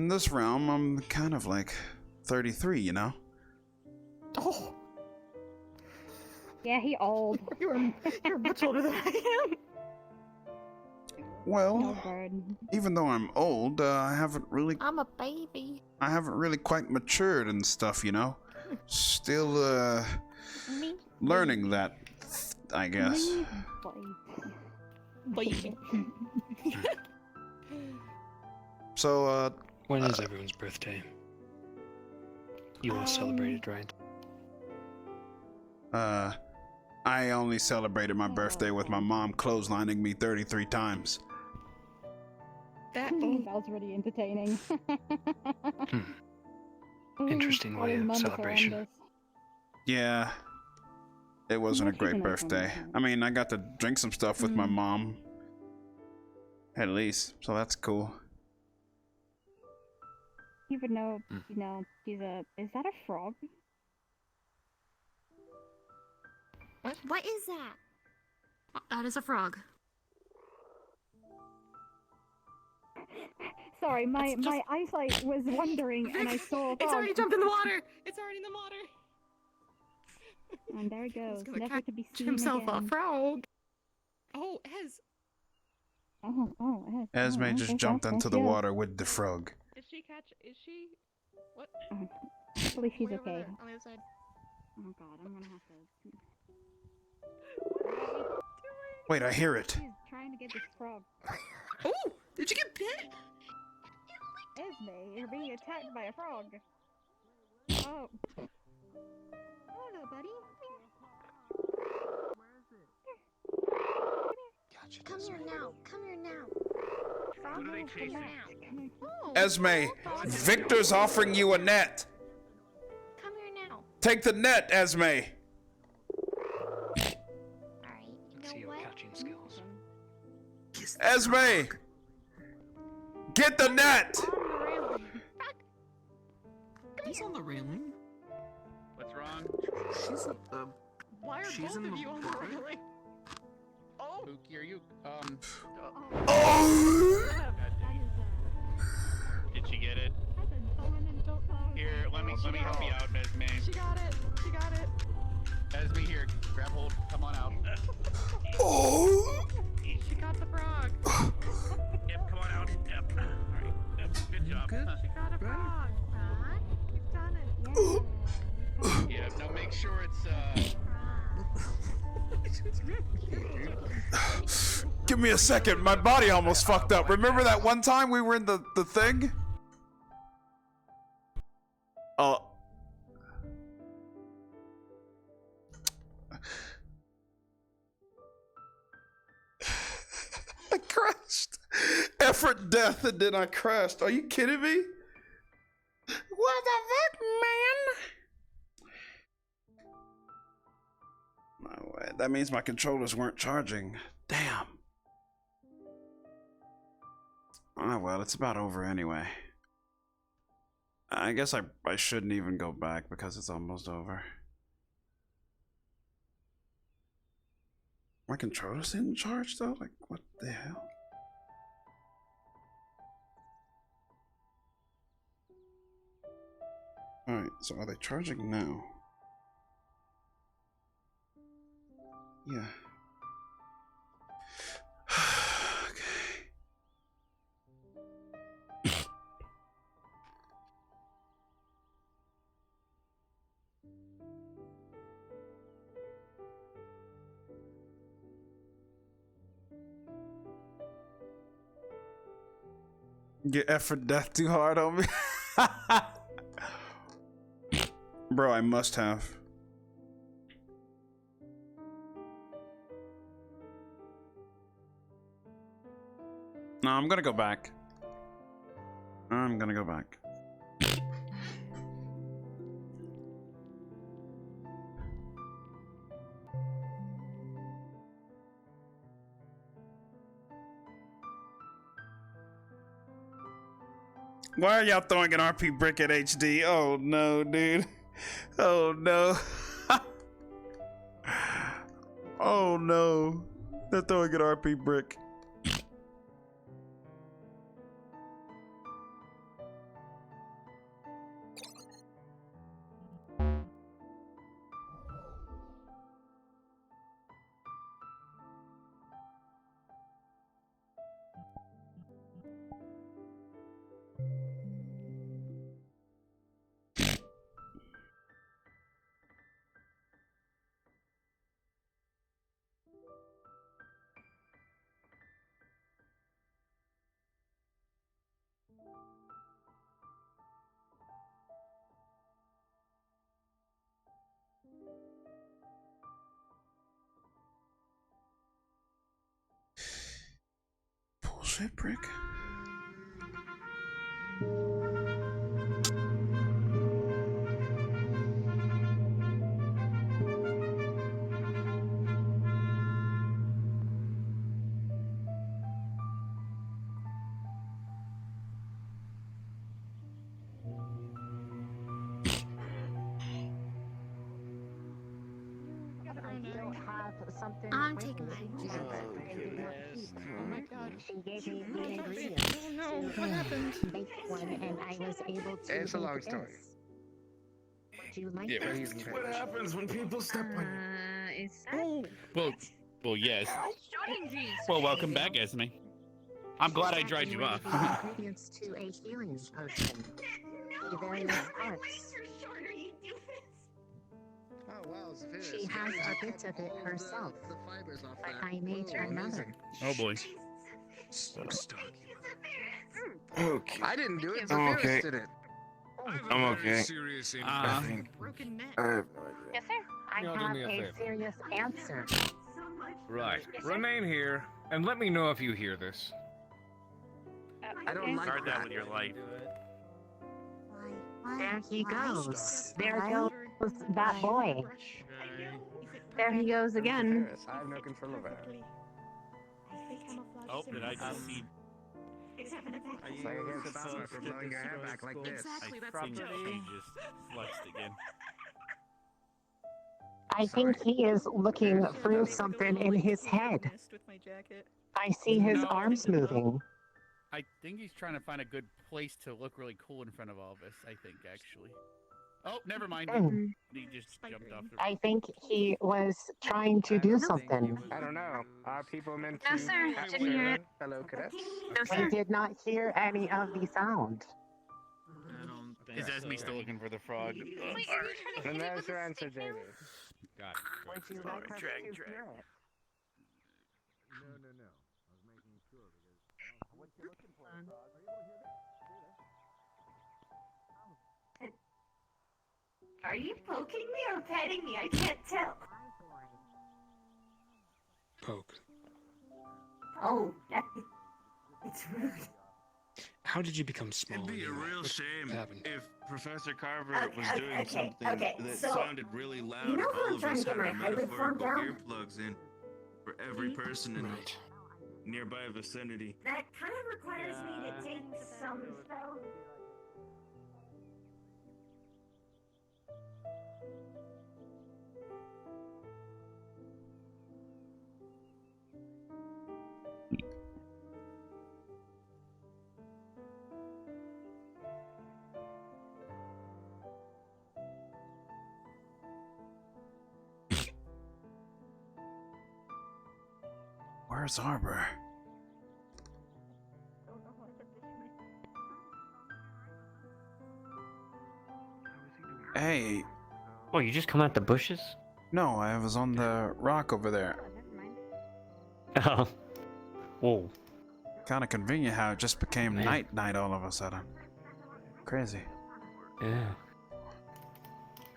this realm, I'm kind of like 33, you know? Oh. Yeah, he old. You're much older than I am. Well, even though I'm old, I haven't really... I'm a baby. I haven't really quite matured and stuff, you know? Still, learning that, I guess. Baby. So, when is everyone's birthday? You all celebrated, right? I only celebrated my birthday with my mom clotheslining me 33 times. That was really entertaining. Interesting way of celebration. Yeah. It wasn't a great birthday. I mean, I got to drink some stuff with my mom. At least, so that's cool. You would know, you know, is that a frog? What is that? That is a frog. Sorry, my eyesight was wandering and I saw a frog. It's already jumped in the water! It's already in the water! And there it goes, never to be seen himself again. a frog. Oh, Ez. Oh, Ez. Esme just jumped into the water with the frog. Is she? What? I believe she's Way over okay. there, on the other side. Oh god, I'm gonna have to... Wait, I hear it. She's trying to get this frog. Oh! Did you get bit? Esme, you're being attacked by a frog. Oh. Hello, buddy. Come here now. Come here now. Frog, come here now. Esme, Victor's offering you a net. Come here now. Take the net, Esme. Alright, See your catching skills. Esme! Get the net! He's on the railing. What's wrong? She's at the. Why are both of you on the railing? Oh! Pookie, are you, Oh! Did she get it? Here, let me help you out, Esme. She got it. She got it. Esme, here, grab hold. Come on out. Oh! She got the frog. Yep, come on out. Yep. All right. Yep. Good job. She got a frog. You've done it. Yeah. Now make sure it's Give me a second, my body almost fucked up. Remember that one time we were in the thing? effort death and then I crashed. Are you kidding me? What the fuck, man? No way. That means my controllers weren't charging. Damn. Oh well, it's about over anyway. I guess I shouldn't even go back because it's almost over. My controllers didn't charge though? Like, what the hell? Alright, so are they charging now? Yeah. Get effort death too hard on me. Bro, I must have. No, I'm gonna go back. I'm gonna go back. Why are y'all throwing an RP brick at HD? Oh no, dude. Oh no. Oh no. They're throwing an RP brick. Bullshit brick. I'm taking my Oh my god. She gave me the ingredients What happened? make one, and I was able to. It's a long make story. this. Would you like Yeah, that? but he's What happens when people step on you? Is that Well, yes. Well, welcome back, Esme. I'm glad I dried you off. The ingredients to a healing potion. The various parts. Oh wow, it's She has a bit of it herself, but I made her another. Oh boy. So stuck. Okay. I didn't do it. I'm Zephyros okay. did it. I'm okay. I think. broken neck? I have no idea. Yes, sir. I Y'all do have me a a favor. serious answer. Right. Remain here, and let me know if you hear this. I don't like Start that that. with your life. There he goes. There goes that boy. There he goes again. I have no control over that. Oh, did I just see? It's like I get stopped from blowing your hair back like this. Exactly, that's I think literally. she just flexed again. I think he is looking through something in his head. With my jacket. I see his No. arms moving. I think he's trying to find a good place to look really cool in front of all of us. I think actually. Oh, never mind. He just jumped off the. I think he was trying to do something. I don't know. Are people meant No, to sir. capture Didn't hear it. fellow cadets? We did not hear any of the sound. Is Esme still looking for the frog? And there's your answer, David. Got it. Would you like us to hear it? No. I was making sure because. What you looking for? Are you poking me or petting me? I can't tell. Poke. Oh, that... It's rude. How did you become small? It'd be a anyway? real What shame happened? if Professor Carver was Okay, doing something that so, sounded really loud. you know if how all I'm of trying us to get had our my eyelid form metaphorical down? earplugs in for every person in Right. the nearby vicinity. That kind of requires me to take some spells. Where's Arbor? Hey. Oh, you just come out the bushes? No, I was on the rock over there. Oh. Whoa. Kind of convenient how it just became night all of a sudden. Crazy. Yeah.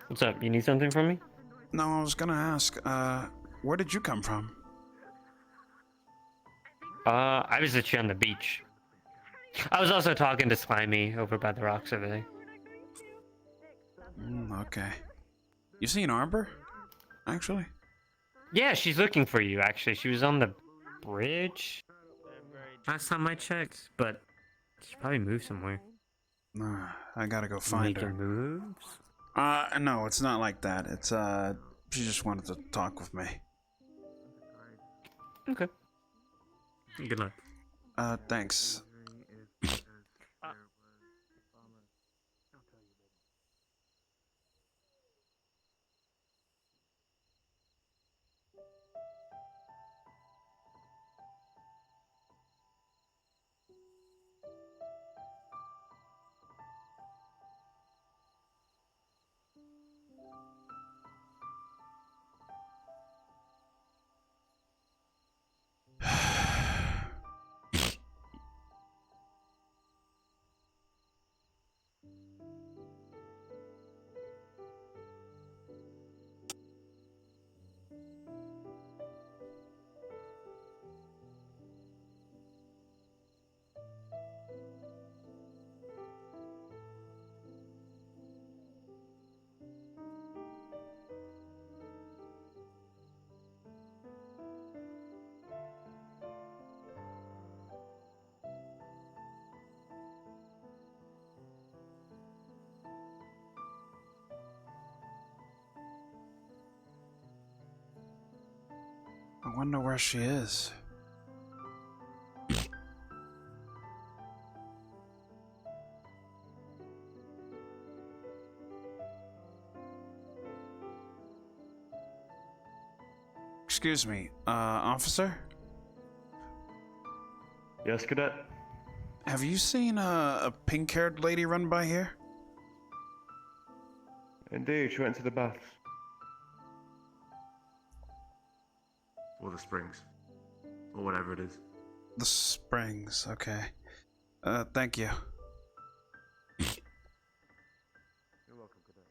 What's up? You need something from me? No, I was gonna ask, where did you come from? I was actually on the beach. I was also talking to Slimy over by the rocks over there. Okay. You seen Arbor? Actually? Yeah, she's looking for you, actually. She was on the bridge last time I checked, but she probably moved somewhere. Nah, I gotta go find her. Making moves? No, it's not like that. It's, she just wanted to talk with me. Okay. Good luck. Thanks. I wonder where she is. Excuse me, officer? Yes, cadet? Have you seen a pink-haired lady run by here? Indeed, she went to the baths. Or the springs. Or whatever it is. The springs, okay. Thank you. You're welcome, cadet.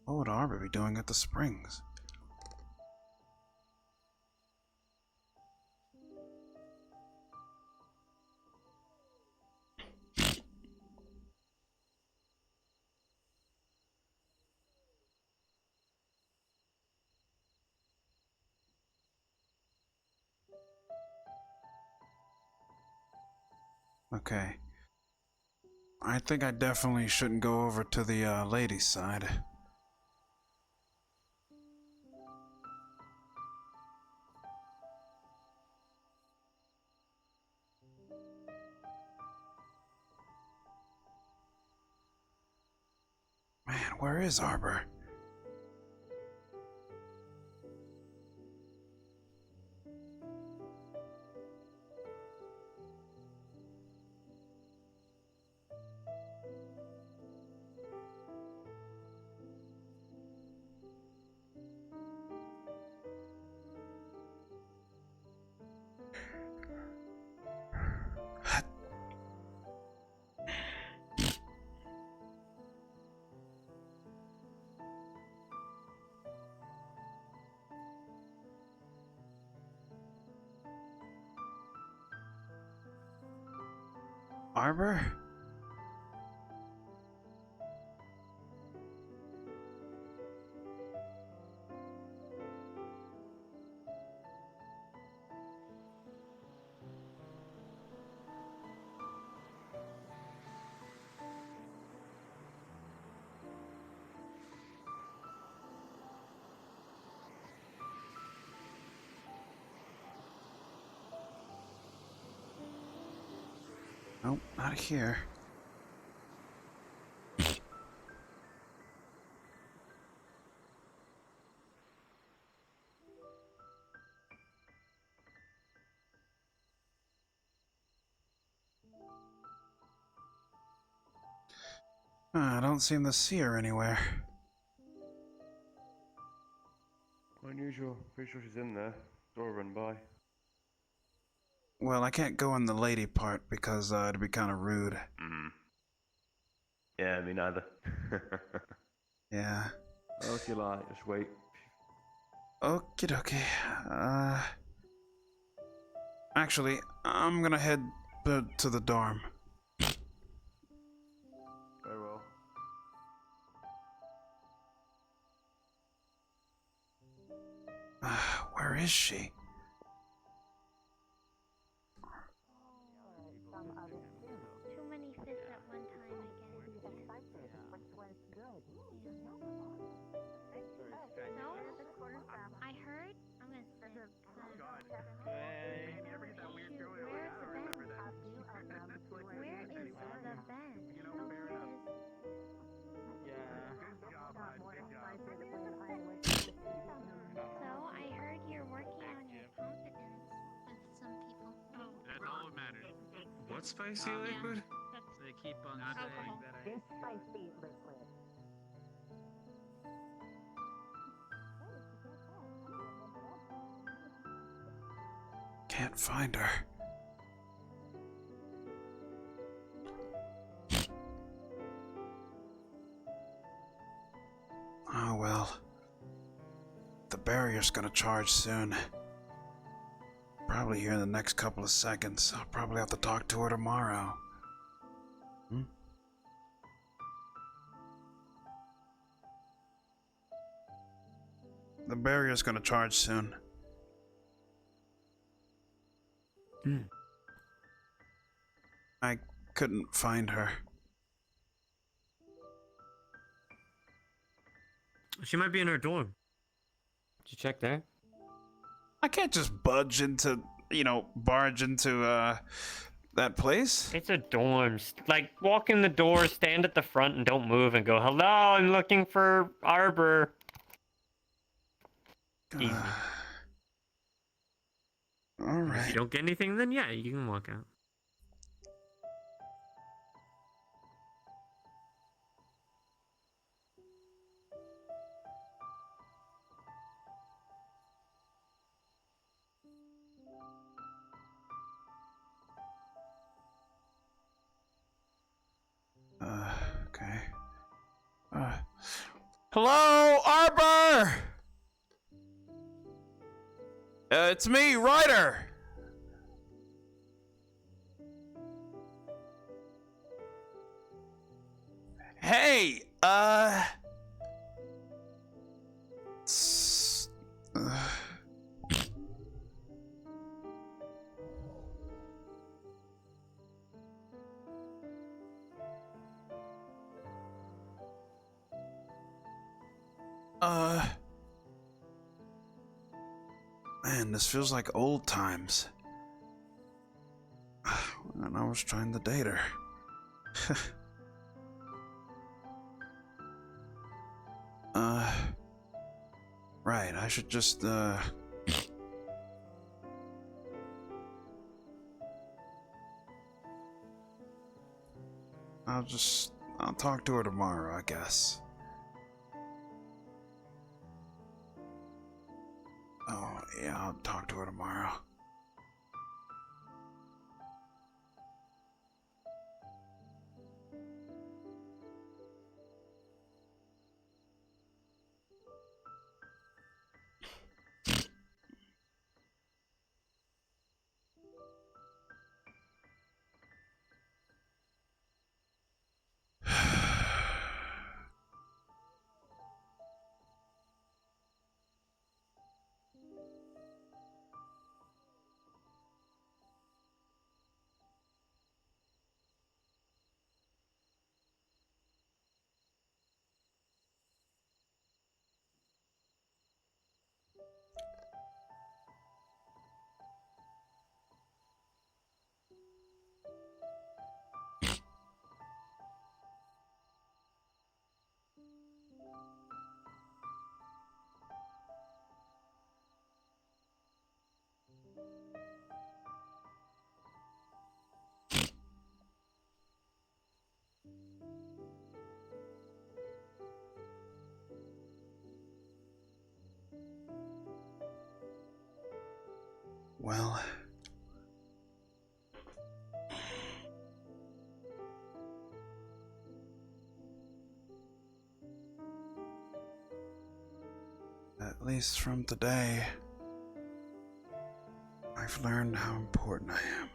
What would Arbor be doing at the springs? Okay. I think I definitely shouldn't go over to the ladies' side. Man, where is Arbor? Arbor? Nope, not here. I don't seem to see her anywhere. Unusual. Pretty sure she's in there. Door run by. Well, I can't go in the lady part because it'd be kind of rude. Yeah, me neither. Yeah. Oh, if you like, just wait. Okie dokie. Actually, I'm gonna head to the dorm. Very well. Where is she? Too many fists at one time again. No? I heard? I'm gonna sit. Where's the bend? Where is the bend? Oh, here it is. So, I heard you're working on your confidence with some people. Oh. That's all that matters. What spicy liquid? They keep on saying that This spicy liquid. Can't find her. Oh well. The barrier's gonna charge soon. Probably here in the next couple of seconds. I'll probably have to talk to her tomorrow. The barrier's gonna charge soon. I couldn't find her. She might be in her dorm. Did you check there? I can't just barge into that place. It's a dorm. Like, walk in the door, stand at the front, and don't move, and go, "Hello, I'm looking for Arbor." Easy. All If right. you don't get anything, then yeah, you can walk out. Okay. Hello, Arbor! It's me, Ryder! Hey, man, this feels like old times. And I was trying to date her. Right, I should just, I'll talk to her tomorrow, I guess. Oh, yeah, I'll talk to her tomorrow. Well, at least from today, I've learned how important I am.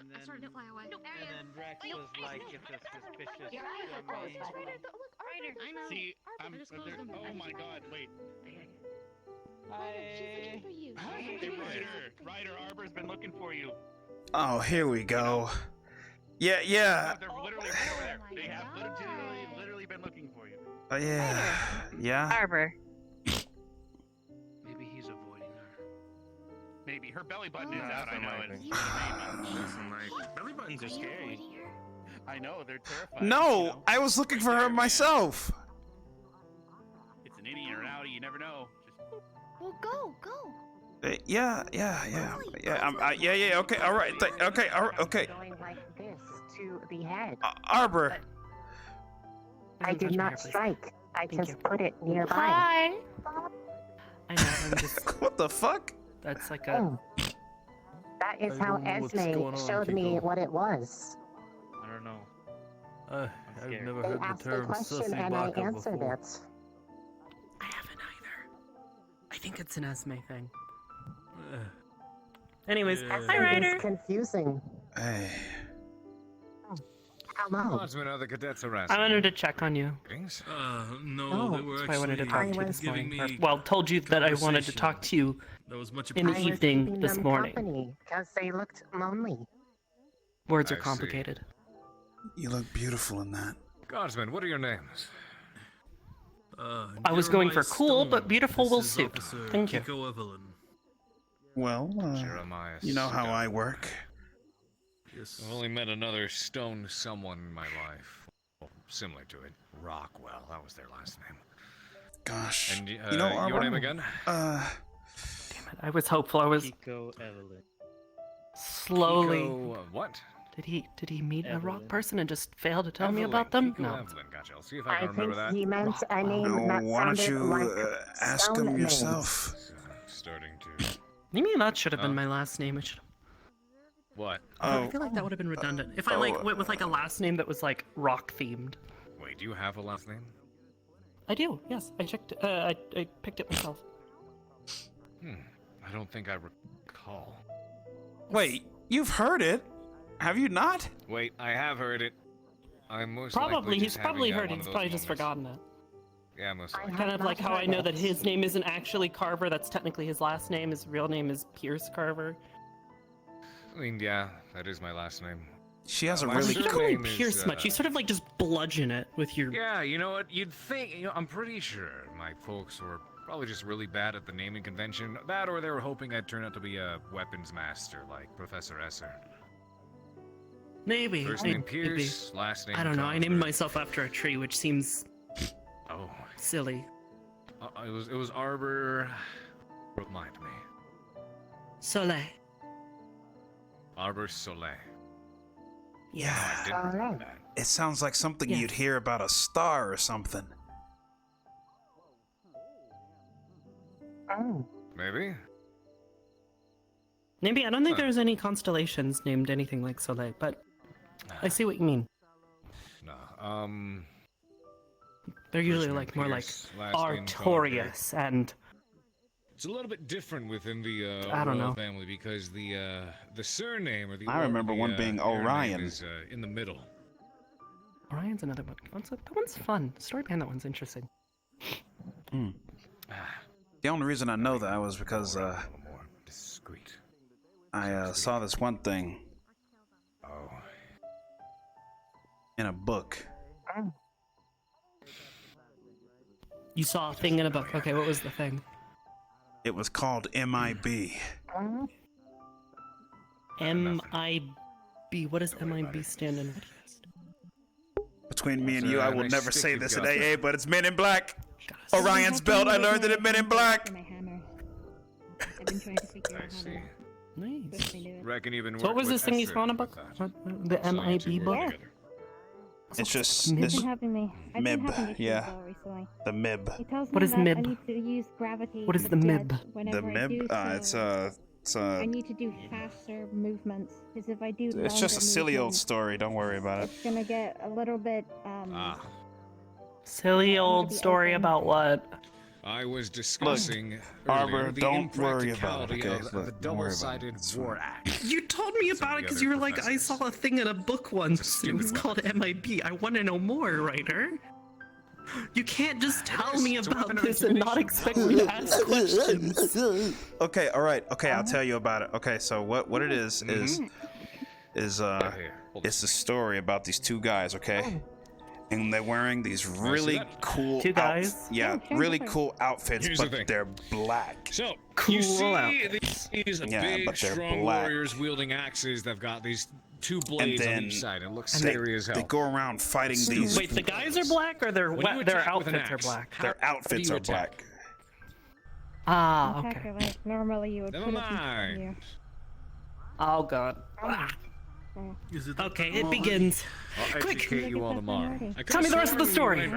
And then Rex was like, it's a suspicious dummy. I know. See, I just closed them. oh my god, wait. Hi. Hey, Ryder, Arbor's been looking for you. Oh, here we go. Yeah, yeah. They're literally right over there. They have literally been looking for you. Yeah. Yeah. Arbor. Maybe he's avoiding her. Maybe her belly button is out. I know it. Belly buttons are scary. I know they're terrifying. No, you know? I was looking for her myself. It's an innie or an outie. You never know. Well, go. Yeah. Okay, all right. Okay. Going like this to the head. Arbor. I did not strike. I just put it nearby. Hi. I know, I'm just... What the fuck? That's like a... Oh. That is how Esme showed me what it was. I don't know. I've never They heard the asked a term question sussy and I baka answered before. it. I haven't either. I think it's an Esme thing. Anyways, hi Ryder. It's confusing. Hey. Hello. Lots of other cadets around. I wanted to check on you. No, Oh. they were That's why I wanted to actually talk to you this giving morning. me Well, told you that I wanted to talk to you That was much in the I was evening keeping this them morning. company because they looked lonely. Words I are see. complicated. You look beautiful in that. Guardsmen, what are your names? I was going for cool, but beautiful will suit. Thank you. Well, Jeremiah you know how Scott. I work. I've only met another stone someone in my life. Well, similar to it. Rockwell, that was their last name. Gosh. And you know, your Arbor, name again? Damn it, I was hopeful. I was Kiko Evelyn. slowly... Kiko, what? Did he meet a rock Evelyn. person and just fail to tell me Evelyn, about them? Kiko No. Evelyn, gotcha. I'll see if I I can remember think that. he meant a name that why don't sounded you like ask stone him names. yourself? Starting to... You mean that should have been Huh? my last name? It should. What? I feel like that would have been redundant. If I like went with like a last name that was like rock themed. Wait, do you have a last name? I do. Yes, I checked. I picked it myself. I don't think I recall. Wait, you've heard it, have you not? Wait, I have heard it. I'm most Probably likely he's just probably having, heard it. one He's of probably those just moments. forgotten it. Yeah, most I likely. have Kind of like not how I heard know it. that his name isn't actually Carver. That's technically his last name. His real name is Pierce Carver. I mean, yeah, that is my last name. She has a My really You don't cool... really surname is, Pierce much. You sort of like just bludgeon it with your. Yeah, you know what? You'd think. You know, I'm pretty sure my folks were probably just really bad at the naming convention. That, or they were hoping I'd turn out to be a weapons master like Professor Esser. Maybe. First maybe. name Pierce, last name. I don't know. I Carver. named myself after a tree, which seems Oh, silly. It was Arbor. Remind me. Soleil. Arbor Soleil. Yeah. It sounds like something you'd hear about a star or something. Oh. Maybe. Maybe I don't think there's any constellations named anything like Soleil, but I see what you mean. No. They're usually like more like Artorias and. It's a little bit different within the I don't royal know. family because the surname or the I remember one being Orion. is in the middle. Orion's another one. That one's fun. Story behind that one's interesting. The only reason I know that was because Discreet. I saw this one thing. In a book. You saw a thing in a book. Okay, what was the thing? It was called MIB. MIB. What does MIB stand in? Between me and you, I will never say this in AA, but it's Men in Black. Orion's belt, I learned it in Men in Black. I've been trying to figure out how to. Nice. Reckon even So what was this thing you saw in a book? The MIB book? It's just I've this been having me. I've been MIB, having issues yeah. though recently. The MIB. It tells What me is that MIB? I need to use gravity. What is to the MIB? judge The whenever I do MIB? It's I need to do faster movements because if I do it's just a longer silly old movements, story. Don't worry about it. it's gonna get a little bit Silly old story about what? I was discussing Arbor, earlier the don't worry about it, impracticality okay? of the Look, don't worry about it. double-sided It's war fine. axe. You told me about it because you were like, I saw a thing in a book once. It was called MIB. I want to know more, Ryder. You can't just tell me about this and not expect me to ask questions. Okay, all right. Okay, I'll tell you about it. Okay, so what it is it's a story about these two guys, okay? And they're wearing these really cool Two guys? really cool outfits, Here's the but thing. they're black. So, Cool you see outfits. these Yeah, big, but they're strong black. warriors wielding axes. They've got these two blades on then each side. It looks they, scary as hell. they go around fighting these. Wait, the guys are black or their When you their attack with an outfits are axe, black? Their how outfits do you are attack? black. Ah, okay. exactly like normally you would Never put a piece of mind. you. Oh god. Okay, it begins. I'll Quick. educate you all tomorrow. Tell me the rest of the story.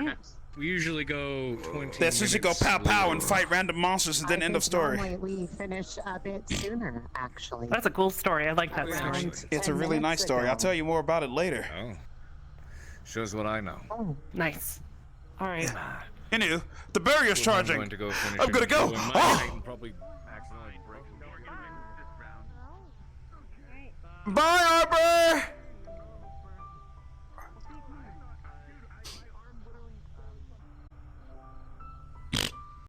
We usually go 20 This is you go minutes pow pow and slower. fight random monsters and then end of story. Normally we finish a bit sooner, actually. That's a cool story. I like that story. Around It's a 10 really nice minutes story. ago. I'll tell you more about it later. Oh. Shows what I know. Oh, Nice. All right. Anywho, the barrier's charging. I'm going to go finish I'm gonna it, go. and my Oh! night and probably accidentally break. Bye, Arbor!